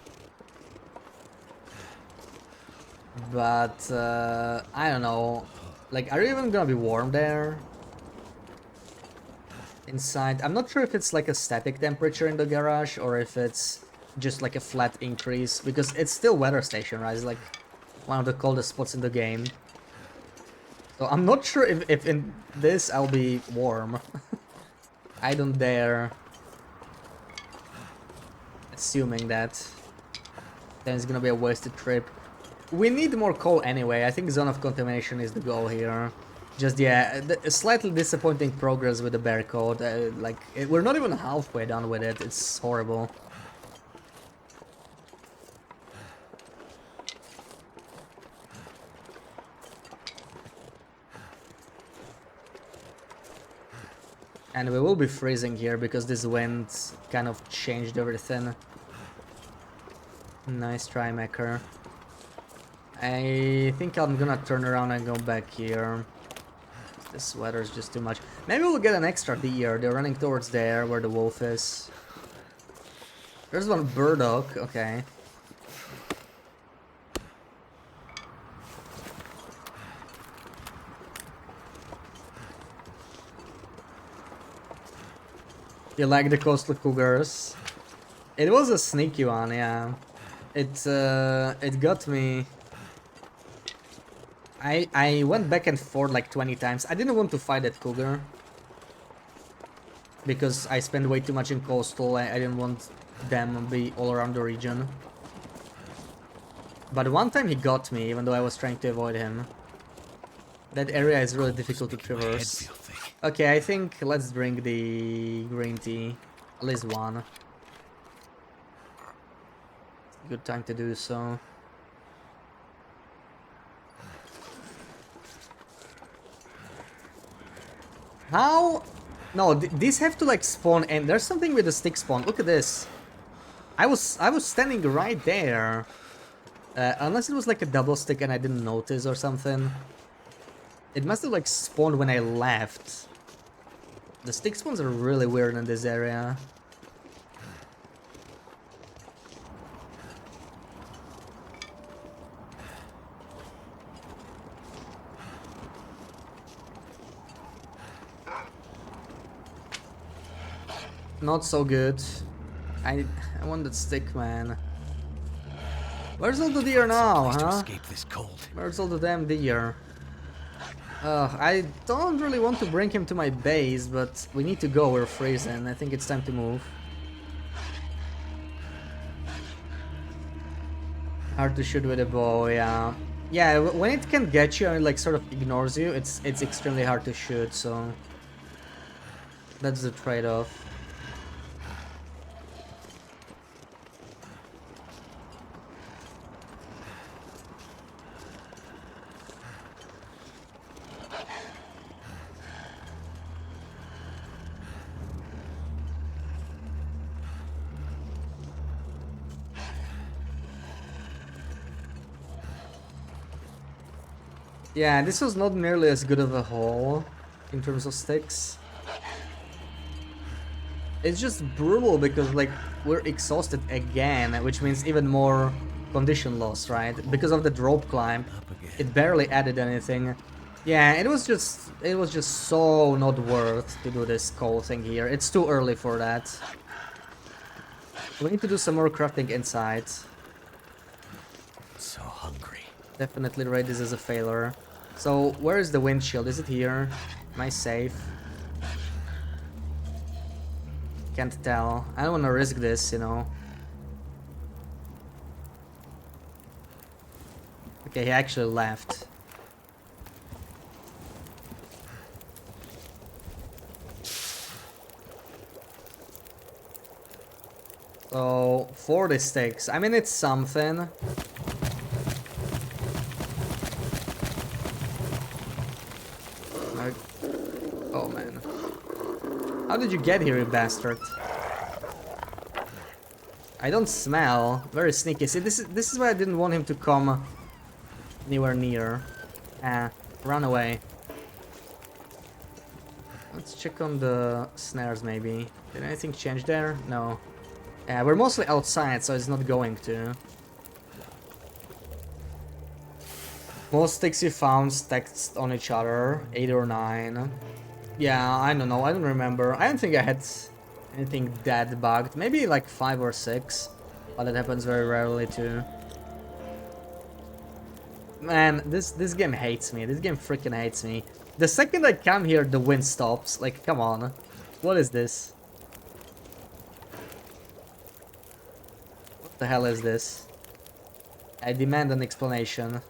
S1: But, I don't know. Like, are you even gonna be warm there? Inside? I'm not sure if it's like a static temperature in the garage or if it's just like a flat increase. Because it's still weather station, right? It's like one of the coldest spots in the game. So I'm not sure if in this I'll be warm. I don't dare. Assuming that. Then it's gonna be a wasted trip. We need more coal anyway. I think zone of contamination is the goal here. Just, yeah, slightly disappointing progress with the bear code. We're not even halfway done with it. It's horrible. And we will be freezing here because this wind kind of changed everything. Nice try, Mecker. I think I'm gonna turn around and go back here. This weather is just too much. Maybe we'll get an extra deer. They're running towards there where the wolf is. There's one burdock. Okay. You like the coastal cougars? It was a sneaky one, yeah. It got me. I went back and forth like 20 times. I didn't want to fight that cougar because I spent way too much in coastal. I didn't want them to be all around the region. But one time he got me, even though I was trying to avoid him. That area is really difficult to traverse. Okay, I think let's drink the green tea. At least one. Good time to do so. How? No, these have to like spawn, and there's something with the stick spawn. Look at this. I was standing right there. Unless it was like a double stick and I didn't notice or something. It must have like spawned when I left. The stick spawns are really weird in this area. Not so good. I want that stick, man. Where's all the deer now, huh?
S2: Escape this cold.
S1: Where's all the damn deer? I don't really want to bring him to my base, but we need to go, we're freezing. I think it's time to move. Hard to shoot with a bow, yeah. Yeah, when it can get you and like sort of ignores you, it's extremely hard to shoot, so... That's the trade-off. Yeah, this was not nearly as good of a haul in terms of sticks. It's just brutal because like we're exhausted again, which means even more condition loss, right? Because of the drop climb, it barely added anything. Yeah, it was just so not worth to do this coal thing here. It's too early for that. We need to do some more crafting inside.
S2: So hungry.
S1: Definitely rate this as a failure. So, where is the windshield? Is it here? Am I safe? Can't tell. I don't want to risk this, you know. Okay, he actually left. So, 40 sticks. I mean, it's something. Oh man. How did you get here, you bastard? I don't smell. Very sneaky. See, this is why I didn't want him to come anywhere near. Ah, run away. check on the snares maybe. Did anything change there? No. Yeah, we're mostly outside, so it's not going to. Most sticks you found stacked on each other, 8 or 9. Yeah, I don't know, I don't remember. I don't think I had anything that bugged. Maybe like 5 or 6, but it happens very rarely too. Man, this game hates me. This game freaking hates me. The second I come here, the wind stops. Like, come on. What is this? What the hell is this? I demand an explanation.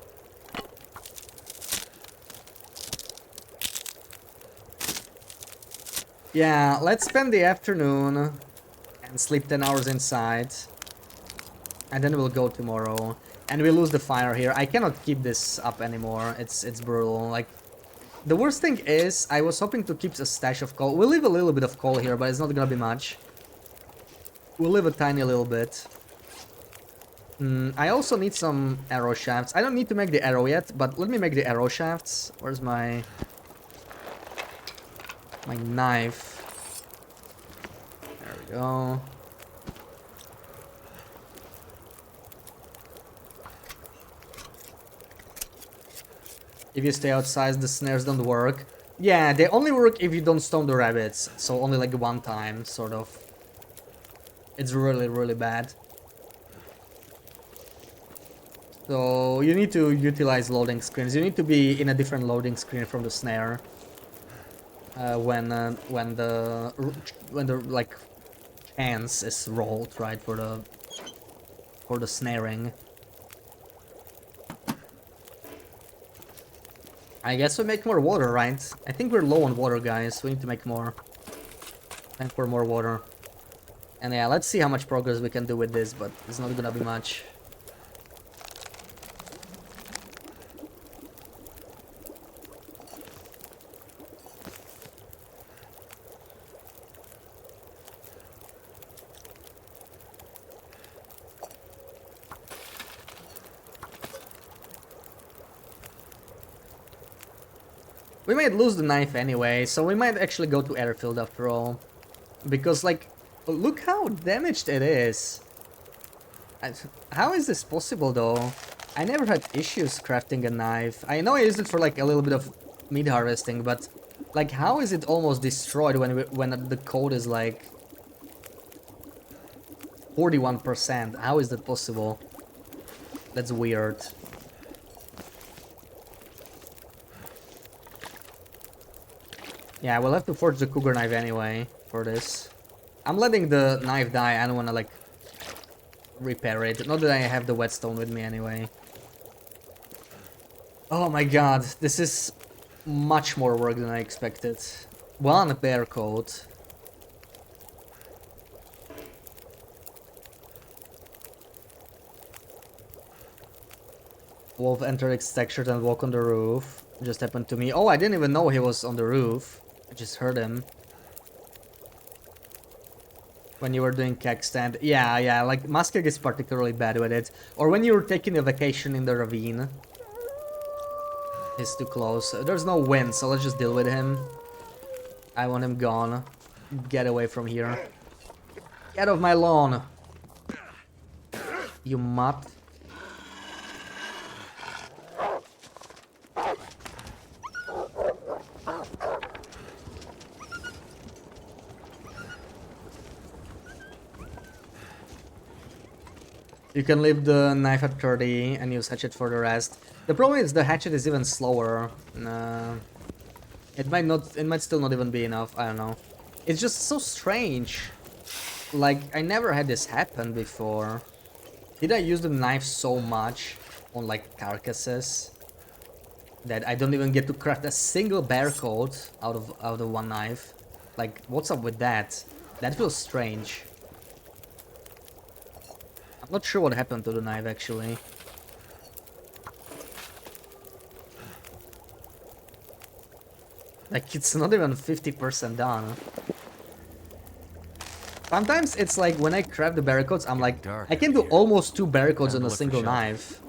S1: Yeah, let's spend the afternoon and sleep 10 hours inside. And then we'll go tomorrow. And we lose the fire here. I cannot keep this up anymore. It's brutal. Like, the worst thing is, I was hoping to keep a stash of coal. We'll leave a little bit of coal here, but it's not gonna be much. We'll leave a tiny little bit. I also need some arrow shafts. I don't need to make the arrow yet, but let me make the arrow shafts. Where's my knife? There we go. If you stay outside, the snares don't work. Yeah, they only work if you don't stone the rabbits. So only like one time, sort of. It's really, really bad. So you need to utilize loading screens. You need to be in a different loading screen from the snare. When the like chance is rolled, right, for the snaring. I guess we make more water, right? I think we're low on water, guys. We need to make more. Time for more water. And yeah, let's see how much progress we can do with this, but it's not gonna be much. We might lose the knife anyway, so we might actually go to airfield after all. Because, like, look how damaged it is. How is this possible, though? I never had issues crafting a knife. I know I used it for, like, a little bit of meat harvesting, but, like, how is it almost destroyed when the code is, like, 41%? How is that possible? That's weird. Yeah, we'll have to forge the cougar knife anyway for this. I'm letting the knife die. I don't want to, like, repair it. Not that I have the whetstone with me anyway. Oh my god, this is much more work than I expected. One bear coat. Wolf entered its textured and walk on the roof. Just happened to me. Oh, I didn't even know he was on the roof. I just heard him. When you were doing keg stand. Yeah, like Muskeg is particularly bad with it. Or when you were taking a vacation in the ravine. He's too close. There's no wind, so let's just deal with him. I want him gone. Get away from here. Get off my lawn. You mutt. You can leave the knife at 30 and use hatchet for the rest. The problem is the hatchet is even slower. It might still not even be enough, I don't know. It's just so strange. Like, I never had this happen before. Did I use the knife so much on, like, carcasses that I don't even get to craft a single bear coat out of one knife? Like, what's up with that? That feels strange. I'm not sure what happened to the knife, actually. Like, it's not even 50% done. Sometimes it's like, when I craft the barricades, I'm like, I can do almost 2 barricades on a single knife.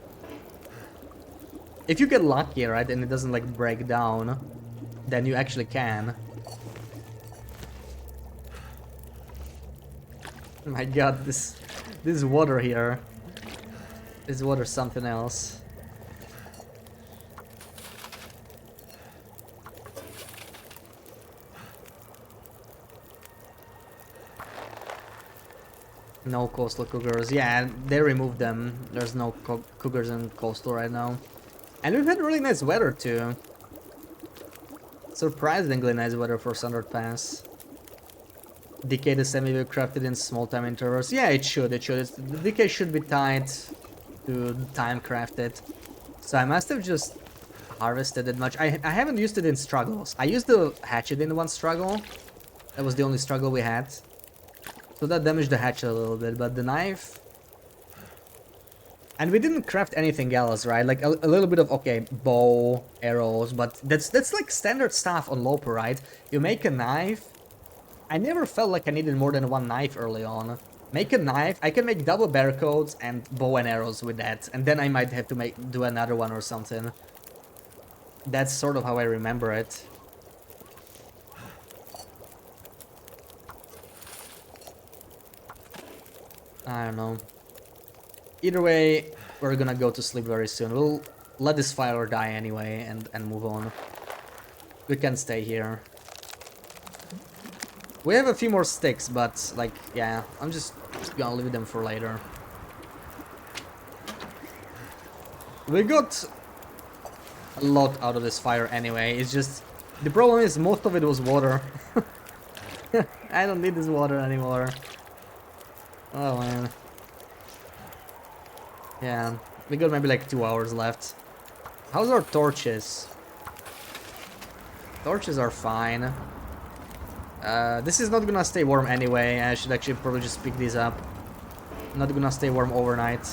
S1: If you get lucky, right, and it doesn't, like, break down, then you actually can. My god, this water here. This water's something else. No coastal cougars. Yeah, they removed them. There's no cougars in coastal right now. And we've had really nice weather too. Surprisingly nice weather for Sundered Pass. Decay the semi will crafted in small time intervals. Yeah, it should. The decay should be tied to time crafted. So I must have just harvested it much. I haven't used it in struggles. I used the hatchet in one struggle. That was the only struggle we had. So that damaged the hatchet a little bit, but the knife... And we didn't craft anything else, right? Like a little bit of, okay, bow, arrows, but that's like standard stuff on Loper, right? You make a knife. I never felt like I needed more than one knife early on. Make a knife, I can make double barcodes and bow and arrows with that, and then I might have to do another one or something. That's sort of how I remember it. I don't know. Either way, we're gonna go to sleep very soon. We'll let this fire die anyway and move on. We can stay here. We have a few more sticks, but like, yeah, I'm just gonna leave them for later. We got a lot out of this fire anyway. It's just, the problem is most of it was water. I don't need this water anymore. Oh man. Yeah, we got maybe like 2 hours left. How's our torches? Torches are fine. This is not gonna stay warm anyway. I should actually probably just pick these up. Not gonna stay warm overnight.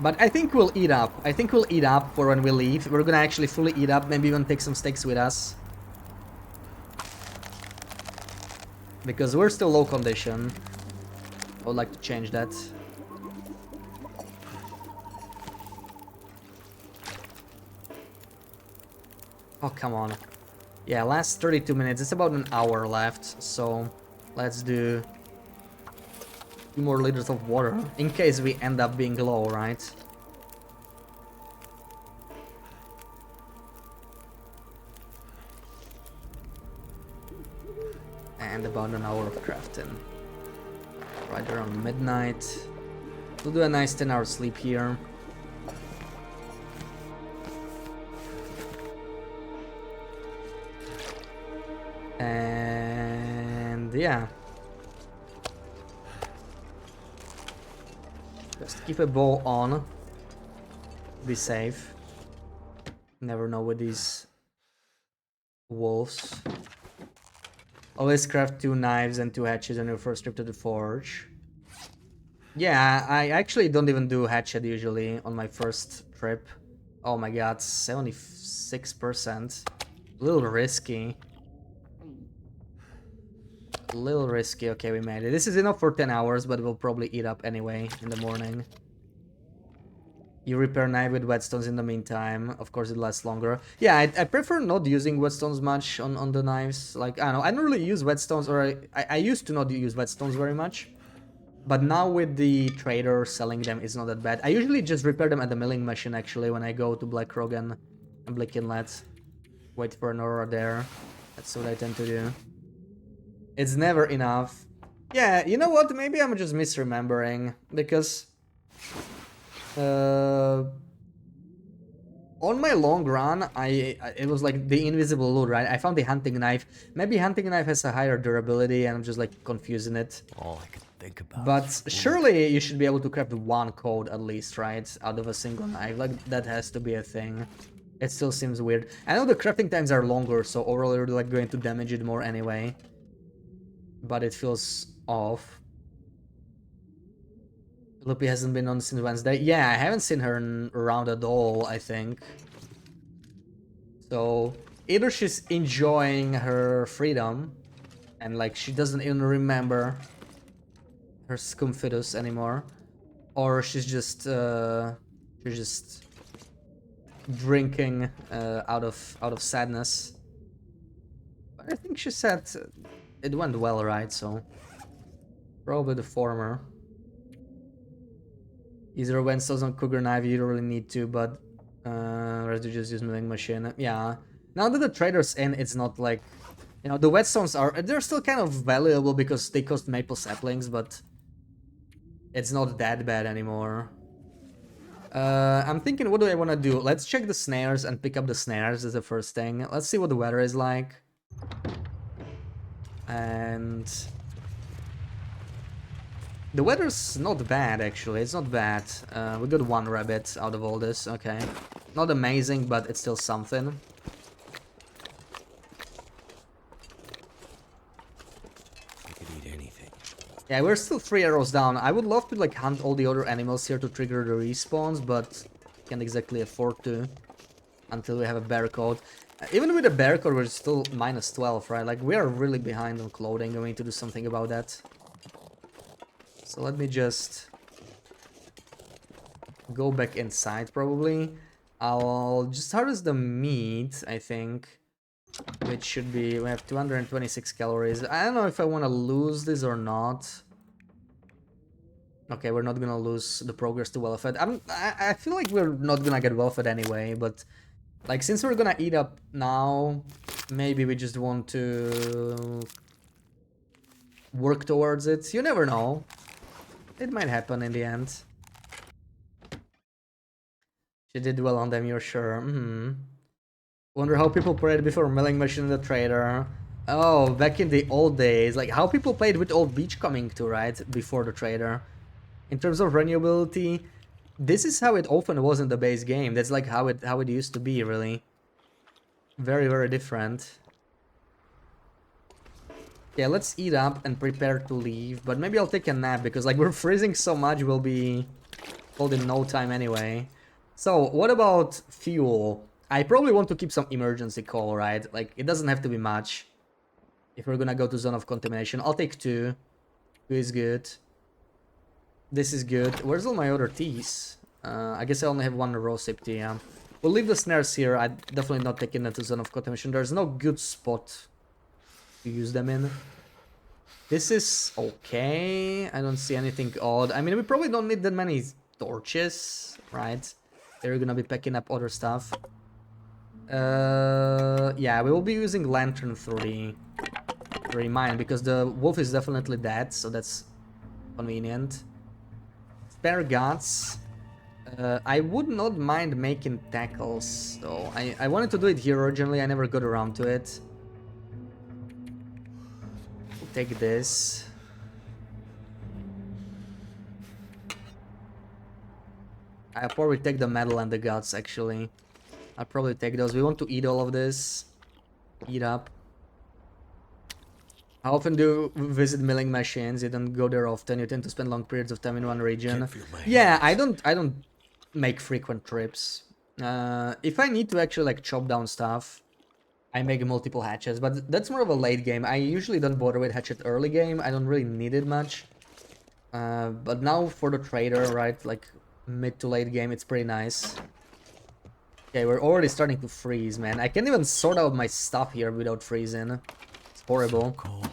S1: But I think we'll eat up. I think we'll eat up for when we leave. We're gonna actually fully eat up. Maybe even take some steaks with us. Because we're still low condition. I would like to change that. Oh, come on. Yeah, last 32 minutes. It's about an hour left. So let's do 2 more liters of water. In case we end up being low, right? And about an hour of crafting. Right around midnight. We'll do a nice 10-hour sleep here. And yeah. Just keep a bow on. Be safe. Never know with these wolves. Always craft 2 knives and 2 hatchets on your first trip to the forge. Yeah, I actually don't even do hatchet usually on my first trip. Oh my god, 76%. A little risky. A little risky. Okay, we made it. This is enough for 10 hours, but we'll probably eat up anyway in the morning. You repair knife with whetstones in the meantime. Of course, it lasts longer. Yeah, I prefer not using whetstones much on the knives. Like, I don't know, I don't really use whetstones, or I used to not use whetstones very much. But now with the trader selling them, it's not that bad. I usually just repair them at the milling machine, actually, when I go to Black Rock and Blick Inlet. Wait for an aurora there. That's what I tend to do. It's never enough. Yeah, you know what? Maybe I'm just misremembering, because... on my long run, it was like the invisible loot, right? I found the hunting knife. Maybe hunting knife has a higher durability and I'm just like confusing it.
S2: All I could think about.
S1: But surely you should be able to craft 1 code at least, right? Out of a single knife. Like, that has to be a thing. It still seems weird. I know the crafting times are longer, so overall you're like going to damage it more anyway. But it feels off. Loopy hasn't been on since Wednesday. Yeah, I haven't seen her around at all, I think. So, either she's enjoying her freedom, and like she doesn't even remember her Scumfidus anymore, or she's just drinking out of sadness. But I think she said it went well, right? So probably the former. Either when stones on Cougar Knife, you don't really need to, but rather just use Milling Machine. Yeah. Now that the trader's in, it's not like, you know, the whetstones they're still kind of valuable because they cost maple saplings, but it's not that bad anymore. I'm thinking, what do I want to do? Let's check the snares and pick up the snares as the first thing. Let's see what the weather is like. And the weather's not bad, actually. It's not bad. We got one rabbit out of all this. Okay. Not amazing, but it's still something.
S2: I could eat anything.
S1: Yeah, we're still 3 arrows down. I would love to like hunt all the other animals here to trigger the respawns, but can't exactly afford to until we have a bear code. Even with a bear code, we're still minus 12, right? Like, we are really behind on clothing, and we need to do something about that. So let me just go back inside, probably. I'll just harvest the meat, I think. Which should be... we have 226 calories. I don't know if I want to lose this or not. Okay, we're not gonna lose the progress to well-fed. I feel like we're not gonna get well-fed anyway, but... like, since we're gonna eat up now, maybe we just want to work towards it. You never know. It might happen in the end. She did well on them, you're sure. Wonder how people played before Milling Machine and the Trader. Oh, back in the old days. Like, how people played with Old Beach coming to, right? Before the Trader. In terms of renewability, this is how it often was in the base game. That's like how it used to be, really. Very, very different. Yeah, let's eat up and prepare to leave. But maybe I'll take a nap because like we're freezing so much, we'll be cold in no time anyway. So what about fuel? I probably want to keep some emergency coal, right? Like it doesn't have to be much. If we're gonna go to zone of contamination, I'll take 2. 2 is good. This is good. Where's all my other teas? I guess I only have 1 raw sip tea, yeah. We'll leave the snares here. I'm definitely not taking them to zone of contamination. There's no good spot to use them in. This is okay. I don't see anything odd. I mean, we probably don't need that many torches, right? They're gonna be packing up other stuff. Yeah, we will be using lantern through the mine because the wolf is definitely dead, so that's convenient. Spare guts. I would not mind making tackles, though. I wanted to do it here originally, I never got around to it. We'll take this. I'll probably take the metal and the guts, actually. I'll probably take those. We want to eat all of this. Eat up. How often do you visit milling machines? You don't go there often. You tend to spend long periods of time in one region. Yeah, I don't make frequent trips. If I need to actually like chop down stuff, I make multiple hatches, but that's more of a late game. I usually don't bother with hatchet early game. I don't really need it much. But now for the trader, right, like mid to late game, it's pretty nice. Okay, we're already starting to freeze, man. I can't even sort out my stuff here without freezing. It's horrible.
S2: Cold.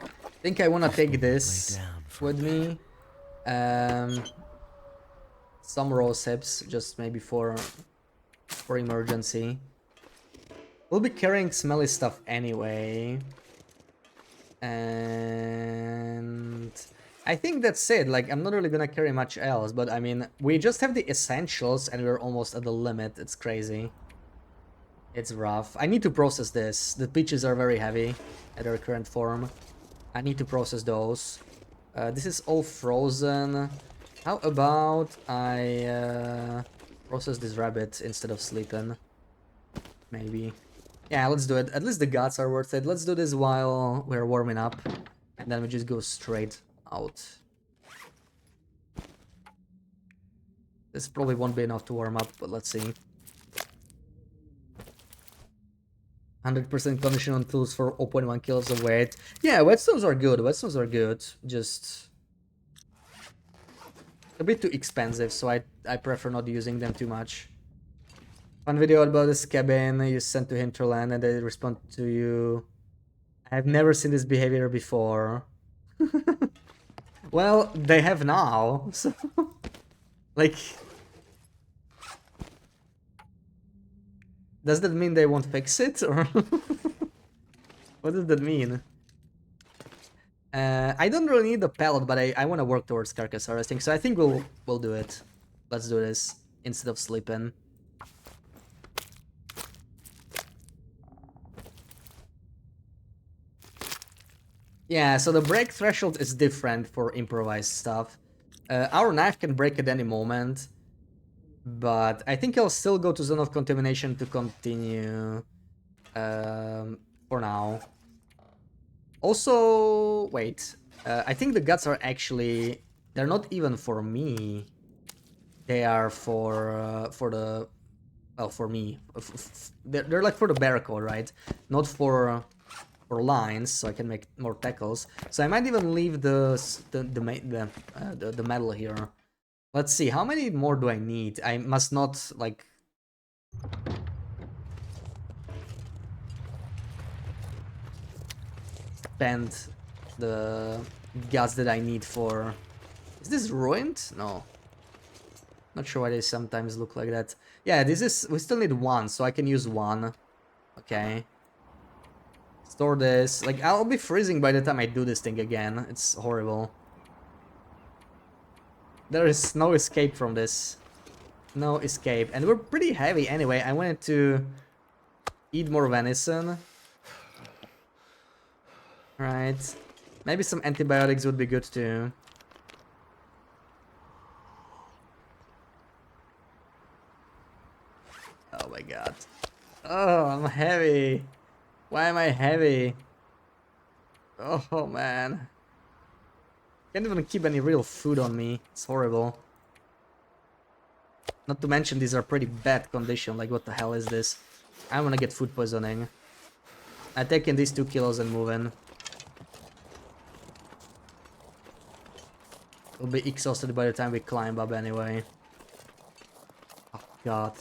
S1: I think I want to take this with me. Some raw sips, just maybe for emergency. We'll be carrying smelly stuff anyway. And I think that's it. Like, I'm not really gonna carry much else, but I mean, we just have the essentials and we're almost at the limit. It's crazy. It's rough. I need to process this. The peaches are very heavy at their current form. I need to process those. This is all frozen. How about I process this rabbit instead of sleeping? Maybe. Yeah, let's do it. At least the guts are worth it. Let's do this while we're warming up. And then we just go straight out. This probably won't be enough to warm up, but let's see. 100% condition on tools for 0.1 kilos of weight. Yeah, whetstones are good. Whetstones are good. Just a bit too expensive, so I prefer not using them too much. One video about this cabin you sent to Hinterland and they respond to you I've never seen this behavior before. Well, they have now, so... like... Does that mean they won't fix it, or... what does that mean? I don't really need the pallet, but I want to work towards carcass harvesting, so I think we'll do it. Let's do this, instead of sleeping. Yeah, so the break threshold is different for improvised stuff. Our knife can break at any moment, but I think I'll still go to Zone of Contamination to continue for now. Also, wait, I think the guts are actually, they're not even for me. They are for the, well, for me. They're like for the barcode, right? Not for lines, so I can make more tackles. So I might even leave the metal here. Let's see, how many more do I need? I must not, like... spend the guts that I need for... Is this ruined? No. Not sure why they sometimes look like that. Yeah, this is... we still need one, so I can use one. Okay. Store this. Like, I'll be freezing by the time I do this thing again. It's horrible. There is no escape from this. No escape. And we're pretty heavy anyway. I wanted to eat more venison. Right. Maybe some antibiotics would be good too. Oh my god. Oh, I'm heavy. Why am I heavy? Oh man. Can't even keep any real food on me. It's horrible. Not to mention these are pretty bad condition. Like, what the hell is this? I wanna get food poisoning. I'm taking these 2 kilos and moving. We'll be exhausted by the time we climb up anyway. Oh god.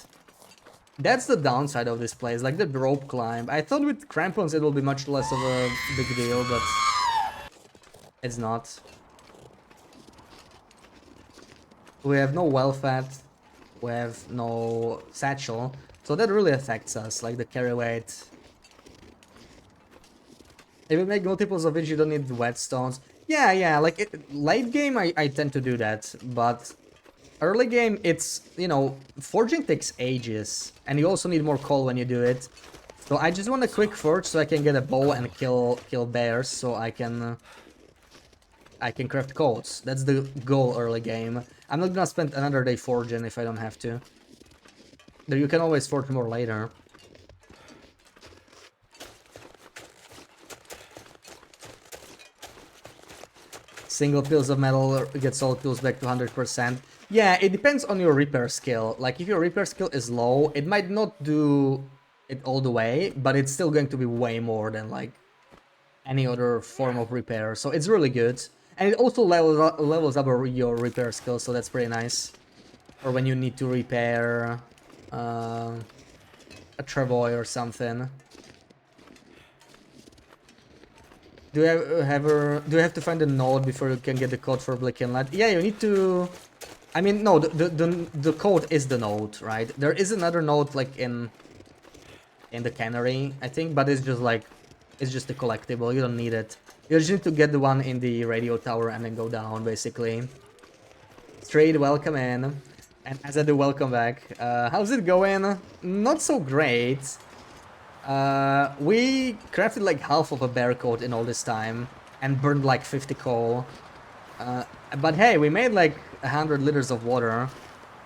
S1: That's the downside of this place, like the rope climb. I thought with crampons it will be much less of a big deal, but it's not. We have no well fat, we have no satchel, so that really affects us, like the carry weight. If you make multiples of it, you don't need whetstones. Yeah, like late game I tend to do that, but early game it's, you know, forging takes ages, and you also need more coal when you do it. So I just want a quick forge so I can get a bow and kill bears, so I can craft coats. That's the goal early game. I'm not gonna spend another day forging if I don't have to. Though you can always forge more later. Single pills of metal gets all pills back to 100%. Yeah, it depends on your repair skill. Like, if your repair skill is low, it might not do it all the way, but it's still going to be way more than, like, any other form of repair. So it's really good. And it also levels up your repair skill, so that's pretty nice. Or when you need to repair a travois or something. Do you have to find a node before you can get the code for Blick Inlet? Yeah, you need to... I mean, no, the code is the node, right? There is another node, like, in the cannery, I think, but it's just, like, it's just a collectible, you don't need it. You just need to get the one in the radio tower and then go down, basically. Straight, welcome in. And as I do, welcome back. How's it going? Not so great. We crafted like half of a bear coat in all this time and burned like 50 coal. But hey, we made like 100 liters of water.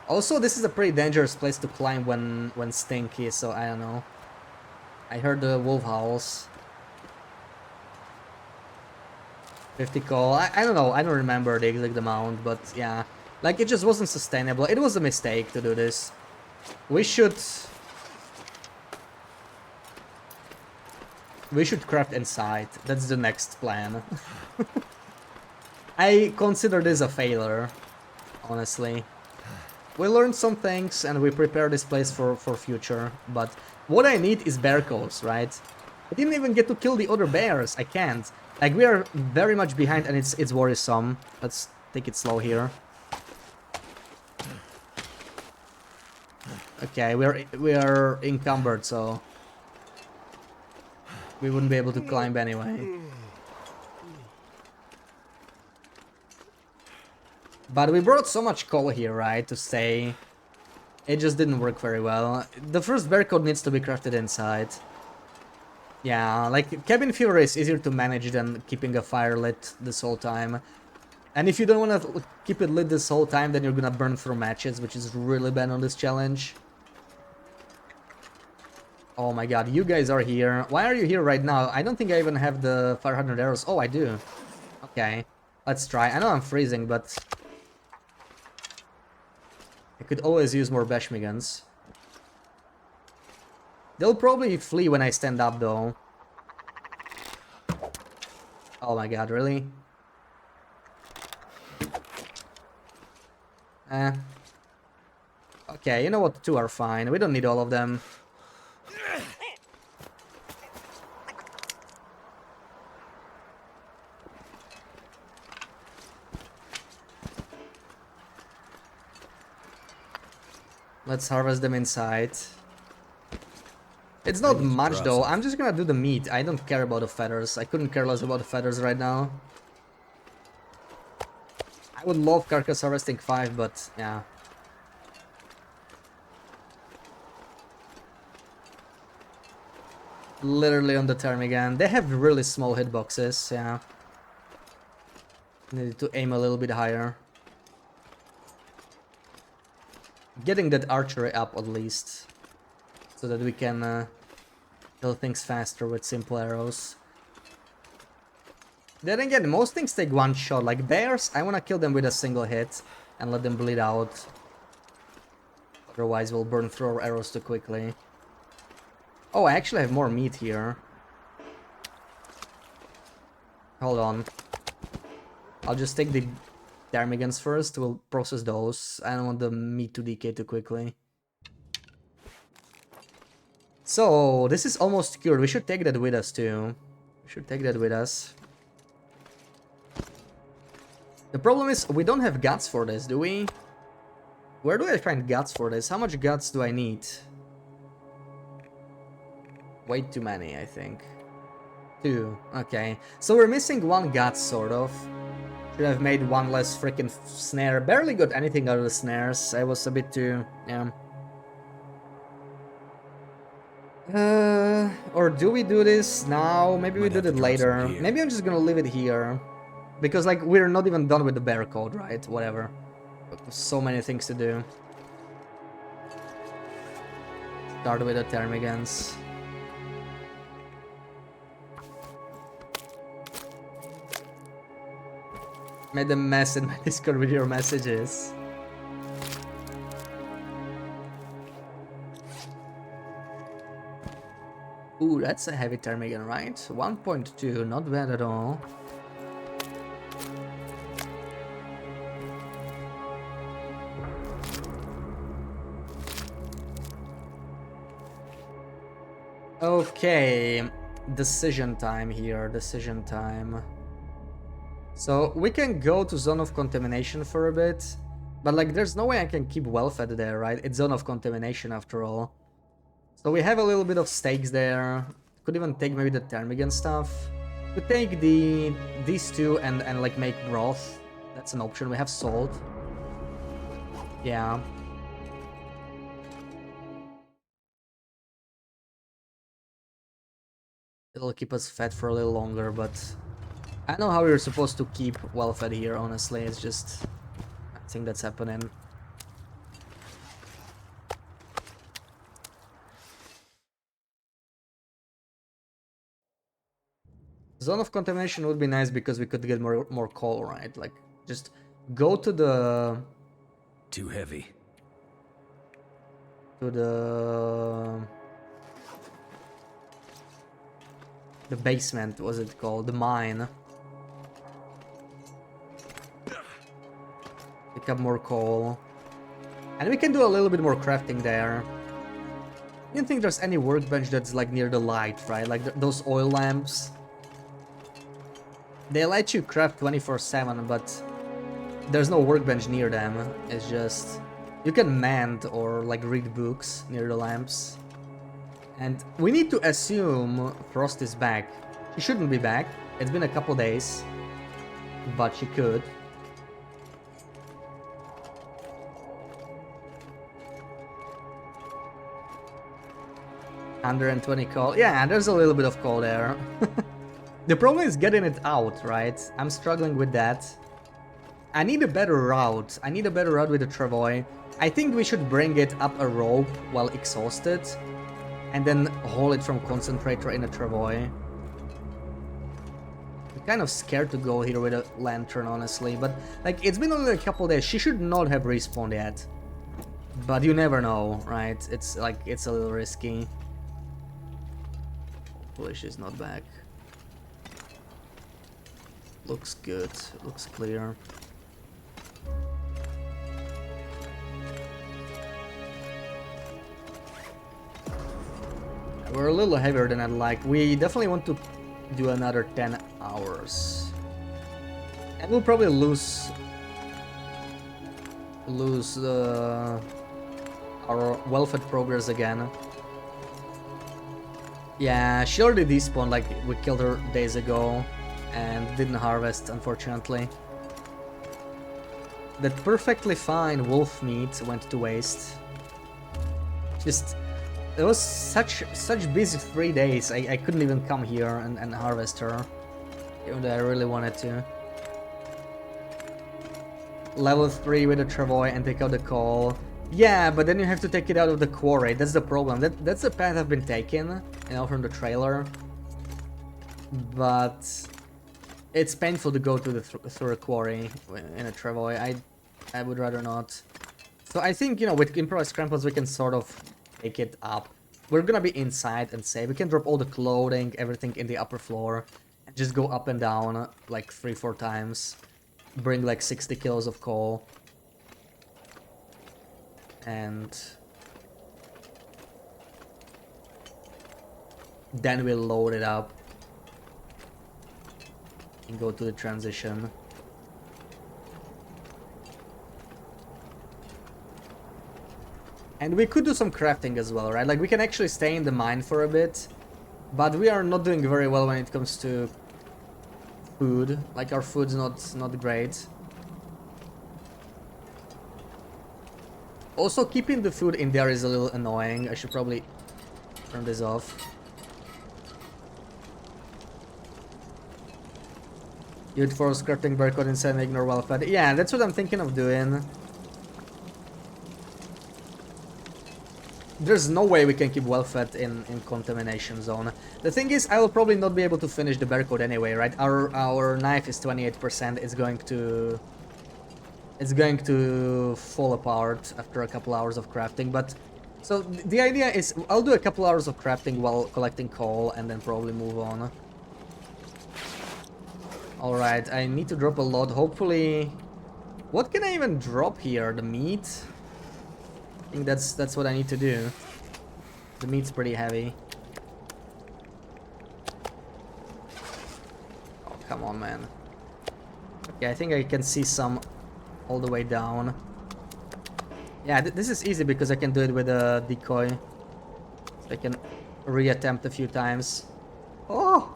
S1: Also, this is a pretty dangerous place to climb when stinky, so I don't know. I heard the wolf howls. 50 coal. I don't know. I don't remember the exact amount, but yeah. Like, it just wasn't sustainable. It was a mistake to do this. We should craft inside. That's the next plan. I consider this a failure, honestly. We learned some things and we prepare this place for future, but what I need is bear coats, right? I didn't even get to kill the other bears. I can't. Like, we are very much behind, and it's worrisome. Let's take it slow here. Okay, we are encumbered, so we wouldn't be able to climb anyway. But we brought so much coal here, right, to stay. It just didn't work very well. The first bear code needs to be crafted inside. Yeah, like, cabin fever is easier to manage than keeping a fire lit this whole time. And if you don't want to keep it lit this whole time, then you're gonna burn through matches, which is really bad on this challenge. Oh my god, you guys are here. Why are you here right now? I don't think I even have the 500 arrows. Oh, I do. Okay, let's try. I know I'm freezing, but I could always use more Bashmi guns. They'll probably flee when I stand up, though. Oh my god, really? Okay, you know what? Two are fine. We don't need all of them. Let's harvest them inside. It's not much though, I'm just gonna do the meat. I don't care about the feathers. I couldn't care less about the feathers right now. I would love carcass harvesting 5, but yeah. Literally on the Termigan. They have really small hitboxes, yeah. Need to aim a little bit higher. Getting that archery up at least, so that we can kill things faster with simple arrows. Then again, most things take one shot. Like bears, I want to kill them with a single hit and let them bleed out. Otherwise, we'll burn through our arrows too quickly. Oh, I actually have more meat here. Hold on. I'll just take the ptarmigans first. We'll process those. I don't want the meat to decay too quickly. So, this is almost cured. We should take that with us too. We should take that with us. The problem is, we don't have guts for this, do we? Where do I find guts for this? How much guts do I need? Way too many, I think. 2, okay. So we're missing 1 guts, sort of. Should have made 1 less freaking snare. Barely got anything out of the snares. I was a bit too... yeah. Or do we do this now? Maybe we do it later. Maybe I'm just gonna leave it here. Because, like, we're not even done with the bear code, right? Whatever. So many things to do. Start with the ptarmigans. Made a mess in my Discord with your messages. Ooh, that's a heavy ptarmigan, right? 1.2, not bad at all. Okay, decision time here, decision time. So we can go to zone of contamination for a bit, but like there's no way I can keep well fed there, right? It's zone of contamination after all. So we have a little bit of stakes there. Could even take maybe the ptarmigan stuff. Could take these two and like make broth. That's an option. We have salt. Yeah. It'll keep us fed for a little longer, but I don't know how we're supposed to keep well fed here, honestly. It's just I think that's happening. Zone of contamination would be nice because we could get more coal, right? Like just go to the
S2: Too heavy.
S1: to the basement, what's it called? The mine. Pick up more coal. And we can do a little bit more crafting there. I don't think there's any workbench that's like near the light, right? Like those oil lamps. They let you craft 24/7, but there's no workbench near them. It's just you can mend or like read books near the lamps. And we need to assume Frost is back. She shouldn't be back. It's been a couple days, but she could. $120 coal. Yeah, there's a little bit of coal there. The problem is getting it out, right? I'm struggling with that. I need a better route. I need a better route with the travois. I think we should bring it up a rope while exhausted, and then haul it from concentrator in a travois. I'm kind of scared to go here with a lantern, honestly, but like it's been only a couple days. She should not have respawned yet, but you never know, right? It's like it's a little risky. Hopefully she's not back. Looks good. Looks clear. We're a little heavier than I'd like. We definitely want to do another 10 hours. And we'll probably lose our well-fed progress again. Yeah, she already despawned, like we killed her days ago and didn't harvest, unfortunately. That perfectly fine wolf meat went to waste. Just it was such busy 3 days. I couldn't even come here and harvest her, even though I really wanted to. Level 3 with a travois and take out the coal. Yeah, but then you have to take it out of the quarry. That's the problem. That's the path I've been taking, you know, from the trailer. But it's painful to go to through a quarry in a travois. I would rather not. So I think, you know, with improvised crampons we can sort of take it up. We're gonna be inside and safe. We can drop all the clothing, everything in the upper floor, and just go up and down like 3-4 times. Bring like 60 kilos of coal. And then we'll load it up and go to the transition. And we could do some crafting as well, right? Like we can actually stay in the mine for a bit, but we are not doing very well when it comes to food. Like our food's not great. Also, keeping the food in there is a little annoying. I should probably turn this off. You'd force crafting barcode instead and ignore well-fed. Yeah, that's what I'm thinking of doing. There's no way we can keep well-fed in contamination zone. The thing is, I will probably not be able to finish the barcode anyway, right? Our knife is 28%. It's going to fall apart after a couple hours of crafting. But so the idea is I'll do a couple hours of crafting while collecting coal and then probably move on. All right, I need to drop a lot. Hopefully, what can I even drop here? The meat. I think that's what I need to do. The meat's pretty heavy. Oh, come on, man. Okay, I think I can see some all the way down. Yeah, this is easy because I can do it with a decoy. So I can reattempt a few times. Oh!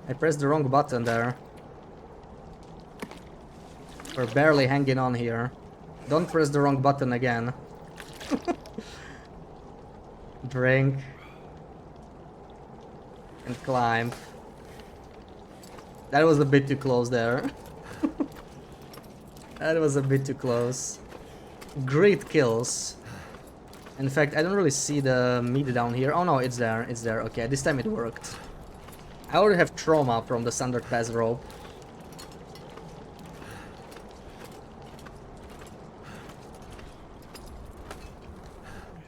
S1: I pressed the wrong button there. We're barely hanging on here. Don't press the wrong button again. Drink. And climb. That was a bit too close there. That was a bit too close. Great kills. In fact, I don't really see the meat down here. Oh no, it's there. It's there. Okay, this time it worked. I already have trauma from the standard pass rope.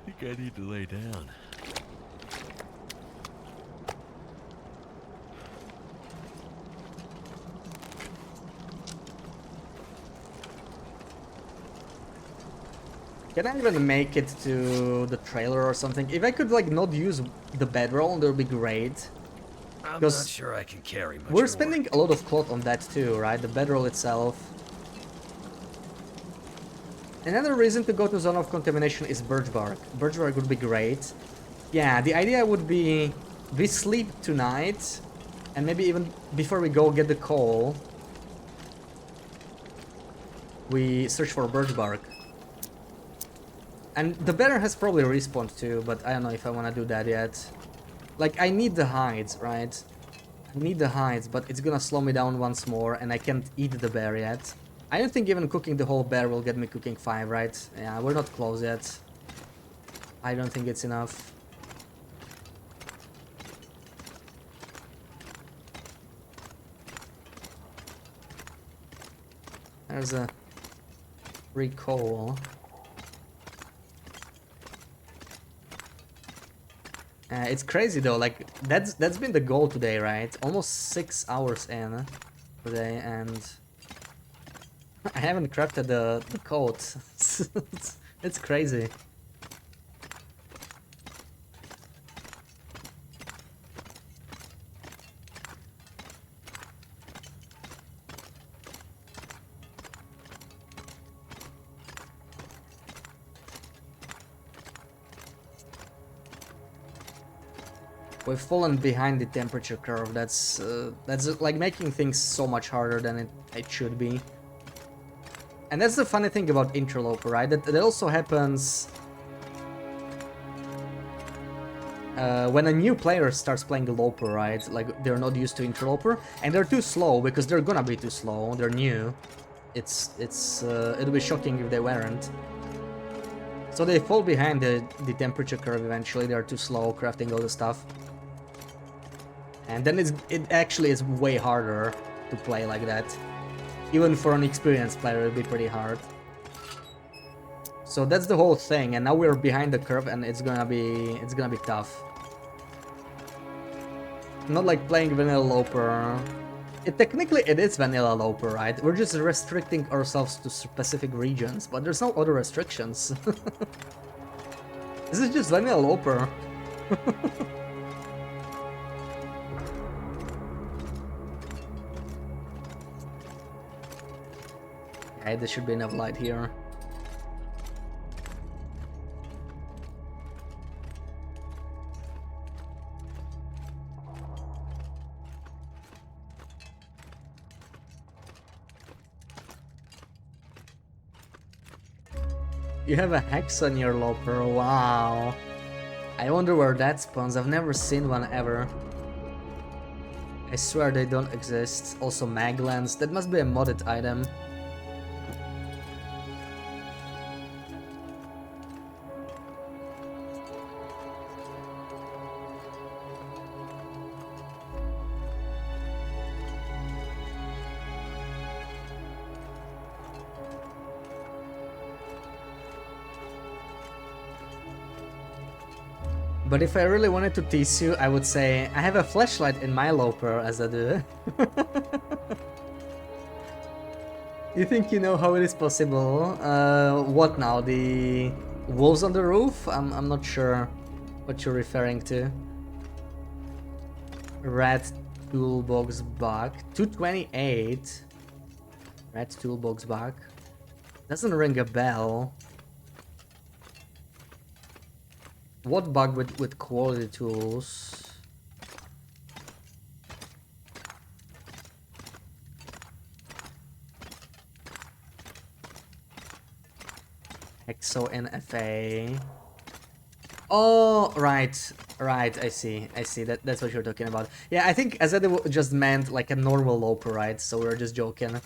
S2: I think I need to lay down.
S1: Can I even make it to the trailer or something? If I could like not use the bedroll, that would be great.
S2: I'm not
S1: Because
S2: sure I can carry much
S1: we're
S2: more.
S1: spending a lot of cloth on that too, right? The bedroll itself. Another reason to go to zone of contamination is birch bark. Birch bark would be great. Yeah, the idea would be we sleep tonight, and maybe even before we go get the coal, we search for birch bark. And the bear has probably respawned too, but I don't know if I want to do that yet. Like, I need the hides, right? I need the hides, but it's gonna slow me down once more, and I can't eat the bear yet. I don't think even cooking the whole bear will get me cooking 5, right? Yeah, we're not close yet. I don't think it's enough. There's a free coal. It's crazy though, like that's been the goal today, right? Almost 6 hours in today, and I haven't crafted the coat. It's crazy. We've fallen behind the temperature curve. That's like making things so much harder than it should be. And that's the funny thing about Interloper, right? That also happens when a new player starts playing Loper, right? Like, they're not used to Interloper, and they're too slow because they're gonna be too slow. They're new. It'll be shocking if they weren't. So they fall behind the temperature curve eventually. They're too slow crafting all the stuff. And then it actually is way harder to play like that. Even for an experienced player, it'd be pretty hard. So that's the whole thing, and now we're behind the curve, and it's gonna be tough. Not like playing Vanilla Loper. Technically, it is Vanilla Loper, right? We're just restricting ourselves to specific regions, but there's no other restrictions. This is just Vanilla Loper. Okay, there should be enough light here. You have a hex on your Loper, wow. I wonder where that spawns, I've never seen one ever. I swear they don't exist. Also Maglands, that must be a modded item. But if I really wanted to tease you, I would say I have a flashlight in my Loper as I do. You think you know how it is possible? What now? The wolves on the roof? I'm not sure what you're referring to. Red toolbox bug. 228. Red toolbox bug. Doesn't ring a bell. What bug with quality tools? Exo NFA. Oh, right, I see. That's what you're talking about. Yeah, I think Azad just meant like a normal Loper, right? So we're just joking.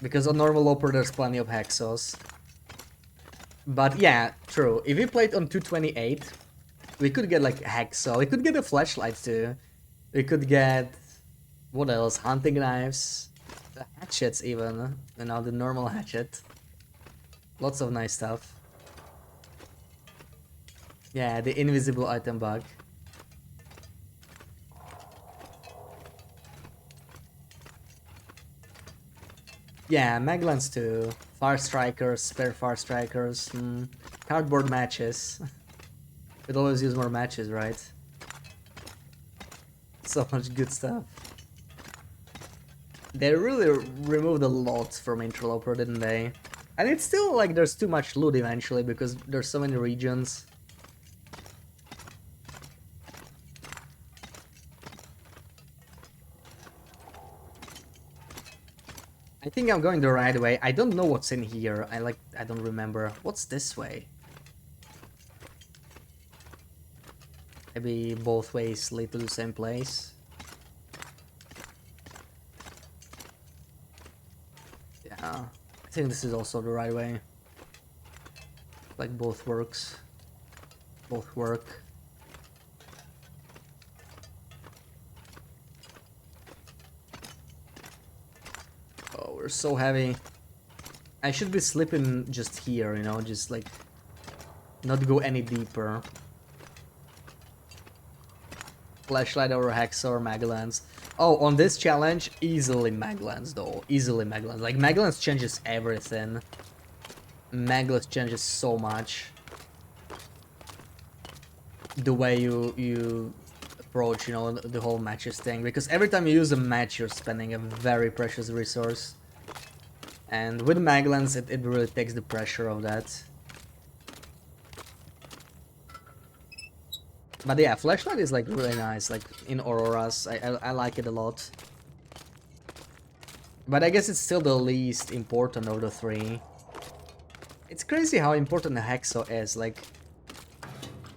S1: Because on normal Loper there's plenty of Hexos. But yeah, true. If we played on 228, we could get like Hexo. We could get a flashlight too. We could get... what else? Hunting knives. The hatchets even. You know, the normal hatchet. Lots of nice stuff. Yeah, the invisible item bug. Yeah, Maglans too. Fire Strikers, spare Fire Strikers, cardboard matches. We'd always use more matches, right? So much good stuff. They really removed a lot from Interloper, didn't they? And it's still like there's too much loot eventually because there's so many regions. I think I'm going the right way. I don't know what's in here. I don't remember. What's this way? Maybe both ways lead to the same place. Yeah, I think this is also the right way. Like both works. Both work. Oh, we're so heavy. I should be sleeping just here, you know, just like not go any deeper. Flashlight or Hexa or Magellan's. Oh, on this challenge, easily Magellan's though. Easily Magellan's. Like Magellan's changes everything. Magellan's changes so much. The way you approach, you know, the whole matches thing. Because every time you use a match, you're spending a very precious resource. And with Magellan's, it really takes the pressure of that. But yeah, Flashlight is like really nice, like in Auroras, I like it a lot. But I guess it's still the least important of the three. It's crazy how important the Hexo is, like...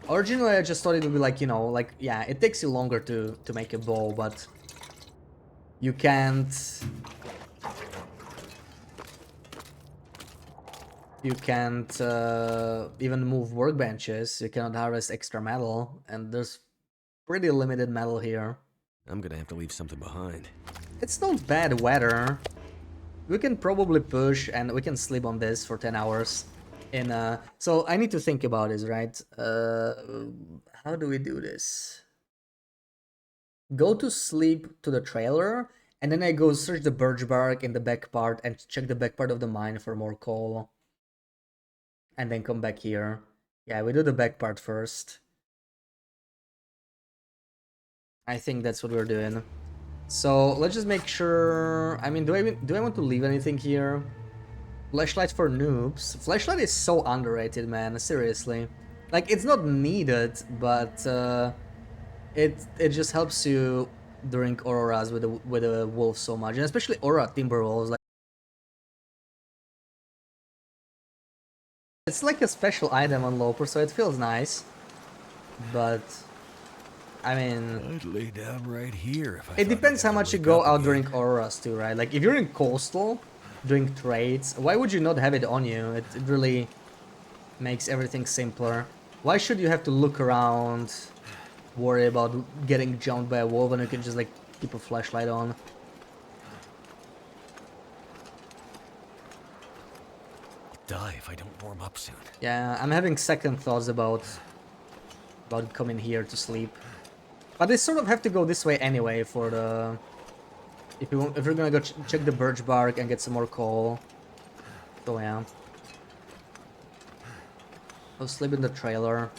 S1: Originally I just thought it would be like, you know, like, yeah, it takes you longer to make a bow, but... You can't... You can't even move workbenches, you cannot harvest extra metal, and there's pretty limited metal here.
S2: I'm gonna have to leave something behind.
S1: It's not bad weather. We can probably push and we can sleep on this for 10 hours. So I need to think about this, right? How do we do this? Go to sleep to the trailer, and then I go search the birch bark in the back part and check the back part of the mine for more coal. And then come back here. Yeah, we do the back part first. I think that's what we're doing. So let's just make sure. I mean, do I want to leave anything here? Flashlight for noobs. Flashlight is so underrated, man. Seriously, like it's not needed, but it just helps you during auroras with the wolves so much, and especially aura timber wolves. Like it's like a special item on Loper, so it feels nice. But I mean,
S2: I'd lay down right here if I
S1: it
S2: thought
S1: depends
S2: I'd
S1: how
S2: never
S1: much you
S2: wake
S1: go
S2: up
S1: out
S2: again.
S1: during auroras too, right? Like if you're in coastal doing trades, why would you not have it on you? It really makes everything simpler. Why should you have to look around, worry about getting jumped by a wolf when you can just like keep a flashlight on?
S2: I'll die if I don't warm up soon.
S1: Yeah, I'm having second thoughts about coming here to sleep. But they sort of have to go this way anyway for the... If you're gonna go check the birch bark and get some more coal. So yeah. I'll sleep in the trailer.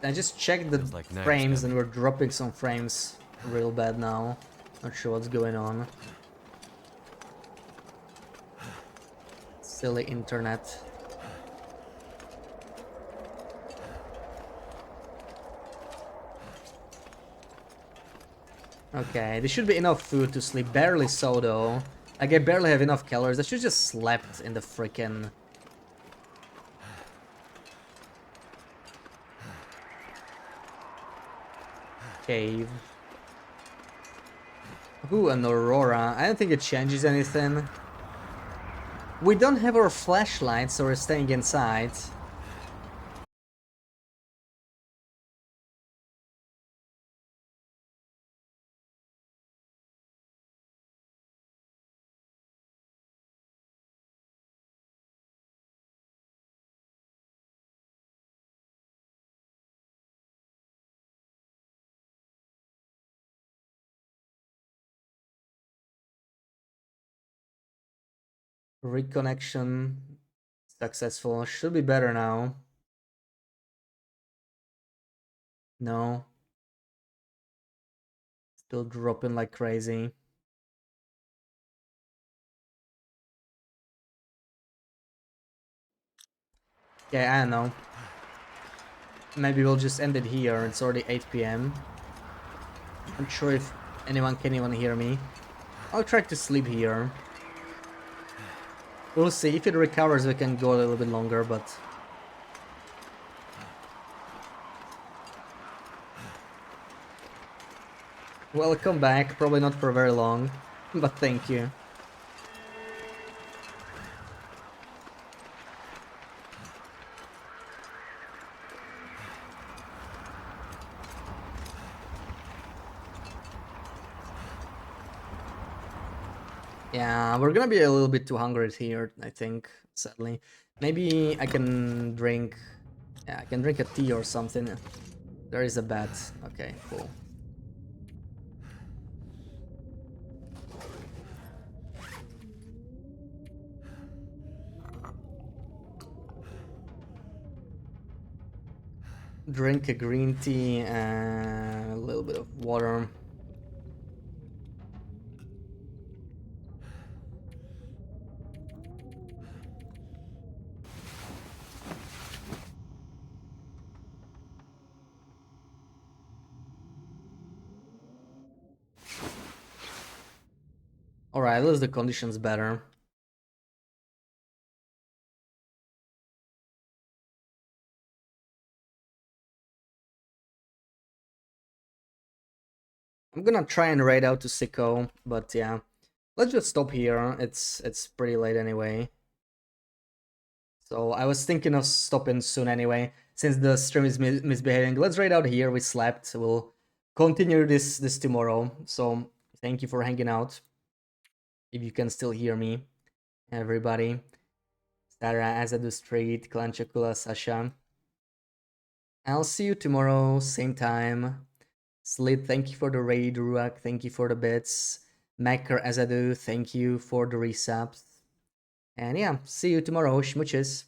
S1: I just checked the
S2: like night
S1: frames
S2: down
S1: and we're dropping some frames real bad now. Not sure what's going on. Silly internet. Okay, there should be enough food to sleep. Barely so though. Like I barely have enough calories. I should just slept in the frickin' cave. Ooh, an aurora. I don't think it changes anything. We don't have our flashlights, so we're staying inside. Reconnection successful. Should be better now. No. Still dropping like crazy. Yeah, I don't know. Maybe we'll just end it here. It's already 8 p.m. Not sure if anyone can even hear me. I'll try to sleep here. We'll see. If it recovers, we can go a little bit longer, but... Welcome back. Probably not for very long, but thank you. Yeah, we're gonna be a little bit too hungry here, I think, sadly. Maybe I can drink... Yeah, I can drink a tea or something. There is a bat. Okay, cool. Drink a green tea and a little bit of water. Alright, at least the condition's better. I'm gonna try and raid out to Sicko, but yeah. Let's just stop here. It's pretty late anyway. So I was thinking of stopping soon anyway, since the stream is misbehaving. Let's raid out here. We slept. We'll continue this tomorrow. So thank you for hanging out. If you can still hear me, everybody. Sarah, Azadu Street, Clan Chakula, Sasha. I'll see you tomorrow, same time. Slit, thank you for the raid. Ruak, thank you for the bits. Macker Azadu, thank you for the resubs. And yeah, see you tomorrow. Schmooches.